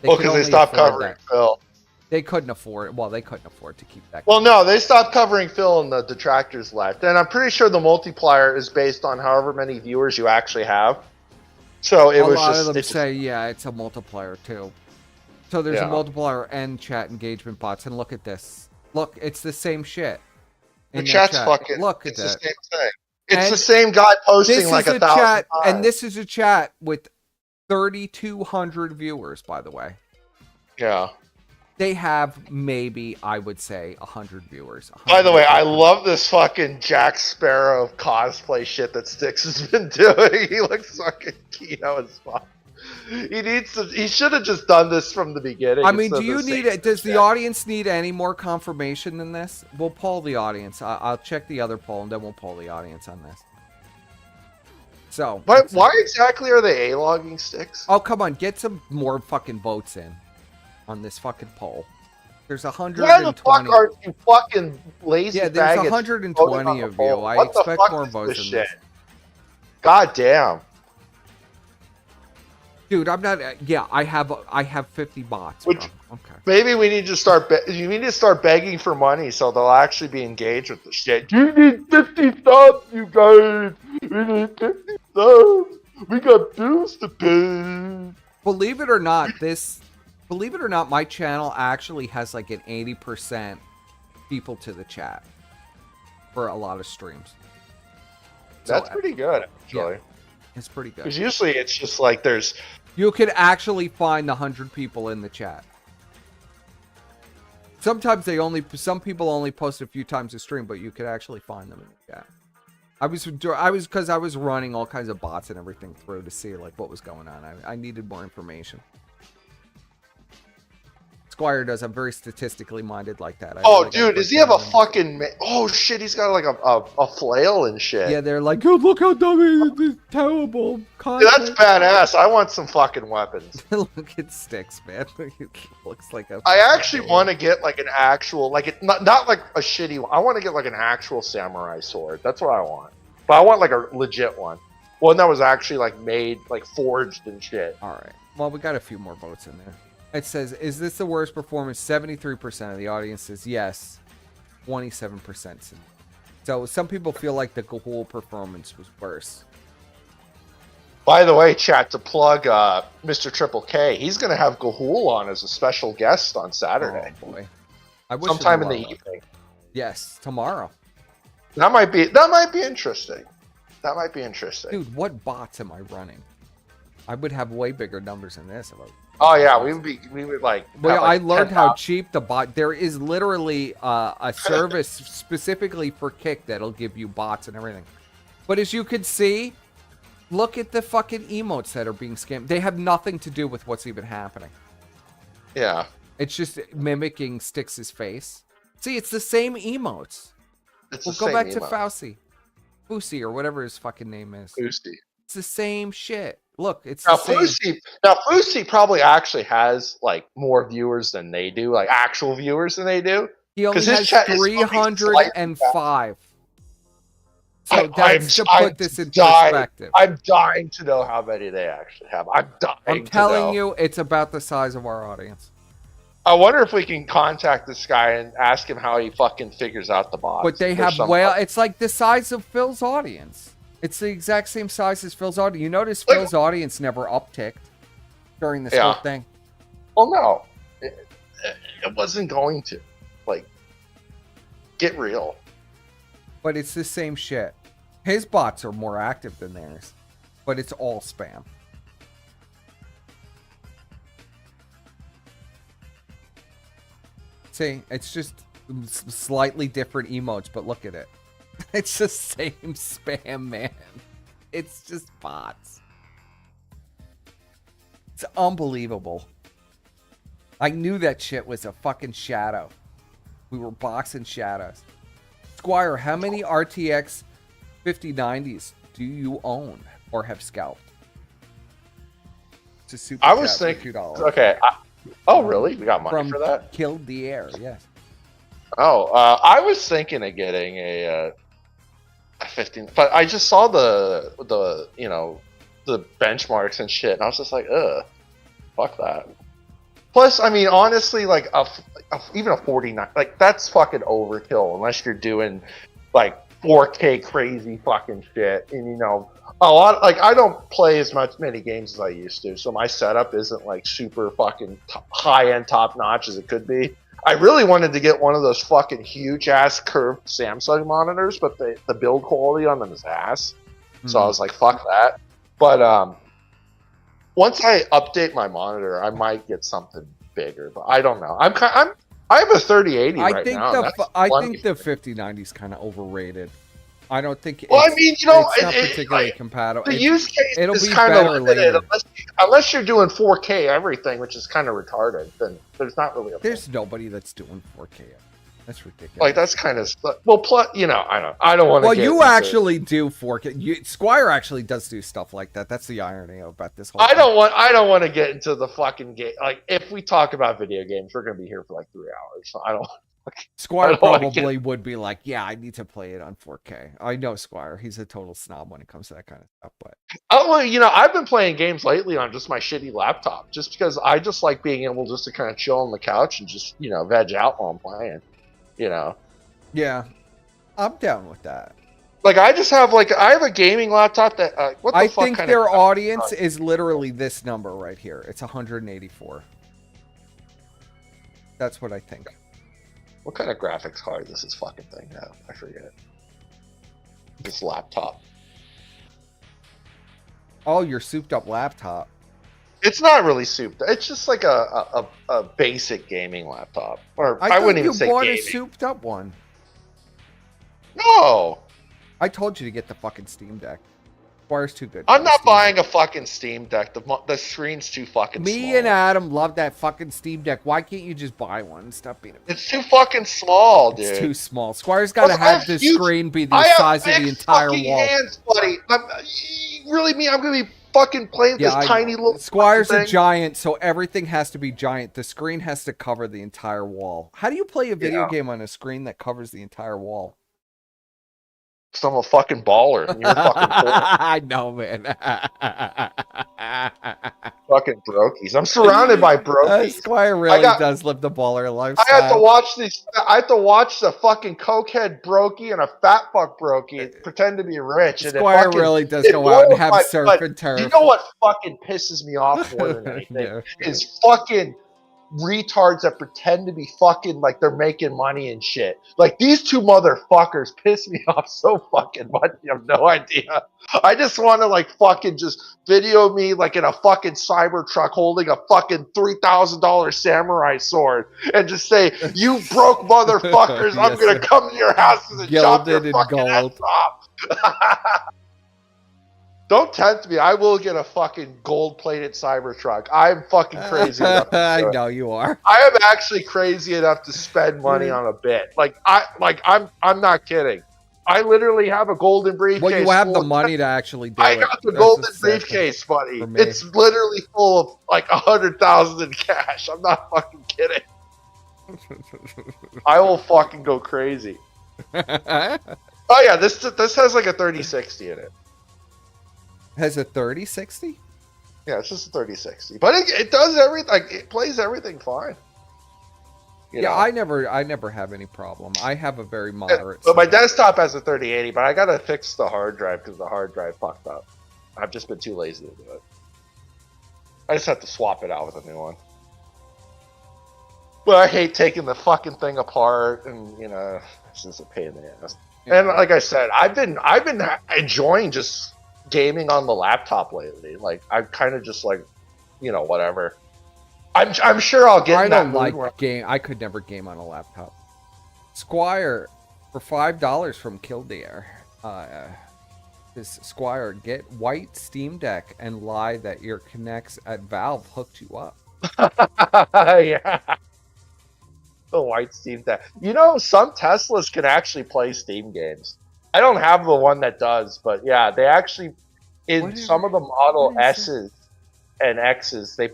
Well, could because they only stopped afford covering that. Phil. They couldn't afford it. Well, they couldn't afford to keep that. Well, no, they stopped covering Phil and the detractors left. And I'm pretty sure the multiplier is based on however many viewers you actually have. So it a was lot just of them it's say, yeah, it's a multiplier too. So there's a Yeah. multiplier and chat engagement bots, and look at this. Look, it's the same shit. The in their chat's chat. fucking. Look at It's the that. same thing. It's And the same guy posting This like is 1,000 chat, times. and this is a chat with 3,200 viewers, by the way. Yeah. They have maybe, I would say, 100 viewers. By the way, I 150. love this fucking Jack Sparrow cosplay shit that Styx has been doing. He looks fucking keto as fuck. He should have just done this from the beginning. I mean, instead do of you the need same it? Does the shit. audience need any more confirmation than this? We'll poll the audience. I'll check the other poll, and then we'll poll the audience on this. So, But why exactly are they A-logging Styx? oh, come on, get some more fucking votes in on this fucking poll. There's Why the 120. fuck aren't you fucking lazy Yeah, there's faggots 120 voting on the of you. poll? I What the expect fuck more is votes this than this. shit? God damn. Dude, I'm not. Yeah, I have 50 bots. Which- bro. Okay. Maybe we need to start. You need to start begging for money so they'll actually be engaged with the shit. You need 50 subs, you guys. We need 50 subs. We got bills to pay. Believe it or not, my channel actually has like an 80% people to the chat for a lot of streams. So, That's pretty good, actually. yeah. It's pretty good. Because usually it's just like there's. You could actually find the 100 people in the chat. Sometimes some people only post a few times a stream, but you could actually find them in the chat. I was running all kinds of bots and everything through to see like what was going on. I needed more information. Squire does. I'm very statistically minded like that. Oh, dude, does he have a fucking? Oh shit, he's got like a flail and shit. Yeah, they're like, Dude, look how dumb it is. This terrible Dude, content. that's badass. I want some fucking weapons. look at Sticks, man. It looks like a. I actually want to get like an actual, like it not like a shitty one. I want to get like an actual samurai sword. That's what I want. But I want like a legit one. One that was actually like made, like forged and shit. All right. Well, we got a few more votes in there. It says, is this the worst performance? 73% of the audience says yes. 27% says. So some people feel like the Gahul performance was worse. By the way, chat, to plug Mr. Triple K, he's going to have Gahul on as a special guest on Saturday. Oh, boy. I wish Sometime in it the were. evening. Yes, tomorrow. That might be interesting. That might be interesting. Dude, what bots am I running? I would have way bigger numbers than this. Oh yeah, we would like. Well, have, like, I learned how 10,000. cheap the bot. There is literally a service specifically for Kick that'll give you bots and everything. But as you can see, look at the fucking emotes that are being scammed. They have nothing to do with what's even happening. Yeah. It's just mimicking Styx's face. See, it's the same emotes. It's We'll the go same back to emote. Fousey or whatever his fucking name is. Fousey. It's the same shit. Look, it's Now the same. Fousey probably actually has like more viewers than they do, like actual viewers than they do. He only 'Cause his has chat is fucking 305. So that's to put this in dying. perspective. I'm dying to know how many they actually have. I'm dying. I'm to telling know. you, it's about the size of our audience. I wonder if we can contact this guy and ask him how he fucking figures out the bots. But they There's have some- it's like the size of Phil's audience. It's the exact same size as Phil's audience. You notice Phil's audience never upticked during this whole thing. Well, no, it wasn't going to. Like, get real. But it's the same shit. His bots are more active than theirs, but it's all spam. See, it's just slightly different emotes, but look at it. It's the same spam, man. It's just bots. It's unbelievable. I knew that shit was a fucking shadow. We were boxing shadows. Squire, how many RTX 5090s do you own or have scalped? It's a super I was chat for thinking. $2. Okay. Oh, really? We got money From for that? Killed the Air, yes. Oh, I was thinking of getting a 15, but I just saw the the benchmarks and shit, and I was just like, ugh, fuck that. Plus, I mean, honestly, like even a 49, like that's fucking overkill unless you're doing like 4K crazy fucking shit. And you know, a lot like I don't play as many games as I used to, so my setup isn't like super fucking high end, top notch as it could be. I really wanted to get one of those fucking huge ass curved Samsung monitors, but the build quality on them is ass. So I was like, fuck that. But once I update my monitor, I might get something bigger. But I don't know. I have a 3080 right now. I think the 5090 is kind of overrated. I don't think. Well, I mean, you know, it's not particularly compatible. The use case it'll is be kind better of limited later. unless you're doing 4K everything, which is kind of retarded. Then there's not really. There's nobody that's doing 4K. That's ridiculous. Like that's kind of well, plus you know, I don't want to. Well, you actually do 4K. Squire actually does do stuff like that. That's the irony about this whole. I don't want to get into the fucking game. Like if we talk about video games, we're gonna be here for like 3 hours. So I don't. Squire probably would be like, yeah, I need to play it on 4K. I know Squire. He's a total snob when it comes to that kind of stuff. But well, you know, I've been playing games lately on just my shitty laptop, just because I just like being able just to kind of chill on the couch and just veg out while I'm playing. You know. Yeah, I'm down with that. Like I have a gaming laptop that. What the I fuck think kind their of audience is literally this number right here. It's 184. That's what I think. What kind of graphics card does this fucking thing have? I forget. This laptop. Oh, your souped up laptop. It's not really souped. It's just like a basic gaming laptop. Or I wouldn't even say you bought gaming. a souped up one. No. I told you to get the fucking Steam Deck. Squire's too good. I'm not buying a fucking Steam Deck. The screen's too fucking small. Me and Adam love that fucking Steam Deck. Why can't you just buy one? Stop being a... It's too fucking small, dude. It's too small. Squire's got to have the screen be the size of the entire wall. Hands, buddy. Really, I'm going to be fucking playing this tiny little... Squire's a giant, so everything has to be giant. The screen has to cover the entire wall. How do you play a video game on a screen that covers the entire wall? I'm a fucking baller. And you're fucking I know, man. Fucking brokies. I'm surrounded by brokies. Squire really does live the baller lifestyle. I have to watch these. I have to watch the fucking cokehead brokey and a fat fuck brokey pretend to be rich. And Squire really does go out and have surf and turf. You know what fucking pisses me off more than anything is fucking retards that pretend to be fucking like they're making money and shit. Like these two motherfuckers piss me off so fucking much. You have no idea. I just want to like fucking just video me like in a fucking Cybertruck holding a fucking $3,000 samurai sword and just say, "You broke motherfuckers! I'm gonna come to your houses and chop your fucking ass off." Don't tempt me. I will get a fucking gold-plated Cybertruck. I'm fucking crazy enough. I know you are. I am actually crazy enough to spend money on a bit. I'm not kidding. I literally have a golden briefcase. Well, you have the money to actually do it. I got the golden briefcase, buddy. It's literally full of like 100,000 in cash. I'm not fucking kidding. I will fucking go crazy. Oh yeah, this has like a 3060 in it. Has a 3060? Yeah, it's just a 3060, but it does everything. Like it plays everything fine. You know? I never have any problem. I have a very moderate. But my desktop has a 3080, but I gotta fix the hard drive because the hard drive fucked up. I've just been too lazy to do it. I just have to swap it out with a new one. But I hate taking the fucking thing apart, and it's just a pain in the ass. Yeah. And like I said, I've been enjoying just gaming on the laptop lately. Like I'm kind of just like, whatever. I'm sure I'll get. I don't like game. I could never game on a laptop. Squire, for $5 from Kildare, this Squire, get white Steam Deck and lie that your connects at Valve hooked you up. Yeah. The white Steam Deck. Some Teslas can actually play Steam games. I don't have the one that does, but yeah, they actually, in some of the Model S's and X's, they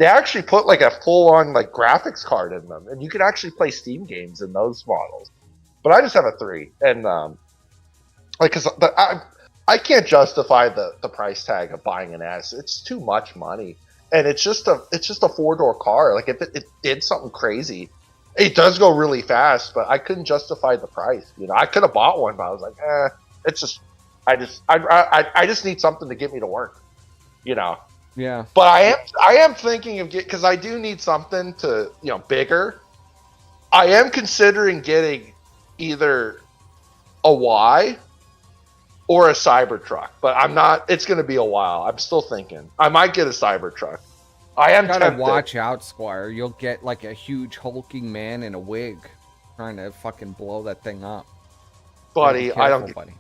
actually put like a full-on like graphics card in them, and you can actually play Steam games in those models. But I just have a 3, and because I can't justify the price tag of buying an S. It's too much money, and it's just a 4-door car. Like if it did something crazy, It does go really fast, but I couldn't justify the price. You know, I could have bought one, but I was like, it's just, I just need something to get me to work. You know. Yeah. But I am thinking of because I do need something to, you know, bigger. I am considering getting either a Y or a Cybertruck, but I'm not. It's going to be a while. I'm still thinking I might get a Cybertruck. I am gotta tempted. watch out, Squire. You'll get like a huge hulking man in a wig trying to fucking blow that thing up. Buddy. Careful, I don't. buddy.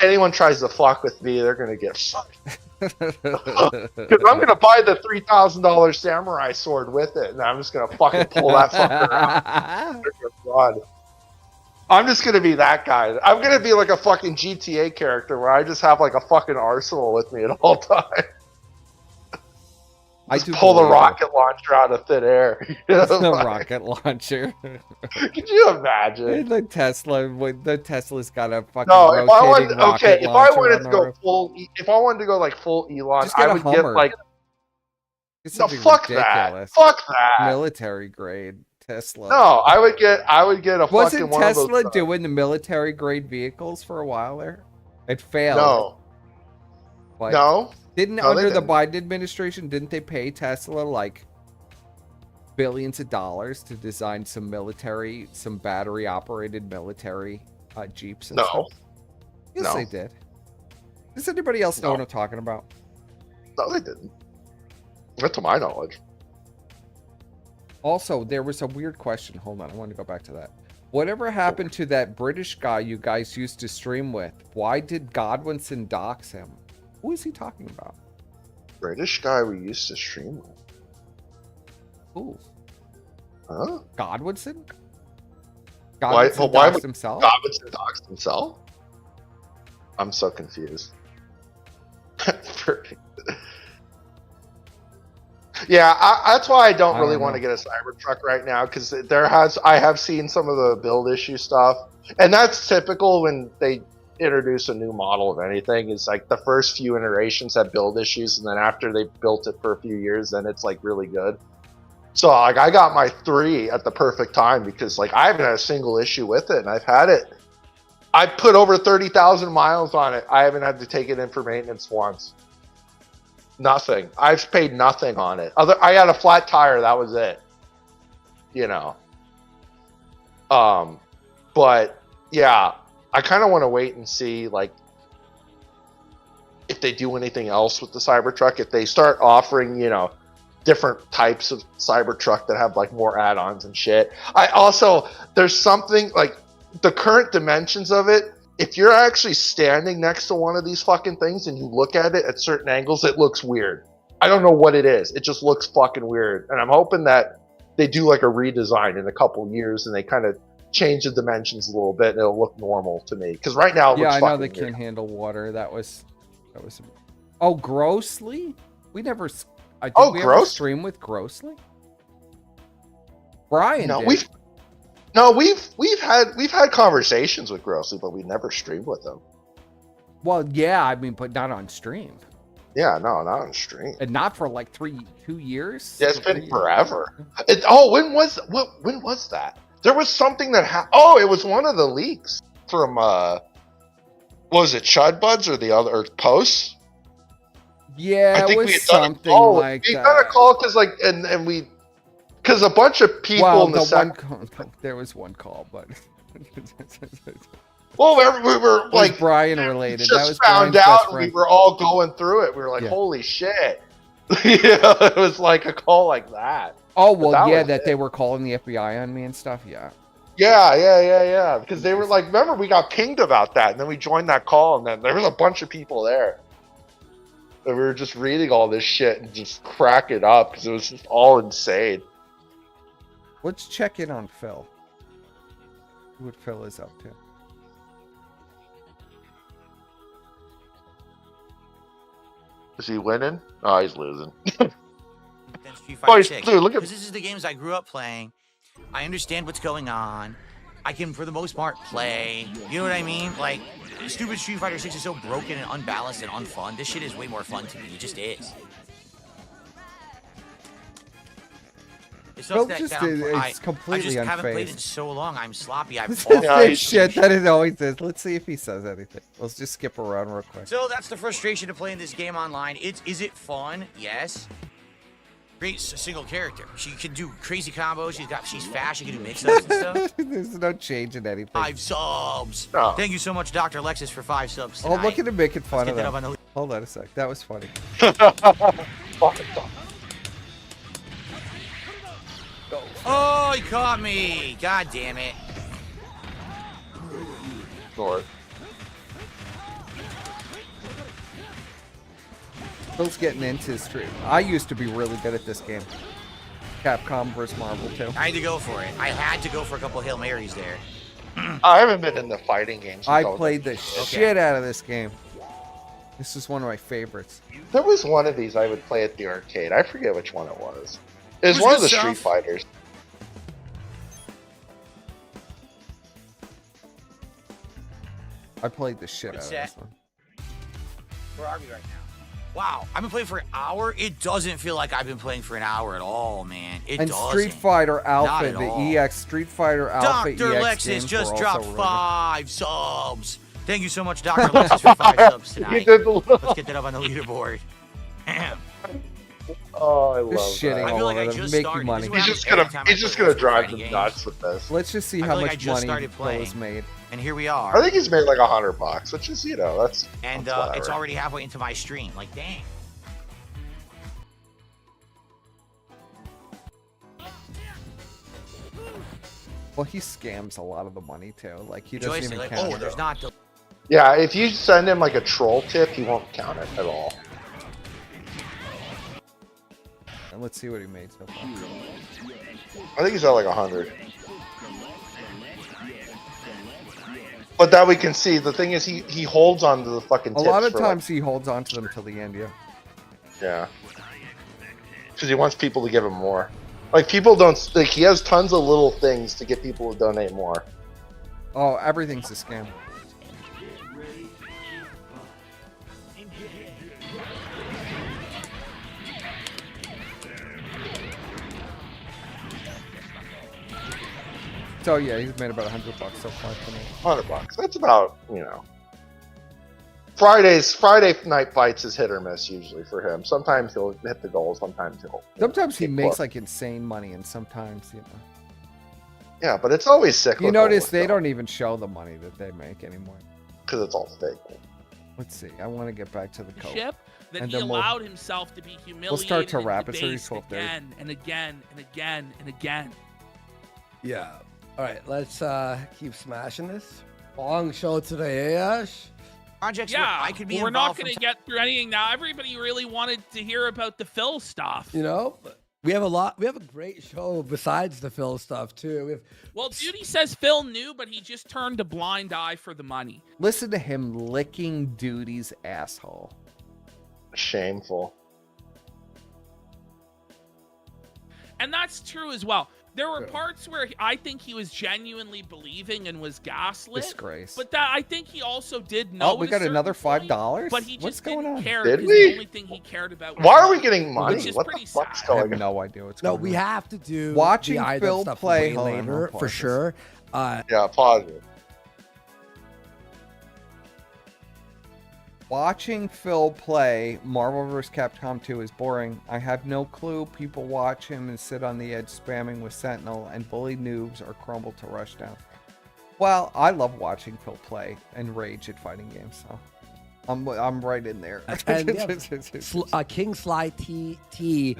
Anyone tries to fuck with me, they're going to get fucked. Because I'm going to buy the $3,000 samurai sword with it, and I'm just going to fucking pull that fucker out. I'm just going to be that guy. I'm going to be like a fucking GTA character where I just have like a fucking arsenal with me at all times. I do pull the rocket launcher out of thin air. You know, the like, rocket launcher. Could you imagine? The Tesla's got a fucking no. If I wanted, rocket if I wanted launcher to go on full, if I wanted to go like full Elon, Just get I a would Hummer. get like. It's No, something fuck ridiculous. that. Fuck that. Military grade Tesla. No, I would get a Wasn't fucking one of Tesla those. doing the military grade vehicles for a while there? It failed. No. But No. Didn't No, they under the didn't. Biden administration, didn't they pay Tesla like billions of dollars to design some battery operated military Jeeps and No. stuff? Yes, No. they did. Does anybody else know what I'm talking about? No, they didn't. Not to my knowledge. Also, there was a weird question. Hold on, I want to go back to that. Whatever happened to that British guy you guys used to stream with? Why did Godwinson dox him? Who is he talking about? British guy we used to stream with. Who? Huh? Godwinson? Why Godwinson would doxed himself? Godwinson doxed himself? I'm so confused. Yeah, that's why I don't really want to get a Cybertruck right now, because I have seen some of the build issue stuff, and that's typical when they introduce a new model of anything. It's like the first few iterations have build issues, and then after they built it for a few years, then it's like really good. So like I got my 3 at the perfect time, because like I haven't had a single issue with it, and I've had it. I put over 30,000 miles on it. I haven't had to take it in for maintenance once. Nothing. I've paid nothing on it. I had a flat tire. That was it. You know. But yeah, I kind of want to wait and see like if they do anything else with the Cybertruck. If they start offering, you know, different types of Cybertruck that have like more add-ons and shit. There's something like the current dimensions of it. If you're actually standing next to one of these fucking things and you look at it at certain angles, it looks weird. I don't know what it is. It just looks fucking weird. And I'm hoping that they do like a redesign in a couple years and they kind of change the dimensions a little bit and it'll look normal to me. Because right now it looks I fucking know they weird. can't handle water. That was. Oh, Grossly? We never. Did we ever Gross? stream with Grossly? Brian No, did. we've had conversations with Grossly, but we never streamed with them. Well, yeah, I mean, but not on stream. Yeah, no, not on stream. And not for like 2 years. Yeah, it's been forever. When was that? There was something that happened. Oh, it was one of the leaks from what was it, Chud Buds or the other or Posts? Yeah, I think it we was had done something like we that. got a call because like because a bunch of people in the one there was one call, but well, we were like Brian related. Just that was found Brian's out, best and we friend. were all going through it. We were like, Yeah. "Holy shit!" Yeah, it was like a call like that. Oh But well, yeah, was that it. they were calling the FBI on me and stuff. Yeah. Yeah. Because they were like, remember, we got pinged about that, and then we joined that call, and then there was a bunch of people there. And we were just reading all this shit and just cracking up because it was just all insane. Let's check in on Phil. See what Phil is up to. Is he winning? Oh, he's losing. Than Street Fighter Oh, 6. dude, look at- Because this is the games I grew up playing. I understand what's going on. I can, for the most part, play. You know what I mean? Like, stupid Street Fighter 6 is so broken and unbalanced and unfun. This shit is way more fun to me. It just is. It's Phil not just that I'm, it's completely I just haven't played it in unfazed. so long. I'm sloppy. I've It's fallen. the same shit that it always is. Let's see if he says anything. Let's just skip around real quick. So that's the frustration of playing this game online. Is it fun? Yes. Great single character. She can do crazy combos. She's fast. She can do mix-ups and stuff. There's no change in anything. 5 subs. Oh. Thank you so much, Dr. Alexis, for 5 subs tonight. Oh, look at him making fun Let's of get that them. up on the- Hold on a sec. That was funny. Oh, he caught me. God damn it. Lord. Phil's getting into his stream. I used to be really good at this game. Capcom vs. Marvel 2. I had to go for it. I had to go for a couple Hail Marys there. I haven't been in the fighting games. since I was played the like- shit out of this game. This is one of my favorites. There was one of these I would play at the arcade. I forget which one it was. It was Who's one of good the Street stuff? Fighters. I played the shit Good out of set. this one. Where are we right now? Wow, I've been playing for an hour. It doesn't feel like I've been playing for an hour at all, man. It And doesn't. Street Fighter Not Alpha, at the all. EX Street Fighter Alpha Dr. EX Alexis games just were dropped also really 5 subs. Thank you so much, Dr. Alexis, for 5 subs He tonight. did the Let's get that up on the leaderboard. Oh, I good. love Just shitting that. I all feel like over I them, just making started. money. This is what He's just happens gonna every time I he's just play gonna one drive fighting them games. nuts with this. Let's just see I how feel like I much just money started Phil has playing. made. And here we are. I think he's made like $100, which is that's And that's whatever. it's already halfway into my stream. Like, dang. Well, he scams a lot of the money too. Like he doesn't Joystick, even like, count oh, it. there's not. Yeah, if you send him like a troll tip, he won't count it at all. And let's see what he made so far. I think he's at like 100. But that we can see. The thing is, he holds on to the fucking A tips lot of for, times he holds on to them till the end. Yeah. yeah. Because he wants people to give him more. Like, people don't... Like, he has tons of little things to get people to donate more. Oh, everything's a scam. So yeah, he's made about $100 so far tonight. $100. That's about, Friday night fights is hit or miss usually for him. Sometimes he'll hit the goal, sometimes he'll... Sometimes he get makes close. like insane money, and sometimes Yeah, but it's always cyclical. You notice they don't even show the money that they make anymore. Because it's all fake. Let's see. I want to get back to the code. Ship that And he then we'll- allowed himself to be humiliated. we'll start to and wrap it, so debased he's 12:30. again and again and again and again. Yeah. All right, let's keep smashing this. Long show today, eh, Ash? Projects where Yeah, I could be we're not involved going to from get through anything now. Everybody really wanted to hear about the Phil stuff. You know, we have a lot. We have a great show besides the Phil stuff too. We have, Well, Duty says Phil knew, but he just turned a blind eye for the money. Listen to him licking Duty's asshole. Shameful. And that's true as well. There were parts where I think he was genuinely believing and was gaslit. Disgrace. But that I think he also did know. Oh, we at a got certain another point, $5? But he just What's going didn't on? care Did because we? the only thing he cared about was Why are we money, getting money? Which is What pretty the fuck's sad. I have going on? no idea what's no, going we on. have to do Watching the IDOM Phil stuff play- way hold on, later I'll pause for this. sure. Yeah, pause it. Watching Phil play Marvel vs. Capcom 2 is boring. I have no clue. People watch him and sit on the edge spamming with Sentinel and bully noobs or crumble to rushdown. Well, I love watching Phil play and rage at fighting games, so I'm right in there. And yeah, King Sly TT.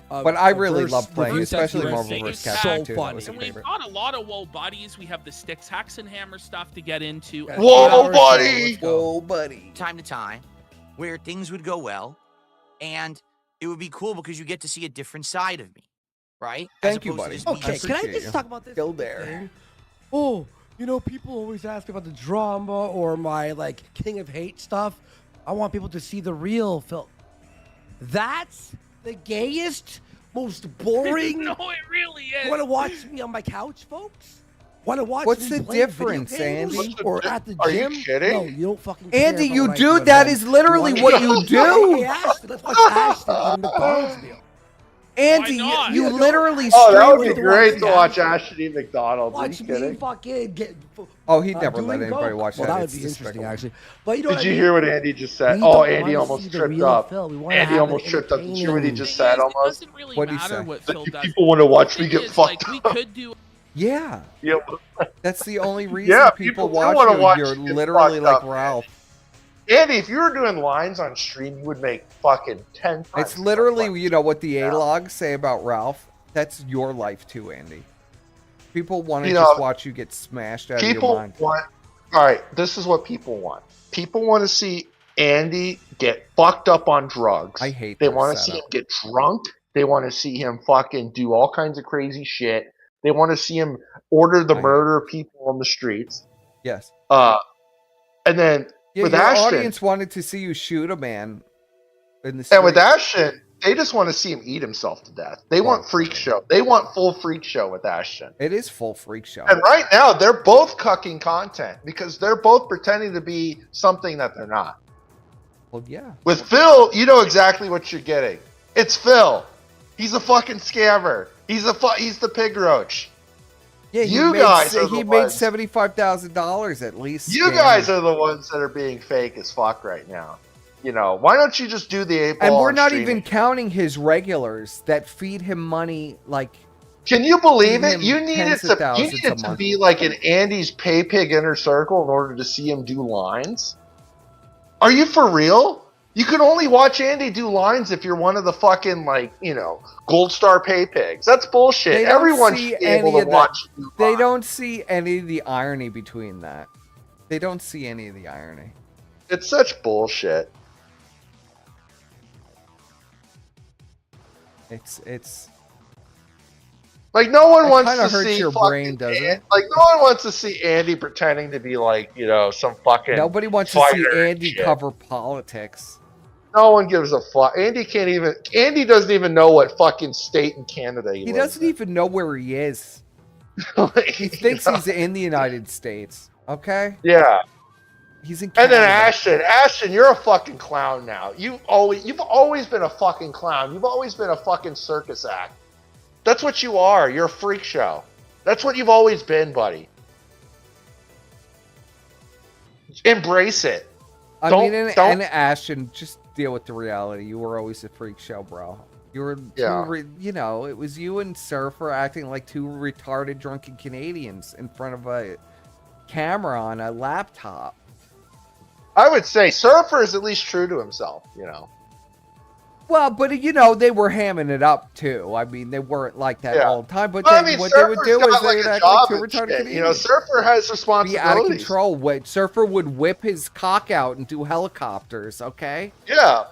But I really verse- love playing, review especially session Marvel was vs. so Capcom 2. That fun. was a And we've favorite. got a lot of Woe buddies. We have the Sticks, Hacks, and Hammer stuff to get into. Yeah. Whoa, Hour show, buddy! let's go. Whoa, buddy. time to time where things would go well, and it would be cool because you get to see a different side of me, right? Thank you, opposed to buddy. just me Okay, can I appreciate just you. talk about this? Still there. thing? Oh, you know, people always ask about the drama or my like King of Hate stuff. I want people to see the real Phil. That's the gayest, most boring. No, it really is. Want to watch me on my couch, folks? Want to watch What's me the play video difference, games? Andy? Or at the Are you gym? kidding? No, you don't fucking care Andy, about you what I do. at That home. is literally wanna- what you do. Hey, Ashton, let's watch Ashton eat a McDonald's meal. Andy, not? you literally Oh, that streamed would be it. great to watch Ashton eat McDonald's. Are Watch you me kidding? fucking get. Oh, he'd never let doing anybody coke. watch well, that. That would It's be interesting, despicable. actually. But you know what Did I you mean? hear what Andy just said? We Oh, don't Andy wanna almost see the tripped real up. Phil. We wanna Andy have almost an tripped up. Did you hear what he entertaining- just Thing said is, almost? It doesn't really What'd he matter say? what That Phil you does. people want to watch me Thing get is, fucked we up. could do Yeah, Yeah. that's the only reason Yeah, people people do watch wanna you. watch You're you get literally fucked like up, man. Ralph. Andy, if you were doing lines on stream, you would make fucking 10 times. It's as much literally, money. you know, what the A-logs say about Ralph. That's your life too, Andy. People want to You just know, watch you get smashed out of your People mind. want. All right, this is what people want. People want to see Andy get fucked up on drugs. I hate They their want to see him setup. get drunk. They want to see him fucking do all kinds of crazy shit. They want to see him order the I hate murder of people on the streets. Yes. And then Yeah, with your Ashton, audience wanted to see you shoot a man in the street. and with Ashton, they just want to see him eat himself to death. They want freak show. They want full freak show with Ashton. It is full freak show. And right now, they're both cucking content because they're both pretending to be something that they're not. Well, yeah. With Phil, you know exactly what you're getting. It's Phil. He's a fucking scammer. He's the pig roach. Yeah, You guys are he the made ones. $75,000 at least. You scamming. guys are the ones that are being fake as fuck right now. You know, why don't you just do the 8 ball And we're on not streaming? even counting his regulars that feed him money like. Can you believe feed it? him You need tens it of to, you thousands need a it to month. be like an Andy's pay pig inner circle in order to see him do lines? Are you for real? You can only watch Andy do lines if you're one of the fucking, like, you know, gold star pay pigs. That's bullshit. They don't Everyone see should be able any to of watch that. you do They lines. don't see any of the irony between that. They don't see any of the irony. It's such bullshit. It's Like, no one It wants kinda to hurts see your fucking brain, doesn't it? Like, no one wants to see Andy pretending to be like, you know, some fucking nobody wants to see fighter and Andy shit. cover politics. No one gives a fuck. Andy doesn't even know what fucking state in Canada he He lives doesn't even know where he is. in. He thinks he's in the United States. Okay, Yeah. he's in And Canada. then Ashton, you're a fucking clown now. You've always been a fucking clown. You've always been a fucking circus act. That's what you are. You're a freak show. That's what you've always been, buddy. Embrace it. I Don't- mean, and don't- Ashton, just deal with the reality. You were always a freak show, bro. You were, Yeah. you know, it was you and Surfer acting like two retarded drunken Canadians in front of a camera on a laptop. I would say Surfer is at least true to himself, you know. Well, but you know, they were hamming it up too. I mean, they weren't like that Yeah. all the time. But Well, what they would do is they would act like two retarded Canadians. You know, Surfer has Be responsibilities. out of control. Surfer would whip his cock out and do helicopters. Okay. Yeah.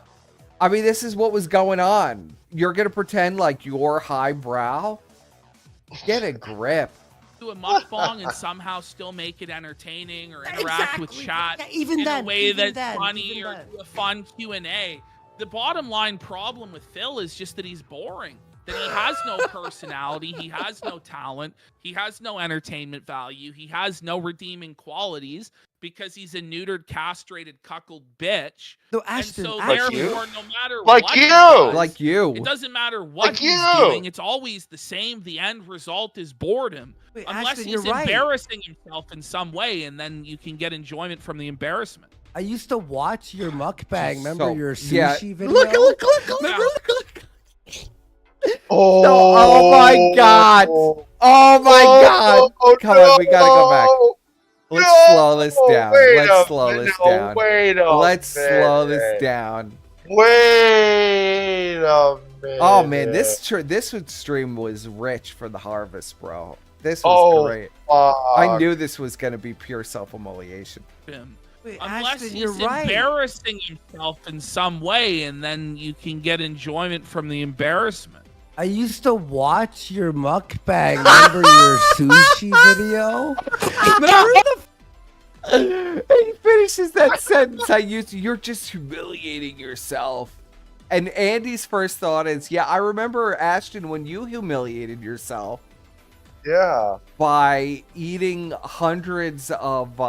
I mean, this is what was going on. You're gonna pretend like you're highbrow? Get a grip. do a mukbang and somehow still make it entertaining or interact with chat in a way that's funny or do a fun Q&A. The bottom line problem with Phil is just that he's boring. That he has no personality, he has no talent, he has no entertainment value, he has no redeeming qualities because he's a neutered, castrated, cuckold bitch. So Ashton, and so like therefore, no matter Like what you! he does, Like you. it doesn't matter what Like he's you! doing. It's always the same. The end result is boredom. Wait, Unless Ashton, he's you're right. embarrassing himself in some way, and then you can get enjoyment from the embarrassment. I used to watch your mukbang. Remember So, your sushi yeah. video? Look. Yeah. Oh, Oh my God. Oh my God. Come on, we gotta go back. Let's slow this down. Let's slow this down. Let's slow this down. Wait a minute. Oh man, this stream was rich for the harvest, bro. This was great. I knew this was gonna be pure self-humiliation. Him. Wait, Unless Ashton, he's you're right. embarrassing himself in some way, and then you can get enjoyment from the embarrassment. I used to watch your mukbang. Remember your sushi video? He finishes that sentence. You're just humiliating yourself. And Andy's first thought is, yeah, I remember, Ashton, when you humiliated yourself Yeah. by eating hundreds of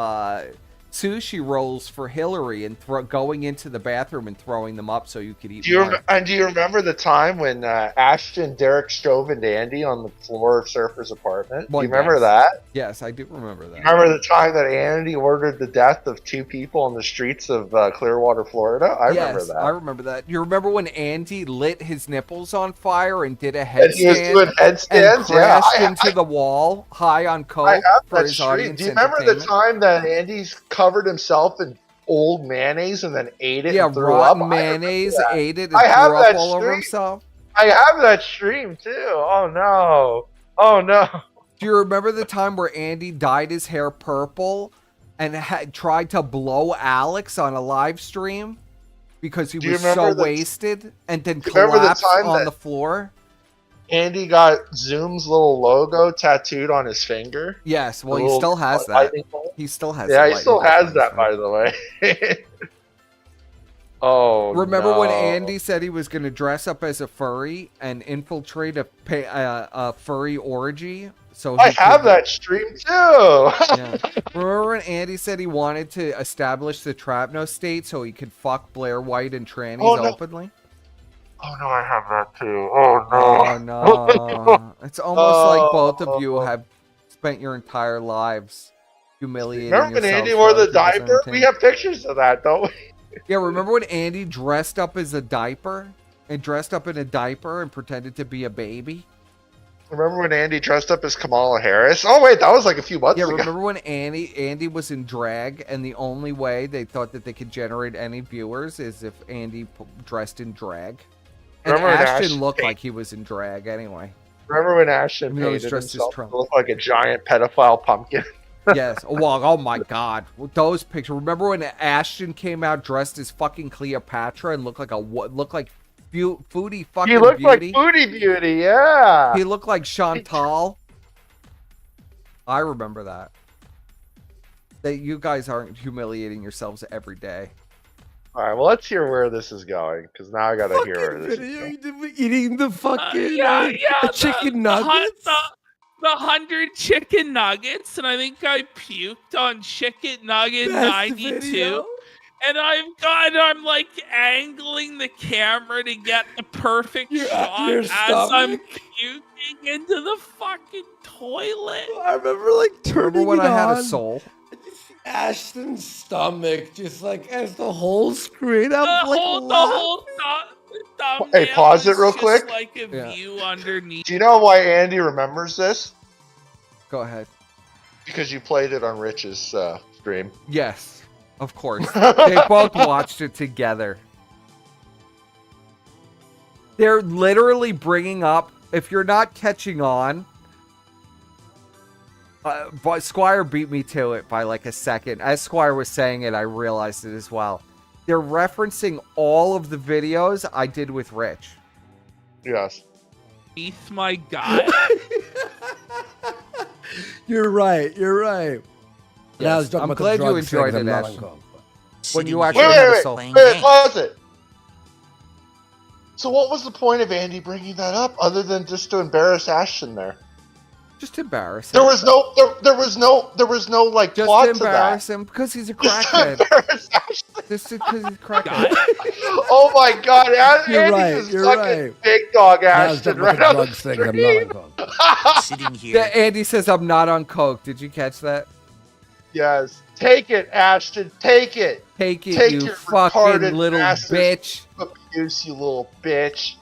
sushi rolls for Hillary and going into the bathroom and throwing them up so you could eat Do you more. do you remember the time when Ashton Derek Chauvin Andy on the floor of Surfer's apartment? Well, do you remember yes. that? Yes, I do remember that. Remember the time that Andy ordered the death of 2 people on the streets of Clearwater, Florida? I remember that. I remember that. You remember when Andy lit his nipples on fire and did a And he was headstand doing headstands? and crashed into the wall high on coke I have for that his stream. audience Do you remember the entertainment? time that Andy's covered himself in old mayonnaise and then ate it Yeah, and threw rotten up? mayonnaise, ate it, and I have threw up that all over stream. himself. I have that stream too. Oh no. Oh no. Do you remember the time where Andy dyed his hair purple and had tried to blow Alex on a live stream because he Do you was so remember the- wasted and then Do you remember the collapsed time on that- the floor? Andy got Zoom's little logo tattooed on his finger. Yes, well, The he little still has that. lightning bolt. He still has Yeah, the he still lightning bolt has on that, his by finger. the way. Oh, Remember when no. Andy said he was going to dress up as a furry and infiltrate a furry orgy? So I he have could- that stream too. Yeah. Remember when Andy said he wanted to establish the Trapno state so he could fuck Blair White and trannies Oh, no. openly? Oh no, I have that too. Oh no. Oh no. It's almost like both of you have spent your entire lives humiliating Remember when yourselves Andy for wore other the people's diaper? We entertainment. have pictures of that, don't we? Yeah, remember when Andy dressed up as a diaper? And dressed up in a diaper and pretended to be a baby? Remember when Andy dressed up as Kamala Harris? Oh wait, that was like a few months Yeah, ago. remember when Andy was in drag, and the only way they thought that they could generate any viewers is if Andy dressed in drag? And Remember when Ashton Ash- looked like he was in drag anyway. Remember when Ashton Even though he's painted dressed as himself Trump. to look like a giant pedophile pumpkin? Yes. Well, oh my God, those pictures. Remember when Ashton came out dressed as fucking Cleopatra and looked like foodie fucking He looked beauty? like Foodie Beauty, yeah. He looked like Chantal. I remember that. That you guys aren't humiliating yourselves every day. All right, well, let's hear where this is going, because now I gotta hear where this is Video going. you did eating the fucking the chicken the hun- nuggets. The 100 chicken nuggets, and I think I puked on chicken nugget Best 92. video. And I'm like angling the camera to get the perfect shot your as I'm stomach. puking into the fucking toilet. I remember like turning Remember when it I had on. a soul? Ashton's stomach just like as the whole screen. I'm The like, whole thumbnail Hey, pause it is real just quick. like a Yeah. view underneath. Do you know why Andy remembers this? Go ahead. Because you played it on Rich's stream. Yes, of course. They both watched it together. They're literally bringing up, if you're not catching on, but Squire beat me to it by like a second. As Squire was saying it, I realized it as well. They're referencing all of the videos I did with Rich. Yes. Beneath my gut. You're right. You're right. And I was Yes, talking I'm about the glad you drug enjoyed thing, it, I'm not Ashton. on coke, but- When you Sitting actually here had a Wait, soul. playing wait, games. pause it. So what was the point of Andy bringing that up, other than just to embarrass Ashton there? Just embarrass him. There was no like Just plot to to that. embarrass him because he's a Just to crackhead. embarrass Ashton. Just because he's a crackhead. Oh my God, You're Andy's right, just you're fucking right. big dog I was Ashton talking about right the on the drugs thing. I'm stream. not on coke. Sitting here. Yeah, Andy says I'm not on coke. Did you catch that? Yes, take it, Ashton, take it. Take it, Take you your fucking retarded little bastard. bitch. Abuse, you little bitch.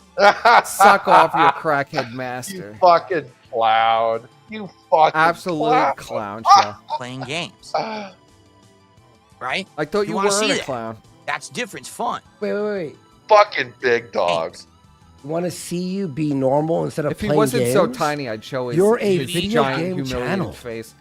Suck off your crackhead You master. fucking clown. You fucking Absolute clown. clown show. Playing games, right? I thought You you wanna weren't see a that? clown. That's different. It's fun. Wait. Fucking big dog. Games. You want to see you be normal instead of If he playing wasn't so games? tiny, I'd show his, You're a his video giant, game humiliated channel. face.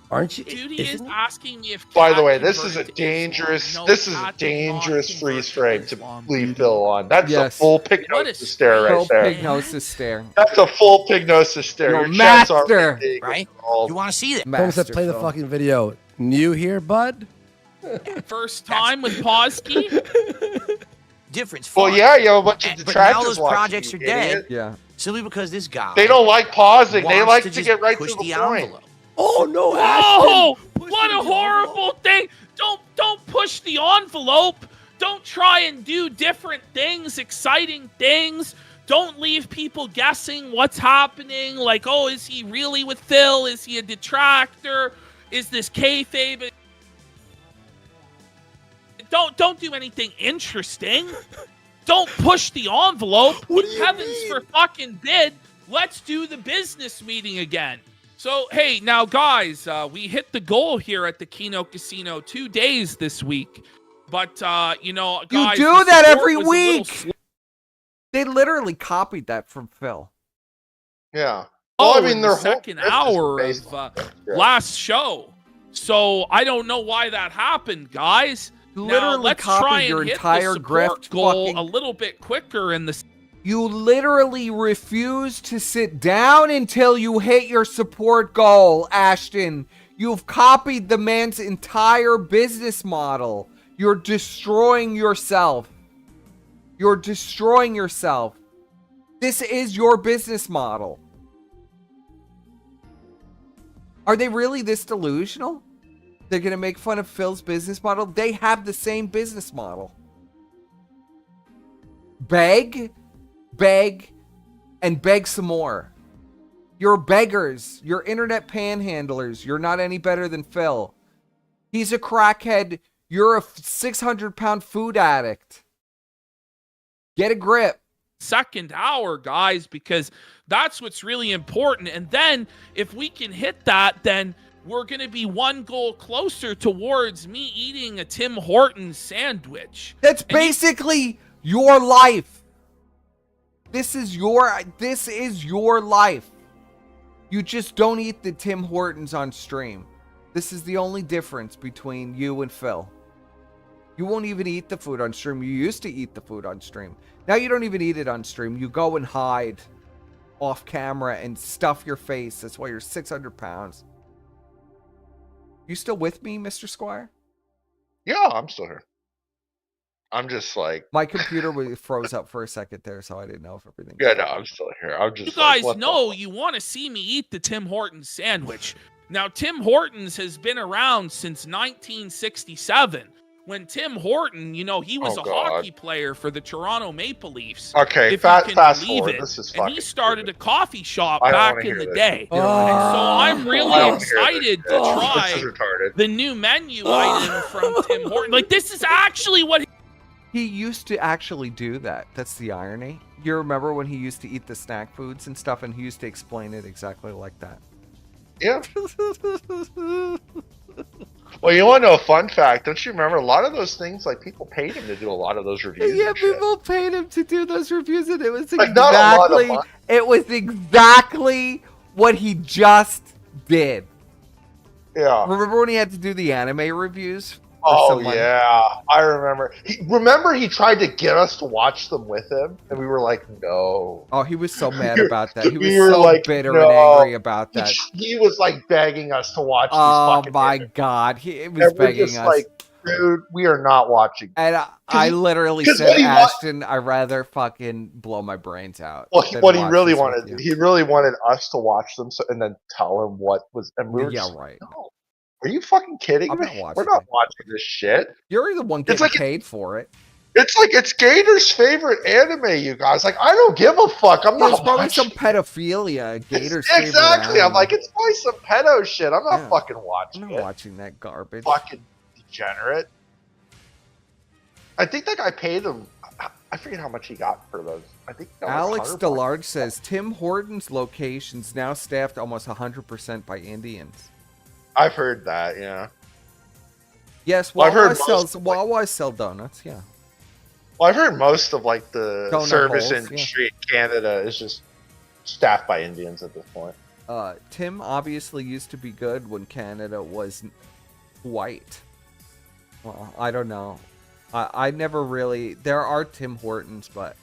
Aren't you? Judy is Isn't it? asking me if. By the Cat way, this is converted a to Islam. dangerous No, this is a Cat did not dangerous convert freeze frame to Islam, leave dude. Phil on. That's Yes. a full What pignosis is stare right Phil there. Pignosis stare. That's a full pignosis stare. Yo, Your chest are master. big. Right? Oh, You want to see that? Someone said play the Masterful. fucking video. New here, bud? First time with Posky. Different. It's fun. Well, yeah, you have a bunch of But detractors now those watching projects you, are dead. idiot. Yeah. Simply because this guy. They don't like pausing. They wants like to to just get right push to the the point. envelope. Oh no, Whoa! Ashton, What a horrible thing! Don't push the envelope. Don't try and do different things, exciting things. Don't leave people guessing what's happening. Like, oh, is he really with Phil? Is he a detractor? Is this kayfabe? Don't do anything interesting. Don't push the envelope. What do you Heavens mean? for fucking bid. Let's do the business meeting again. So, hey, now, guys, we hit the goal here at the Keno Casino 2 days this week. But, guys, You do the that support every was a little week. They literally copied that from Phil. Yeah. Oh, Well, I mean, in their the whole second business is hour based of on that shit. last show. So, I don't know why that happened, guys. You Now, literally let's copied try and your hit entire the support grift goal fucking- a little bit quicker in the... You literally refuse to sit down until you hit your support goal, Ashton. You've copied the man's entire business model. You're destroying yourself. You're destroying yourself. This is your business model. Are they really this delusional? They're going to make fun of Phil's business model? They have the same business model. Beg, and beg some more. You're beggars. You're internet panhandlers. You're not any better than Phil. He's a crackhead. You're a 600-pound food addict. Get a grip. second hour, guys, because that's what's really important. And then if we can hit that, then we're going to be one goal closer towards me eating a Tim Hortons sandwich. That's basically your life. This is your life. You just don't eat the Tim Hortons on stream. This is the only difference between you and Phil. You won't even eat the food on stream. You used to eat the food on stream. Now you don't even eat it on stream. You go and hide off camera and stuff your face. That's why you're 600 pounds. You still with me, Mr. Squire? Yeah, I'm still here. I'm just like... My computer froze up for a second there, so I didn't know if everything... Yeah, no, I'm still here. I'm just You guys like, know you want to see me eat the Tim Hortons sandwich. Now, Tim Hortons has been around since 1967. When Tim Horton, you know, he was a hockey player for the Toronto Maple Leafs. Okay, if fast you can believe forward. it. This is and he fucking started a coffee shop I don't back wanna in hear the this. day. You don't wanna And hear so I'm I really don't wanna hear excited this to shit. try This is retarded. the new menu item from Tim Horton. Like, this is actually what... He used to actually do that. That's the irony. You remember when he used to eat the snack foods and stuff, and he used to explain it exactly like that. Yeah. Well, you want to know a fun fact? Don't you remember a lot of those things? Like, people paid him to do a lot of those reviews. Yeah, and shit. people paid him to do those reviews, and it was Like, not a lot of exactly money. it was exactly what he just did. Yeah. Remember when he had to do the anime reviews? Oh yeah, I remember. He tried to get us to watch them with him, and we were like, no. Oh, he was so mad about that. He was We were so like, bitter no. and angry about that. He was like begging us to watch. Oh these fucking my videos. god, he was And we're begging just us. like, dude, we are not watching. And I literally 'cause said, what he Ashton, I'd rather fucking blow my brains out. Well, than what he watch really this with wanted, you." he really wanted us to watch them, and then tell him what was. And we were Yeah, just, right. no. Are you fucking kidding I'm me? not watching We're not it. watching this shit. You're the one It's getting like paid for it. It's like it's Gator's favorite anime, you guys. Like, I don't give a fuck. I'm There's not probably watching. some pedophilia. Gator's Exactly. I'm favorite like, anime. it's probably some pedo shit. I'm not Yeah. fucking watching I'm it. not watching that garbage. Fucking degenerate. I think that guy paid him. I forget how much he got for those. I think that was Alex 100 DeLarge says Tim Hortons locations now staffed almost 100% by Indians. I've heard that. Yeah. Yes, Well, I've Wawa heard sells most- Wawa sell donuts. Yeah. Well, I've heard most of like the Donut service holes, industry in Canada is just staffed by Indians at this point. Tim obviously used to be good when Canada was white. Well, I don't know. I never really. There are Tim Hortons, but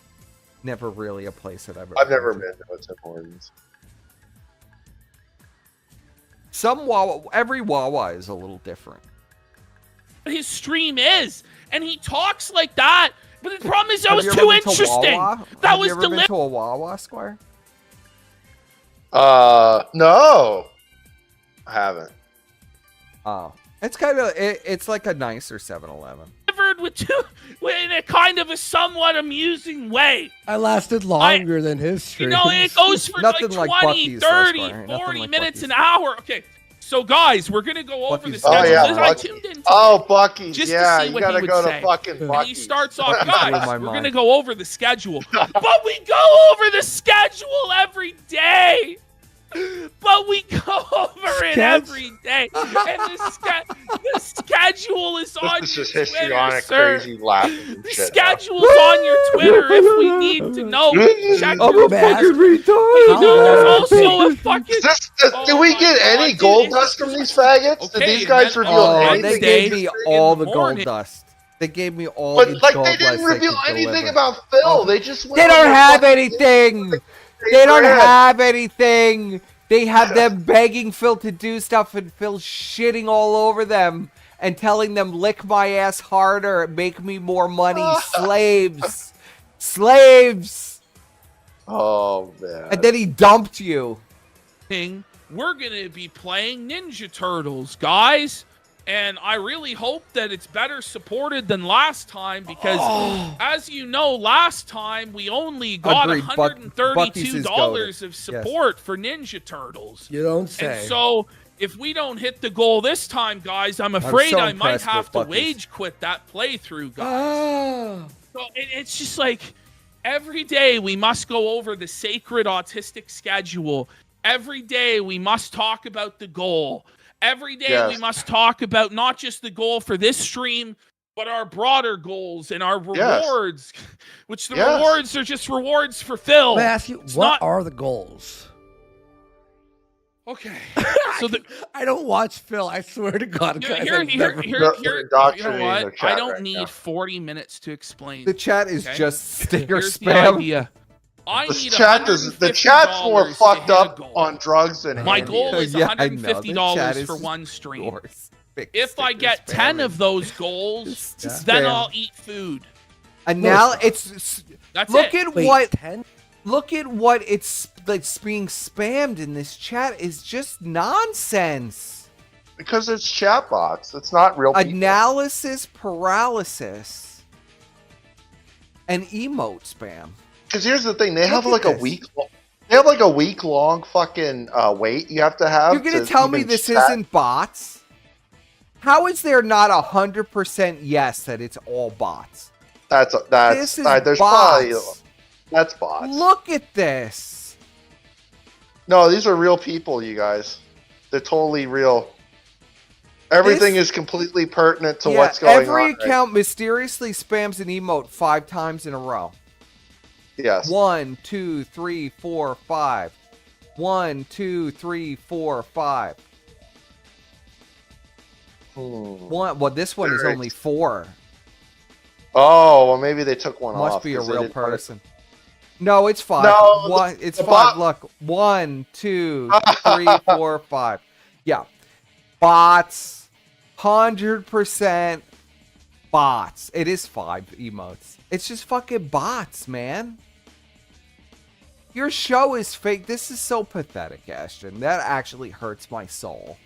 never really a place that I've never been to a Tim Hortons. Some Wawa, every Wawa is a little different. his stream is, and he talks like that. But the problem is that Have was you ever too been to interesting. Wawa? That Have was you ever been deliberate. to a Wawa, Squire? No. I haven't. Oh, it's kind of it's like a nicer 7-Eleven. Delivered with two in a kind of a somewhat amusing way. I lasted longer than his stream. You know, it goes for Nothing like like 20, Buc-ee's, 30, though, Squire. Nothing 40 like minutes, Buc-ee's. an hour. Okay, so guys, we're going to go over the Buc-ee's. schedule. Oh, yeah, I Buc-ee's. tuned in Oh, Buc-ee's. just to Yeah, see you what gotta he would go say. to fucking And he Buc-ee's. starts off, Blew guys, my we're mind. going to go over the schedule. But we go over the schedule every day. But we go over it every day. And the schedule is on This your is just Twitter, histrionic, sir. crazy laughing and The shit. now. schedule's on your Twitter if we need to know. Check I'm your a bad. fucking retard. You know, there's bad. also a fucking... Do we my get God, any dude, gold it's dust just- from these faggots? Did Okay, these guys and then- reveal Oh, anything? they Wednesday gave me in all the the morning. gold dust. They gave me all But the like gold they didn't dust reveal could anything deliver. about Phil. They just went They on don't their have fucking- anything. They don't have anything. They have them begging Phil to do stuff, and Phil shitting all over them and telling them, "Lick my ass harder, make me more money, slaves, slaves." Oh man. And then he dumped you. We're going to be playing Ninja Turtles, guys. And I really hope that it's better supported than last time because, as you know, last time we only got Agreed. Buc-ee's is $132 goated. of support for Ninja Turtles. You don't say. And so if we don't hit the goal this time, guys, I'm afraid so I might impressed have with to Buc-ee's. wage quit that playthrough, guys. Ah. So it's just like every day we must go over the sacred autistic schedule. Every day we must talk about the goal. Every day we must talk about not just the goal for this stream, but our broader goals and our rewards, which the rewards are just rewards for Phil. Let me ask you, what are the goals? Okay. So I don't watch Phil. I swear to God. guys, here, I've you never- know what? I don't need 40 minutes to explain. The chat is okay? just sticker Here's the spam. idea. I need The chat's more $150 fucked to hit a up goal. on drugs than My Andy goal is Yeah, I know. The chat $150 is for one stream. yours. Big If I sticker get 10 spamming. of those goals, Just then spam. I'll eat food. And now it's That's look it. at Wait, what 10? look at what it's being spammed in this chat is just nonsense. because it's chatbots. It's not real people. Analysis paralysis and emote spam. Because here's the thing, they have Look like at a this. week. They have like a week-long fucking wait you have to have. You're gonna to tell me even this chat. isn't bots? How is there not 100% yes that it's all bots? That's This is there's bots. probably that's bots. Look at this. No, these are real people, you guys. They're totally real. Everything is completely pertinent to what's going every on. account mysteriously spams an emote 5 times in a row. Yes. 1, 2, 3, 4, 5. 1, 2, 3, 4, 5. One. Well, this one is Very- only 4. Oh, well, maybe they took one off. Must be a 'cause they real didn't put it- person. No, it's 5. No, One, it's the 5. bot- Look, 1, 2, 3, 4, 5. Yeah, bots. 100% bots. It is 5 emotes. It's just fucking bots, man. Your show is fake. This is so pathetic, Ashton. That actually hurts my soul.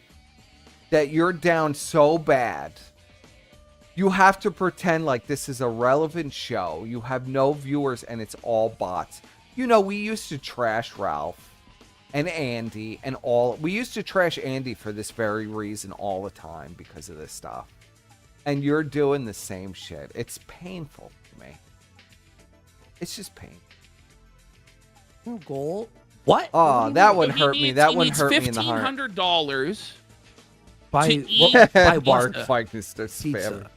That you're down so bad. You have to pretend like this is a relevant show. You have no viewers and it's all bots. You know, we used to trash Ralph and Andy and all. We used to trash Andy for this very reason all the time because of this stuff. And you're doing the same shit. It's painful to me. It's just painful. Goal? What? Oh, that one He hurt me. needs- That he one needs hurt me in the heart. $1,500 By, to eat by Mark what? Figness to Pizza. spam.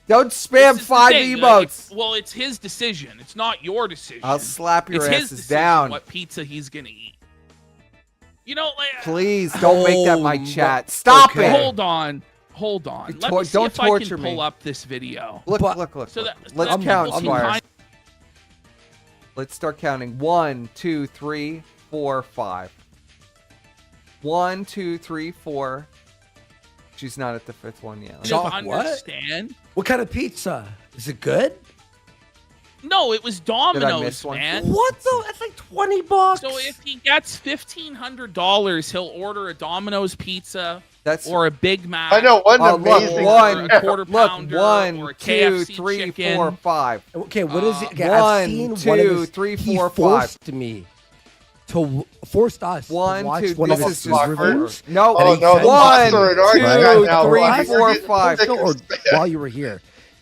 Don't spam This is the 5 thing, emotes. well, it's his decision. It's not your decision. I'll slap your it's his asses decision down. what pizza he's gonna eat. You know, like, Please don't make that my Oh, chat. Stop okay. it. hold on. Let me see Don't if I torture can pull me. up this video. Look, But- look. So that Let's that count, people can Squire. kind- Let's start counting. 1, 2, 3, 4, 5. 1, 2, 3, 4. She's not at the 5th one yet. to Chalk what? understand. What kind of pizza? Is it good? No, it was Domino's, miss one? man. What the? That's like $20. So if he gets $1,500, he'll order a Domino's pizza That's or a Big Mac. I know one look, amazing. one, or a quarter look, pounder, 1, or a 2, KFC 3, chicken. 4, 5. Okay, what is it? Okay, 1, I've seen 2, one of his, 3, he 4, 5. forced me to forced us One, to watch two, one of this his is just reviews. No, And he no, sends one, it to me, an argument two, now, three, Ryan. four, You're getting five. sick of or spam. while you were here.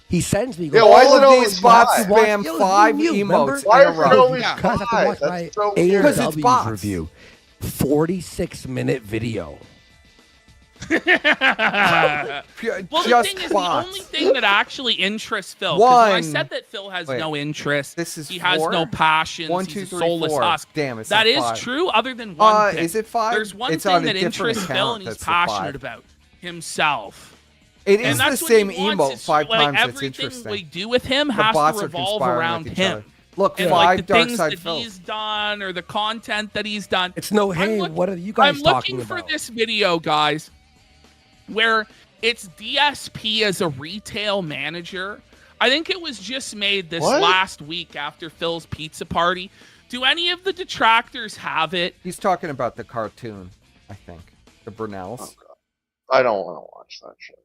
He sends me. Yeah, why is All it of always these bots five? spam Yo, 5 you, remember? emotes Why in a is it row. always Because I have to five? watch my That's so weird. Because it's AW's bots. review. 46-minute video. Well, the Just thing is, bots. the only thing that actually interests Phil, 'cause when I One. said that Phil has Wait, no interest, this is he has 4? no passions, 1, he's 2, a 3, soulless 4. husk. Damn, it's That not is 5. true, other than one thing. Is it 5? There's one It's on thing a that different interests Phil, account and he's that's the 5. passionate about himself. It And is the that's what same he wants, emote is, 5 like, times. That's everything interesting. we do with him The has bots to are revolve conspiring around with each him. other. Look, And 5 like the dark things side that Phil. he's done or the content that he's done. It's no, hey, what are you guys I'm talking looking about? for this video, guys, where it's DSP as a retail manager. I think it was just made this What? last week after Phil's pizza party. Do any of the detractors have it? He's talking about the cartoon, I think. The Brunels. I don't want to watch that shit.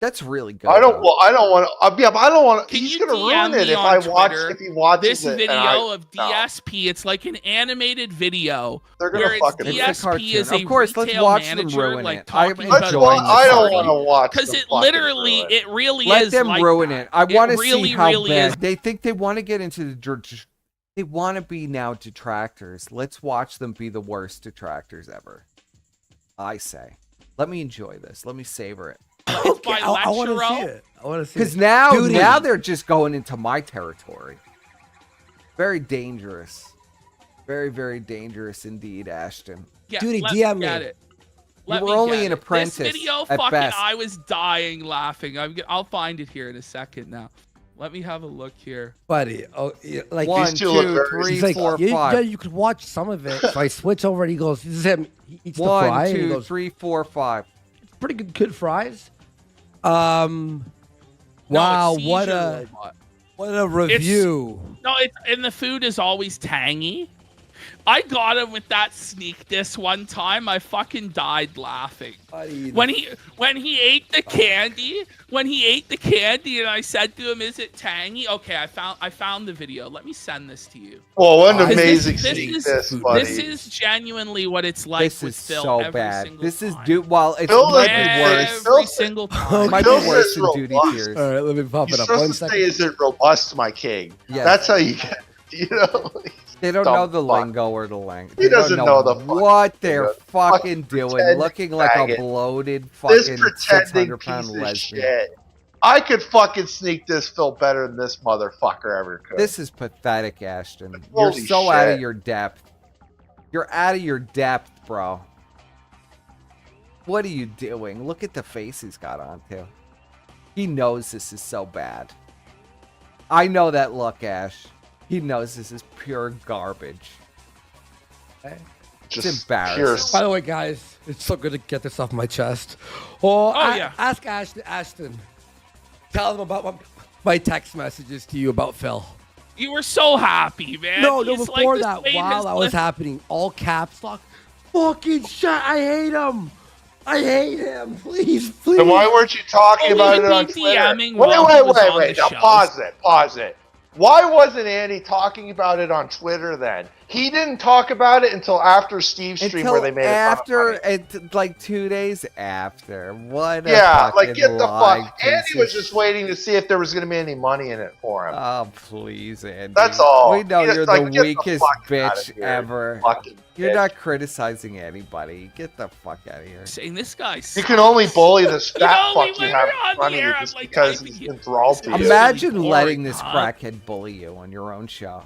That's really good. I don't. though. Well, I don't want to. Yeah, but I don't want. Can He's you gonna DM ruin it me if on I watch. Twitter If he watches this it. video of DSP? It's like an animated video They're gonna where it's fucking- It's a DSP cartoon. is a Of course, let's retail watch them manager, ruin like it. I'm talking That's about enjoying why this I don't already. want to watch. because them it fucking literally, ruin it really Let is them like ruin that. it. I want to really, see how really bad is. they think they want to get into the. They want to be now detractors. Let's watch them be the worst detractors ever. I say, let me enjoy this. Let me savor it. It's by I want to Lecturo. see it. I want to see Because it. now Duty. they're just going into my territory. Very dangerous. Very, very dangerous indeed, Ashton. Yeah, Duty, let DM me me. get it. You Let were me only get an it. apprentice This video, at fucking, best. I was dying laughing. I'll find it here in a second now. Let me have a look here. buddy. Oh, yeah, like 1, These two look 2, very- 3, he's like, 4, yeah, 5. yeah, you could watch some of it. So I switch over, and he goes, "This is him. He eats the 1, fry." And he 2, goes, 3, 4, 5. pretty good fries. No, Wow, it's what Seizure a Robot. what a review. No, it's and the food is always tangy. I got him with that sneak diss one time. I fucking died laughing. Buddy, When he ate the candy, and I said to him, "Is it tangy?" Okay, I found the video. Let me send this to you. Well, what an This amazing this sneak is- this, buddy. This is genuinely what it's like This with is Phil so every bad. single This is time. well, it Phil might is- be worse. Every single time. It might Phil be worse says than Duty robust. Tears. all right, let me pop You're it up. supposed 1 to second. say, "Is it robust, my king?" Yes. That's how you get. You know. They don't Dumb know the fuck. lingo or the language. He doesn't know the fucking what they're lingo. fucking Fucking doing, pretend looking like a faggot. bloated This fucking pretending 600-pound piece of lesbian. shit. I could fucking sneak this Phil better than this motherfucker ever could. This is pathetic, Ashton. You're Holy so out of shit. your depth. You're out of your depth, bro. What are you doing? Look at the face he's got on, too. He knows this is so bad. I know that look, Ash. He knows this is pure garbage. just it's embarrassing. pure By the way, guys, it's so good to get this off my chest. Oh, yeah. Ask Ashton. Tell him about my text messages to you about Phil. You were so happy, man. No, He's before like that, this while famous that was list- happening, all caps lock. Fucking shit, I hate him. I hate him. Please. Then why weren't you talking Oh, about we it on would be Twitter? DMing while he was on the Now shows. pause it. Why wasn't Andy talking about it on Twitter then? He didn't talk about it until after Steve's stream where they made after, it fun of money. like 2 days after. What a Yeah, like fucking get the lie, fuck. piece Andy was of just waiting to see if there was going to be any money in it for him. Oh, please, Andy. That's all. We know He you're just, like, the get the weakest fuck outta bitch here, ever. fucking You're bitch. not criticizing anybody. Get the fuck out of here. saying this guy. You can only bully this fat know, we fuck you were have on in front the of you air, just I'm, like, because typing he's here. enthralled to you. Imagine boring, letting this huh? crackhead bully you on your own show.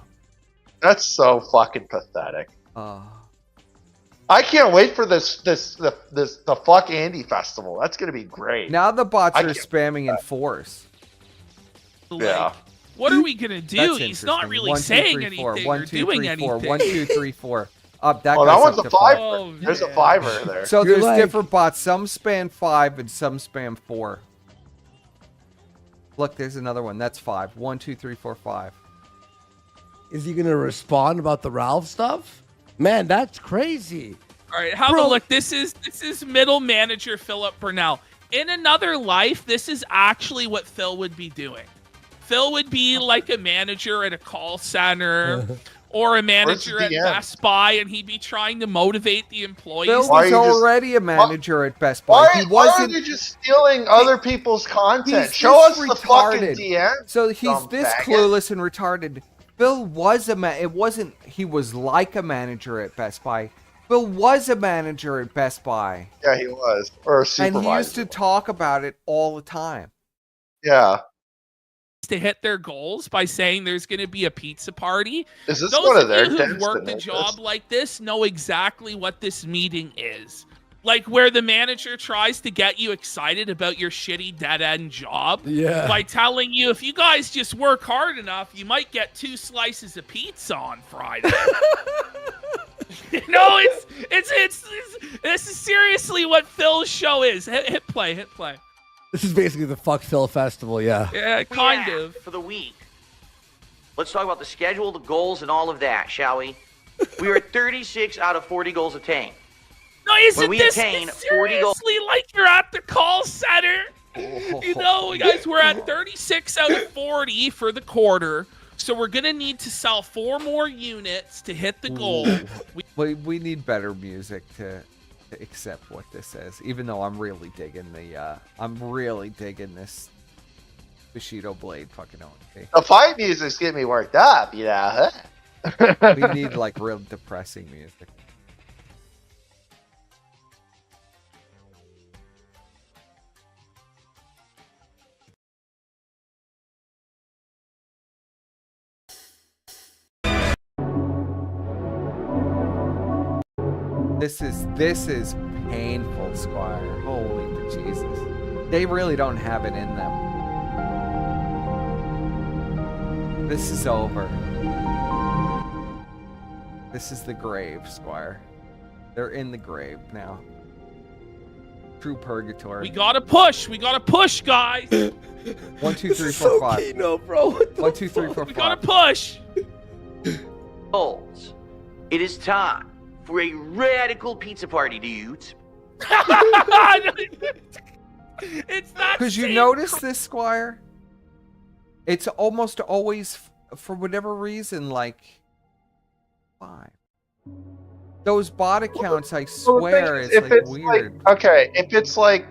That's so fucking pathetic. Oh. I can't wait for the fuck Andy festival. That's gonna be great. Now the bots I are can't- spamming in force. Yeah. What are we gonna do? That's He's not interesting. really 1, 2, saying 3, 4. anything 1, or 2, doing 3, 4. anything. 1, 2, 3, 4. Up, that Oh, guy's that one's up a to fiver. Oh, There's a man. fiver there. So You're there's like- different bots. Some span 5 and some spam 4. Look, there's another one. That's 5. 1, 2, 3, 4, 5. Is he gonna respond about the Ralph stuff? Man, that's crazy. All right, have a look. This is middle manager Philip Burnell. In another life, this is actually what Phil would be doing. Phil would be like a manager at a call center or a manager at Best Buy, and he'd be trying to motivate the employees. Phil was already a manager at Best Buy. Why are you just stealing other people's content? Show us the fucking DM. So he's this clueless and retarded. Phil was it wasn't he was like a manager at Best Buy. Phil was a manager at Best Buy. Yeah, he was. Or a supervisor. And he used to talk about it all the time. Yeah. To hit their goals by saying there's going to be a pizza party. Is this Those one of their you who've worked a job like this know exactly what this meeting is. Like where the manager tries to get you excited about your shitty dead-end job by telling you if you guys just work hard enough, you might get 2 slices of pizza on Friday. No, it's this is seriously what Phil's show is. Hit play. This is basically the Fuck Phil Festival, yeah. Yeah, kind of. For the week. Let's talk about the schedule, the goals, and all of that, shall we? We are at 36 out of 40 goals attained. No, isn't when we this attain 40 goals, like you're at the call center? You know, guys, we're at 36 out of 40 for the quarter, so we're going to need to sell 4 more units to hit the goal. We need better music to accept what this is, even though I'm really digging this Bushido Blade fucking OMG. The fight music's getting me worked up, you know. We need like real depressing music. This is painful, Squire. Holy Jesus. They really don't have it in them. This is over. This is the grave, Squire. They're in the grave now. True purgatory. We gotta push, guys. 1, 2, 3, 4, 5. Kino, bro. 1, 2, 3, 4, 5. We gotta push. Goals. It is time for a radical pizza party, dudes. It's not. Because you notice this, Squire? It's almost always, for whatever reason, like 5. Those bot accounts, I swear, is like weird. Like, okay, if it's like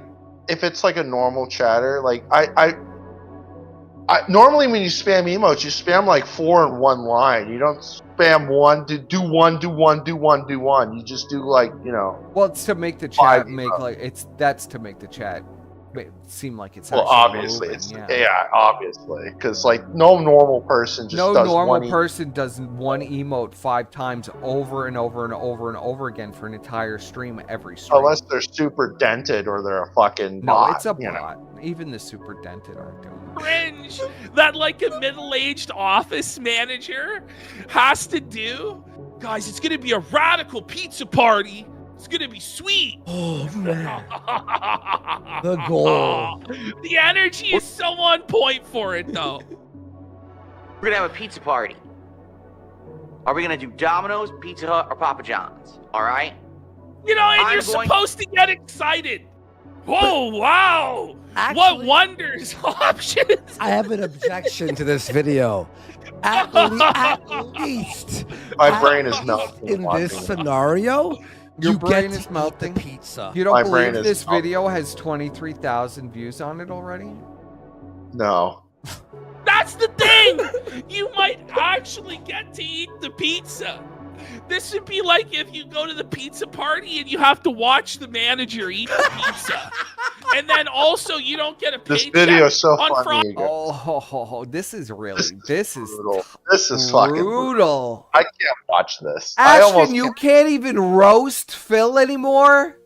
a normal chatter, like I normally when you spam emotes, you spam like 4 in one line. You don't spam one to do one. You just do like, you know. Well, it's to make the chat that's to make the chat seem like it's obviously moving, obviously, because like no normal person just does one emote 5 times over and over and over and over again for an entire stream every stream. Unless they're super dented or they're a fucking bot. No, it's a bot. Even the super dented aren't doing it. Cringe that like a middle-aged office manager has to do. Guys, it's gonna be a radical pizza party. It's gonna be sweet. Oh man. The goal. The energy is so on point for it though. We're gonna have a pizza party. Are we gonna do Domino's, Pizza Hut, or Papa John's? All right. You know, and you're supposed to get excited. Whoa, wow. Actually, what wonders options. I have an objection to this video. At least. My brain is melting. In this scenario, your brain is melting. Pizza. You don't believe this video has 23,000 views on it already? No. That's the thing. You might actually get to eat the pizza. This would be like if you go to the pizza party and you have to watch the manager eat the pizza. And then also you don't get a paycheck. This video is so on funny. This is brutal. This is fucking brutal. I can't watch this. Ashton, you can't even roast Phil anymore?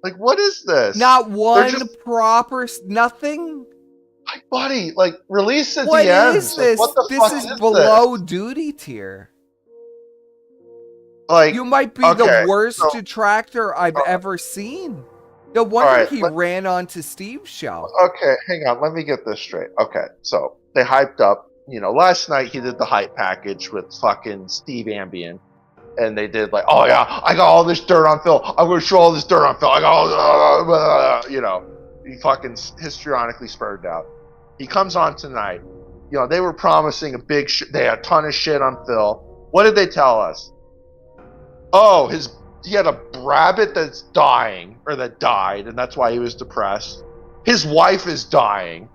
Like, what is this? Not one proper, nothing? Like, buddy, like, release the what DMs. Is this? Like, what the fuck is is below duty tier. Like, you might be the worst detractor I've ever seen. No wonder he ran onto Steve's show. Okay, hang on. Let me get this straight. Okay, so they hyped up last night he did the hype package with fucking Steve Ambien. And they did like, oh yeah, I got all this dirt on Phil. I'm going to show all this dirt on Phil. I got all, he fucking histrionically spurred out. He comes on tonight. They were promising a big they had a ton of shit on Phil. What did they tell us? Oh, he had a rabbit that's dying, or that died, and that's why he was depressed. His wife is dying.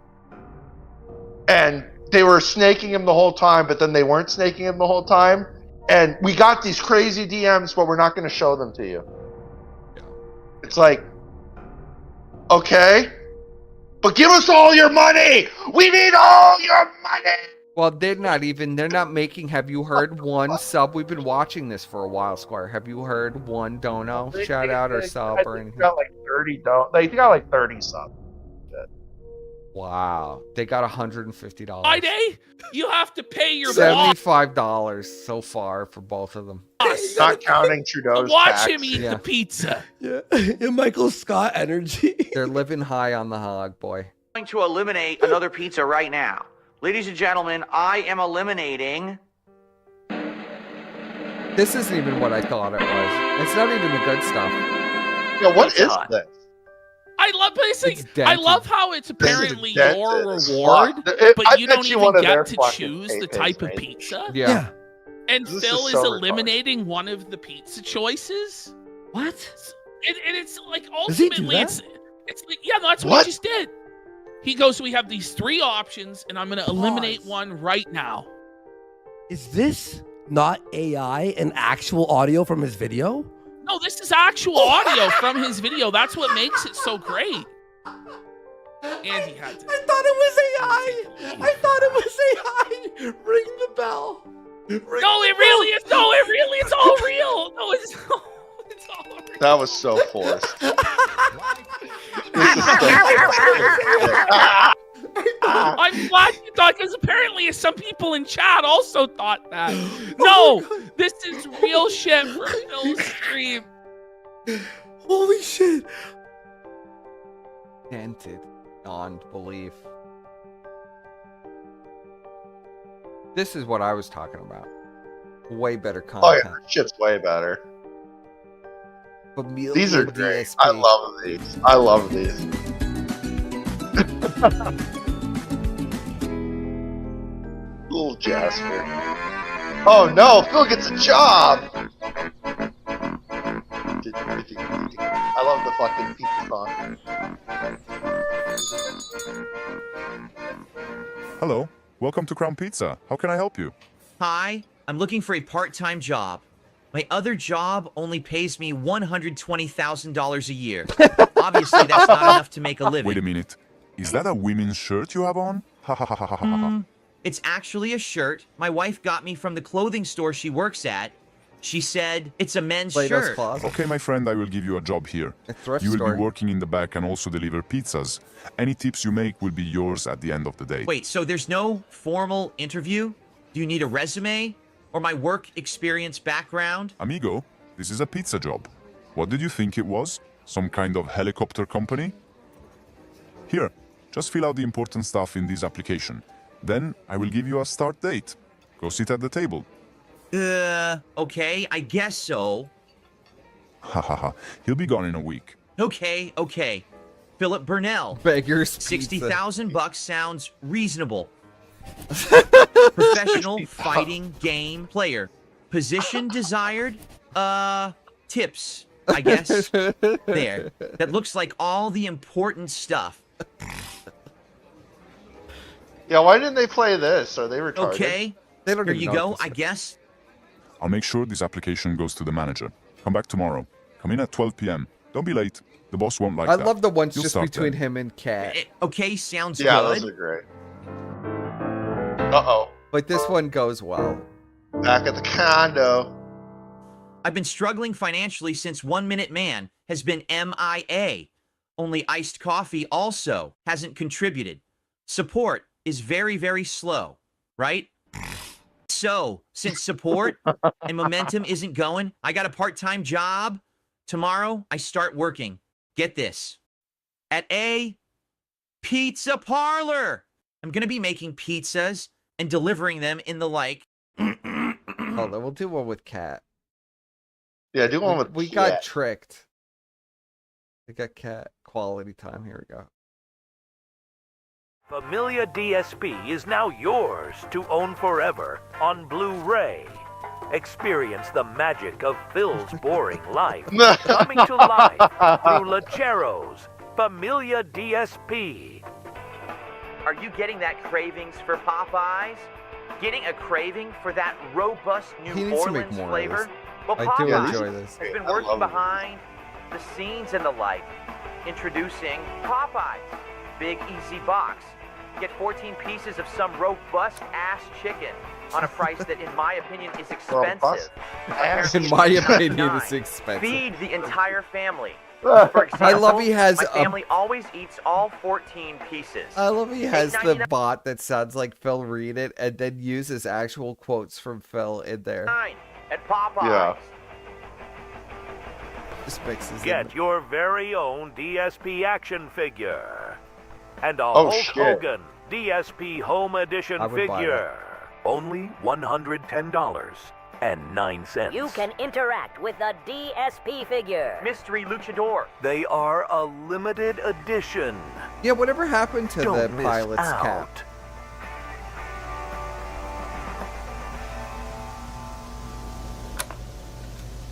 And they were snaking him the whole time, but then they weren't snaking him the whole time. And we got these crazy DMs, but we're not going to show them to you. It's like, okay, but give us all your money. We need all your money. Well, they're not making, have you heard one sub? We've been watching this for a while, Squire. Have you heard one dono shout out or sub or anything? They got like 30 They got like 30 subs. Wow. They got $150. Friday, you have to pay your boss. $75 so far for both of them. Not counting Trudeau's Watch tax. him eat the pizza. Yeah, Michael Scott energy. They're living high on the hog, boy. I'm going to eliminate another pizza right now. Ladies and gentlemen, I am eliminating... This isn't even what I thought it was. It's not even the good stuff. Yeah, what is this? I love how it's apparently your Dentist. reward, but I you don't bet you one even of their get to fucking choose the pay-pays type of made pizza. Yeah. And This Phil is is so retarded. eliminating one of the pizza choices. What? And it's like Does he do ultimately that? it's like, yeah, that's what What? he just did. He goes, we have these 3 options, and I'm going to eliminate one right now. Is this not AI and actual audio from his video? No, this is actual audio from his video. That's what makes it so great. And he had to. I thought it was AI. I thought it was AI. Ring the bell. No, it really is. No, it really is all real. No, it's all real. That was so forced. I'm glad you thought, because apparently some people in chat also thought that. No, this is real shit for Phil's stream. Holy shit. Dented beyond belief. This is what I was talking about. Way better Oh content. yeah, shit's way better. Familiar These are great. DSP. I love these. I love these. Little Jasper. Oh no, Phil gets a job! I love the fucking pizza song. Hello, welcome to Crown Pizza. How can I help you? Hi, I'm looking for a part-time job. My other job only pays me $120,000 a year. Obviously, that's not enough to make a living. Wait a minute. Is that a women's shirt you have on? Ha ha ha ha ha ha. It's actually a shirt my wife got me from the clothing store she works at. She said it's a men's Plato's shirt. Closet. Okay, my friend, I will give you a job here. A thrift You will store. be working in the back and also deliver pizzas. Any tips you make will be yours at the end of the day. Wait, so there's no formal interview? Do you need a resume? Or my work experience background? Amigo, this is a pizza job. What did you think it was? Some kind of helicopter company? Here, just fill out the important stuff in this application. Then I will give you a start date. Go sit at the table. Okay, I guess so. Ha ha ha. He'll be gone in a week. Okay. Philip Burnell. Beggars pizza. 60,000 bucks sounds reasonable. Professional fighting game player. Position desired? Tips, I guess. There. That looks like all the important stuff. Yeah, why didn't they play this? Are they retarded? Okay. They don't Here even you know go, what this I is. guess. I'll make sure this application goes to the manager. Come back tomorrow. Come in at 12 p.m. Don't be late. The boss won't like I that. love the ones You'll just start between then. him and Cat. Okay, sounds Yeah, good. those are great. Uh-oh. But this one goes well. Back at the condo. I've been struggling financially since 1 Minute Man has been MIA. Only iced coffee also hasn't contributed. Support is very, very slow, right? So, since support and momentum isn't going, I got a part-time job. Tomorrow, I start working. Get this. At a pizza parlor. I'm going to be making pizzas and delivering them in the like. Hold on, we'll do one with Cat. Yeah, do one with We Cat. got tricked. We got Cat quality time. Here we go. Familia DSP is now yours to own forever on Blu-ray. Experience the magic of Phil's boring life coming to life through Lechero's Familia DSP. Are you getting that cravings for Popeyes? Getting a craving for that robust New He needs to make Orleans more of flavor? this. Well, I do Popeyes enjoy this. has been I working love it. behind the scenes and the like. Introducing Popeyes. Big easy box. Get 14 pieces of some robust ass chicken on a price that, in my opinion, is expensive. In my opinion, $9.99. it's expensive. Feed the entire family. For example, I love he has my a- family always eats all 14 pieces. I love he has the $8.99 bot that sounds like Phil read it and then uses actual quotes from Phil in there. at Popeyes. Yeah. Just mixes Get in. your very own DSP action figure. And a Oh, Hulk shit. Hogan DSP Home Edition I would buy figure. Only $110.09. You can interact with the DSP figure. Mystery Luchador. They are a limited edition. Yeah, whatever happened to Don't the miss pilot's out. cap?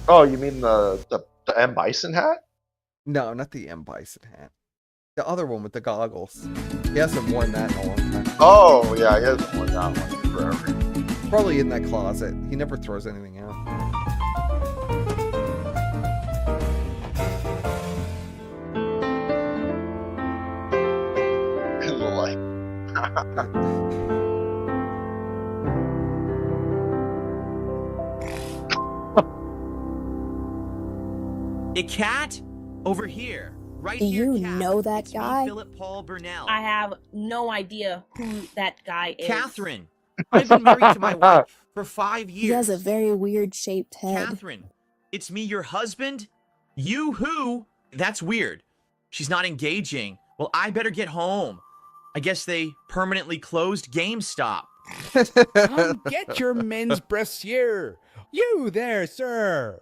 Oh, you mean the M. Bison hat? No, not the M. Bison hat. The other one with the goggles. He hasn't worn that in a long time. Oh, yeah, he hasn't worn that one forever. Probably in that closet. He never throws anything out. In the light. A cat over here. Right Do here, you Cat. know that It's me, guy? Philip Paul Burnell. I have no idea who that guy is. Catherine. I've been married to my wife for 5 years. He has a very weird shaped head. Catherine, it's me, your husband? You who? That's weird. She's not engaging. Well, I better get home. I guess they permanently closed GameStop. Come get your men's brassiere. You there, sir.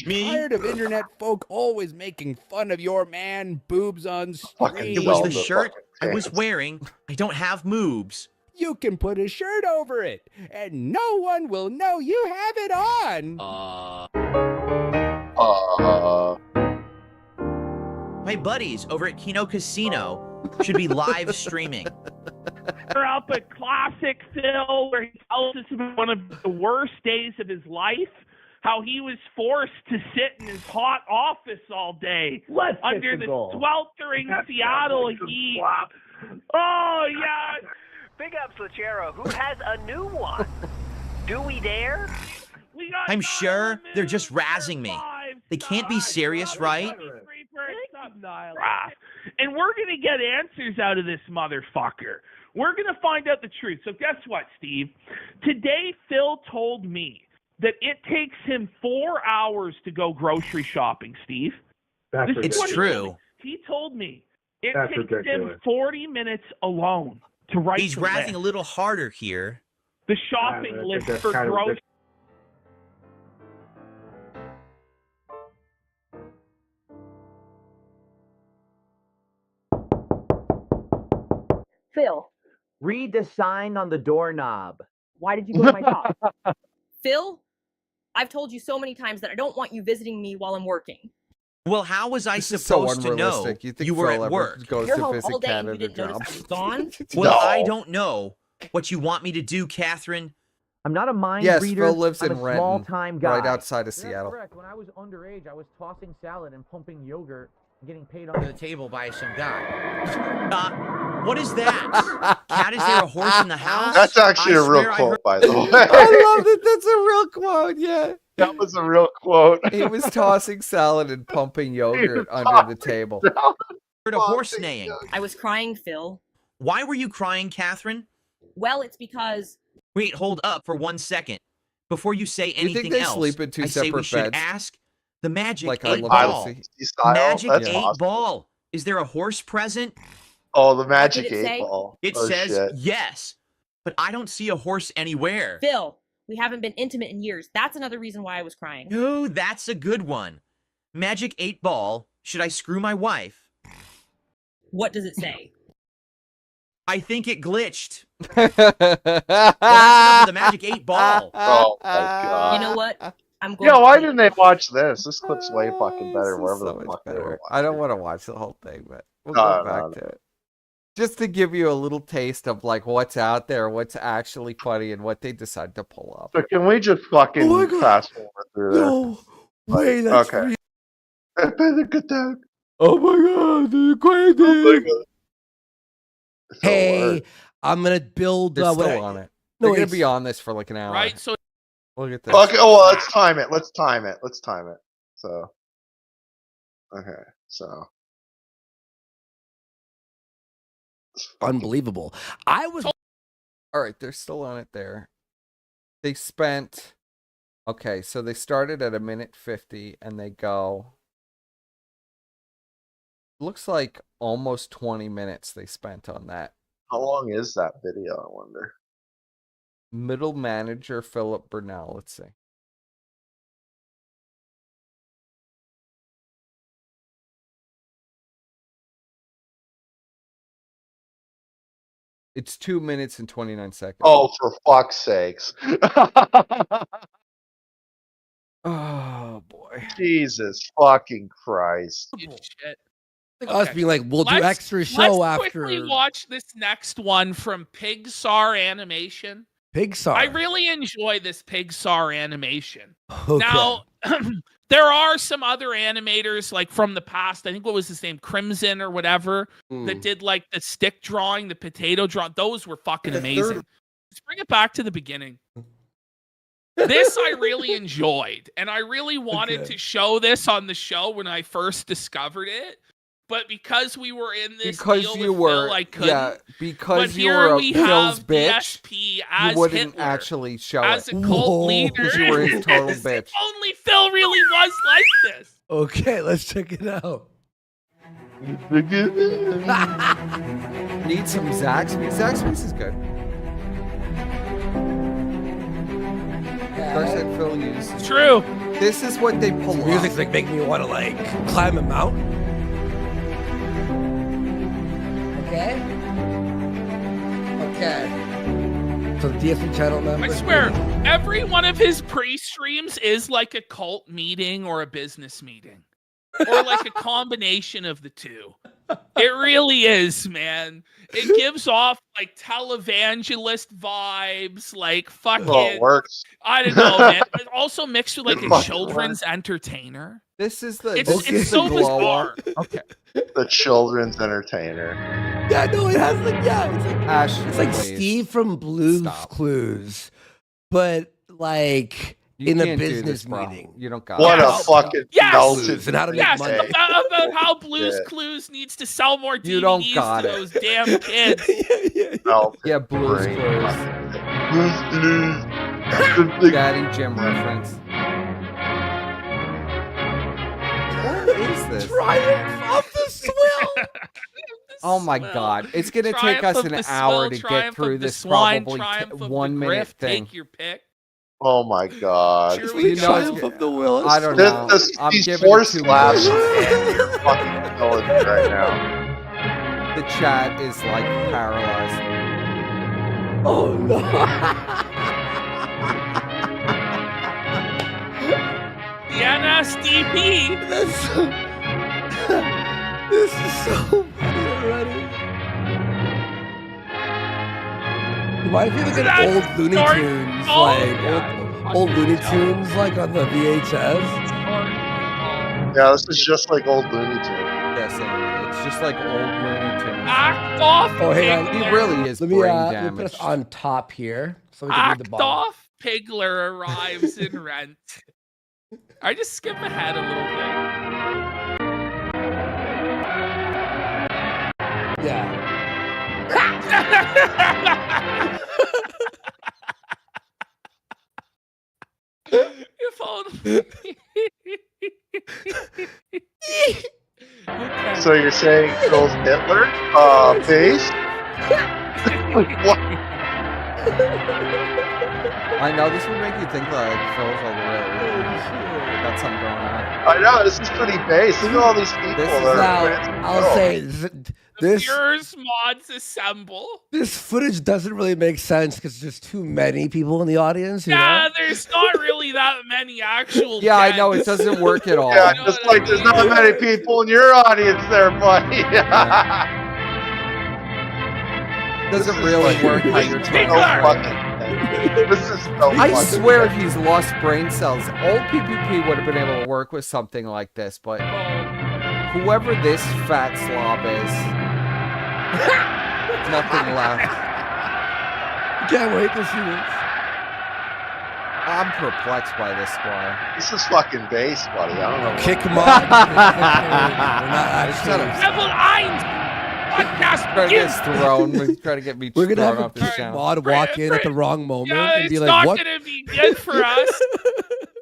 Me? Tired of internet folk always making fun of your man boobs on screen. It was the shirt I was wearing. I don't have moobs. You can put a shirt over it, and no one will know you have it on. My buddies over at Kino Casino should be live streaming. We're up at Classic Phil, where he tells us about one of the worst days of his life. How he was forced to sit in his hot office all day under the sweltering Seattle heat. Oh, yeah. Big ups, Lechero, who has a new one. Do we dare? We got I'm sure they're just razzing me. They can't be serious, right? And we're going to get answers out of this motherfucker. We're going to find out the truth. So guess what, Steve? Today, Phil told me that it takes him 4 hours to go grocery shopping, Steve. It's true. He told me it takes him 40 minutes alone to write He's the razzing list. a little harder here. The shopping list for groceries. Phil, Read the sign on the doorknob. why did you go to my job? Phil, I've told you so many times that I don't want you visiting me while I'm working. Well, how was I This is so supposed to know unrealistic. You think you were Phil at ever work? goes You're to home visit all day Cat and you at a didn't notice job? I was gone? Well, No. I don't know what you want me to do, Catherine. I'm not a mind Yes, reader. Phil lives I'm in a Renton, small-time guy. right outside of That's Seattle. correct. When I was underage, I was tossing salad and pumping yogurt and getting paid under the table by some guy. What is that? Cat, is there a horse in the house? That's actually I a real swear I quote, heard- by the way. I love that. That's a real quote. Yeah, That was a real quote. he was tossing salad and pumping yogurt under the table. heard a horse neighing. I was crying, Phil. Why were you crying, Catherine? Well, it's because Wait, hold up for 1 second. Before you say You anything think they else, sleep in two I say we separate should beds? ask the Magic Like 8 I Ball. Love Lucy. Style? Magic That's 8 awesome. Ball. Is there a horse present? Oh, the Magic did it 8 say? Ball. It Oh, says shit. yes. but I don't see a horse anywhere. Phil, we haven't been intimate in years. That's another reason why I was crying. No, that's a good one. Magic 8 Ball, should I screw my wife? What does it say? I think it glitched. Well, that's enough of the Magic 8 Ball. Oh my god. You know what? I'm going Yeah, to why sleep. didn't they watch this? This clip's way fucking better This is wherever so the much fuck they better. were I don't want to watch the whole thing, but we'll No, go no, back no. to it. Just to give you a little taste of like what's out there, what's actually funny, and what they decide to pull up. So can we just fucking Oh my God. fast forward through this? No way, that's okay. real. Oh my god, this is crazy. Oh my God. So Hey, hard. I'm gonna build. They're what still I- on it. No, They're gonna it's- be on this for like an hour. Right? So Look at this. Okay, oh, well, let's time it. Let's time it. Let's time it. So, okay, so. Unbelievable. I was. All right, they're still on it there. They spent. Okay, so they started at 1:50 and they go. Looks like almost 20 minutes they spent on that. How long is that video, I wonder? Middle manager Philip Burnell. Let's see. It's 2 minutes and 29 seconds. Oh, for fuck's sakes. Oh boy. Jesus fucking Christ. shit. Us being like, we'll do Let's- extra show let's after quickly watch this next one from Pixar Animation. Pixar. I really enjoy this Pixar animation. Okay. Now, there are some other animators like from the past. I think what was his name, Crimson or whatever, that did like the stick drawing, the potato drawing. Those were fucking amazing. Let's bring it back to the beginning. This I really enjoyed, and I really wanted to show this on the show when I first discovered it. But because we were in this Because deal you with were, Phil, I couldn't. yeah, because But you here were a we Phil's have bitch, DSP as you wouldn't Hitler, actually show as it. a cult leader. Because you were his total bitch. If only Phil really was like this. Okay, let's check it out. Need some Zaxby's. Zaxby's is good. First that Phil used. True. This is what they pull off. Music's like making me want to like climb a mountain. Okay. Okay. So the DSP channel I members. swear, every one of his pre-streams is like a cult meeting or a business meeting. Or like a combination of the two. It really is, man. It gives off like televangelist vibes, like fucking. Well, it works. I don't know, man. But also mixed with like It a fucking children's entertainer. This is the. It's so bizarre. Okay. The children's entertainer. Yeah, no, it has like it's like Ash. it's like please. Steve from Blue's Clues, but like You in a can't do business this, bro. meeting. You don't got What it. a fucking melted. And how to make Yes, money. about how Blue's Yeah. Clues needs to sell more DVDs You don't got to it. those damn kids. Melted Yeah, Blue's brain. Clues. Blue's Daddy Jim reference. What is this? Triumph of the Swill. Oh my god. It's going to take Triumph us of an the hour Swill, to get Triumph through of the this Swine, probably Triumph of the 1 minute Griff. thing. Take your pick. Oh my god. Here We we You know, go. Triumph of the Willis. I don't know. I'm These giving four it 2 slaps, minutes. man, you're fucking killing me right now. The chat is like paralyzed. Oh no. The NSDP. This is so funny already. Why do you look at old Looney Sorry. Tunes, Oh, like old Looney Tunes, like on the VHS? Yeah, this is just like old Looney Tunes. Yes, Amy, it's just like old Looney Tunes. Act off. Oh, hang on. He really is Let me brain let me put damaged. us on top here so we can read the Act bottom. off. Pigler arrives in Rent. I just skip ahead a little bit. Yeah. If only. Okay. So you're saying Phil's Hitler? Base? Like, what? I know this would make you think like Phil's got something going on. I know, this is pretty base. Look at all these people. This is that are I'll say this Viewers mods assemble. this footage doesn't really make sense because there's too many people in the audience. You Yeah, know? there's not really that many actual. Yeah, I know it Dents. doesn't work at all. Yeah, just like there's not many people in your audience there, buddy. Doesn't really work how you're trying to. This is so I funny. swear he's lost brain cells. Old PPP would have been able to work with something like this, but whoever this fat slob is, nothing left. Can't wait to see this. I'm perplexed by this Squire. This is fucking base, buddy. I don't know. Kick him off. We're not actually. Level 1 podcast Trying to get begins. us thrown. Trying to get me We're gonna thrown have off a this kick channel. mod walk in at the wrong moment Yeah, and it's be like, not "What?" gonna be good for us.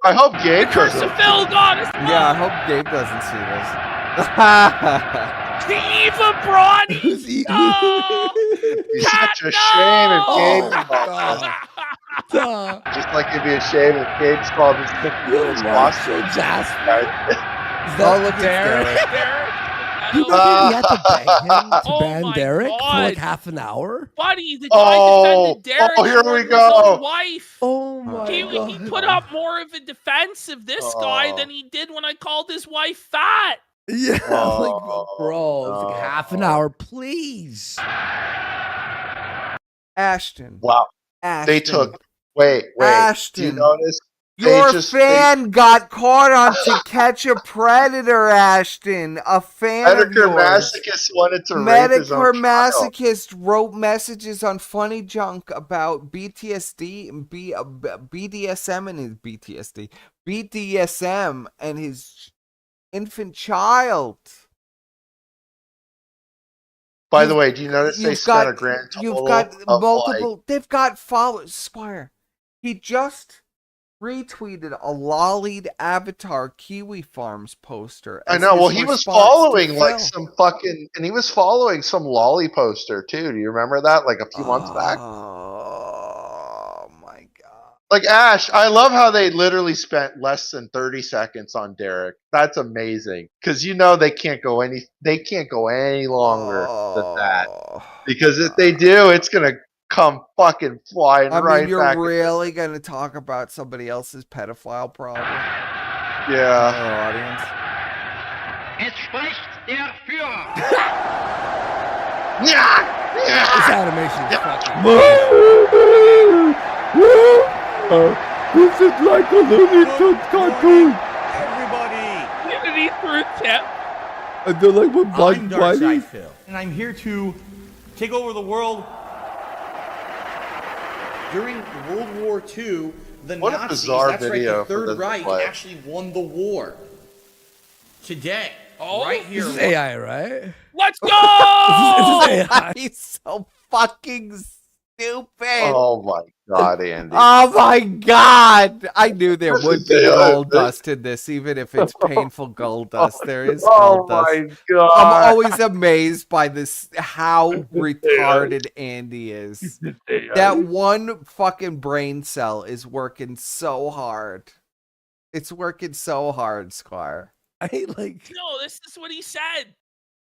I hope Gabe Curse of Phil got us. Yeah, I hope Gabe doesn't see The Eva Brawny. No. It's such a shame if Gabe Duh. just like it'd be a shame if Gabe's called his Nicholas Marshall Jasper. Oh, look at Derek. You think he had to beg him to Oh ban my Derek for like God. half an hour? Buddy, the guy defended Derek. here more we than his own go. Wife. Oh my He god. put up more of a defense of this guy than he did when I called his wife fat. Yeah, like, Oh, bro, it's like half an hour, please. Ashton. Wow. Ashton. They took. Wait. Do you Ashton. notice? Your They fan got caught on To Catch a Predator, Ashton. A fan of Medicare yours. Masochist wanted to rape his Medicare own child. Masochist wrote messages on Funny Junk about BTSD and BDSM and his BTSD. BDSM and his infant child. By the way, do you notice they spent a grand total You've got of, multiple. like, They've got followers. Squire. He just retweeted a lollied Avatar Kiwi Farms poster. I as know. his Well, he was response to following like Phil. some fucking, and he was following some lolly poster too. Do you remember that? Like a few months back. Oh my god! Like Ash, I love how they literally spent less than 30 seconds on Derek. That's amazing because you know they can't go any longer than that because if they do, it's gonna come fucking flying I mean, right you're back. really going to talk about somebody else's pedophile problem? Yeah. Our audience. Es spricht der Führer. This animation is fucking. This is like a Looney Tunes cartoon. Unity through tip. And they're like, what I'm Bugs Bunny? Darkside Phil, and I'm here to take over the world. During World War II, the What a Nazis, bizarre that's right, video the for Third them to Reich play. actually won the war. Today, right here. This is AI, right? Let's go! This is AI. He's so fucking stupid. Oh my god, Andy. Oh my god! I knew there This would is be AI, gold man. dust in this, even if it's painful gold dust. There is Oh gold dust. my god. I'm always amazed by this, how retarded Andy is. That one fucking brain cell is working so hard. It's working so hard, Squire. I like. No, this is what he said.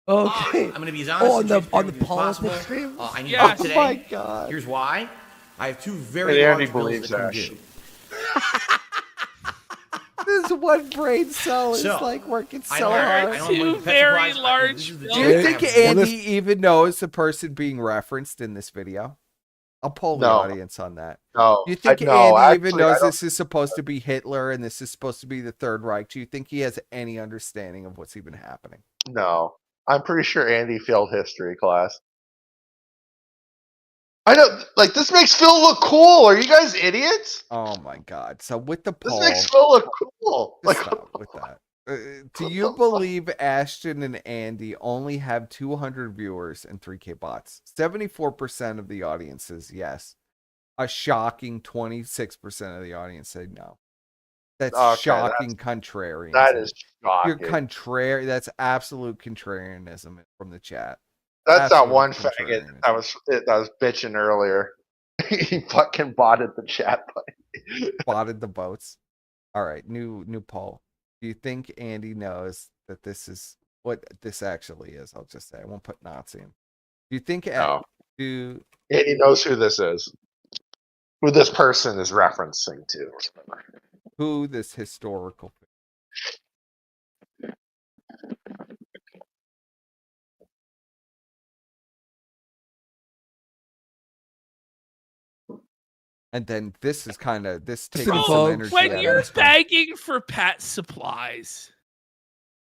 Okay. I'm going to be as honest and on transparent the with you as possible. politics stream. I need Yes. help today. Oh my god. Here's why. I have two very And large Andy bills believes that come Ash. due. This one brain cell is So, like working I so don't- hard. I don't Two want to pet very surprise. large This is the bills. Do deal. you think I have- Andy even knows the person being referenced in this video? I'll poll the No. audience on that. No. Do you think no, Andy even actually, I knows don't- this is supposed to be Hitler and this is supposed to be the Third Reich? Do you think he has any understanding of what's even happening? No. I'm pretty sure Andy failed history class. I don't like this makes Phil look cool. Are you guys idiots? Oh my god. So with the This poll, makes Phil look cool. just Like stop with that. Do you believe Ashton and Andy only have 200 viewers and 3K bots? 74% of the audience says yes. A shocking 26% of the audience say no. That's Okay, shocking contrarian. that is You're shocking. contrary. That's absolute contrarianism from the chat. That's that absolute one faggot that was bitching earlier. He fucking botted the chat button. Botted the boats. All right, new poll. Do you think Andy knows that this is what this actually is? I'll just say I won't put Nazi in. Do you think? No. Do Andy knows who this is. Who this person is referencing to. who this historical? And then this is kind of this takes some energy. When you're begging for pet supplies,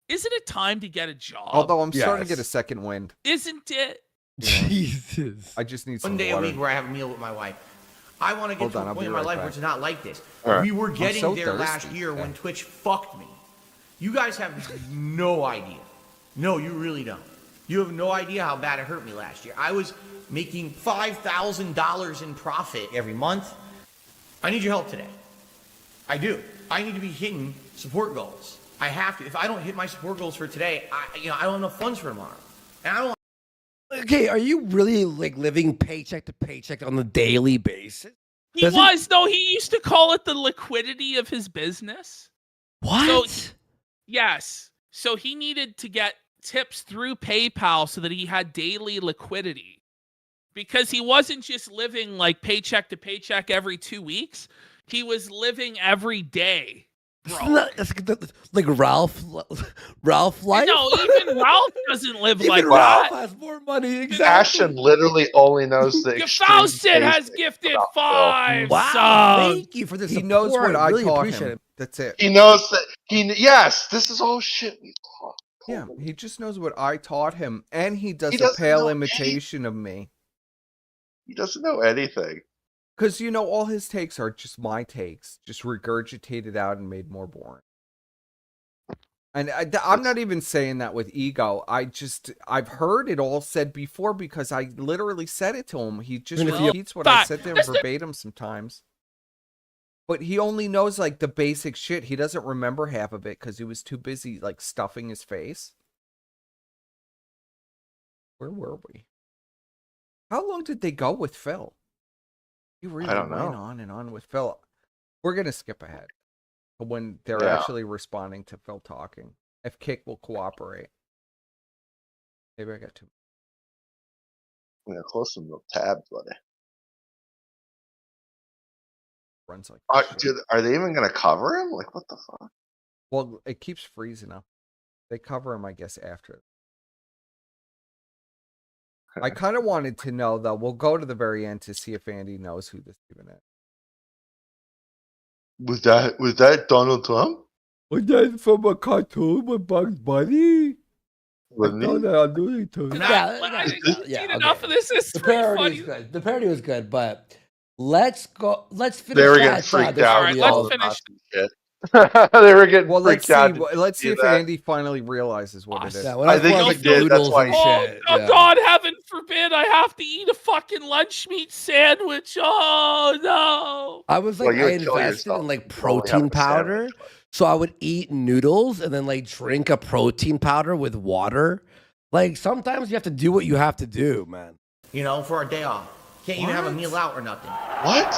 isn't it time to get a job? Although I'm starting to get a second wind. Isn't it? Jesus. I just need some One day water. a week where I have a meal with my wife. I want to get to a point in my life where it's not like this. Right. We were I'm getting so there last thirsty. year when Twitch fucked me. You guys have no idea. No, you really don't. You have no idea how bad it hurt me last year. I was making $5,000 in profit every month. I need your help today. I do. I need to be hitting support goals. I have to. If I don't hit my support goals for today, I don't have enough funds for tomorrow. And I don't. Okay, are you really like living paycheck to paycheck on a daily basis? He was. No, he used to call it the liquidity of his business. What? So, yes. So he needed to get tips through PayPal so that he had daily liquidity. Because he wasn't just living like paycheck to paycheck every 2 weeks. He was living every day. Like Ralph life? No, even Ralph doesn't live like Ralph that. has more money. Exactly. Ashton literally only knows the Gefaucet has gifted 5 Wow, subs. thank you for this. He knows what I really taught appreciate him. it. That's it. He knows that yes, this is all shit we taught. Yeah, he just knows what I taught him, and he does He a doesn't pale know imitation of me. He doesn't know anything. Because, all his takes are just my takes, just regurgitated out and made more boring. And I'm not even saying that with ego. I've heard it all said before because I literally said it to him. He just repeats what I said to him verbatim sometimes. But he only knows, like, the basic shit. He doesn't remember half of it because he was too busy, like, stuffing his face. Where were we? How long did they go with Phil? You really don't went know. on and on with Phil. We're going to skip ahead to when they're Yeah. actually responding to Phil talking. If Kick will cooperate. Maybe I got two. I'm gonna close some little tabs, buddy. Runs like Are they even gonna cover him? Like, what the fuck? Well, it keeps freezing up. They cover him, I guess, after. I kind of wanted to know, though. We'll go to the very end to see if Andy knows who this even is. Was that Donald Trump? Was that from a cartoon with Bugs Bunny? Wasn't I he? saw that on Looney Tunes. Seen enough of this. It's The pretty parody funny. is good. The parody was good, but let's go. Let's finish. They were that getting freaked this out. video. Let's finish. Shit. They were getting Let's freaked out. see. Let's see if that. Andy finally realizes what it is. Yeah, when I think watch he did. That's noodles why and he- shit, Oh yeah. God, heaven forbid I have to eat a fucking lunch meat sandwich. Oh no. I was Well, like, you I would kill invested yourself in like if you only have protein a powder. sandwich. So I would eat noodles and then like drink a protein powder with water. Like sometimes you have to do what you have to do, man. For our day off. Can't even have a meal out or nothing. What?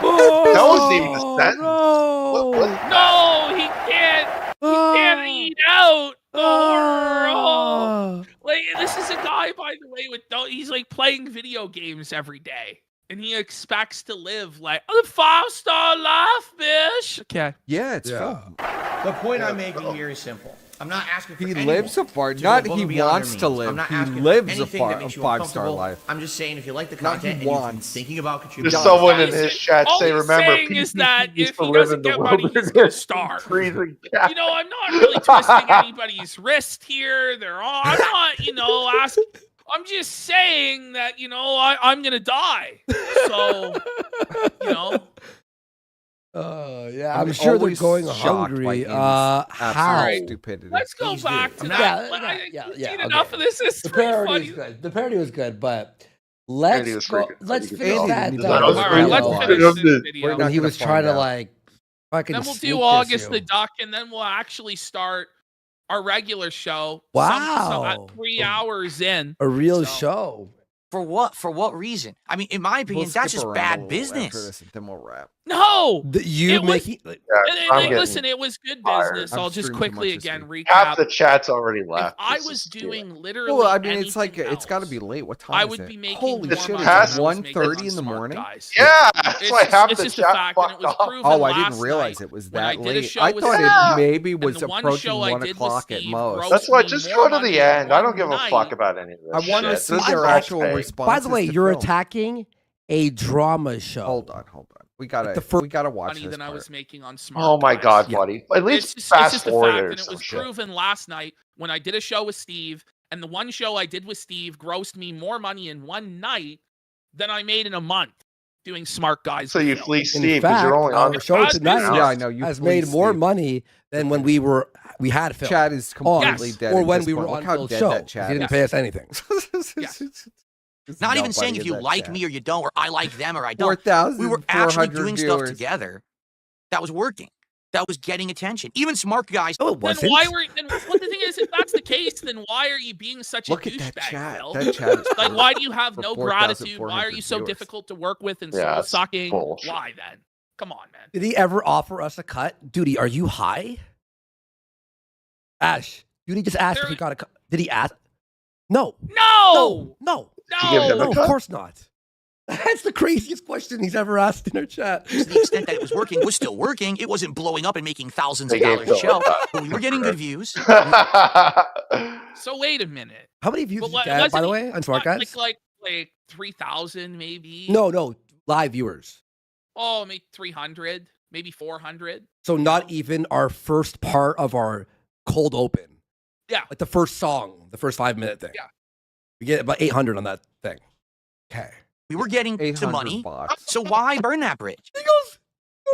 That wasn't even a sentence. What? No, he can't. He can't eat out. Oh. Like this is a guy, by the way, with he's like playing video games every day, and he expects to live like a 5-star life, bitch. Okay. Yeah, it's Phil. The point I'm making here is simple. I'm not asking for He anyone lives a far. to Not go above he and beyond wants their to means. live. I'm not He asking for lives anything that makes you 5-star uncomfortable. life. I'm just saying if you like the Not he content and you've been wants. thinking about contributing. There's someone in his chat All say, he's remember, saying is PPP that used if to he live doesn't in the get money, he's gonna wilderness. starve. Freezing I'm not really twisting anybody's wrist here. I'm not, asking. I'm just saying that, I'm gonna die. So, Yeah, I'm sure they're always going shocked hungry. by Andy's How? absolute stupidity. Let's go back to Yeah, that. yeah. Seen enough of this. It's The pretty parody funny. is good. The parody was good, but Andy let's was go. freaking- Let's Andy finish was that. freaking- that All right, let's video finish this video. when he was trying to out. like fucking. Then we'll sneak do this August you. the Duck, and then we'll actually start our regular show. Wow. At 3 hours in. A real show. For what? For what reason? I mean, in my opinion, We'll that's skip just around a bad little after business. this, and then we'll wrap. No, You it was- making listen, it was good business. I've I'll just streamed too quickly much this again week. recap. Half the chat's already left. If I This was is doing literally, Well, I mean, it's like anything it's got to else, be late. What time I is would it? be making Holy more shit! money It's than I was making 1:30 on in the Smart morning. Guys. Yeah, that's It's why just, half it's the just a chat fact, and it was fucked off. proven Oh, I last didn't realize night it was when I that did a late. show I with thought Steve, it maybe and was the one approaching show I 1 did with o'clock at Steve most. That's why grossed just me go more to money the in end. I don't one give a night. fuck about any of this I want to shit. see This is their all actual fake. responses. By the way, to you're Phil. attacking a drama show. Hold on. We gotta watch Money this than I part. was making on Smart Oh my Guys. god, buddy! At least It's fast just a forward fact, or and it some was shit. proven last night when I did a show with Steve, and the one show I did with Steve grossed me more money in one night than I made in a month doing Smart Guys. So with you Phil. fleece In Steve because fact, you're only on our show the tonight Yeah, I know, you has made fleeced more Steve. money than when we had Phil. Chat is completely Yes. dead. or at when this we were point. Look on how Phil's dead show. that He chat didn't is. pay us anything. There's Not even nobody saying if in you that like chat. me or you don't, or I like them or I don't. 4,400 We were actually doing stuff viewers. together that was working, that was getting attention. Even Smart Guys. No, it Then wasn't. why were? Then what the thing is, if that's the case, then why are you being such Look a at that douchebag, chat. Phil? That chat is Like, cool. why do you have For no gratitude? Why are 4,400 you so viewers. difficult to work with and Yeah, soul that's sucking? bullshit. Why then? Come on, man. Did he ever offer us a cut? Duty, are you high? Ash, Duty just asked if he got a cut. Did he ask? No. No. No. you give him a No, of cut? course not. That's the craziest question he's ever asked in our chat. To the extent that it was working, was still working. It wasn't blowing up and making thousands They of gave dollars a Phil a show, cut. but we were getting good views. So wait a minute. How many views But did you get, by wasn't the he- way, on Smart Guys? Like 3,000 maybe. No, live viewers. Oh, maybe 300, maybe 400. So not even our first part of our cold open. Yeah. Like the first song, the first 5-minute thing. Yeah. We get about 800 on that thing. Okay. We were getting to 800 money, bucks. so why burn that bridge? He goes,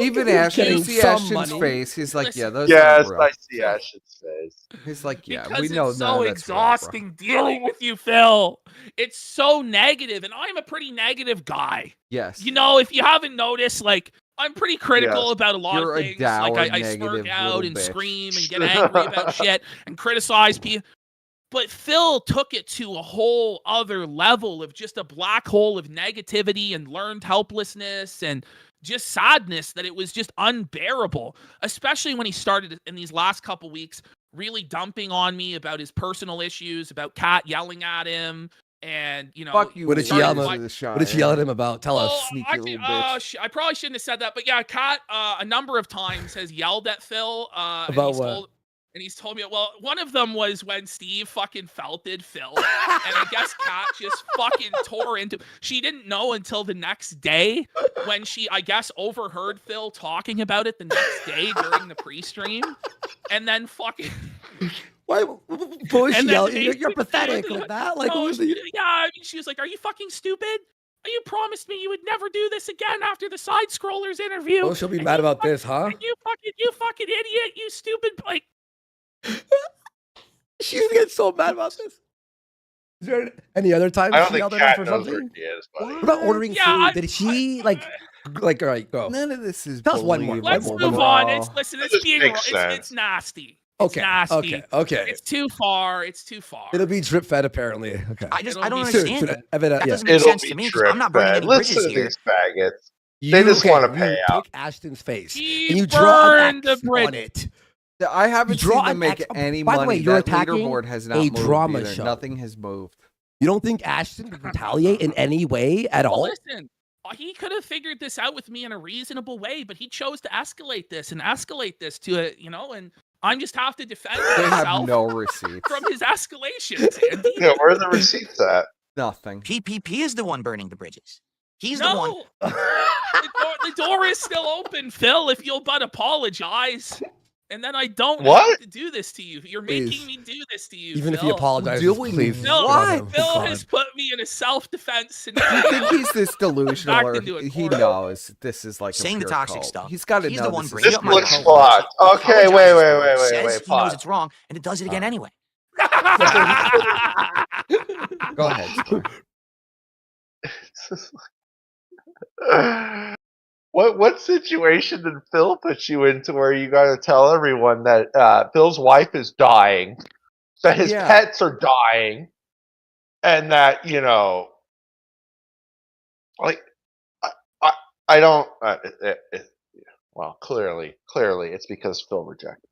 Even He's Ashton, you getting see some Ashton's money. face. He's like, Listen. yeah, those Yes, are I rough. see Ashton's face. He's like, yeah, Because we know it's none so of that's real, bro. exhausting dealing with you, Phil. It's so negative, and I'm a pretty negative guy. Yes. You know, if you haven't noticed, like, I'm pretty critical Yes. about a lot You're of a things. dour, Like, I negative smirk out little and bitch. scream and get angry about shit and criticize people. But Phil took it to a whole other level of just a black hole of negativity and learned helplessness and just sadness that it was just unbearable, especially when he started in these last couple weeks really dumping on me about his personal issues, about Kat yelling at him. And, you know, Fuck you. What did she Lord. yell at him? What did she yell at him about? Tell us. Sneaky little bitch. I probably shouldn't have said that, but yeah, Kat a number of times has yelled at Phil. And About he's what? And he's told me, well, one of them was when Steve fucking felted Phil. And I guess Kat just fucking tore into. She didn't know until the next day when she, I guess, overheard Phil talking about it the next day during the pre-stream. And then fucking. Why? What was she yelling? You're pathetic with that. Like, No, what was it? yeah, I mean, she was like, are you fucking stupid? You promised me you would never do this again after the side scrollers interview. Oh, she'll be And mad you about fucking- this, huh? and You fucking idiot, you stupid, like. She's getting so mad about this. Is there any other time I don't she think yelled at him Kat for knows where something? she is, buddy. What about ordering Yeah, food? Did she like, all right, go. None of this is Tell us one more. Let's believable, move on. bro. It's listen. It's This being makes it's sense. nasty. Okay, It's nasty. okay. It's too far. It's too far. It'll be drip fed apparently. Okay. I don't It'll be understand. That That yeah. doesn't make It'll sense be to me 'cause I'm not drip burning fed. any Listen bridges to here. these faggots. They just want to pay out. Take Ashton's face He and you draw burned an X the bridge. on it. I haven't You draw seen them an make X- any By the money. way, you're That attacking leaderboard has not a moved drama either. show. Nothing has moved. You don't think Ashton would retaliate in any way at Well, all? listen. He could have figured this out with me in a reasonable way, but he chose to escalate this to a, you know, and I'm just have to defend They have myself no receipts. from his escalations. Andy. Yeah, where are the receipts at? Nothing. PPP is the one burning the bridges. He's the one. No, the door is still open, Phil. If you'll but apologize, and then I don't have to do this to you. You're Please. making me do this to you. Even if Phil. he apologizes, Doing please. Phil, what? Phil has put me in a self-defense Do scenario. you think he's this delusional, Back or into a he corner. knows this is like Saying a the pure toxic cult? stuff. He's got to He's know the one this is bringing This up my looks cult. flawed. Okay, Apologizes wait, for wait, it, wait, says wait, wait. he knows Pause. it's wrong, and it does it again anyway. Go ahead. Score. What situation did Phil put you into where you got to tell everyone that Phil's wife is dying, that his Yeah. pets are dying, and that Like, I don't. Well, clearly, it's because Phil rejected.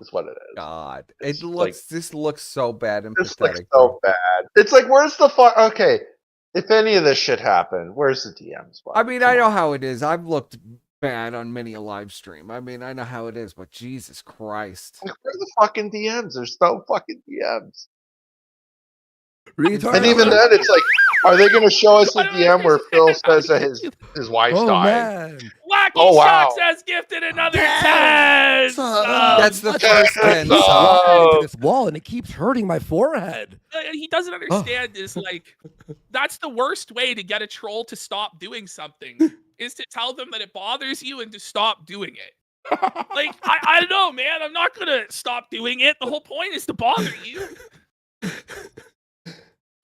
Is what it is. God, It's this looks so bad and this pathetic. looks so bad. It's like, where's the fuck? Okay, if any of this shit happened, where's the DMs? I mean, I know how it is. I've looked bad on many a live stream. I mean, I know how it is, but Jesus Christ. Like, where are the fucking DMs? There's no fucking DMs. Retard. And even then, it's like, are they going to show us the DM where Phil says that his wife's dying? Man. Wacky Oh, wow. Shucks has gifted another 10. That's the first 10 Into subs. this wall, and it keeps hurting my forehead. He doesn't understand is like, that's the worst way to get a troll to stop doing something is to tell them that it bothers you and to stop doing it. Like, I don't know, man. I'm not going to stop doing it. The whole point is to bother you.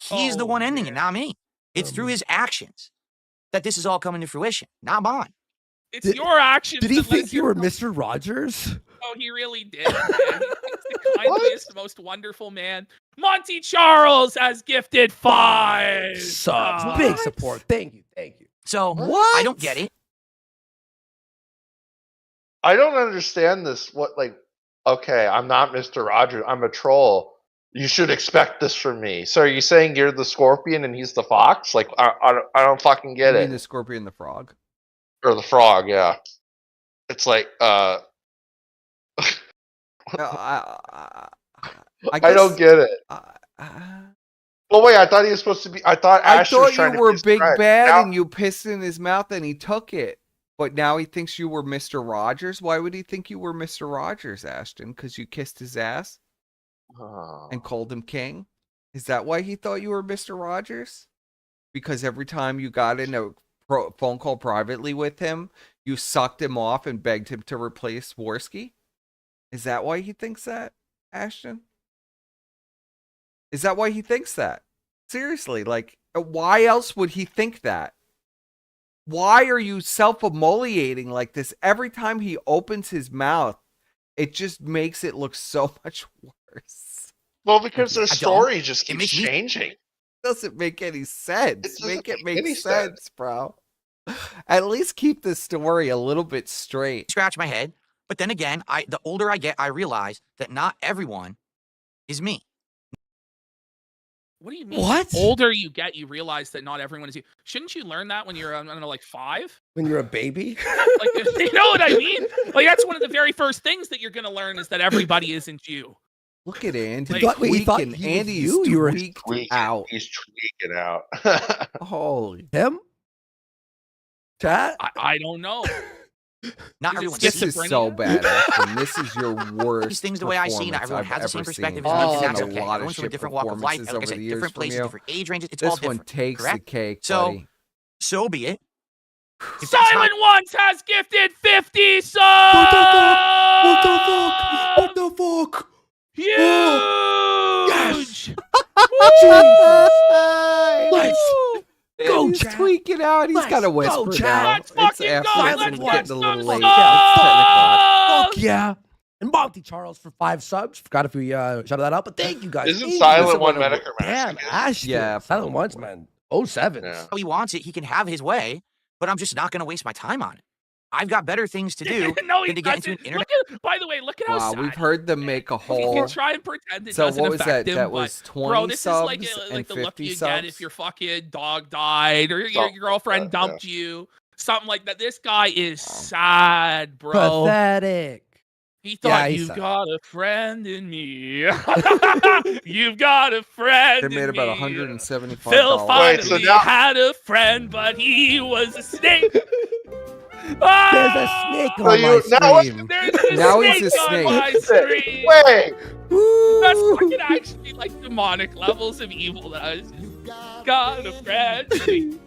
He's the one ending it, not me. It's through his actions that this is all coming to fruition, not mine. It's your actions. Did he that think lets you were Mr. Rogers? Oh, he really did. Man. He's the kindest, most wonderful man. Monty Charles has gifted 5 subs. Big support. Thank you. So, I don't get it. I don't understand this. Okay, I'm not Mr. Rogers. I'm a troll. You should expect this from me. So are you saying you're the scorpion and he's the fox? Like, I don't fucking get You it. mean the scorpion, the frog? Or the frog, yeah. It's like, I don't get it. Well, wait, I thought he was supposed to be. I thought you were Big Bad now, and you pissed in his mouth and he took it. But now he thinks you were Mr. Rogers? Why would he think you were Mr. Rogers, Ashton? Because you kissed his ass? And called him king? Is that why he thought you were Mr. Rogers? Because every time you got in a phone call privately with him, you sucked him off and begged him to replace Worski? Is that why he thinks that, Ashton? Is that why he thinks that? Seriously, like, why else would he think that? Why are you self-immolating like this? Every time he opens his mouth, it just makes it look so much worse. Well, because their story just keeps changing. Doesn't make any sense. Make it make sense, bro. At least keep the story a little bit straight. Scratch my head. But then again, the older I get, I realize that not everyone is me. What do you mean? What? The older you get, you realize that not everyone is you. Shouldn't you learn that when you're, I don't know, like 5? When you're a baby? Like, you know what I mean? Like, that's one of the very first things that you're going to learn is that everybody isn't you. Look at Andy Like, tweaking. Andy's tweaked out. He's tweaking out. Holy. Him? Chat? I don't know. Not Is it everyone. This is so bad, Ashton. This is your worst. These things the way I see it, performance everyone I've has the same ever perspective. seen. And I've that's seen okay. a lot Everyone's of from a shit different walk of life. performances Like I over said, the years different from places, you. different age ranges. It's This all one different. takes correct? the cake, So, buddy. so be it. If that's Silent Ones has gifted 50 subs! What the fuck? Huge! Yes! Let's go, He's chat. tweaking out. He's Let's got a go, whisper chat. now. Let's It's fucking after go. it's Let's getting a little get late. some Yeah, it's 10 o'clock. Fuck yeah. And Monty Charles for 5 subs. Forgot if we shouted that out, but thank you guys. Isn't Silent One Medicare Damn, Ashton. Yeah. Silent Ones, man. 07. Yeah. how he wants it, he can have his way, but I'm just not going to waste my time on it. I've got better things to do No, he than to get into an doesn't. internet. By the way, look at how Wow, sad we've heard them make a You whole. can try and pretend it So doesn't what was affect that? him, That but, was 20 bro, this subs is like and the look 50 you subs. get if your fucking dog died or your Something girlfriend like that, dumped you, something like that. This guy is sad, bro. Pathetic. He thought he's you've sad. got a friend in me. You've got a friend. They made in about me. $175. Phil Wait, so finally now- had a friend, but he was a snake. There's Ah! a snake So on you- my now- stream. There's a Now snake he's a on snake. my stream. Wait, That's fucking actually like demonic levels of evil. That I was got a friend.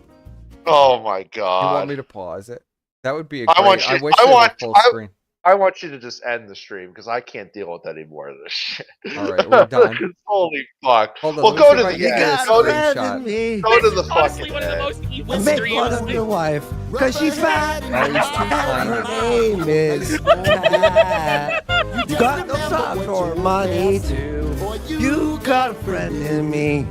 oh my You want god. me to pause it? That would be a I great. want you- I wish I they were want- full I- screen. I want you to just end the stream because I can't deal with any more of this shit. All right, we're done. Holy fuck. Hold on, Well, let me go see to if I the can get end. a Go to, screenshot. Me. go to the Honestly, fucking one of the end. most evil Make streams. fun of your wife because she's fat. Oh, he's too Her tiny. name is Cat. You got no socks or money too. You got a friend in me.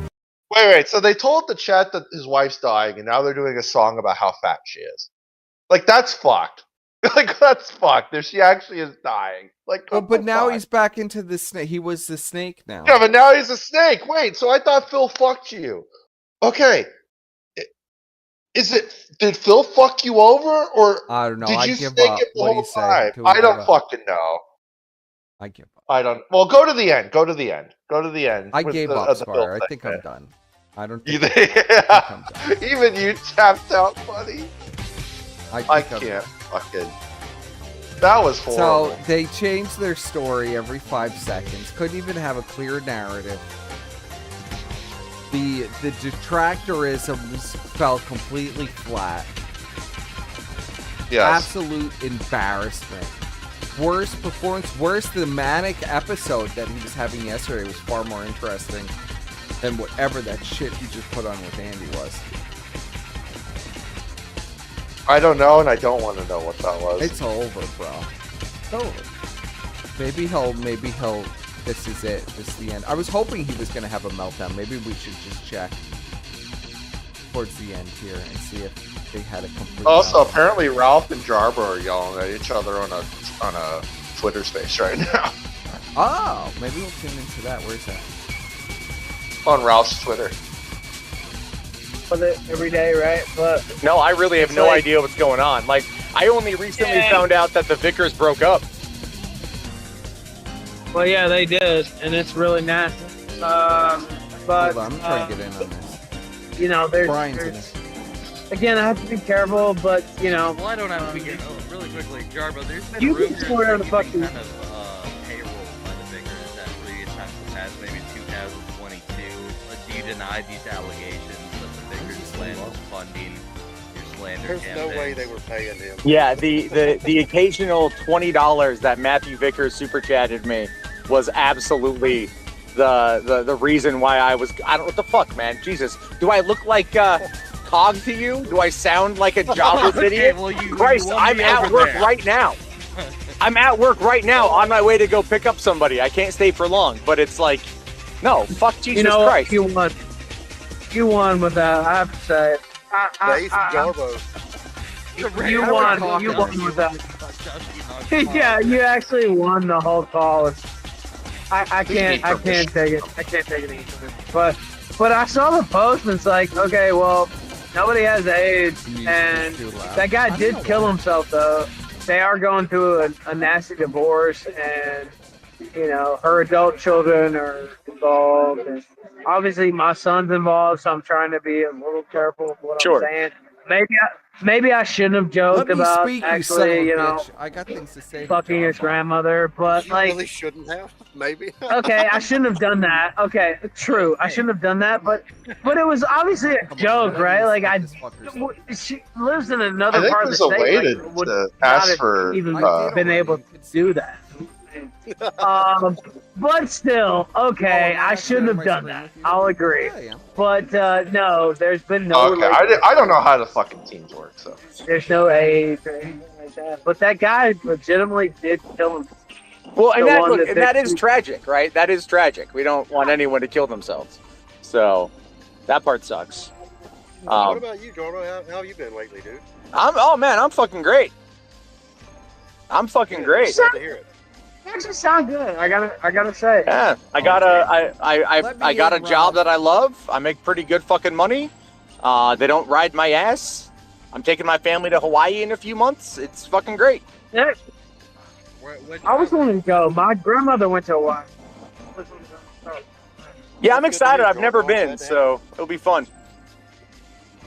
Wait. So they told the chat that his wife's dying, and now they're doing a song about how fat she is. Like, that's fucked. Like, that's fucked. If she actually is dying. Like, Well, what but the now fuck? he's back into the snake. He was the snake now. Yeah, but now he's a snake. Wait, so I thought Phil fucked you. Okay. Did Phil fuck you over, or I don't know. did I you give snake up. it the What do whole you say? time? Do we I give don't up? fucking know. I give up. I don't. Well, go to the end. Go to the end. Go to the end. I with gave the, up, the Phil Spire. I thing, think man. I'm done. I don't You think, think- I think I'm done. Even you tapped out, buddy. I think I'm can't fucking. That was horrible. So they changed their story every 5 seconds. Couldn't even have a clear narrative. The detractorism fell completely flat. Yes. Absolute embarrassment. Worst performance, worse. The manic episode that he was having yesterday was far more interesting than whatever that shit he just put on with Andy was. I don't know, and I don't want to know what that was. It's over, bro. It's over. Maybe he'll. This is it. This is the end. I was hoping he was gonna have a meltdown. Maybe we should just check towards the end here and see if they had a complete. Also, meltdown. apparently Ralph and Jarbo are yelling at each other on a Twitter space right now. Oh, maybe we'll tune into that. Where's that? On Ralph's Twitter. With it every day, right? But No, I really have It's no like- idea what's going on. Like, I only recently Yeah. found out that the Vickers broke up. well, yeah, they did, and it's really nasty. But Hold on, I'm trying to get in on this. you know, Brian's in there's again, I have to be careful, but you know, Well, I don't have to be careful. Really quickly, Jarbo, there's been You can rumors say whatever the that fuck you've been you- kind of payrolled by the Vickers at previous times in the past, maybe 2022. Do you deny these allegations that the Vickers plan was funding your slander There's campaign? no way they were paying him. Yeah, the occasional $20 that Matthew Vickers super chatted me was absolutely the reason why I don't what the fuck, man. Jesus. Do I look like Cog to you? Do I sound like a jobless Okay, idiot? well, you Christ, won I'm me at over work there. right now. I'm at work right now on my way to go pick up somebody. I can't stay for long, but it's like, no, fuck Jesus you know, Christ. you won. You won with that. I have to say, Dave Jarbo. you won. You won with that. Yeah, you actually won the whole call. I can't take it. I can't take it easily. But I saw the post and it's like, okay, well, nobody has AIDS, and that guy did kill himself though. They are going through a nasty divorce, and you know her adult children are involved, and obviously my son's involved, so I'm trying to be a little careful with what Sure. I'm saying. Maybe I shouldn't have joked Let me about speak, you son of a actually, you know, bitch. I got things to say. to fucking his Jarbo. grandmother, but You like. really shouldn't have. Maybe. Okay, I shouldn't have done that. Okay, true. I shouldn't have done that, but it was obviously a joke, right? Like she lives in I another think part of the there's a state. way like, to would not ask have for. even been able to do that. But still, okay, I shouldn't have done that. I'll agree. But no, there's been no. Okay, I don't know how the fucking teams work, so. There's no age or anything like that. But that guy legitimately did kill him. Well, and The that, one look, that and that they- is tragic, right? That is tragic. We don't want anyone to kill themselves. So that part sucks. What about you, Jarbo? How have you been lately, dude? I'm fucking great. I'm fucking great. Glad to hear it. You actually sound good. I gotta say. Yeah, I got a job that I love. I make pretty good fucking money. They don't ride my ass. I'm taking my family to Hawaii in a few months. It's fucking great. Yeah. I was wanting to go. My grandmother went to Hawaii. Yeah, I'm excited. I've never been, so it'll be fun.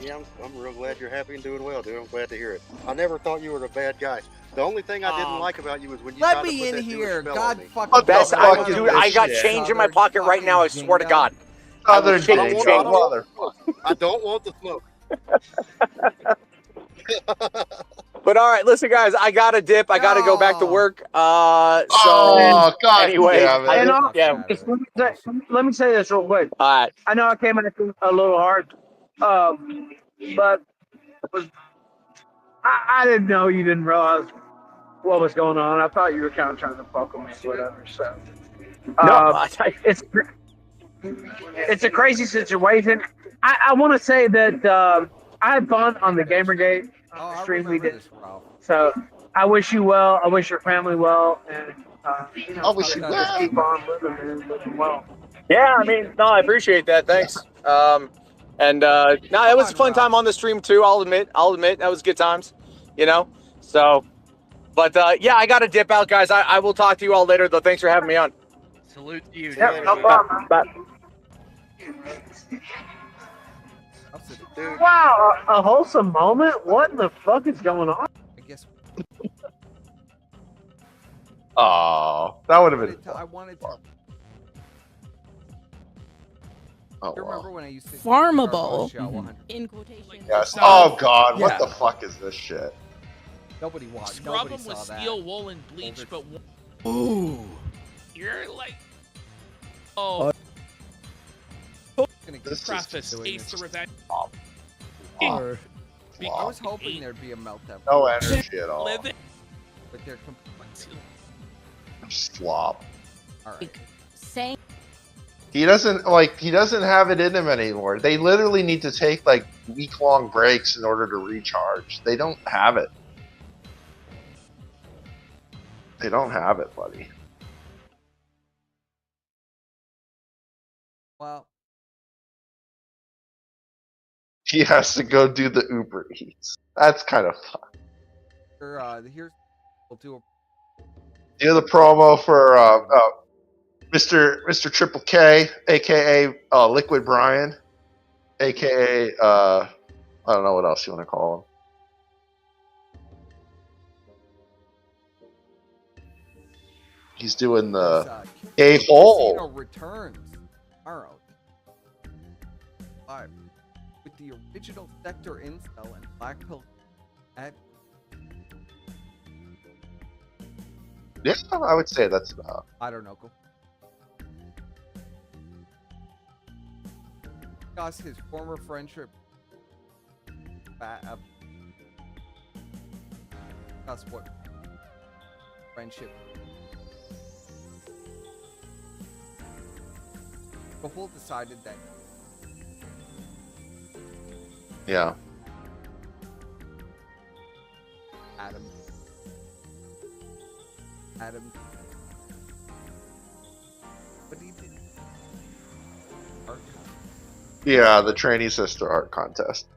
Yeah, I'm real glad you're happy and doing well, dude. I'm glad to hear it. I never thought you were a bad guy. The only thing I didn't like about you was when you Let tried to me put in that here. Jewish spell God on me. fucking. Best, fuck is dude, this I got shit? change in my pocket right now. I swear to God. Other shake day, the Joe, chain. motherfucker. I don't want the smoke. But all right, listen, guys, I gotta dip. I gotta go back to work. So Oh, God anyway, damn it. I And did- I'll- yeah. just let me say this real quick. All right. I know I came at it a little hard, but I didn't know you didn't realize what was going on. I thought you were kind of trying to fuck with me, whatever. So No, it's it's a crazy situation. I want to say that I had fun on the Gamergate stream we did. So I wish you well. I wish your family well, and I wish you just well. keep on living, man. Living well. Yeah, I mean, no, I appreciate that. Thanks. And no, it was a fun time on the stream too. I'll admit that was good times. You know, so. But yeah, I got to dip out, guys. I will talk to you all later, though. Thanks for having me on. Salute to you. Yep, no problem. Bye. Wow, a wholesome moment. What in the fuck is going on? I guess. Oh, that would have been. I wanted to. Oh, You remember when I used to Farmable. in quotation. Yes. Oh God, Yeah. what the fuck is this shit? Nobody watched. Scrub Nobody them with saw that. steel wool and bleach, but Ooh. you're like, oh. This is Preface: doing Ace this. the Revenge. I was hoping there'd be a meltdown. No energy at all. Living. But they're completely Slop. all right. Saying He doesn't have it in him anymore. They literally need to take like week-long breaks in order to recharge. They don't have it. They don't have it, buddy. Well, He has to go do the Uber Eats. That's kind of fun. here's we'll do a Do the promo for Mr. Triple K, aka Liquid Brian, aka I don't know what else you want to call him. He's doing the a Casino hole. returns tomorrow. With the original Sector Incel and Black Pill at Yeah, I would say that's about. I don't know. Discuss his former friendship. Discuss what friendship. Cahul decided that Yeah. Adam. But he did. Art Yeah, the trainee sister art contest.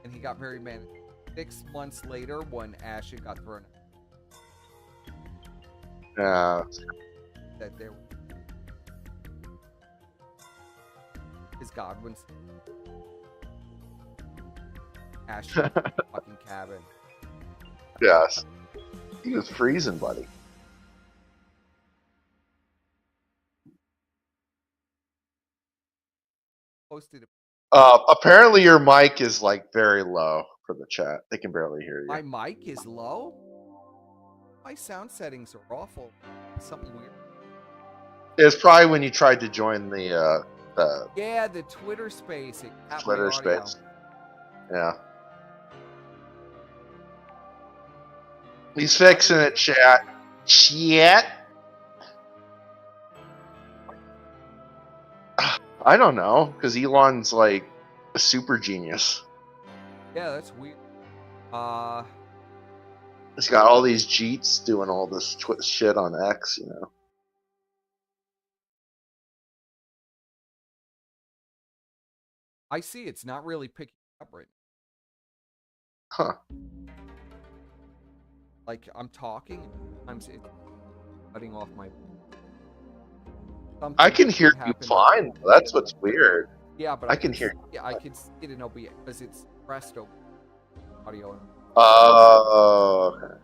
and he got very mad. 6 months later, when Ashen got thrown Yeah. that there his Godwin's Ashen fucking cabin. Yes. He was freezing, buddy. Posted Apparently your mic is like very low for the chat. They can barely hear you. my mic is low. My sound settings are awful. Something weird. It's probably when you tried to join the Yeah, the Twitter space. It got my Twitter audio. space. Yeah. He's fixing it, chat. Chat. I don't know, because Elon's like a super genius. Yeah, that's weird. He's got all these Jeets doing all this shit on X, you know. I see. It's not really picking up right Huh. Like I'm talking, sometimes it's cutting off my. I can hear you happened. fine. That's what's weird. Yeah, but I can hear you. Yeah, I can see it in OBS because it's presto audio. Oh, okay.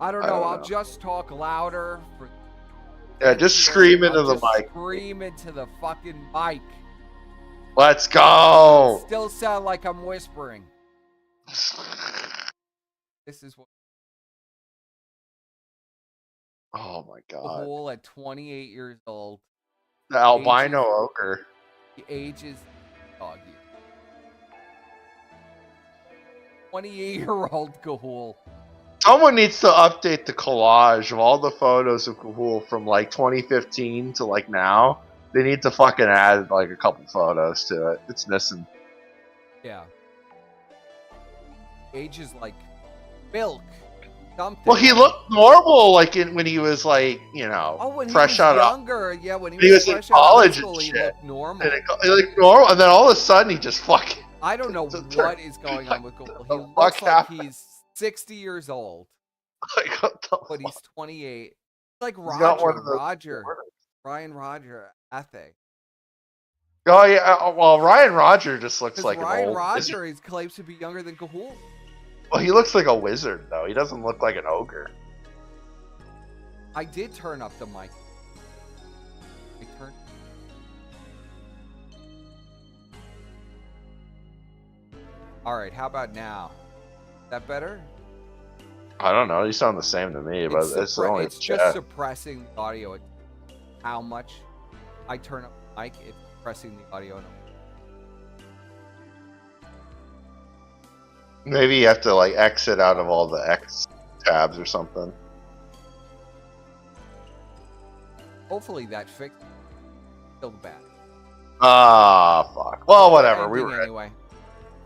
I don't I know. don't I'll know. just talk louder. Yeah, just scream into I'll the just mic. Scream into the fucking mic. Let's go. Still sound like I'm whispering. This is what. Oh my The god. whole at 28 years old. The albino ochre. He ages dog year. 28-year-old Cahul. Someone needs to update the collage of all the photos of Cahool from like 2015 to like now. They need to fucking add like a couple photos to it. It's missing. Yeah. Age is like milk. Something. Well, he looked normal like when he was like, you know, when fresh he was out younger. of Yeah, when he he was in fresh out of high college school, and he shit. looked normal. And he looked normal, and then all of a sudden he just fucking. I don't know what is going on with Cahool. He looks like he's 60 years old. But he's 28. It's like Ryan Roger Ethe. Oh yeah, well Ryan Roger just looks like Ryan an old Roger wizard. claims to be younger than Cahool. Well, he looks like a wizard though. He doesn't look like an ogre. I did turn up the mic. All right, how about now? Is that better? I don't know. You sound the same to me, but it's only it's chat. just suppressing the audio. How much I turn up the mic, it's suppressing the audio. Maybe you have to like exit out of all the X tabs or something. Hopefully that fixed. Still bad. Ah, fuck. Well, whatever. We were anyway.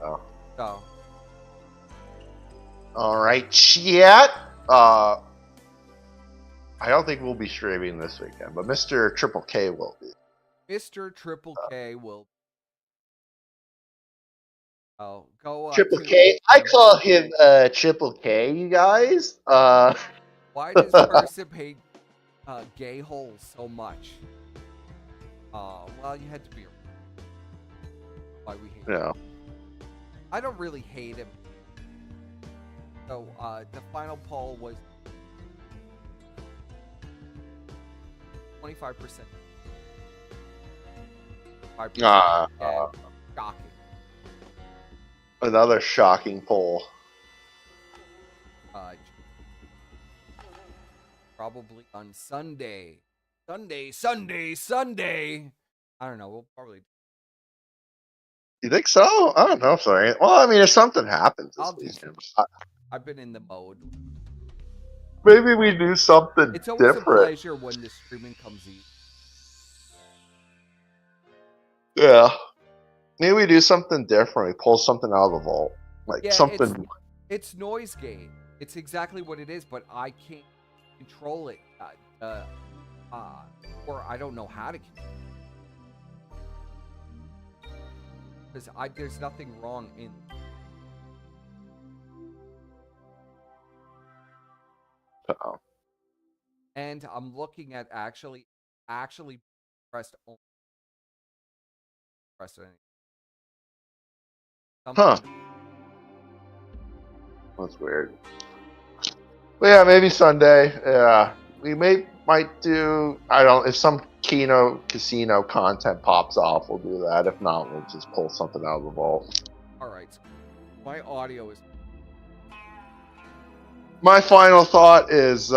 Oh. So. All right, chat. I don't think we'll be streaming this weekend, but Mr. Triple K will be. Mr. Triple K will. Oh, go Triple K. I call him Triple K. You guys. Why does Percip hate gay holes so much? Well, you had to be. Why we hate him. I don't really hate him. So the final poll was 25%. 5%. Shocking. Another shocking poll. Probably on Sunday. Sunday. I don't know. We'll probably. You think so? I don't know. Sorry. Well, I mean, if something happens this weekend, I've been in the mode. maybe we do something It's always different. a pleasure when the streaming comes in. Yeah. Maybe we do something different. We pull something out of the vault. Like something. It's noise gate. It's exactly what it is, but I can't control it. Or I don't know how to control it. Because there's nothing wrong in. Uh-oh. And I'm looking at actually pressed on. Pressed on. Huh. That's weird. But yeah, maybe Sunday. Yeah, we might do. I don't. If some casino content pops off, we'll do that. If not, we'll just pull something out of the vault. All right. My audio is. My final thought is,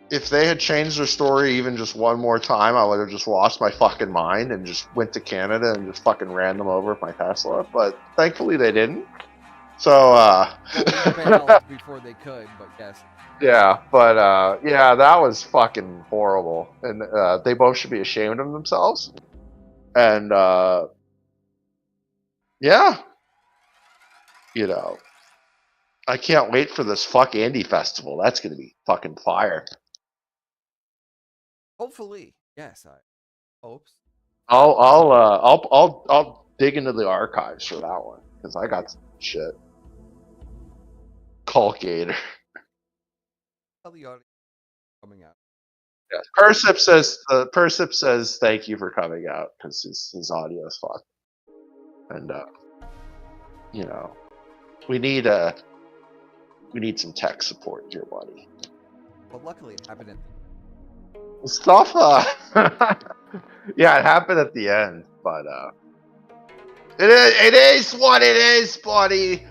if they had changed their story even just one more time, I would have just lost my fucking mind and just went to Canada and just fucking ran them over with my Tesla. But thankfully they didn't. So, before they could, but yes. Yeah, but yeah, that was fucking horrible, and they both should be ashamed of themselves. And yeah, you know, I can't wait for this fuck indie festival. That's gonna be fucking fire. Hopefully, yes, I hope. I'll dig into the archives for that one because I got some shit. Colgator. Tell the audience coming out. Yes. Persip says thank you for coming out because his audio is fucked. And you know, we need some tech support here, buddy. Well, luckily it happened at Stuff yeah, it happened at the end, but it is what it is, buddy.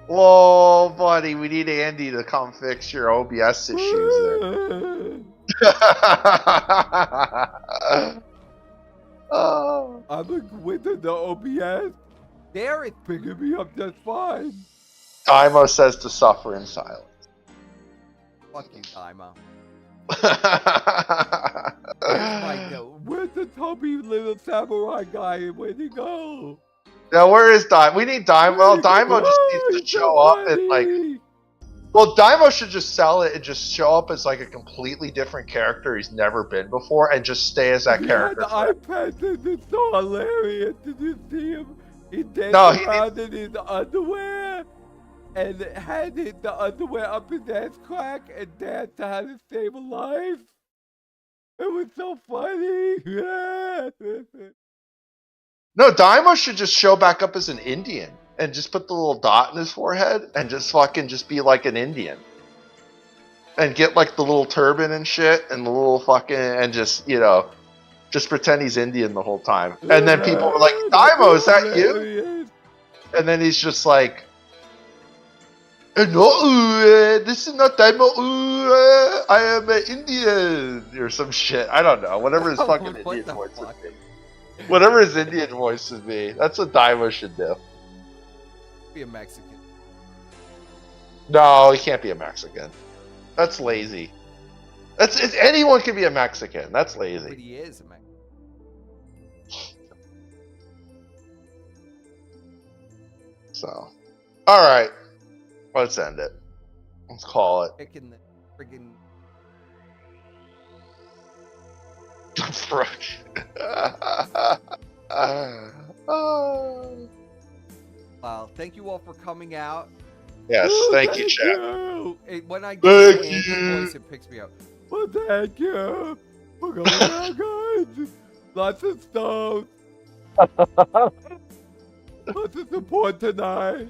Whoa, buddy, we need Andy to come fix your OBS issues there. Oh. I'm with the OBS. There it's picking me up just fine. Daimo says to suffer in silence. Fuck you, Daimo. Here's my note. Where's the tubby little samurai guy? Where'd he go? Now, where is Daimo? We need Daimo. Well, Daimo just needs to show up and like. Well, Daimo should just sell it and just show up as like a completely different character he's never been before, and just stay as that character. The iPad is so hilarious. Did you see him? He danced around in his underwear and had the underwear up his ass crack and danced to how to save a life. It was so funny. No, Daimo should just show back up as an Indian and just put the little dot in his forehead and just fucking just be like an Indian. And get like the little turban and shit and the little fucking, and just, you know, just pretend he's Indian the whole time. And then people were like, Daimo, is that you? And then he's just like, no, this is not Daimo, I am an Indian, or some shit. I don't know, whatever his fucking Indian voice would be. Whatever his Indian voice would be. That's what Daimo should do. Be a Mexican. No, he can't be a Mexican. That's lazy. Anyone can be a Mexican. That's lazy. But he is a Mexican. So, all right, let's end it. Let's call it. Picking the friggin' Wow, thank you all for coming out. Yes, thank you, chat. When I get the voice, it picks me up. Well, thank you. We're going out, guys. Lots of stuff. Lots of support tonight.